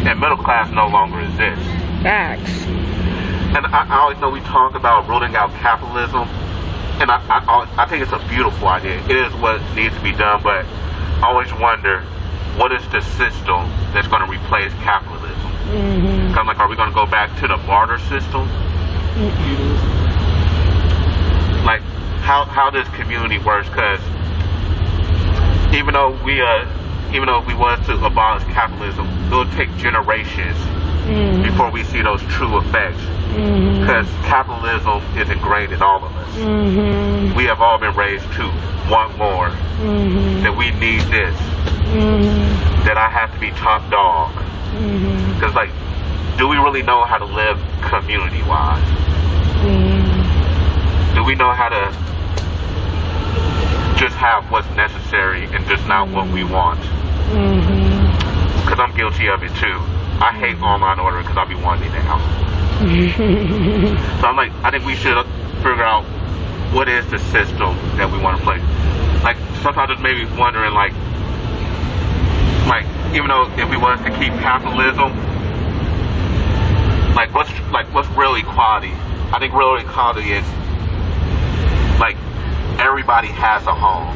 K: and middle class no longer exists.
O: Facts.
K: And I always know we talk about rooting out capitalism, and I think it's a beautiful idea. It is what needs to be done, but I always wonder, what is the system that's going to replace capitalism? I'm like, are we going to go back to the barter system? Like, how this community works? Because even though we want to abolish capitalism, it will take generations before we see those true effects. Because capitalism is ingrained in all of us. We have all been raised to want more. That we need this. That I have to be top dog. Because, like, do we really know how to live community-wise? Do we know how to just have what's necessary and just not what we want? Because I'm guilty of it too. I hate online ordering because I be wanting it now. So I'm like, I think we should figure out what is the system that we want to play. Like, sometimes it's maybe wondering, like even though if we wanted to keep capitalism, what's real equality? I think real equality is like everybody has a home.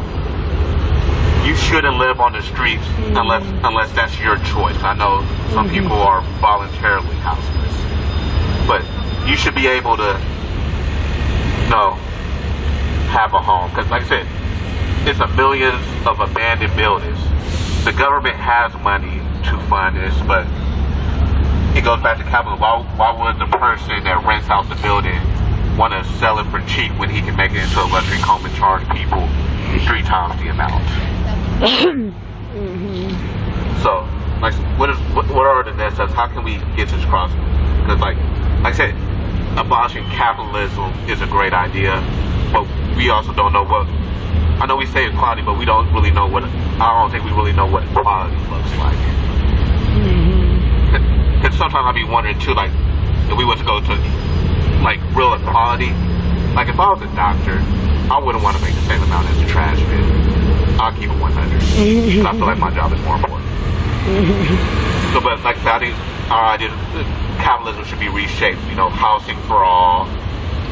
K: You shouldn't live on the streets unless that's your choice. I know some people are voluntarily houseless, but you should be able to have a home. Because like I said, it's a millions of abandoned buildings. The government has money to fund this, but it goes back to capital. Why would the person that rents out the building want to sell it for cheap when he can make it into a luxury home and charge people 3 times the amount? So, like, what are the next steps? How can we get this across? Because, like I said, abolishing capitalism is a great idea, but we also don't know what. I know we say equality, but we don't really know what. I don't think we really know what equality looks like. Because sometimes I be wondering too, like, if we were to go to like real equality, like if I was a doctor, I wouldn't want to make the same amount as a trash bin. I'll keep it 100. Because I feel like my job is more important. So, but like I said, I think our idea, capitalism should be reshaped. Housing for all,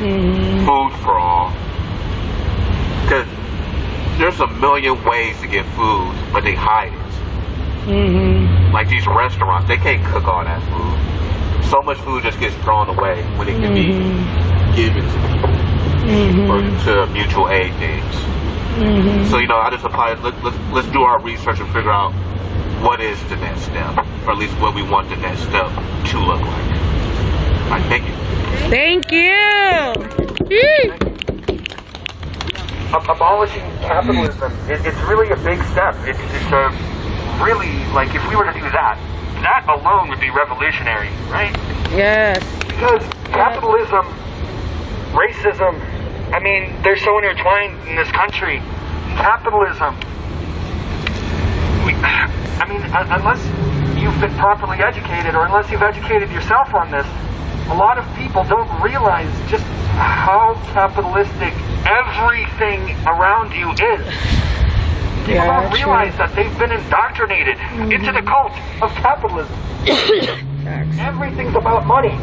K: food for all. Because there's a million ways to get food, but they hide it. Like these restaurants, they can't cook all that food. So much food just gets thrown away when it can be given to people or to mutual aid things. So I just apply. Let's do our research and figure out what is the next step, or at least what we want the next step to look like. All right, thank you.
O: Thank you.
D: Abolishing capitalism, it's really a big step. It's really, like, if we were to do that alone would be revolutionary, right?
O: Yes.
D: Because capitalism, racism, I mean, they're so intertwined in this country. Capitalism, unless you've been properly educated or unless you've educated yourself on this, a lot of people don't realize just how capitalistic everything around you is. People don't realize that they've been indoctrinated into the cult of capitalism. Everything's about money.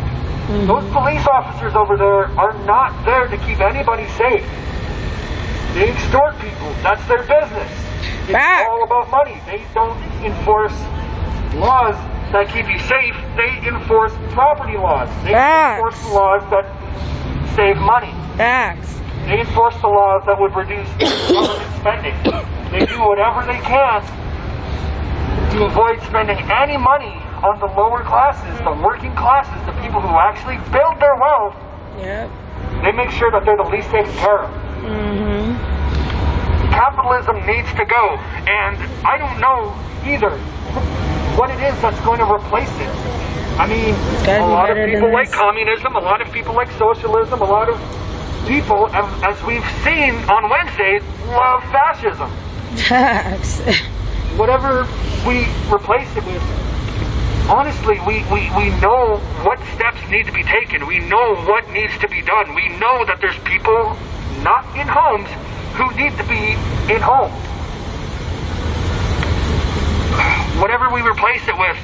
D: Those police officers over there are not there to keep anybody safe. They extort people. That's their business.
R: It's all about money. They don't enforce laws that keep you safe. They enforce property laws. They enforce laws that save money. They enforce the laws that would reduce government spending. They do whatever they can to avoid spending any money on the lower classes, the working classes, the people who actually build their wealth. They make sure that they're the least taken care of. Capitalism needs to go, and I don't know either what it is that's going to replace it. I mean, a lot of people like communism, a lot of people like socialism, a lot of people, as we've seen on Wednesday, love fascism. Whatever we replace it with, honestly, we know what steps need to be taken. We know what needs to be done. We know that there's people not in homes who need to be in homes. Whatever we replace it with,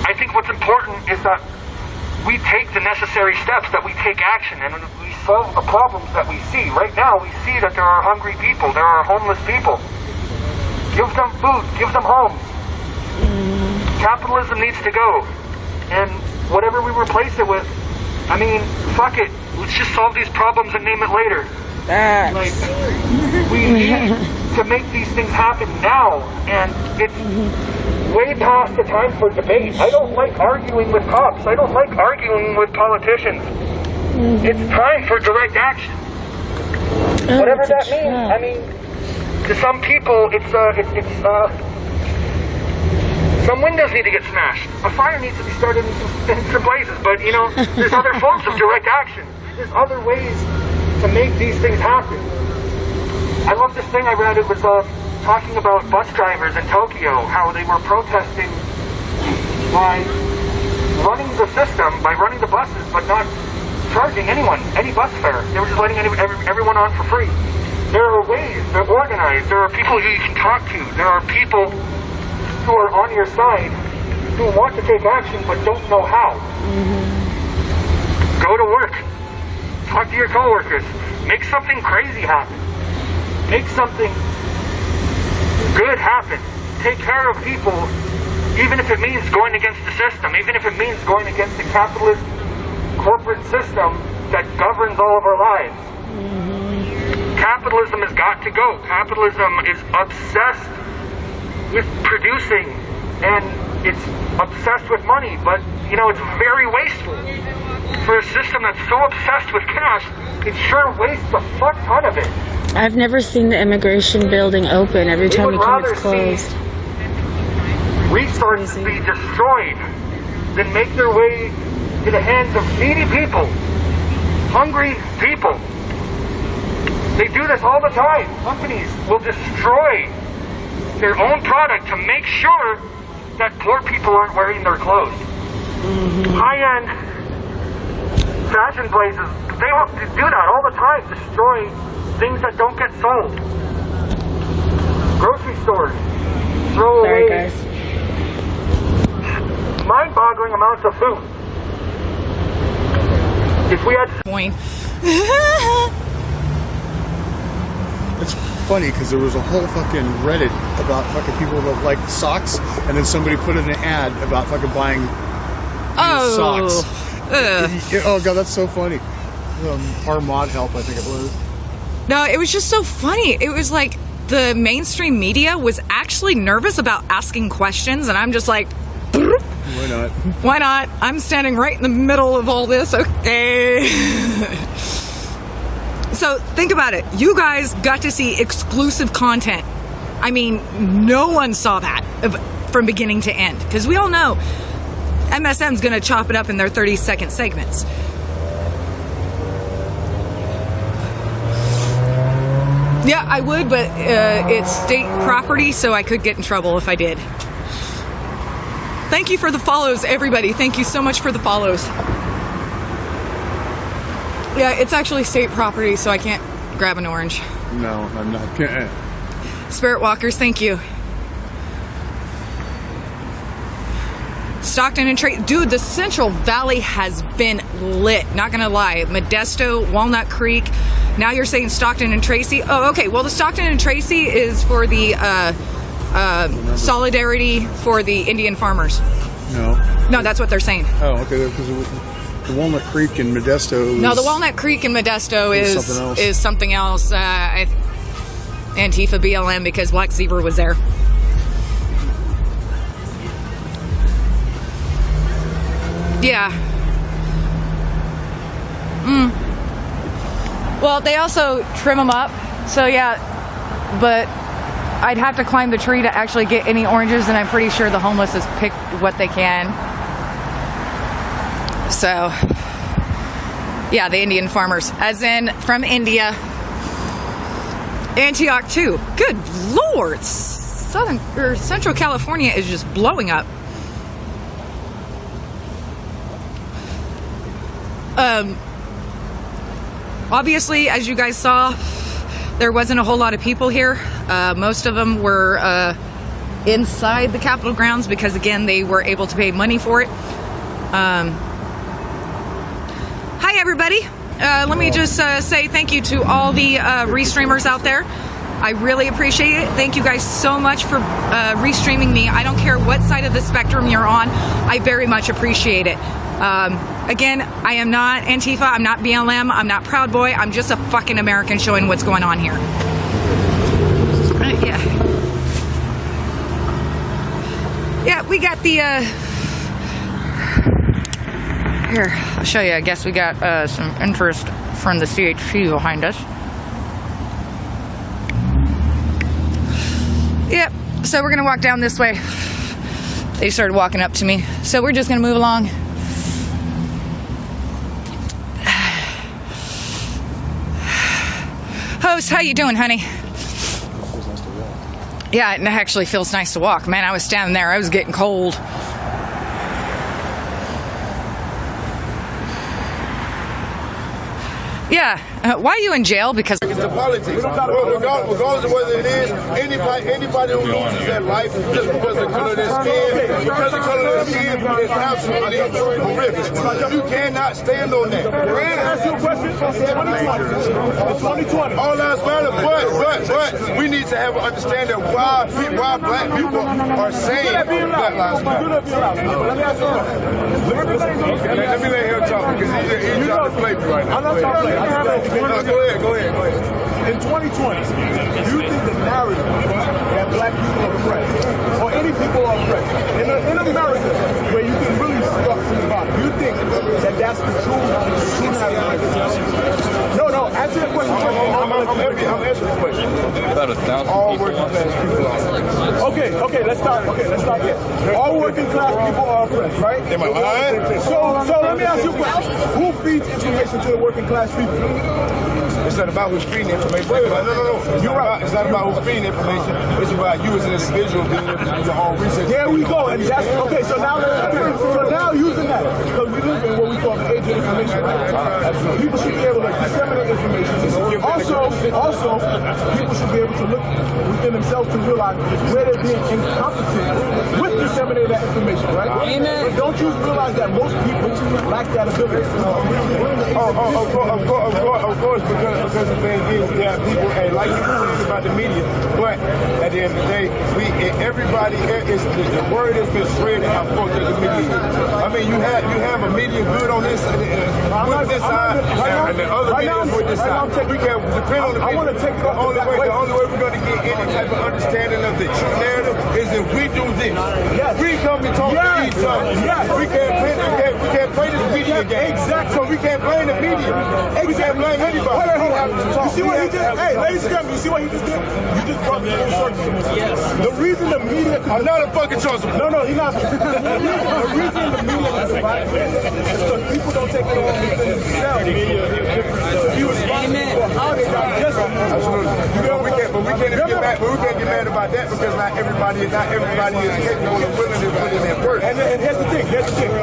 R: I think what's important is that we take the necessary steps, that we take action, and we solve the problems that we see. Right now, we see that there are hungry people, there are homeless people. Give them food, give them homes. Capitalism needs to go, and whatever we replace it with, I mean, fuck it. Let's just solve these problems and name it later. Like, we need to make these things happen now, and it's way past the time for debate. I don't like arguing with cops. I don't like arguing with politicians. It's time for direct action. Whatever that means. I mean, to some people, some windows need to get smashed. A fire needs to be started in some places, but you know, there's other forms of direct action. There's other ways to make these things happen. I love this thing I read. It was talking about bus drivers in Tokyo, how they were protesting by running the system, by running the buses, but not charging anyone any bus fare. They were just letting everyone on for free. There are ways, they're organized, there are people who you can talk to, there are people who are on your side who want to take action but don't know how. Go to work. Talk to your coworkers. Make something crazy happen. Make something good happen. Take care of people, even if it means going against the system, even if it means going against the capitalist corporate system that governs all of our lives. Capitalism has got to go. Capitalism is obsessed with producing, and it's obsessed with money, but you know, it's very wasteful. For a system that's so obsessed with cash, it sure wastes a fuck ton of it.
O: I've never seen the immigration building open. Every time we come, it's closed.
R: Resources be destroyed than make their way to the hands of needy people, hungry people. They do this all the time. Companies will destroy their own product to make sure that poor people aren't wearing their clothes. High-end fashion places, they will do that all the time, destroy things that don't get sold. Grocery stores throw away mind-boggling amounts of food. If we had
P: point.
N: It's funny because there was a whole fucking Reddit about fucking people that like socks, and then somebody put in an ad about fucking buying socks. Oh god, that's so funny. Our mod help, I think it was.
P: No, it was just so funny. It was like the mainstream media was actually nervous about asking questions, and I'm just like,
N: why not?
P: Why not? I'm standing right in the middle of all this. Okay. So think about it. You guys got to see exclusive content. I mean, no one saw that from beginning to end, because we all know MSM's going to chop it up in their 30-second segments. Yeah, I would, but it's state property, so I could get in trouble if I did. Thank you for the follows, everybody. Thank you so much for the follows. Yeah, it's actually state property, so I can't grab an orange.
N: No, I'm not.
P: Spirit Walkers, thank you. Stockton and Trade. Dude, the Central Valley has been lit, not gonna lie. Modesto, Walnut Creek. Now you're saying Stockton and Tracy. Oh, okay. Well, the Stockton and Tracy is for the solidarity for the Indian farmers. No, that's what they're saying.
N: Oh, okay. Because the Walnut Creek and Modesto.
P: No, the Walnut Creek in Modesto is something else. Antifa BLM, because Black Zebra was there. Yeah. Well, they also trim them up. So yeah, but I'd have to climb the tree to actually get any oranges, and I'm pretty sure the homeless has picked what they can. So yeah, the Indian farmers, as in from India. Antioch too. Good Lord, Central California is just blowing up. Obviously, as you guys saw, there wasn't a whole lot of people here. Most of them were inside the Capitol grounds because, again, they were able to pay money for it. Hi, everybody. Let me just say thank you to all the restreamers out there. I really appreciate it. Thank you guys so much for restreaming me. I don't care what side of the spectrum you're on. I very much appreciate it. Again, I am not Antifa, I'm not BLM, I'm not Proud Boy, I'm just a fucking American showing what's going on here. Yeah. Yeah, we got the, here, I'll show you. I guess we got some interest from the CHP behind us. Yep, so we're gonna walk down this way. They started walking up to me, so we're just gonna move along. Host, how you doing, honey? Yeah, it actually feels nice to walk. Man, I was standing there, I was getting cold. Yeah, why are you in jail? Because
G: it's a politics. Regardless of whether it is, anybody who loses their life just because of the color of their skin, because of the color of their skin, is absolutely horrific. You cannot stand on that.
R: Can I ask you a question? It's 2020.
G: All lives matter, but we need to have an understanding of why black people are saying Black Lives Matter.
R: Let
G: me let him talk because he's trying to play me right now.
R: I'm not trying to play.
G: Go ahead.
R: In 2020, do you think the narrative that black people are oppressed, or any people are oppressed, in America, where you can really start from the bottom, do you think that that's the true narrative? No, answer the question.
G: I'm answering the question.
R: About 1,000
G: all working class people are oppressed.
R: Okay, let's stop here. All working class people are oppressed, right?
G: Am I lying?
R: So let me ask you a question. Who feeds information to the working class people?
G: It's not about who's feeding information. No. You're right. It's not about who's feeding information. It's about you as an individual doing your own research.
R: There we go. And that's okay. So now using that, because we live in what we call the age of information. Right? People should be able to disseminate information. Also, people should be able to look within themselves to realize where they're being incompetent with disseminating that information. Right? Amen. But don't you realize that most people lack that ability?
G: Of course, because the thing is, yeah, people, and like you said about the media, but at the end of the day, everybody is the word has been spread how fucked up the media is. I mean, you have a media good on this side, and the other media is with this side. We can depend on the media. The only way we're going to get any type of understanding of the true narrative is if we do this. We come and talk to each other. We can't play this media game.
R: Exactly.
G: So we can't blame the media. We can't blame anybody.
R: Hold on. You see what he did? Hey, ladies and gentlemen, you see what he just did? You just brought me full circle. Yes. The reason the media...
G: I'm not a fucking chosen.
R: No, he's not. The reason the media is divided is because people don't take care of themselves. He was responsible for how they got justice.
G: Absolutely. We can't get mad about that because not everybody is capable of willing to put in their work.
R: And here's the thing.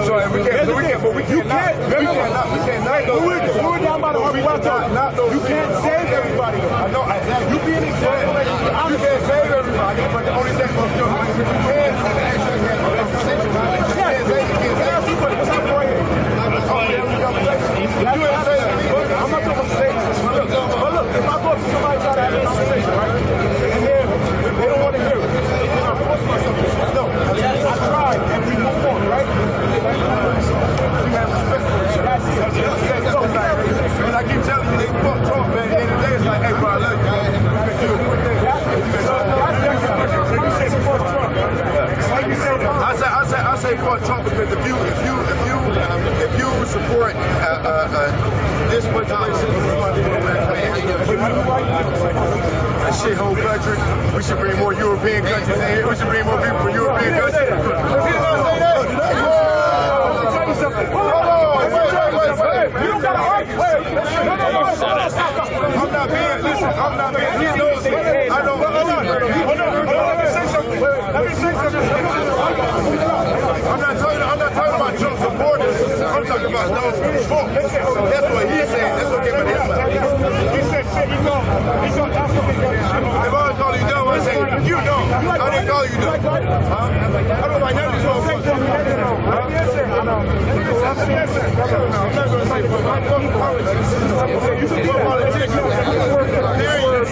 G: So we cannot
R: you can't save everybody.
G: I know.
R: You be an example.
G: You can't save everybody, but the only thing you can actually have a conversation. talk to somebody about that conversation, right? And then they don't want to hear it. I forced myself to say no. I tried, and we move on, right? You have respect for it. That's it. And I keep telling you, they fuck Trump, man. At the end of the day, it's like, hey, bro, I love you. I say fuck Trump because if you support this legislation, a shithole country, we should bring more European countries in here. We should bring more people from European countries. I'll tell you something. Wait. You don't gotta argue. I'm not being. He knows it. I know. Hold on. Let me say something. I'm not talking about Trump supporters. I'm talking about those who vote. That's what he said. That's what gave him his side. He said shit. He's gonna if I was calling you dumb, I say you dumb. I didn't call you dumb. I don't like none of these motherfuckers. Yes, sir. I'm not gonna say politics. You support politics. There you go.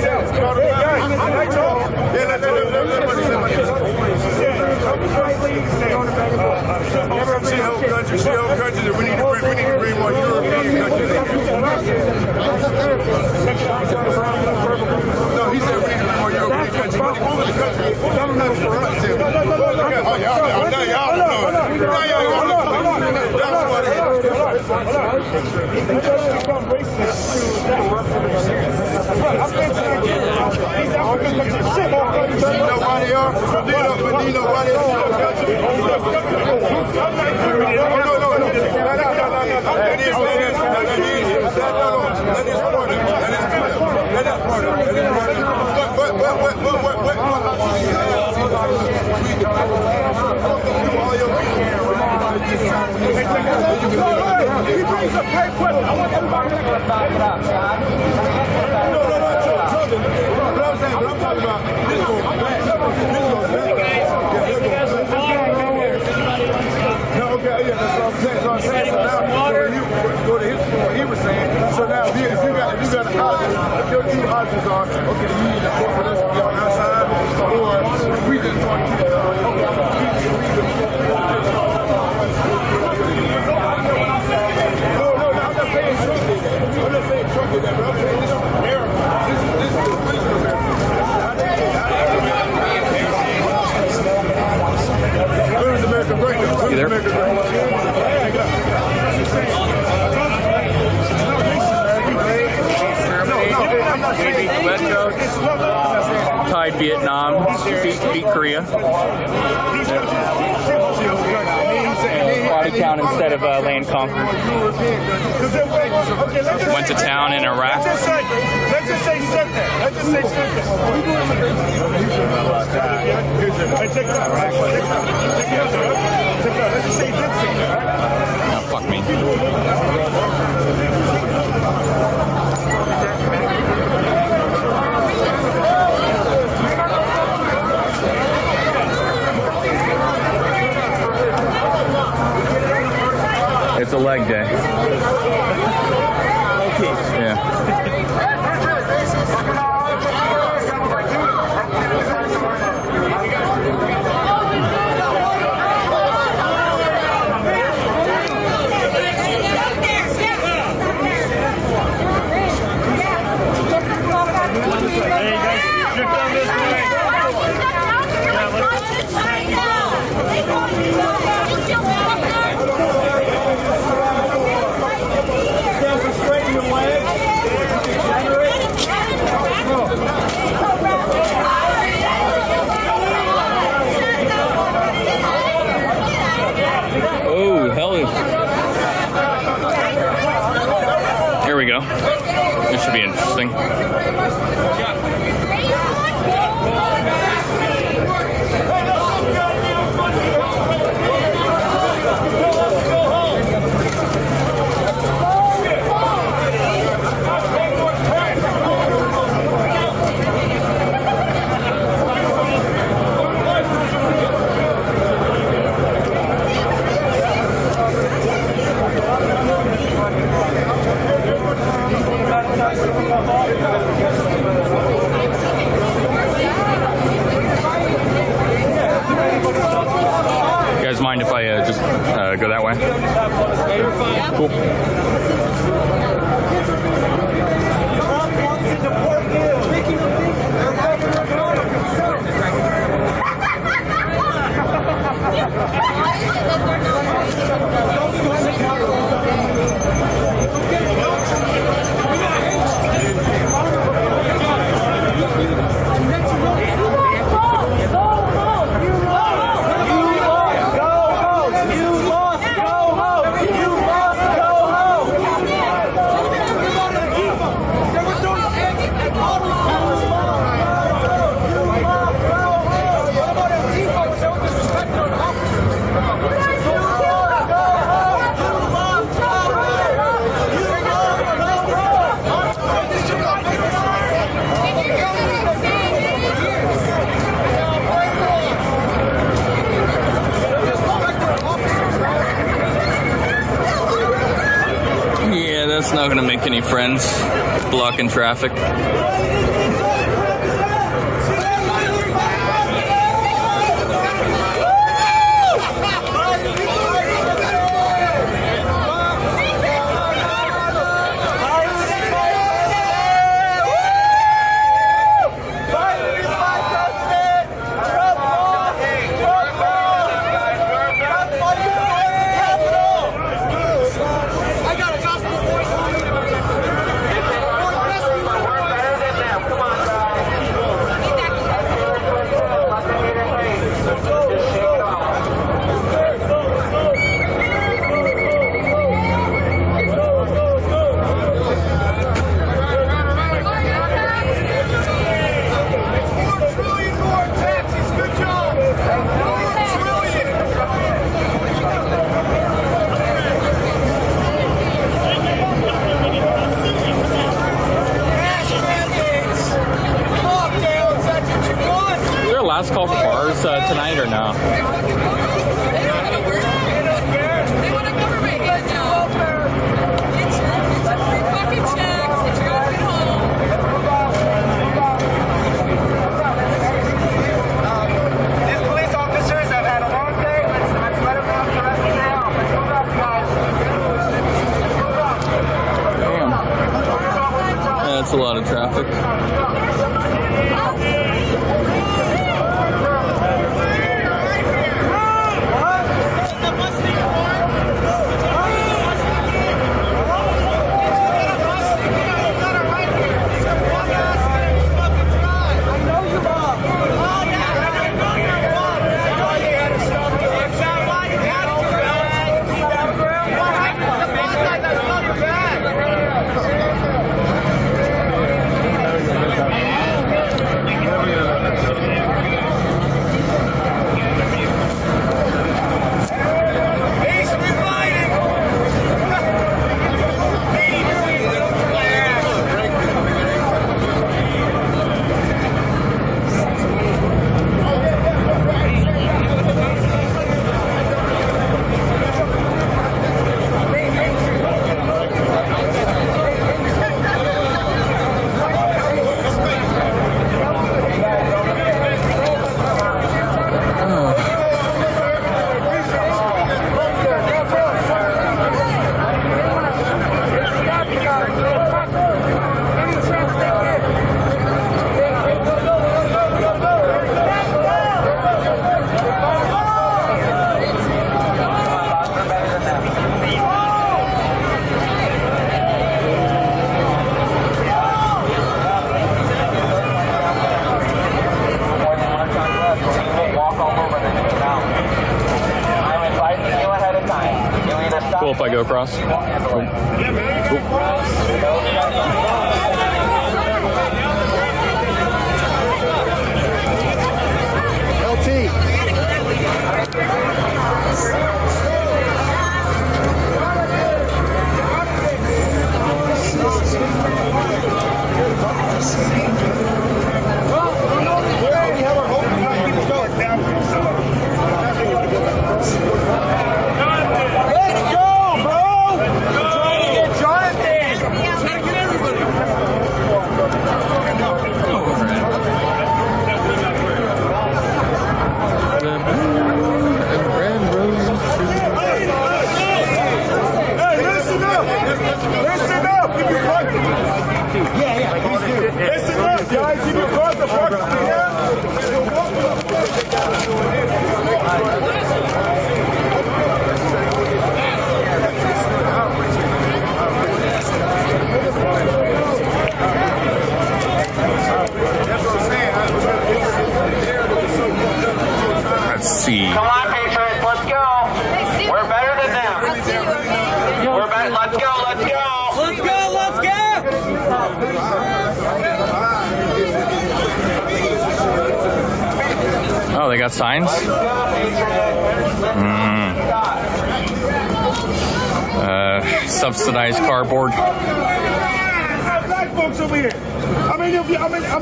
G: She-hole countries, and we need to bring more European countries in. No, he said we need to bring more European countries. But the country, he was saying. So now, if you got an option, your two options are, okay, you need to vote for this to be on our side, or we just want to keep it on. No, I'm not saying Trump did that. I'm not saying Trump did that, but I'm saying this is America. This is America. Where's America great? Where's America
F: Tied Vietnam, beat Korea. Body count instead of land conquered. Went to town in Iraq.
G: Let's just say something. Check it out. Let's just say this.
F: Oh, fuck me. It's a leg day. Okay. Yeah. Oh, hell yeah. Here we go. This should be interesting.
G: Thank you.
F: way. Cool. Yeah, that's not gonna make any friends. Blocking traffic. Last call for bars tonight or no?
R: These police officers have had a long day. Let's let them have the rest now. Let's move up, guys.
F: Damn. That's a lot of traffic. Cool if I go across.
R: Let's go, bro! We're trying to get Jonathan!
F: they got signs? Subsidized cardboard.
G: Black folks over here. How many of you? How many of you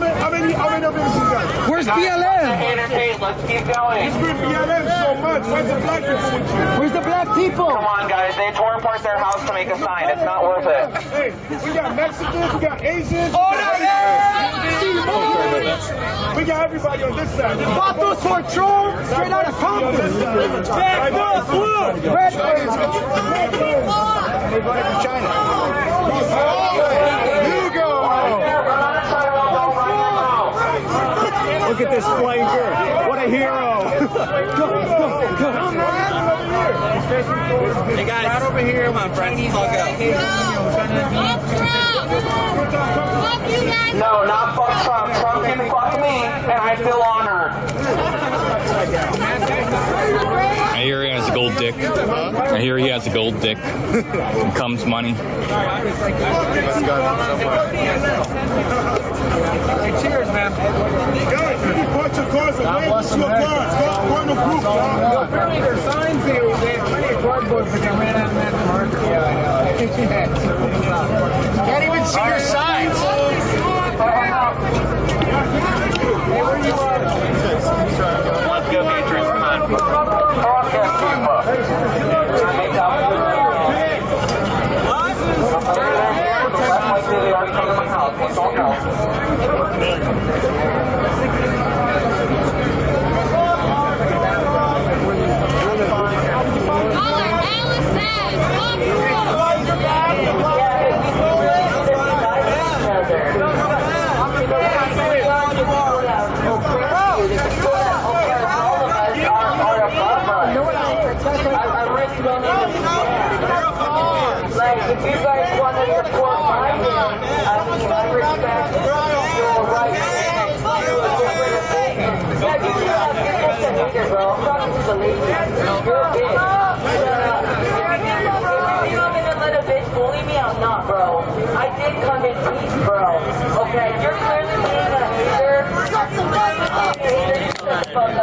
G: guys?
S: Where's BLM?
D: Let's keep going.
G: It's with BLM so much. Where's the black people with you?
S: Where's the black people?
D: Come on, guys. They tore apart their house to make a sign. It's not worth it.
G: Hey, we got Mexicans, we got Asians.
S: Oh, no,
G: We got everybody on this side.
S: Vatos for Trump, straight out of Compton. Back up, blue. Red
G: They voted for China. You go.
S: Look at this flanker. What a hero. Go.
V: Hey guys, right over here. Come on, friends. Fuck up.
D: No, not fuck Trump. Trump can fuck me, and I feel honored.
F: I hear he has a gold dick. I hear he has a gold dick. Here comes money.
S: Hey, cheers, man.
G: Guys, you can punch your cars and wave to your cars. Go in a group.
S: Apparently there's signs here. They have plenty of cardboard, but they ran out of that market. Yeah, I know. Can't even see your signs. Hey, where you are?
D: Let's go, Patriots. Come on.
R: Like, if you guys want to support my movement, I respect your right to do a different opinion. Yeah, you should have people to hate it, bro. I'm talking to the lady. You're a bitch. If you're gonna let a bitch bully me, I'm not, bro. I did come in peace, bro. Okay, you're clearly being a hater.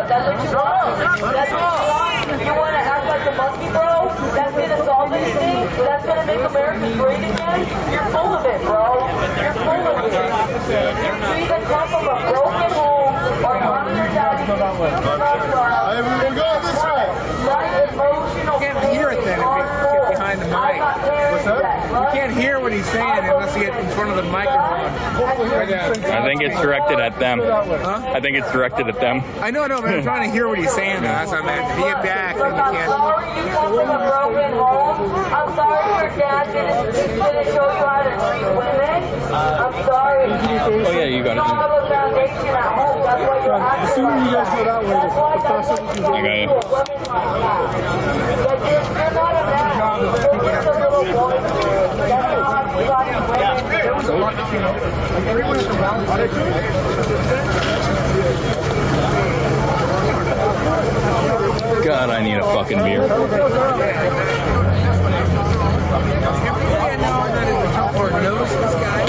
R: That's what you want. That's what you want. You want to act like a monkey, bro? That's gonna solve anything? That's gonna make America great again? You're full of it, bro. You're full of it. You either come from a broken home or mom and daddy didn't teach you enough love. My emotional
S: You can't hear it then if you get behind the mic. What's up? You can't hear what he's saying unless you get in front of the microphone.
F: I think it's directed at them. I think it's directed at them.
S: I know, but I'm trying to hear what he's saying. That's what I meant. If you get back, then you can't.
R: I'm sorry you come from a broken home. I'm sorry your dad didn't show you how to treat women. I'm sorry.
F: Oh yeah, you got it.
R: You don't have a foundation at home. That's why you're acting
N: As soon as you guys go that way,
R: That's why
F: I got you.
R: you're not a man. You're just a little boy. That's not how you got
F: God, I need a fucking beer.
S: Or knows this guy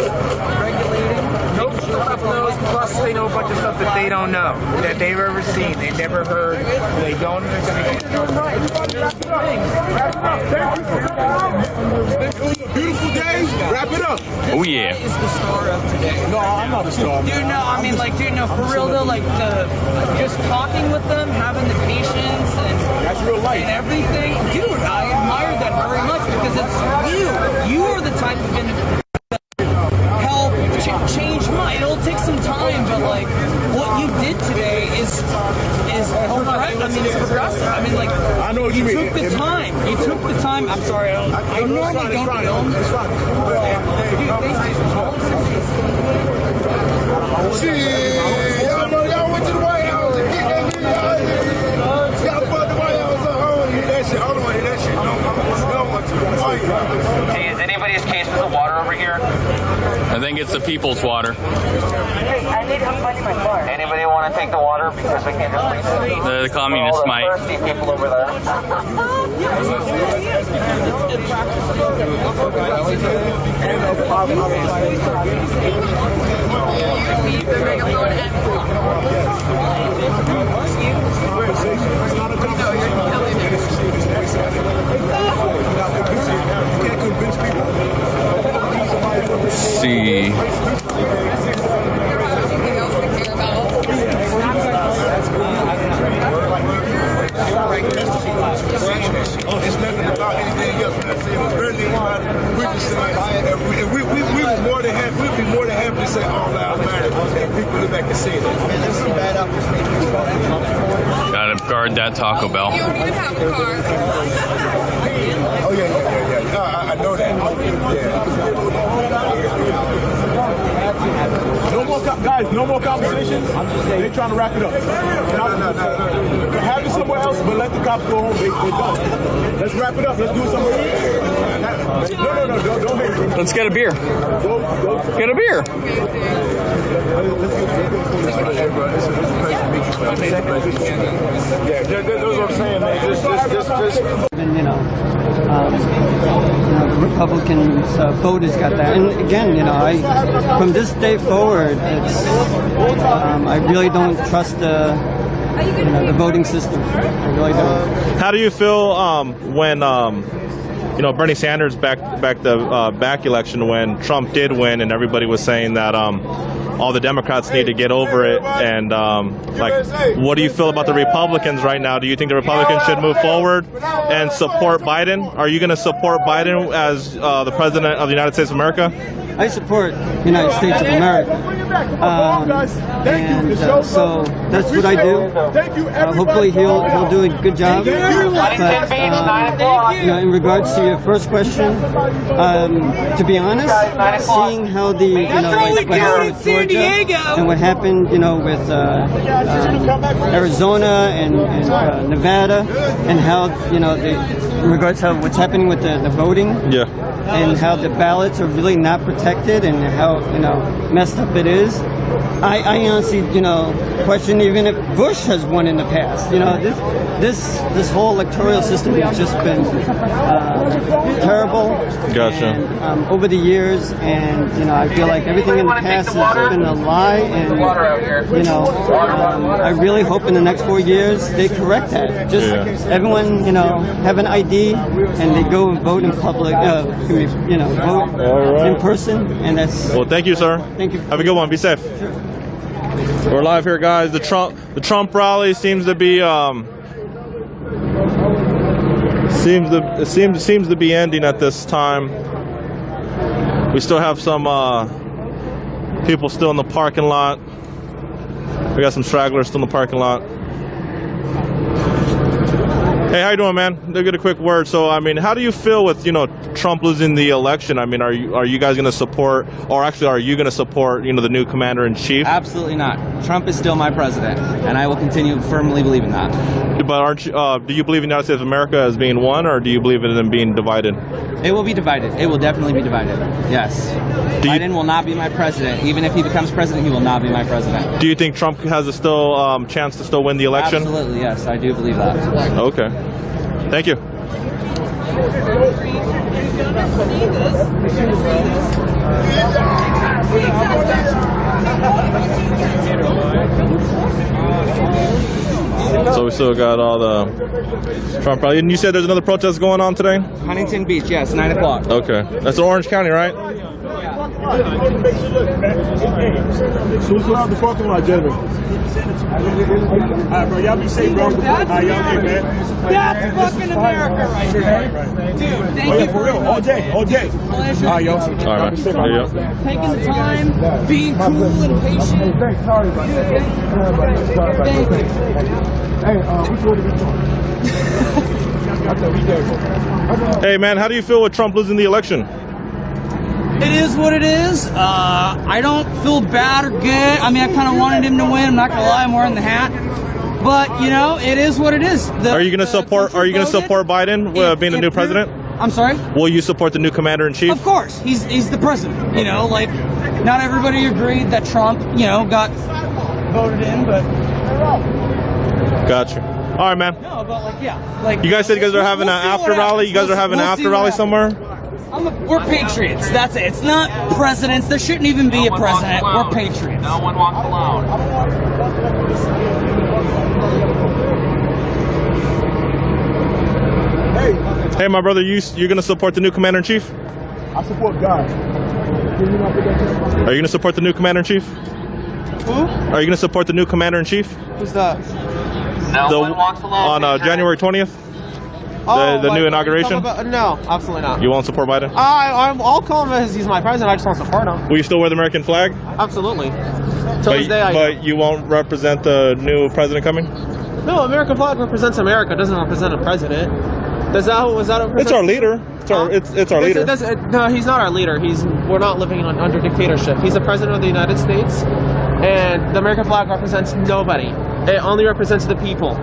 S: regulating. Nope, stuff knows. Plus, they know a bunch of stuff that they don't know, that they've ever seen, they've never heard, they don't understand.
G: Beautiful day. Wrap it up.
F: Oh yeah.
V: Is the star of today?
G: No, I'm not a star.
V: Dude, no, I mean, like, dude, no, for real though, like, just talking with them, having the patience
G: That's real life.
V: and everything. Dude, I admire that very much because it's you. You are the type of individual that help change my. It'll take some time, but like, what you did today is correct. I mean, it's progressive. I mean, like,
G: I know what you mean.
V: took the time. You took the time. I'm sorry, I normally don't film.
G: It's fine. Shit. Y'all went to the White House and get that video out here. Y'all fucked the White House up. I don't want to hear that shit. I don't want to hear that shit.
D: Hey, is anybody's case with the water over here?
F: I think it's the people's water.
R: Hey, I need somebody in my car.
D: Anybody want to take the water because I can't just leave it?
F: The communists
D: All the
F: might.
D: thirsty people over there.
G: people look back and say that. Man, there's some bad apples.
F: Gotta guard that Taco Bell.
G: Oh yeah. I know that. No more guys. No more conversations. They're trying to wrap it up. No. Have it somewhere else, but let the cops go home. They're done. Let's wrap it up. Let's do something else. No. Don't hate me.
F: Let's get a beer. Get a beer.
G: Yeah, that's what I'm saying, man.
H: And, the Republicans voters got that. And again, from this day forward, it's I really don't trust the voting system. I really don't.
T: How do you feel when Bernie Sanders back the back election when Trump did win and everybody was saying that all the Democrats need to get over it, and what do you feel about the Republicans right now? Do you think the Republicans should move forward and support Biden? Are you going to support Biden as the president of the United States of America?
H: I support the United States of America, so that's what I do. Hopefully he'll do a good job. But in regards to your first question, to be honest, seeing how what happened with Georgia and what happened, with Arizona and Nevada, and how in regards to what's happening with the voting, and how the ballots are really not protected, and how messed up it is. I honestly question even if Bush has won in the past. This whole electoral system has just been terrible.
T: Gotcha.
H: And, over the years, and I feel like everything in the past has been a lie, and I really hope in the next 4 years they correct that. Just everyone have an ID and they go and vote in public, vote in person, and that's.
T: Well, thank you, sir.
H: Thank you.
T: Have a good one. Be safe.
H: Sure.
T: We're live here, guys. The Trump rally seems to be seems to be ending at this time. We still have some people still in the parking lot. We got some stragglers still in the parking lot. Hey, how you doing, man? They'll get a quick word. So, how do you feel with, Trump losing the election? Are you guys going to support, or actually, are you going to support, the new commander-in-chief?
U: Absolutely not. Trump is still my president, and I will continue firmly believe in that.
T: But aren't you, do you believe in the United States of America as being one, or do you believe in them being divided?
U: It will be divided. It will definitely be divided. Yes. Biden will not be my president. Even if he becomes president, he will not be my president.
T: Do you think Trump has a chance to still win the election?
U: Absolutely, yes. I do believe that.
T: Okay. Thank you. So we still got all the Trump rally. And you said there's another protest going on today?
U: Huntington Beach, yes, 9 o'clock.
T: Okay. That's Orange County, right?
G: So what's around the parking lot, gentlemen? Alright, bro, y'all be safe, bro. Alright, y'all be, man.
S: That's fucking America right there. Dude, thank you
G: for real. All day. Alright, y'all.
T: Alright,
S: taking the time, being cool and patient.
G: Thanks, sorry about that.
S: Thank you.
G: Hey, which one is
T: Hey, man, how do you feel with Trump losing the election?
V: It is what it is. I don't feel bad or good. I kind of wanted him to win. I'm not gonna lie, I'm wearing the hat. But it is what it is.
T: Are you gonna support Biden being the new president?
V: I'm sorry?
T: Will you support the new commander-in-chief?
V: Of course. He's the president. Not everybody agreed that Trump, got voted in, but.
T: Gotcha. All right, man.
V: No, but
T: you guys said you guys are having an after rally. You guys are having an after rally somewhere.
V: We're patriots. That's it. It's not presidents. There shouldn't even be a president. We're patriots.
D: No one walks alone.
T: Hey, my brother, you gonna support the new commander-in-chief?
G: I support God.
T: Are you gonna support the new commander-in-chief?
V: Who?
T: Are you gonna support the new commander-in-chief?
V: Who's that?
D: No one walks alone.
T: On January 20th? The new inauguration?
U: No, absolutely not.
T: You won't support Biden?
U: I'll call him as he's my president. I just won't support him.
T: Will you still wear the American flag?
U: Absolutely. Till this day,
T: but you won't represent the new president coming?
U: No, American flag represents America. It doesn't represent a president. Was that what
T: It's our leader. It's our leader.
U: No, he's not our leader. We're not living under dictatorship. He's the president of the United States, and the American flag represents nobody. It only represents the people.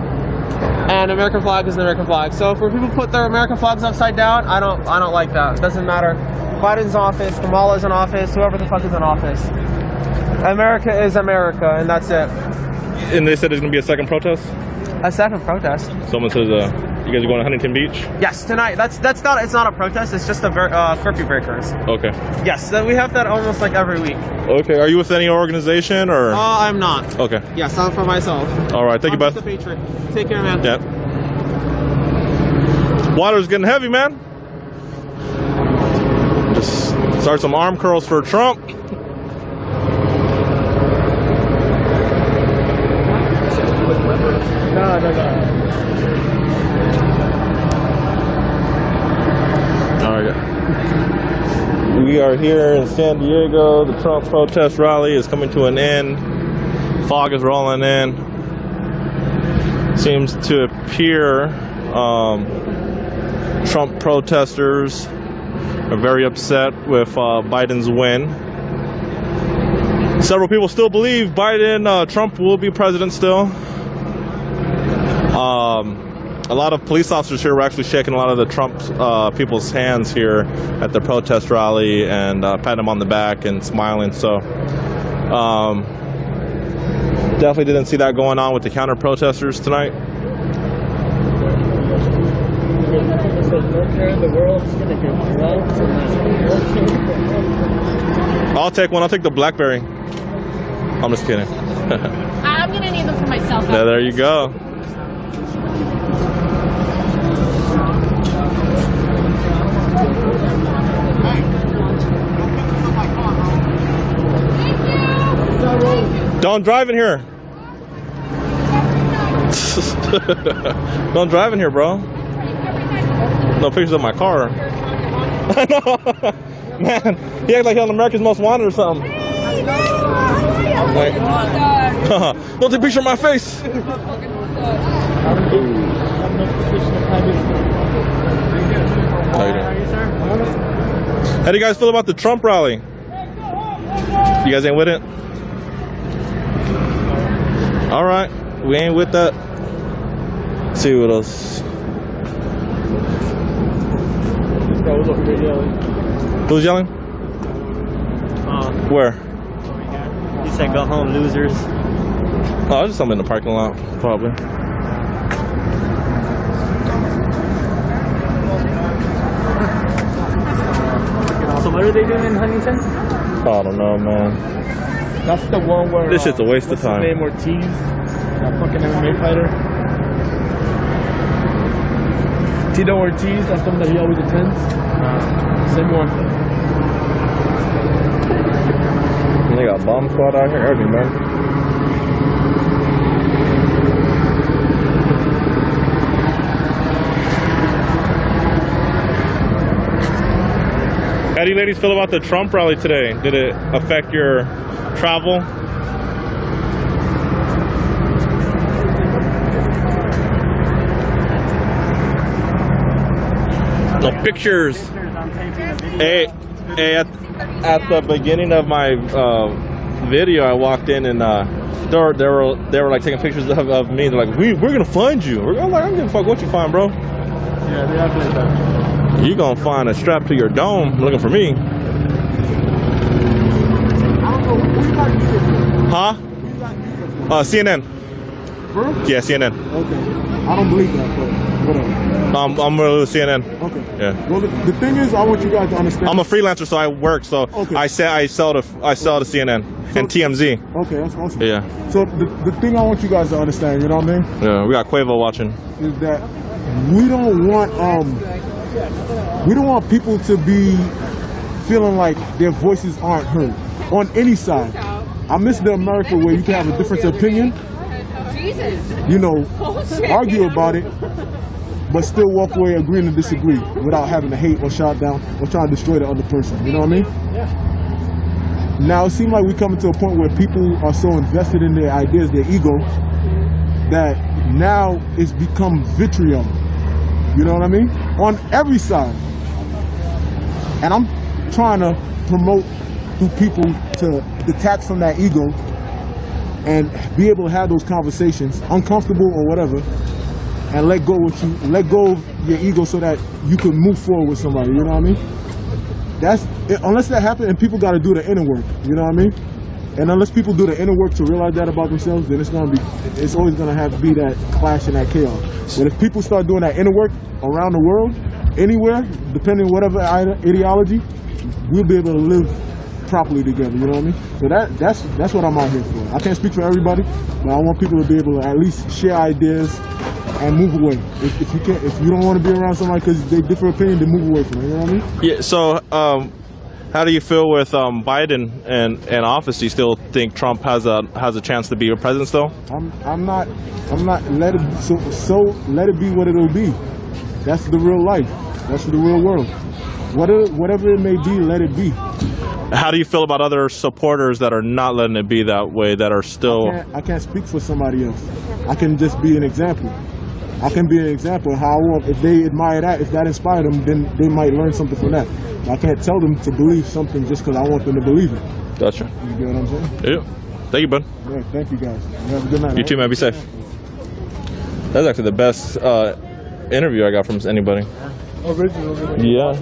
U: And American flag is the American flag. So if people put their American flags upside down, I don't like that. It doesn't matter. Biden's in office, Kamala's in office, whoever the fuck is in office. America is America, and that's it.
T: And they said there's gonna be a second protest.
U: A second protest.
T: Someone says, you guys are going to Huntington Beach?
U: Yes, tonight. That's not. It's not a protest. It's just a curfew breakers.
T: Okay.
U: Yes, we have that almost like every week.
T: Okay. Are you with any organization or?
U: I'm not.
T: Okay.
U: Yes, I'm for myself.
T: All right. Thank you, Beth.
U: The Patriot. Take care, man.
T: Yep. Water's getting heavy, man. Just start some arm curls for Trump.
Q: No.
T: All right. We are here in San Diego. The Trump protest rally is coming to an end. Fog is rolling in. Seems to appear Trump protesters are very upset with Biden's win. Several people still believe Trump will be president still. A lot of police officers here were actually shaking a lot of the Trump people's hands here at the protest rally and patting them on the back and smiling. So definitely didn't see that going on with the counter protesters tonight. I'll take one. I'll take the BlackBerry. I'm just kidding.
A: I'm gonna need them for myself.
T: Yeah, there you go. Don't drive in here. Don't drive in here, bro. No pictures of my car. I know. Man, he acts like he's on America's Most Wanted or something. Like, don't take a picture of my face. How you doing? How do you guys feel about the Trump rally? You guys ain't with it? All right, we ain't with that. Let's see what else. Who's yelling? Where?
Q: He said, "Go home, losers."
T: Oh, just something in the parking lot, probably.
Q: So what are they doing in Huntington?
T: I don't know, man.
Q: That's the one where
T: This shit's a waste of time.
Q: What's his name, Ortiz, that fucking MMA fighter. Tito Ortiz, that's the one that he always attends. Same one.
T: They got bomb squad out here early, man. How do you ladies feel about the Trump rally today? Did it affect your travel? No pictures. Hey, at the beginning of my video, I walked in and they were like taking pictures of me. They're like, we're gonna find you. I'm like, I don't give a fuck what you find, bro.
Q: Yeah, they act like that.
T: You gonna find a strap to your dome looking for me. Huh? CNN. Yeah, CNN.
L: Okay. I don't believe that, but whatever.
T: I'm with CNN.
L: Okay.
T: Yeah.
L: Well, the thing is, I want you guys to understand.
T: I'm a freelancer, so I work. So
L: okay.
T: I sell to CNN and TMZ.
L: Okay, that's awesome.
T: Yeah.
L: So the thing I want you guys to understand, you know what I mean?
T: Yeah, we got Quavo watching.
L: Is that we don't want people to be feeling like their voices aren't heard on any side. I miss the America where you can have a different opinion, you know, argue about it, but still walk away agreeing to disagree without having to hate or shout down or trying to destroy the other person. You know what I mean?
B: Yeah.
L: Now it seems like we're coming to a point where people are so invested in their ideas, their ego, that now it's become vitriol. You know what I mean? On every side. And I'm trying to promote through people to detach from that ego and be able to have those conversations, uncomfortable or whatever, and let go of your ego so that you can move forward with somebody. You know what I mean? Unless that happens, and people got to do the inner work. You know what I mean? And unless people do the inner work to realize that about themselves, then it's always gonna have to be that clash and that chaos. But if people start doing that inner work around the world, anywhere, depending on whatever ideology, we'll be able to live properly together. You know what I mean? So that's what I'm out here for. I can't speak for everybody, but I want people to be able to at least share ideas and move away. If you don't want to be around somebody because they differ opinion, then move away from it. You know what I mean?
T: Yeah. So, how do you feel with Biden in office? Do you still think Trump has a chance to be your president still?
L: I'm not. Let it be what it'll be. That's the real life. That's the real world. Whatever it may be, let it be.
T: How do you feel about other supporters that are not letting it be that way, that are still...
L: I can't speak for somebody else. I can just be an example. I can be an example of how I want. If they admire that, if that inspired them, then they might learn something from that. I can't tell them to believe something just because I want them to believe it.
T: Gotcha.
L: You get what I'm saying?
T: Yeah. Thank you, bud.
L: Yeah, thank you, guys. You have a good night.
T: You too, man. Be safe. That's actually the best interview I got from anybody.
Q: Originally,
T: yeah.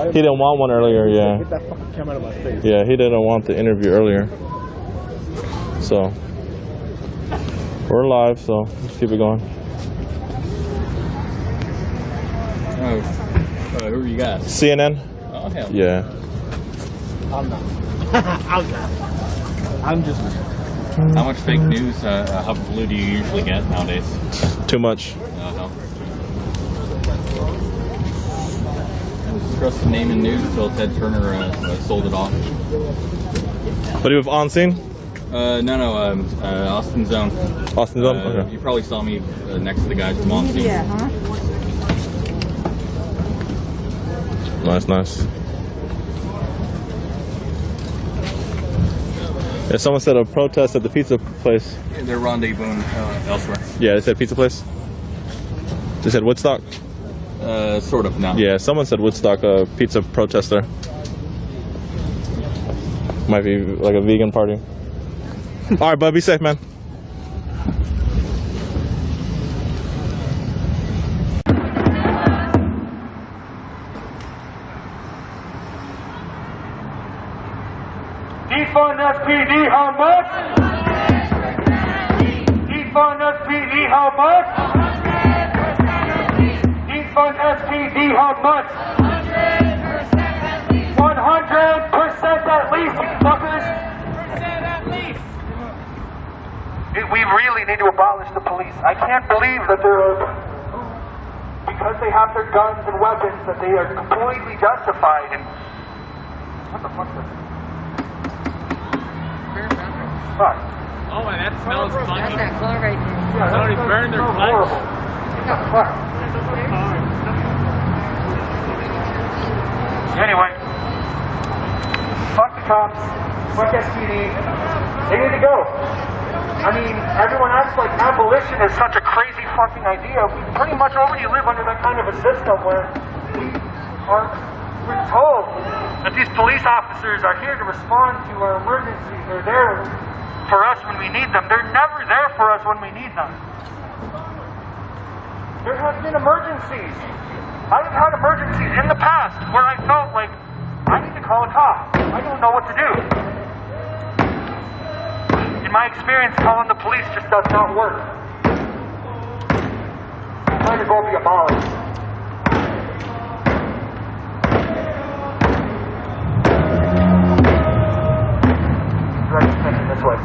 T: He didn't want one earlier, yeah.
Q: Get that fucking camera out of my face.
T: Yeah, he didn't want the interview earlier. So, we're live, so let's keep it going.
C: Who are you guys?
T: CNN?
C: Oh, hell.
T: Yeah.
Q: I'm not. I'm just.
C: How much fake news, how blue do you usually get nowadays?
T: Too much.
C: No. Trust the name in news until Ted Turner sold it off.
T: What do you have on scene?
C: No, Austin Zone.
T: Austin Zone? Okay.
C: You probably saw me next to the guys from On Scene.
O: Yeah, huh?
T: Nice. Yeah, someone said a protest at the pizza place.
C: They're rendezvousing elsewhere.
T: Yeah, they said pizza place? They said Woodstock?
C: Sort of, no.
T: Yeah, someone said Woodstock, pizza protester. Might be like a vegan party. Alright, bud, be safe, man.
R: Defund SPD, how much? Defund SPD, how much? Defund SPD, how much? 100% at least, you fuckers. We really need to abolish the police. I can't believe that because they have their guns and weapons, that they are completely justified. And what the fuck is this? Fuck.
J: Oh, man, that smells funny.
O: That's that car right there.
R: Yeah,
J: Somebody burned their
R: smells
J: clutch.
R: horrible. What the fuck? Anyway, fuck the cops, fuck SPD. They need to go. I mean, everyone acts like abolition is such a crazy fucking idea. We pretty much already live under that kind of a system where we're told that these police officers are here to respond to our emergencies. They're there for us when we need them. They're never there for us when we need them. There have been emergencies. I've had emergencies in the past where I felt like I need to call a cop. I don't know what to do. In my experience, calling the police just does not work. It might as well be abolished. Right, this way.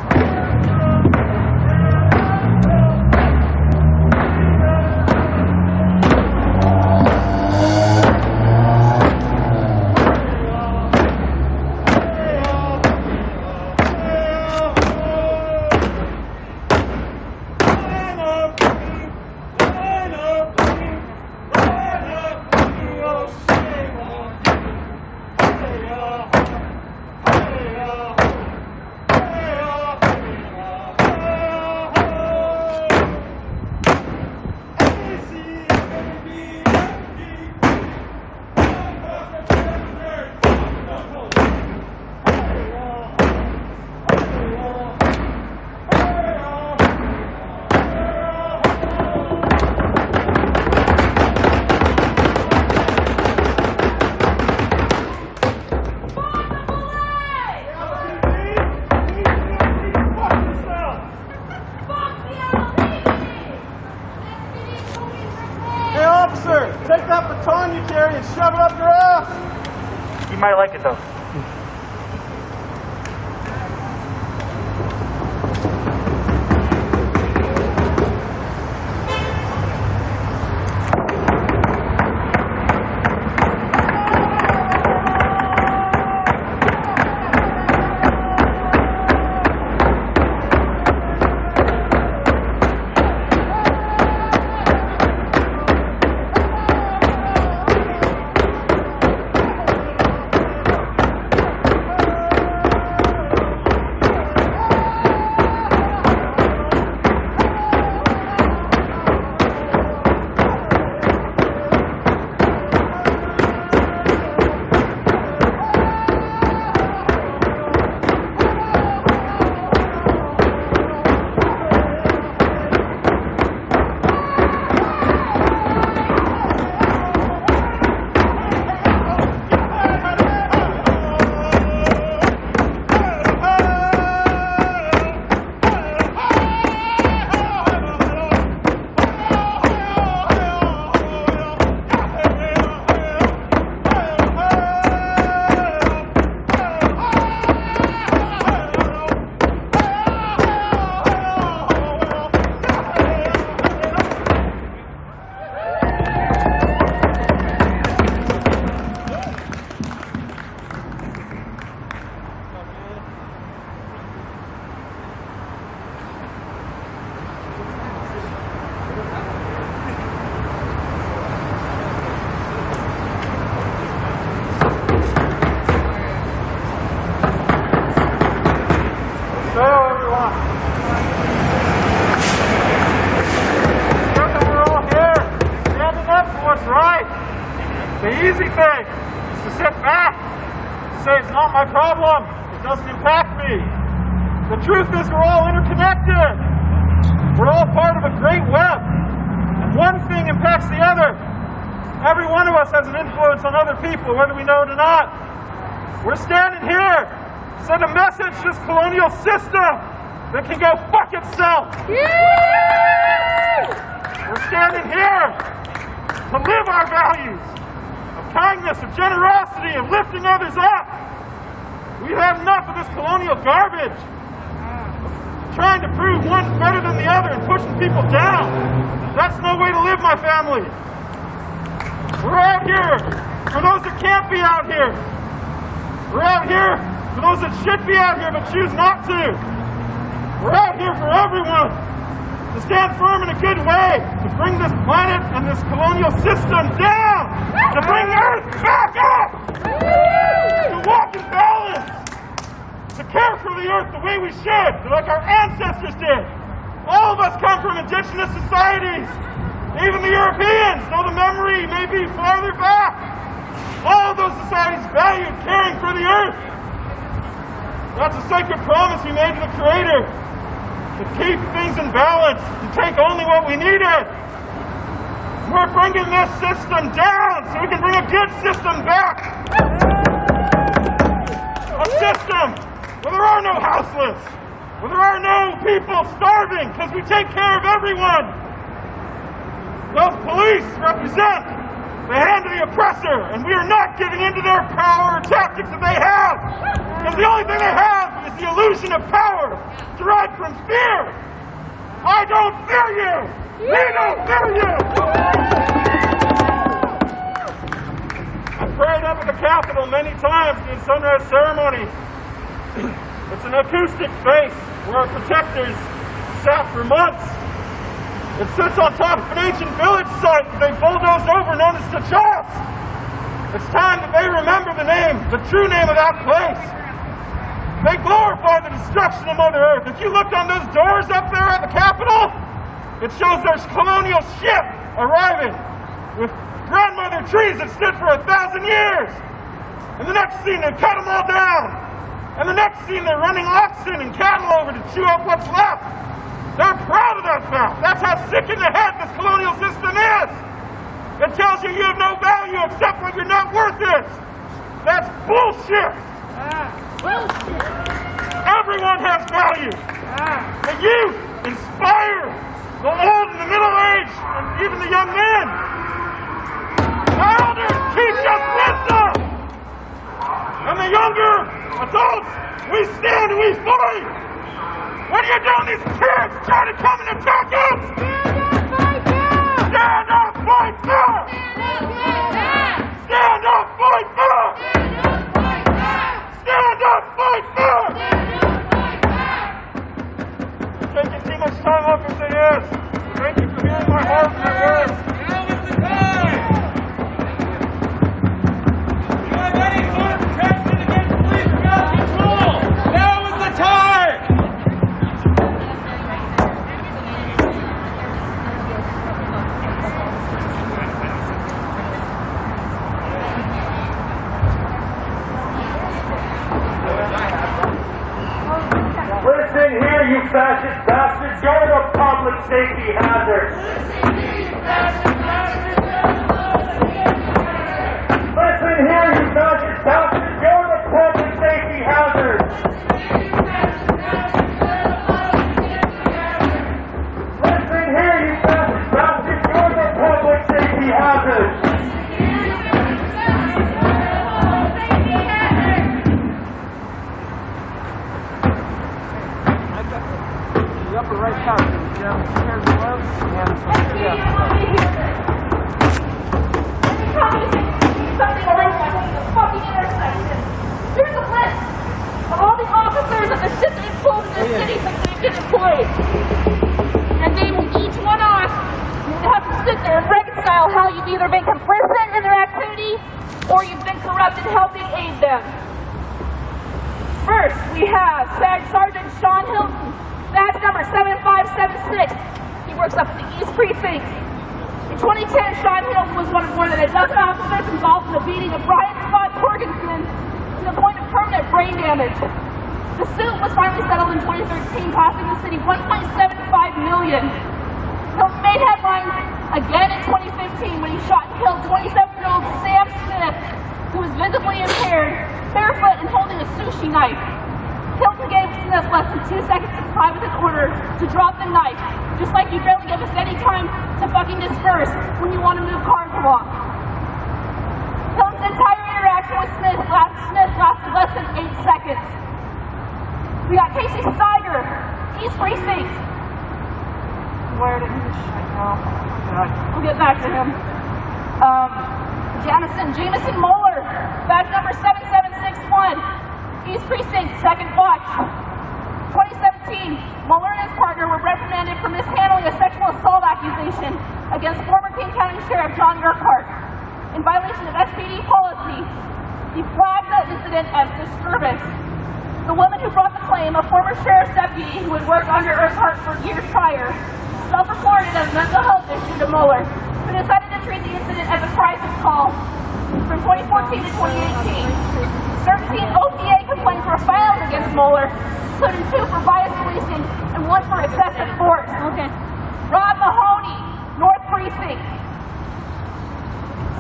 S: Take that baton you carry and shove it up your ass.
R: You might like it though.
S: The easy thing is to sit back, say it's not my problem, it doesn't impact me. The truth is we're all interconnected. We're all part of a great web. And one thing impacts the other. Every one of us has an influence on other people, whether we know it or not. We're standing here to send a message to this colonial system that can go fuck itself. We're standing here to live our values of kindness, of generosity, of lifting others up. We've had enough of this colonial garbage, trying to prove one's better than the other and pushing people down. That's no way to live, my family. We're out here for those that can't be out here. We're out here for those that should be out here but choose not to. We're out here for everyone to stand firm in a good way, to bring this planet and this colonial system down, to bring Earth back up, to walk in balance, to care for the Earth the way we should, like our ancestors did. All of us come from indigenous societies, even the Europeans, though the memory may be farther back. All of those societies valued caring for the Earth. That's a sacred promise we made to the Creator, to keep things in balance, to take only what we needed. We're bringing this system down so we can bring a good system back. A system where there are no houseless, where there are no people starving because we take care of everyone. Those police represent the hand of the oppressor, and we are not giving in to their power or tactics that they have, because the only thing they have is the illusion of power derived from fear. I don't fear you! We don't fear you! I prayed up at the Capitol many times during sunrise ceremonies. It's an acoustic space where our protectors sat for months. It sits on top of an ancient village site that they bulldozed over, known as T'Challa. It's time that they remember the name, the true name of that place. They glorify the destruction of Mother Earth. If you looked on those doors up there at the Capitol, it shows there's colonial ship arriving with grandmother trees that stood for 1,000 years. And the next scene, they cut them all down. And the next scene, they're running oxen and cattle over to chew up what's left. They're proud of that fact. That's how sick in the head this colonial system is. It tells you you have no value except when you're not worth it. That's bullshit. Everyone has value. The youth inspire the old and the middle-aged and even the young men.
R: elders teach us wisdom. And the younger adults, we stand and we fight. What are you doing? These kids trying to come and attack us. Stand up, fight back. Stand up, fight back. Stand up, fight back. Taking too much time off if they is. Thank you for hearing my heart and my words. Now is the time. You have any sort of protection against police without control. Now is the time. Listen here, you fascist bastards. You're the public safety hazard. Listen here, you fascist bastards. You're the public safety hazard. Listen here, you fascist bastards. You're the public safety hazard.
S: The upper right top, Jim. Here's the gloves and some
A: Something illegal at the fucking intersection. Here's a list of all the officers and the shit they've pulled in this city since they've been employed. And they will each one off. You have to sit there and reconcile how you've either been complicit in their activity or you've been corrupt in helping aid them. First, we have SAG Sergeant Sean Hilton, badge number 7576. He works up at the East Precinct. In 2010, Sean Hilton was one of more than a dozen officers involved in the beating of Brian Scott Torgensen to the point of permanent brain damage. The suit was finally settled in 2013, costing the city $1.75 million. Hilton made headlines again in 2015 when he shot and killed 27-year-old Sam Smith, who was visibly impaired, barefoot and holding a sushi knife. Hilton gave Smith less than 2 seconds to comply with his order to drop the knife, just like you barely give us any time to fucking disperse when you want to move cars along. Hilton's entire interaction with Smith lasted less than 8 seconds. We got Casey Steiger, East Precinct. Where did he shit go? We'll get back to him. Jameson Moeller, badge number 7761, East Precinct, second watch. 2017, Mueller and his partner were reprimanded for mishandling a sexual assault accusation against former King County Sheriff John Urquhart. In violation of SPD policy, he flagged the incident as disturbance. The woman who brought the claim, a former sheriff's deputy who had worked under Urquhart for years prior, self-reported as a mental health issue to Mueller, who decided to treat the incident as a crisis call. From 2014 to 2018, 13 OPA complaints were filed against Mueller, including 2 for biased policing and 1 for excessive force. Rob Mahoney, North Precinct.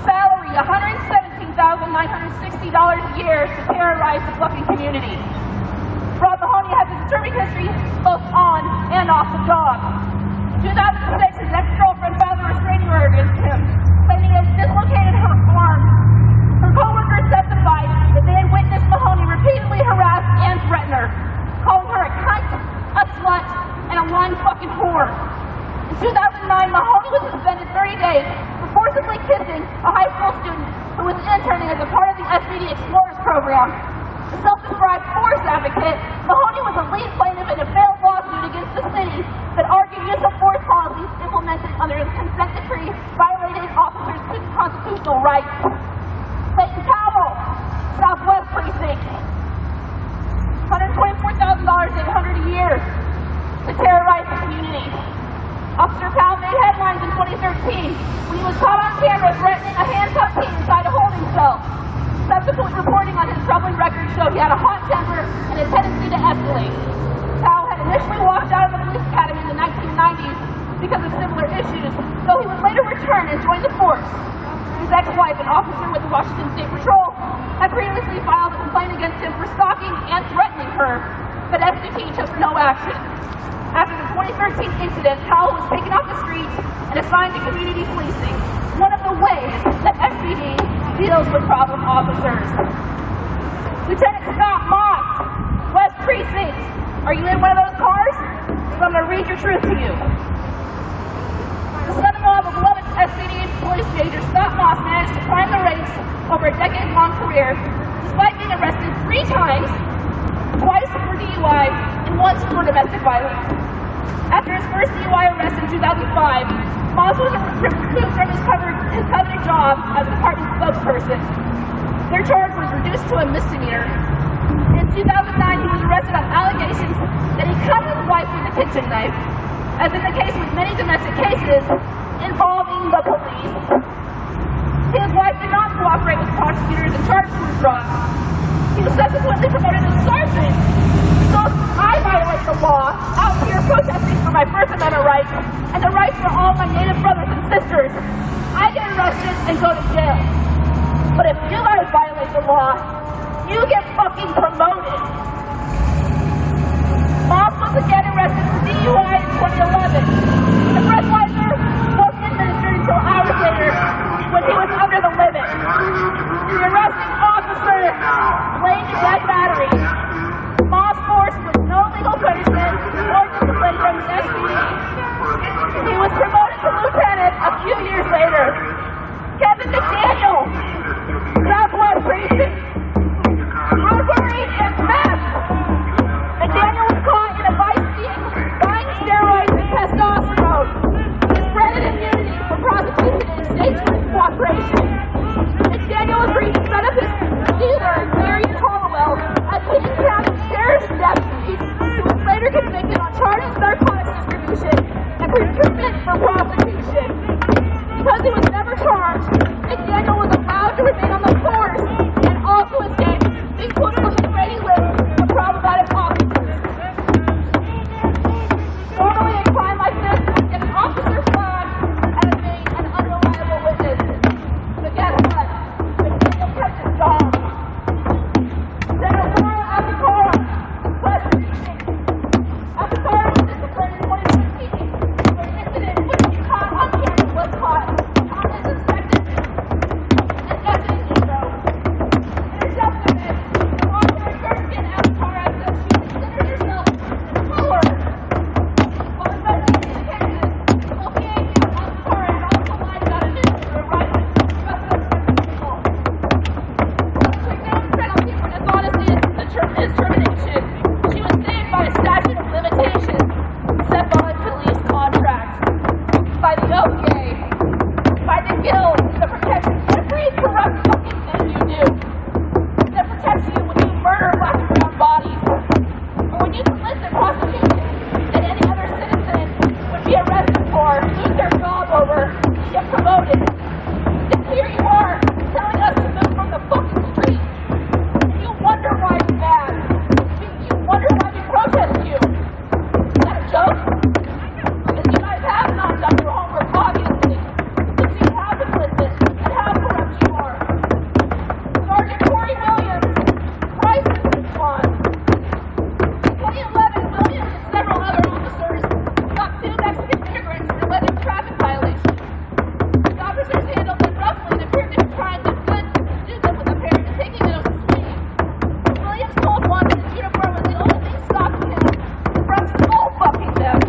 A: Salary, $117,960 a year to terrorize the fucking community. Rob Mahoney has a disturbing history both on and off the job. In 2006, his ex-girlfriend filed a restraining order against him, claiming he had dislocated her arm. Her co-workers testified that they had witnessed Mahoney repeatedly harass and threaten her, calling her a cunt, a slut, and a lying fucking whore. In 2009, Mahoney was suspended 30 days for forcibly kissing a high school student who was interning as a part of the SPD Explorers program. A self-described force advocate, Mahoney was a lead plaintiff in a failed lawsuit against the city that argued use of force policies implemented under the consent decree violated officers' constitutional rights. Clayton Powell, Southwest Precinct. $124,800 a year to terrorize the community. Officer Powell made headlines in 2013 when he was caught on camera threatening a handcuffed teen inside a holding cell. Subsequent reporting on his troubling record showed he had a hot temper and a tendency to escalate. Powell had initially walked out of the police academy in the 1990s because of similar issues, though he would later return and join the force. His ex-wife, an officer with the Washington State Patrol, had previously filed a complaint against him for stalking and threatening her, but SDT took no action. After the 2013 incident, Powell was taken off the streets and assigned to community policing. One of the ways that SPD deals with problem officers. Lieutenant Scott Moss, West Precinct. Are you in one of those cars? So I'm going to read your truth to you. The son-in-law of a beloved SPD police major, Scott Moss managed to climb the ranks over a decades-long career, despite being arrested 3 times, twice for DUI and once for domestic violence. After his first DUI arrest in 2005, Moss was removed from his coveted job as a department spokesperson. Their charge was reduced to a misdemeanor. In 2009, he was arrested on allegations that he cut his wife with a kitchen knife. As in the case with many domestic cases involving the police, his wife did not cooperate with prosecutors and charges were dropped. He was subsequently promoted to sergeant. So I violate the law out here protesting for my First Amendment rights and the rights for all my Native brothers and sisters. I get arrested and go to jail. But if you guys violate the law, you get fucking promoted. Moss was again arrested for DUI in 2011. The breathalyzer wasn't administered until hours later when he was under the limit. The arresting officer blamed dead battery. Moss forced with no legal punishment or discipline from his SPD. He was promoted to lieutenant a few years later. Kevin McDaniel, Southwest Precinct. Robbery and theft. McDaniel was caught in a vice scheme, buying steroids and testosterone. He granted immunity for prosecution and state's cooperation. McDaniel agreed to set up his dealer, Marion Hollowell, as King County Sheriff's deputy, who was later convicted on charges of narcotics distribution and recruitment for prosecution. Because he was never charged, McDaniel was allowed to remain on the force and also escaped being put on the grading list of problematic officers. Normally, a crime like this would get an officer flagged as being an unreliable witness. But guess what? McDaniel kept his job. General Laura Apicora, West Precinct. Apicora was disciplined in 2015 for an incident in which he caught on camera was caught on his inspected zero. Intercepted it. Officer Kirsten Apicora said she considered herself a follower. While investigating the cases, locating Apicora and also lied about a newspaper writing suspects vehicle. Presumed penalty for dishonesty is termination. She was saved by a statute of limitations set by police contracts, by the OPA, by the Guild that protects every corrupt fucking thing you do. That protects you when you murder black and brown bodies, or when you solicit prosecution that any other citizen would be arrested for, lose their job over, get promoted. And here you are, telling us to move from the fucking street. You wonder why you're mad. You wonder why we protest you. Is that a joke? Because you guys have not done your homework, obviously. Because you haven't listened and how corrupt you are. Sergeant Corey Williams, crisis response. In 2011, Williams and several other officers got 2 Mexican immigrants for alleged traffic violations. The officers handled them roughly and appeared to be trying to do them with apparent taking them as a swing. Williams told one that his uniform was the only thing stopping him from skull fucking them.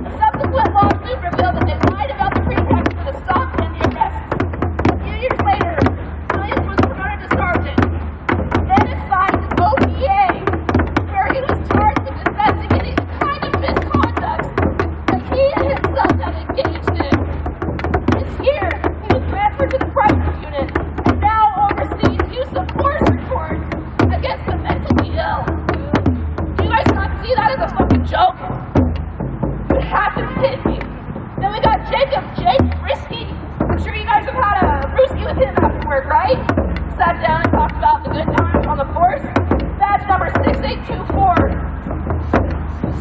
A: A subsequent lawsuit revealed that they lied about the pretext for the stop and the arrests. A few years later, Williams was promoted to sergeant, then assigned to OPA, where he was charged with investigating the kind of misconduct that he and himself had engaged in. This year, he was transferred to the crisis unit and now oversees use of force reports against the mentally ill. Do you guys not see that as a fucking joke? You have to be kidding me. Then we got Jake Risky. I'm sure you guys have had a brewski with him after work, right? Sat down and talked about the good times on the force. Badge number 6824.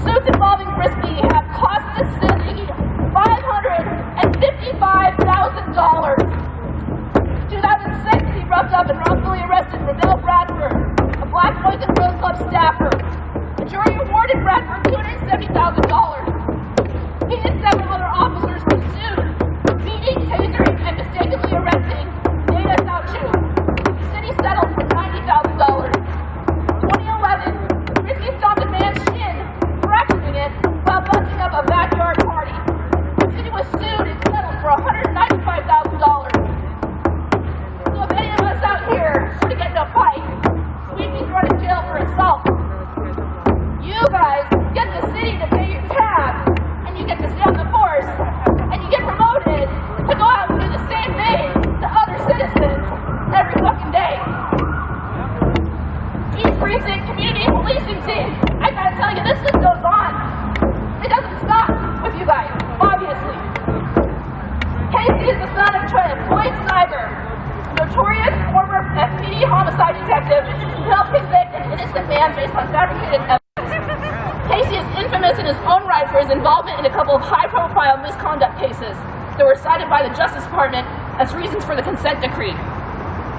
A: Suits involving Risky have cost the city $555,000. 2006, he roughed up and wrongfully arrested Ronell Bradford, a Black Boys and Girls Club staffer. The jury awarded Bradford $270,000. He and several other officers were sued, beating, tasering, and mistakenly arresting try to employ Steiger, notorious former SPD homicide detective who helped convict an innocent man based on fabricated evidence. Casey is infamous in his own right for his involvement in a couple of high-profile misconduct cases that were cited by the Justice Department as reasons for the consent decree.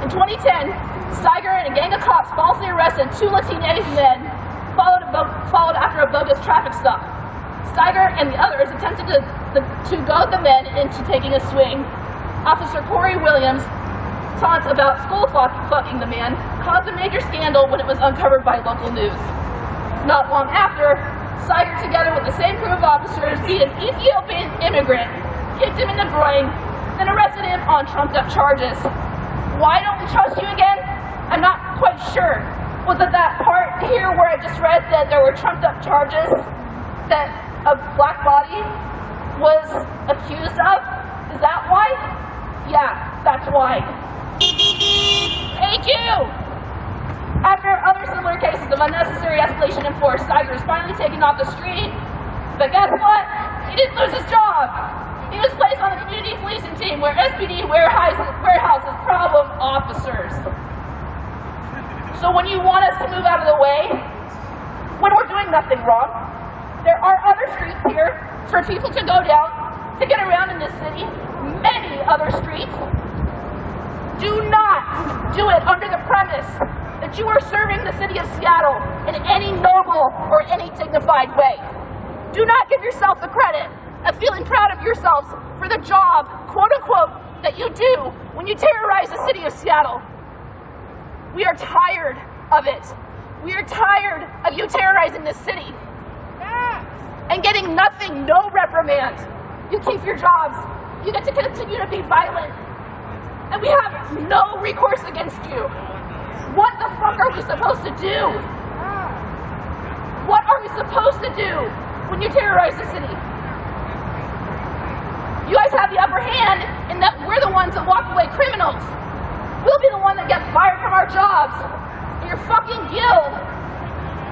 A: In 2010, Steiger and a gang of cops falsely arrested 2 Latinx men followed after a bogus traffic stop. Steiger and the others attempted to goad the men into taking a swing. Officer Corey Williams' taunts about skull fucking the man caused a major scandal when it was uncovered by local news. Not long after, Steiger, together with the same crew of officers, beat an Ethiopian immigrant, kicked him in the groin, then arrested him on trumped-up charges. Why don't we trust you again? I'm not quite sure. Was it that part here where I just read that there were trumped-up charges that a black body was accused of? Is that why? Yeah, that's why. Thank you! After other similar cases of unnecessary escalation in force, Steiger was finally taken off the street. But guess what? He didn't lose his job. He was placed on the community policing team where SPD warehouses problem officers. So when you want us to move out of the way, when we're doing nothing wrong, there are other streets here for people to go down to get around in this city, many other streets. Do not do it under the premise that you are serving the city of Seattle in any noble or any dignified way. Do not give yourself the credit of feeling proud of yourselves for the job, quote unquote, that you do when you terrorize the city of Seattle. We are tired of it. We are tired of you terrorizing this city and getting nothing, no reprimand. You keep your jobs. You get to continue to be violent. And we have no recourse against you. What the fuck are we supposed to do? What are we supposed to do when you terrorize the city? You guys have the upper hand in that we're the ones that walk away criminals. We'll be the one that gets fired from our jobs. And your fucking guild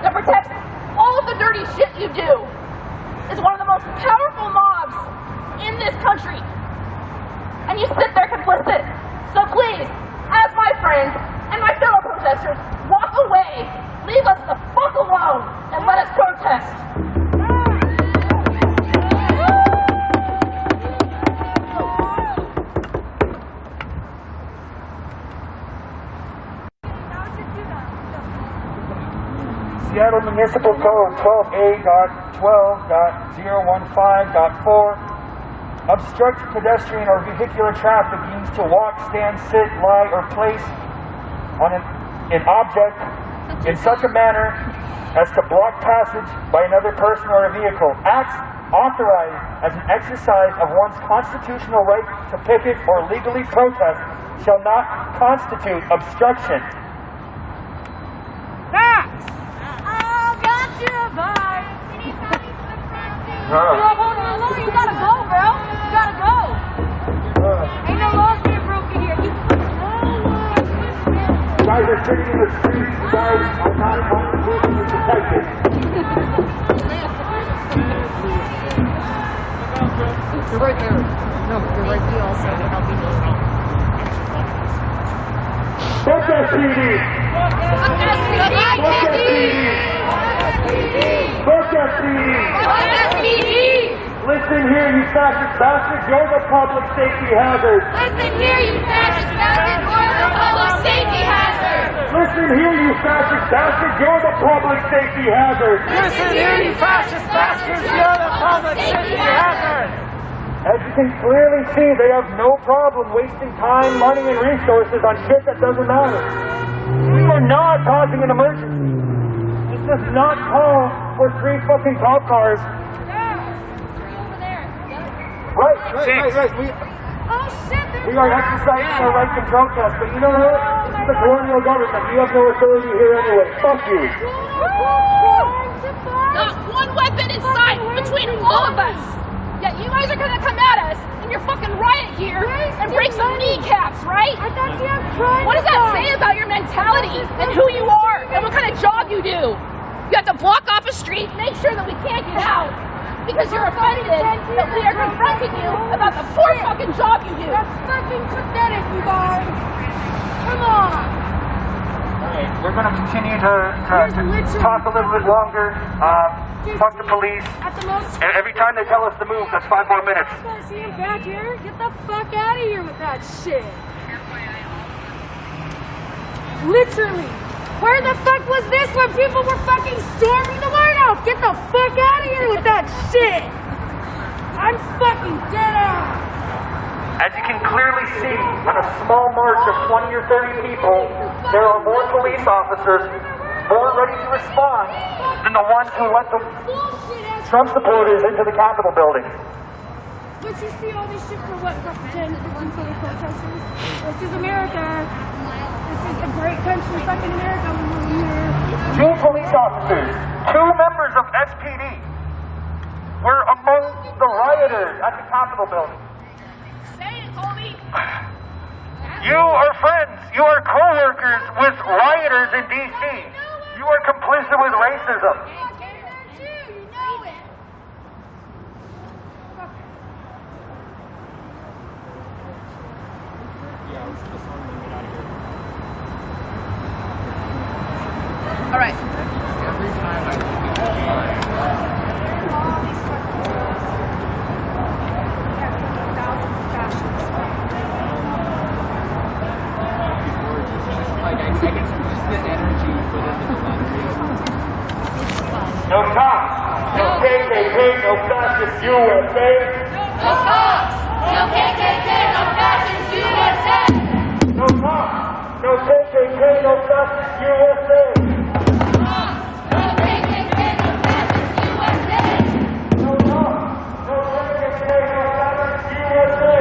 A: that protects all of the dirty shit you do is one of the most powerful mobs in this country. And you sit there complicit. So please, as my friends and my fellow protesters, walk away, leave us the fuck alone, and let us protest.
R: Seattle Municipal Code 12A.12.015.4. Obstruct pedestrian or vehicular traffic means to walk, stand, sit, lie, or place on an object in such a manner as to block passage by another person or a vehicle. Acts authorized as an exercise of one's constitutional right to picket or legally protest shall not constitute obstruction.
A: Facts! Oh, gotcha, bye! You gotta go, bro. You gotta go. Ain't no laws being broken here.
R: You guys are sitting in the streets. You guys are not constitutionally protected.
I: You're right there. No, you're right there also to help you.
R: Fuck SPD!
A: Fuck SPD!
R: Fuck SPD!
A: Fuck SPD!
R: Listen here, you fascist bastards, you're the public safety hazard.
A: Listen here, you fascist bastard, you're the public safety hazard.
R: Listen here, you fascist bastards, you're the public safety hazard.
S: Listen here, you fascist bastards, you're the public safety hazard.
R: As you can clearly see, they have no problem wasting time, money, and resources on shit that doesn't matter. We are not causing an emergency. This does not call for 3 fucking cop cars. Right. We are exercising our right to protest, but you know what? This is the colonial government. You have no authority here anyway. Fuck you.
A: Not one weapon in sight between all of us. Yet you guys are gonna come at us in your fucking riot gear and break some kneecaps, right? What does that say about your mentality and who you are and what kind of job you do? You have to block off a street, make sure that we can't get out because you're offended that we are confronting you about the poor fucking job you do.
R: They're going to continue to talk a little bit longer, talk to police. And every time they tell us to move, that's 5 more minutes.
E: See him back here? Get the fuck out of here with that shit. Literally. Where the fuck was this when people were fucking storming the White House? Get the fuck out of here with that shit. I'm fucking dead ass.
R: As you can clearly see, on a small march of 20 or 30 people, there are more police officers more ready to respond than the ones who let the Trump supporters into the Capitol building.
E: But you see all this shit for what? For 10, 15, 20 protesters? This is America. This is a great country, fucking America.
R: Two police officers, 2 members of SPD were among the rioters at the Capitol building.
E: Say it, Colby.
R: You are friends. You are co-workers with rioters in D.C. You are complicit with racism.
P: All right.
R: No cops, no KKK, no fascist USA.
E: No cops, no KKK, no fascist USA.
R: No cops, no KKK, no fascist USA. No KKK, no fascist USA.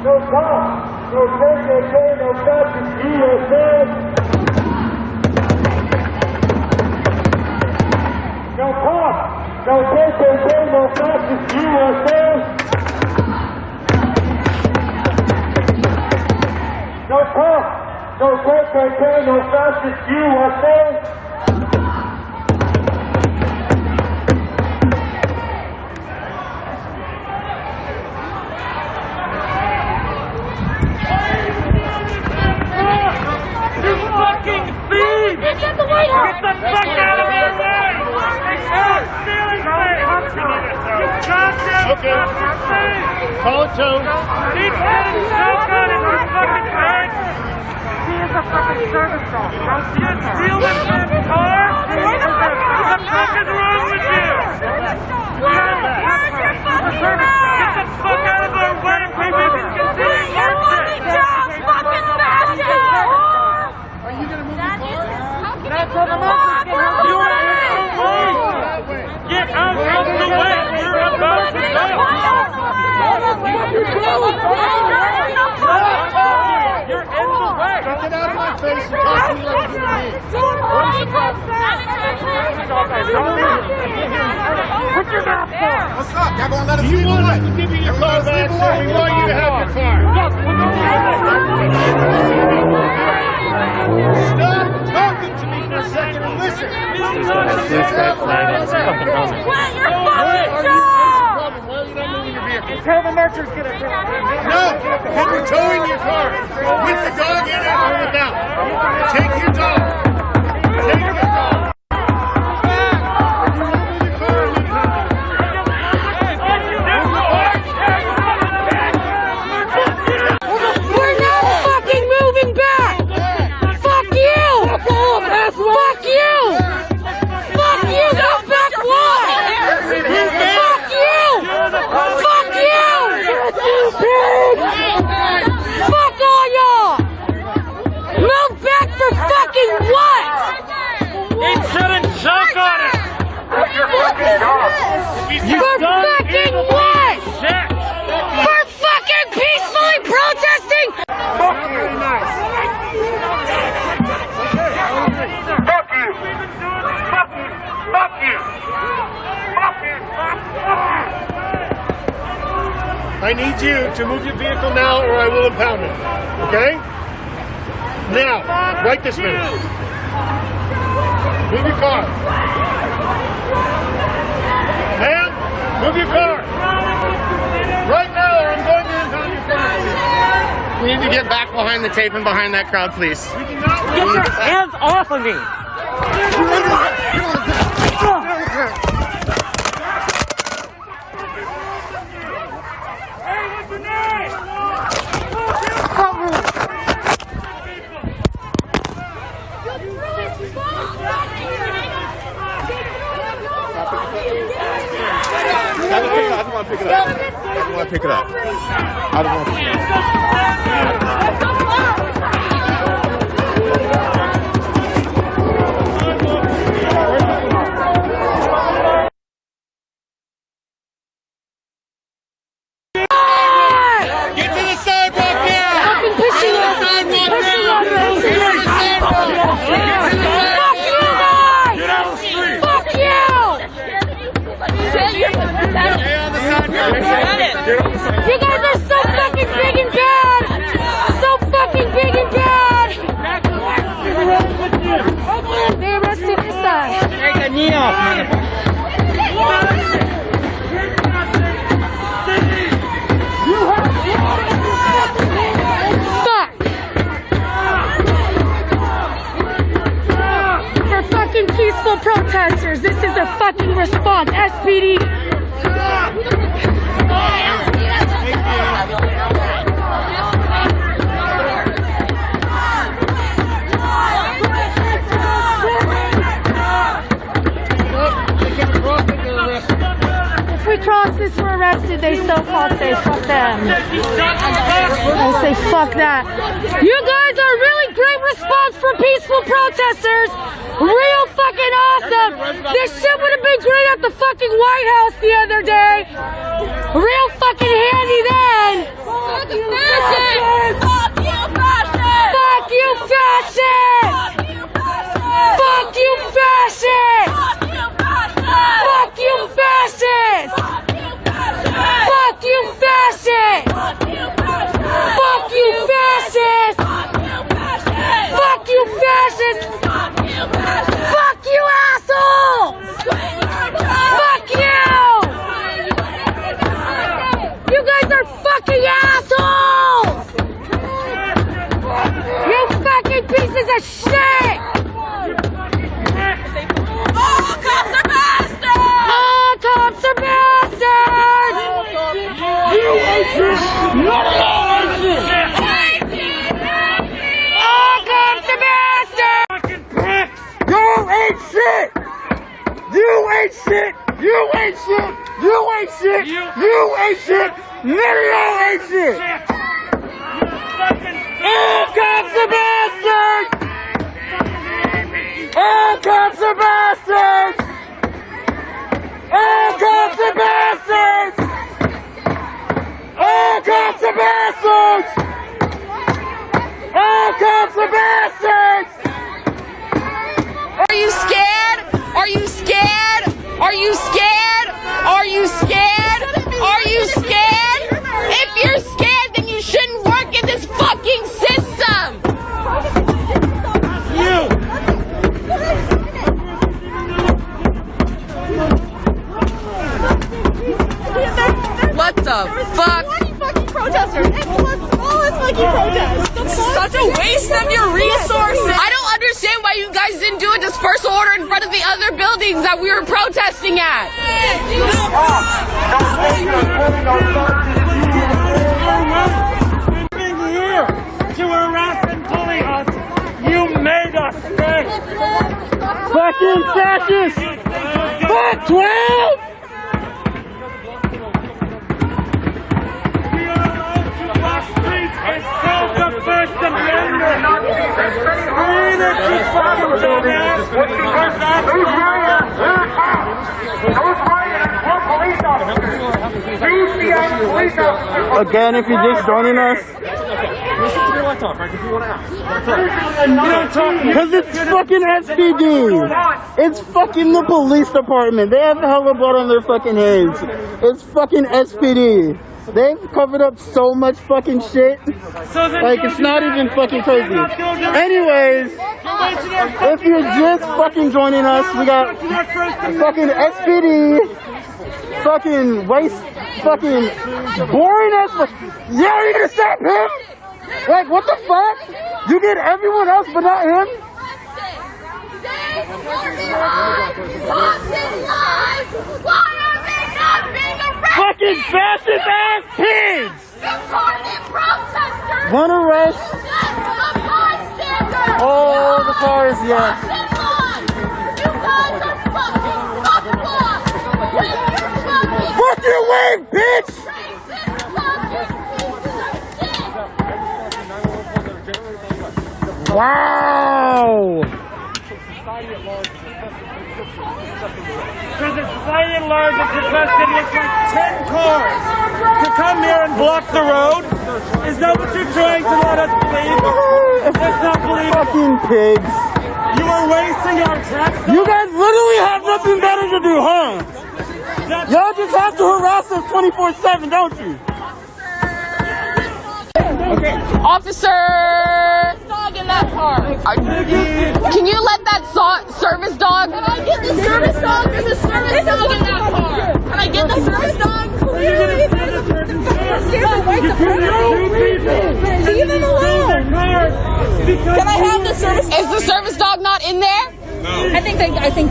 R: No cops, no KKK, no fascist USA. No cops, no KKK, no fascist USA. No cops, no KKK, no fascist USA.
E: Get the White House! Get the fuck out of here!
B: Okay. Call it Joe.
E: Keep getting shotgun in your fucking head! He is a fucking service dog. You steal this man's car? What the fuck is wrong with you? Where's your fucking car? Get the fuck out of our way so we can continue your fucking job, fucking fascist! Are you gonna move your car? That's on the mountain. You are in the way! Get out of the way! We're about to go! You're in the way!
B: Get out of my face and talk to me like you're me. What is the problem?
E: Put your mask on!
G: What's up? Y'all gonna let us
B: You
G: leave
B: want
G: away?
B: us to give you your car back, so we want you to have your car. Stop talking to me for a second and listen.
E: What your fucking job?
B: Why are you not moving your vehicle?
E: Tell the merchants get it.
B: No, then we're towing your car with the dog in it or without. Take your dog. Take your dog.
E: We're not fucking moving back! Fuck you! Fuck you! Fuck you! Go back what? Fuck you! Fuck you! Fuck all y'all! Move back for fucking what?
R: He shouldn't choke on it! That's your fucking job!
E: For fucking what? For fucking peacefully protesting!
R: Fuck you! Fuck you! Fuck you! Fuck you! Fuck you!
B: I need you to move your vehicle now or I will impound it. Okay? Now, right this minute.
G: Move your car. Ma'am, move your car. Right now, or I'm going to impound your property.
U: We need to get back behind the tape and behind that crowd, please.
G: We cannot.
V: Get your hands off of me!
E: Hey, what's your name?
U: I just want to pick it up. I just want to pick it up. I just want to pick it up.
E: Get to the sidewalk now!
V: Fucking pushing
E: Get to the
V: us!
E: sidewalk
V: Pushing
E: now!
V: us!
E: Get to the sidewalk! Get to the sidewalk!
V: Fuck you guys!
E: Get out of the street!
V: Fuck you! You guys are so fucking big and bad! So fucking big and bad! They arrested this side.
S: Take a knee off, man.
V: Fuck! For fucking peaceful protesters, this is a fucking response. SPD. If we cross this, we're arrested. They so-called say fuck them. I say fuck that. You guys are a really great response for peaceful protesters. Real fucking awesome. This shit would have been great at the fucking White House the other day. Real fucking handy then. Fuck you, fascists! Fuck you, fascists! Fuck you, fascists! Fuck you, fascists! Fuck you, fascists! Fuck you, fascists! Fuck you, fascists! Fuck you, assholes! Fuck you! You guys are fucking assholes! You fucking pieces of shit! All cops are bastards! All cops are bastards! You ain't shit! All cops are bastards!
S: You ain't shit! You ain't shit! You ain't shit! You ain't shit! You ain't shit! None of y'all ain't shit! All cops are bastards! All cops are bastards! All cops are bastards! All cops are bastards! All cops are bastards!
K: Are you scared? Are you scared? Are you scared? Are you scared? Are you scared? If you're scared, then you shouldn't work in this fucking system. What the fuck?
A: Protesters. All this fucking protest.
K: This is such a waste of your resources. I don't understand why you guys didn't do a dispersal order in front of the other buildings that we were protesting at.
E: Here to harass and bully us. You made us stay.
S: Fucking fascists! Fuck 12!
E: It's called the First Amendment. Read it, you fucking dumbass.
R: Those rioters were police officers. These CIA police officers.
S: Again, if you're just joining us. Because it's fucking SPD. It's fucking the police department. They have hella blood on their fucking heads. It's fucking SPD. They've covered up so much fucking shit. Like, it's not even fucking crazy. Anyways, if you're just fucking joining us, we got fucking SPD, fucking waste, fucking boring as fuck. Yeah, you're gonna stop him? Like, what the fuck? You get everyone else but not him? Fucking fascist ass pigs! One arrest. Oh, the cars, yeah. Fuck your wave, bitch! Wow!
E: Because the society at large has requested looks like 10 cars to come here and block the road. Is that what you're trying to let us believe? Let's not believe
S: fucking pigs.
E: You are wasting our tax dollars.
S: You guys literally have nothing better to do, huh? Y'all just have to harass us 24/7, don't you?
K: Okay. Officer! Dog in that car. Can you let that service dog? Can I get the service dog? There's a service dog in that car. Can I get the service dog? Clearly, leave him alone. Can I have the service dog? Is the service dog not in there?
A: No. I think they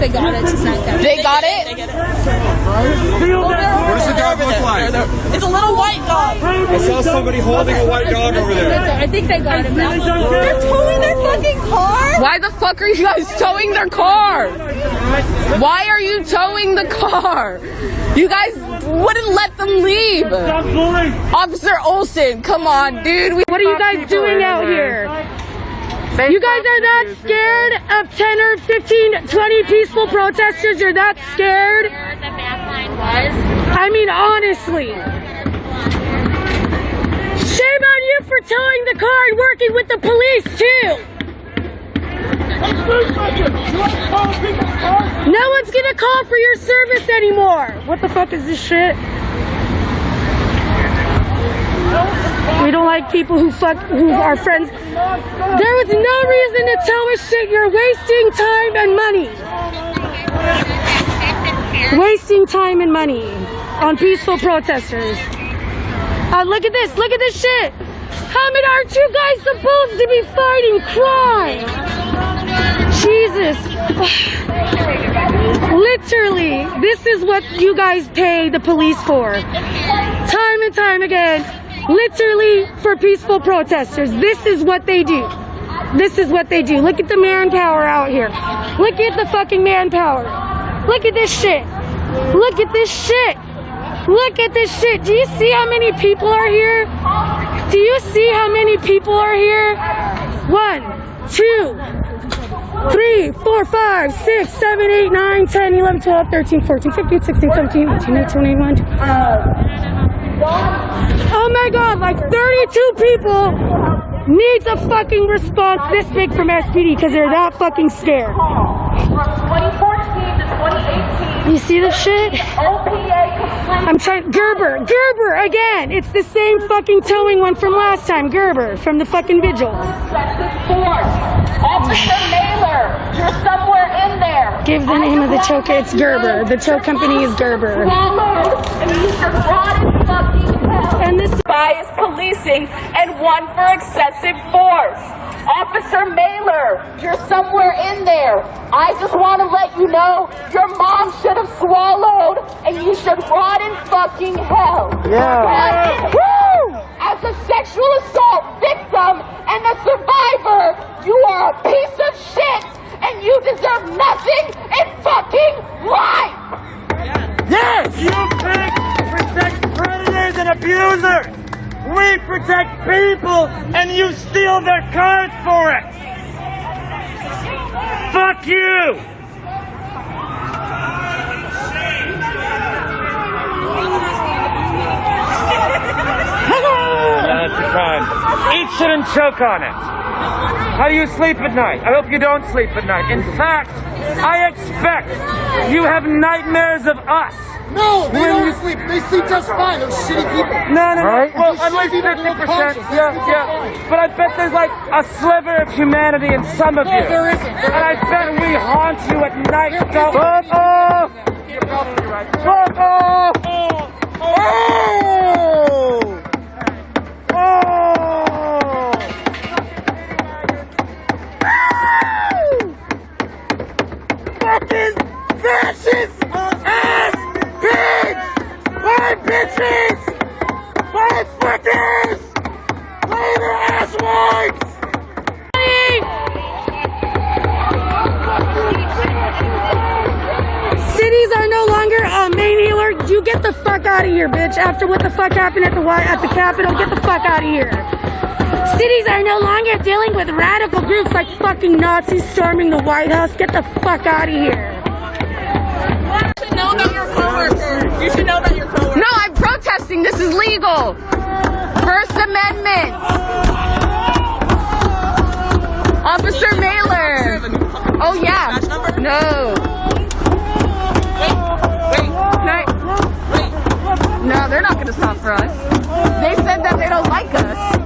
A: got it. It's not that.
K: They got it?
A: They get it.
K: What
M: does the dog look like?
K: It's a little white dog.
M: I saw somebody holding a white dog over there.
A: I think they got him.
K: They're towing their fucking car? Why the fuck are you guys towing their car? Why are you towing the car? You guys wouldn't let them leave. Officer Olsen, come on, dude.
O: What are you guys doing out here? You guys are that scared of 10 or 15, 20 peaceful protesters? You're that scared?
A: The back line was.
O: I mean, honestly. Shame on you for towing the car and working with the police, too. No one's gonna call for your service anymore. What the fuck is this shit? We don't like people who are friends. There was no reason to tell us shit. You're wasting time and money. Wasting time and money on peaceful protesters. Look at this. Look at this shit. How many are two guys supposed to be fighting crime? Jesus. Literally, this is what you guys pay the police for. Time and time again. Literally for peaceful protesters. This is what they do. This is what they do. Look at the manpower out here. Look at the fucking manpower. Look at this shit. Look at this shit. Look at this shit. Do you see how many people are here? Do you see how many people are here? 1, 2, 3, 4, 5, 6, 7, 8, 9, 10, 11, 12, 13, 14, 15, 16, 17, 18, 19, 20, 21. Oh my god, like 32 people needs a fucking response this big from SPD because they're that fucking scared.
A: From 2014 to 2018.
O: You see this shit? I'm trying. Gerber again. It's the same fucking towing one from last time. Gerber from the fucking vigil.
A: Officer Naylor, you're somewhere in there.
O: Give the name of the tow. It's Gerber. The tow company is Gerber.
A: And this bias policing and one for excessive force. Officer Mailer, you're somewhere in there. I just want to let you know your mom should have swallowed and you should rot in fucking hell.
S: Yeah.
A: Woo! As a sexual assault victim and a survivor, you are a piece of shit and you deserve nothing in fucking life.
S: Yes!
E: You protect predators and abusers. We protect people and you steal their cars for it. Fuck you. That's a crime. Eat shit and choke on it.
R: How do you sleep at night? I hope you don't sleep at night. In fact, I expect you have nightmares of us.
F: No, they don't sleep. They sleep just fine. Those shitty people.
R: No.
F: Right?
R: Well, at least 50%. Yeah. But I bet there's like a sliver of humanity in some of you.
F: No, there isn't.
R: And I bet we haunt you at night. Fuck off! You're probably right. Fuck off!
F: Fucking fascist ass pigs! White bitches! White fuckers! Later ass whites!
O: Cities are no longer a main healer. You get the fuck out of here, bitch. After what the fuck happened at the Capitol, get the fuck out of here. Cities are no longer dealing with radical groups like fucking Nazis storming the White House. Get the fuck out of here.
K: You should know about your coworkers. You should know about your coworkers. No, I'm protesting. This is legal. First Amendment. Officer Mailer. Oh yeah. No. No, they're not going to stop for us. They said that they don't like us.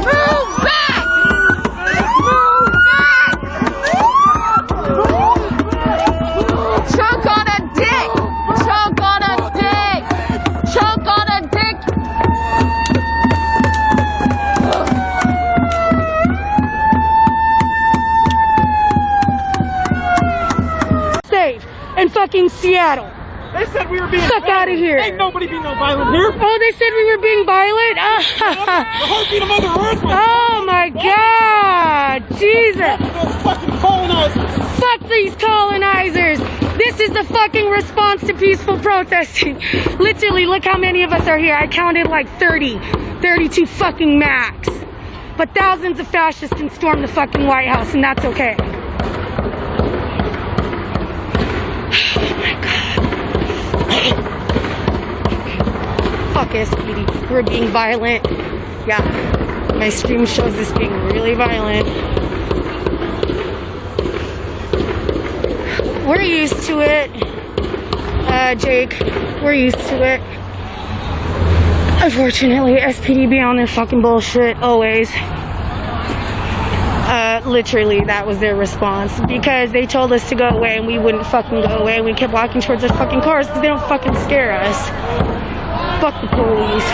K: Move back! Move back! Choke on a dick! Choke on a dick! Choke on a dick!
O: Safe in fucking Seattle.
R: They said we were being
O: fuck out of here.
R: Ain't nobody being no violent here.
O: Oh, they said we were being violent?
R: The heartbeat of Mother Earth.
O: Oh my God, Jesus.
R: Those fucking colonizers.
O: Fuck these colonizers. This is the fucking response to peaceful protesting. Literally, look how many of us are here. I counted like 32 fucking max. But thousands of fascists can storm the fucking White House, and that's okay. Oh my God. Fuck SPD. We're being violent. Yeah. My stream shows us being really violent. We're used to it. Jake, we're used to it. Unfortunately, SPD be on their fucking bullshit always. Literally, that was their response. Because they told us to go away and we wouldn't fucking go away. And we kept walking towards our fucking cars because they don't fucking scare us. Fuck the police.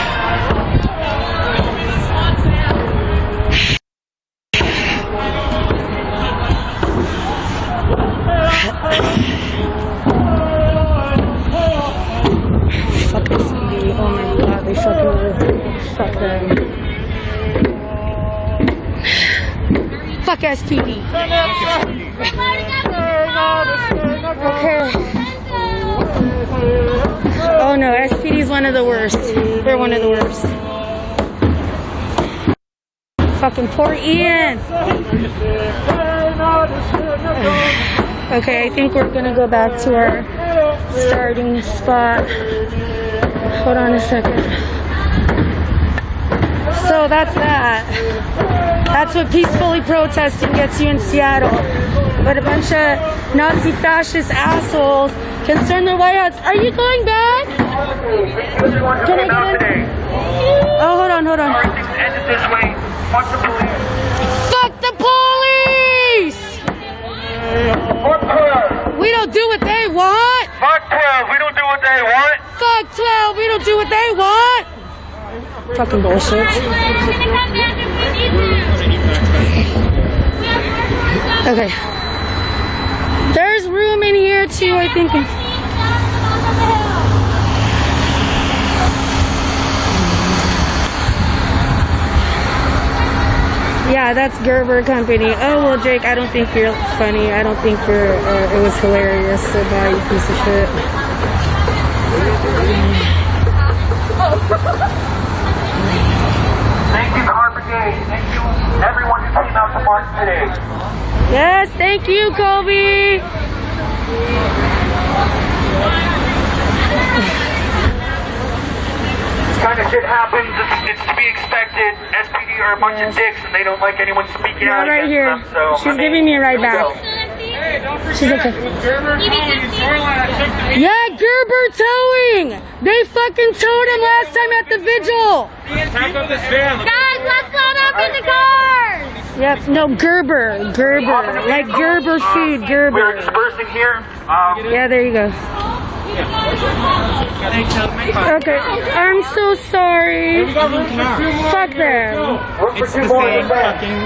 O: Fuck SPD. Oh my God, they fucking fuck them. Fuck SPD. Okay. Oh no, SPD is one of the worst. They're one of the worst. Fucking poor Ian. Okay, I think we're gonna go back to our starting spot. Hold on a second. So that's that. That's what peacefully protesting gets you in Seattle. But a bunch of Nazi fascist assholes can storm the White House. Are you going back? Can I get in? Oh, hold on.
R: Ended this way. Fuck the police.
O: Fuck the police!
R: Fuck 12.
O: We don't do what they want.
R: Fuck 12. We don't do what they want.
O: Fuck 12. We don't do what they want. Fucking bullshit. Okay. There's room in here too, I think. Yeah, that's Gerber Company. Oh, well, Jake, I don't think you're funny. I don't think you're, it was hilarious. So bye, you piece of shit.
R: Thank you, Car Brigade. Thank you, everyone who came out to march today.
O: Yes, thank you, Kobe.
R: kind of shit happens, it's to be expected. SPD are a bunch of dicks and they don't like anyone speaking out
O: right
R: against
O: here.
R: them. So
O: She's giving me a ride
R: here we
O: back.
R: go.
O: She's okay. Yeah, Gerber Towing! They fucking towed him last time at the vigil!
E: Pack up this van.
K: Guys, let's load up in the cars!
O: Yep, no, Gerber. Gerber. Like Gerber food,
R: We're
O: Gerber.
R: dispersing here.
O: Yeah, there you go. Okay, I'm so sorry. Fuck them.
V: It's the same fucking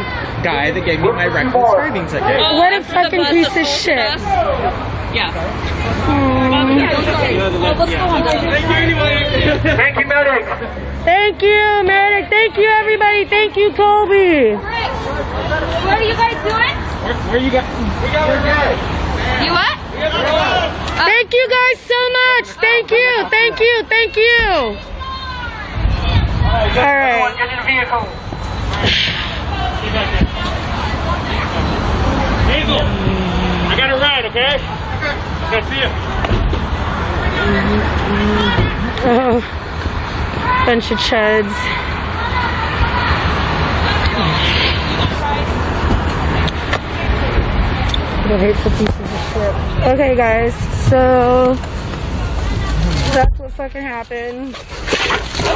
V: guy that gave me my reckless driving ticket.
O: What a fucking piece of shit.
V: Yeah.
R: Thank you, medic.
O: Thank you, medic. Thank you, everybody. Thank you, Colby.
K: What are you guys doing?
V: Where you got?
K: You what?
O: Thank you guys so much. Thank you. Thank you. Thank you. All right.
R: Get in the vehicle.
E: Hazel, I got a ride, okay? Okay, see ya.
O: Bunch of chuds. The hateful pieces of shit. Okay, guys, so that's what fucking happened.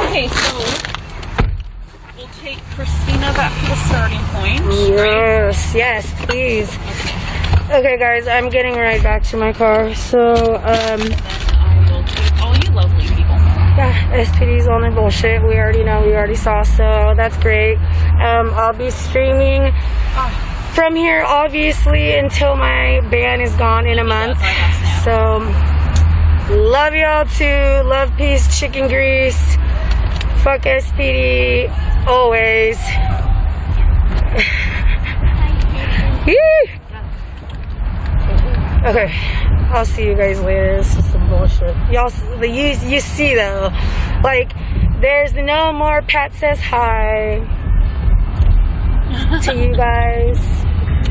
H: Okay, so we'll take Christina back to the starting point.
O: Yes, yes, please. Okay, guys, I'm getting right back to my car. So,
H: I will take all you lovely people.
O: yeah, SPD's on their bullshit. We already know, we already saw, so that's great. I'll be streaming from here, obviously, until my ban is gone in a month. So, love y'all too. Love, peace, chicken grease. Fuck SPD, always. Okay, I'll see you guys later. This is some bullshit. Y'all, you see though, like, there's no more Pat says hi to you guys.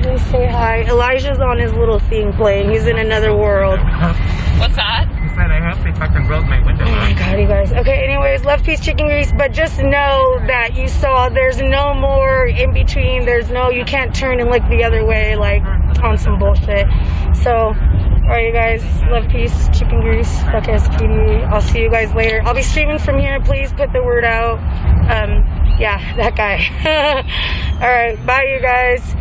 O: Please say hi. Elijah's on his little thing playing. He's in another world.
H: What's that?
V: He said I hope they fucking broke my window.
O: Oh my god, you guys. Okay, anyways, love, peace, chicken grease. But just know that you saw there's no more in between. There's no, you can't turn and look the other way, like, on some bullshit. So, alright, you guys. Love, peace, chicken grease. Fuck SPD. I'll see you guys later. I'll be streaming from here. Please put the word out. Yeah, that guy. Alright, bye, you guys.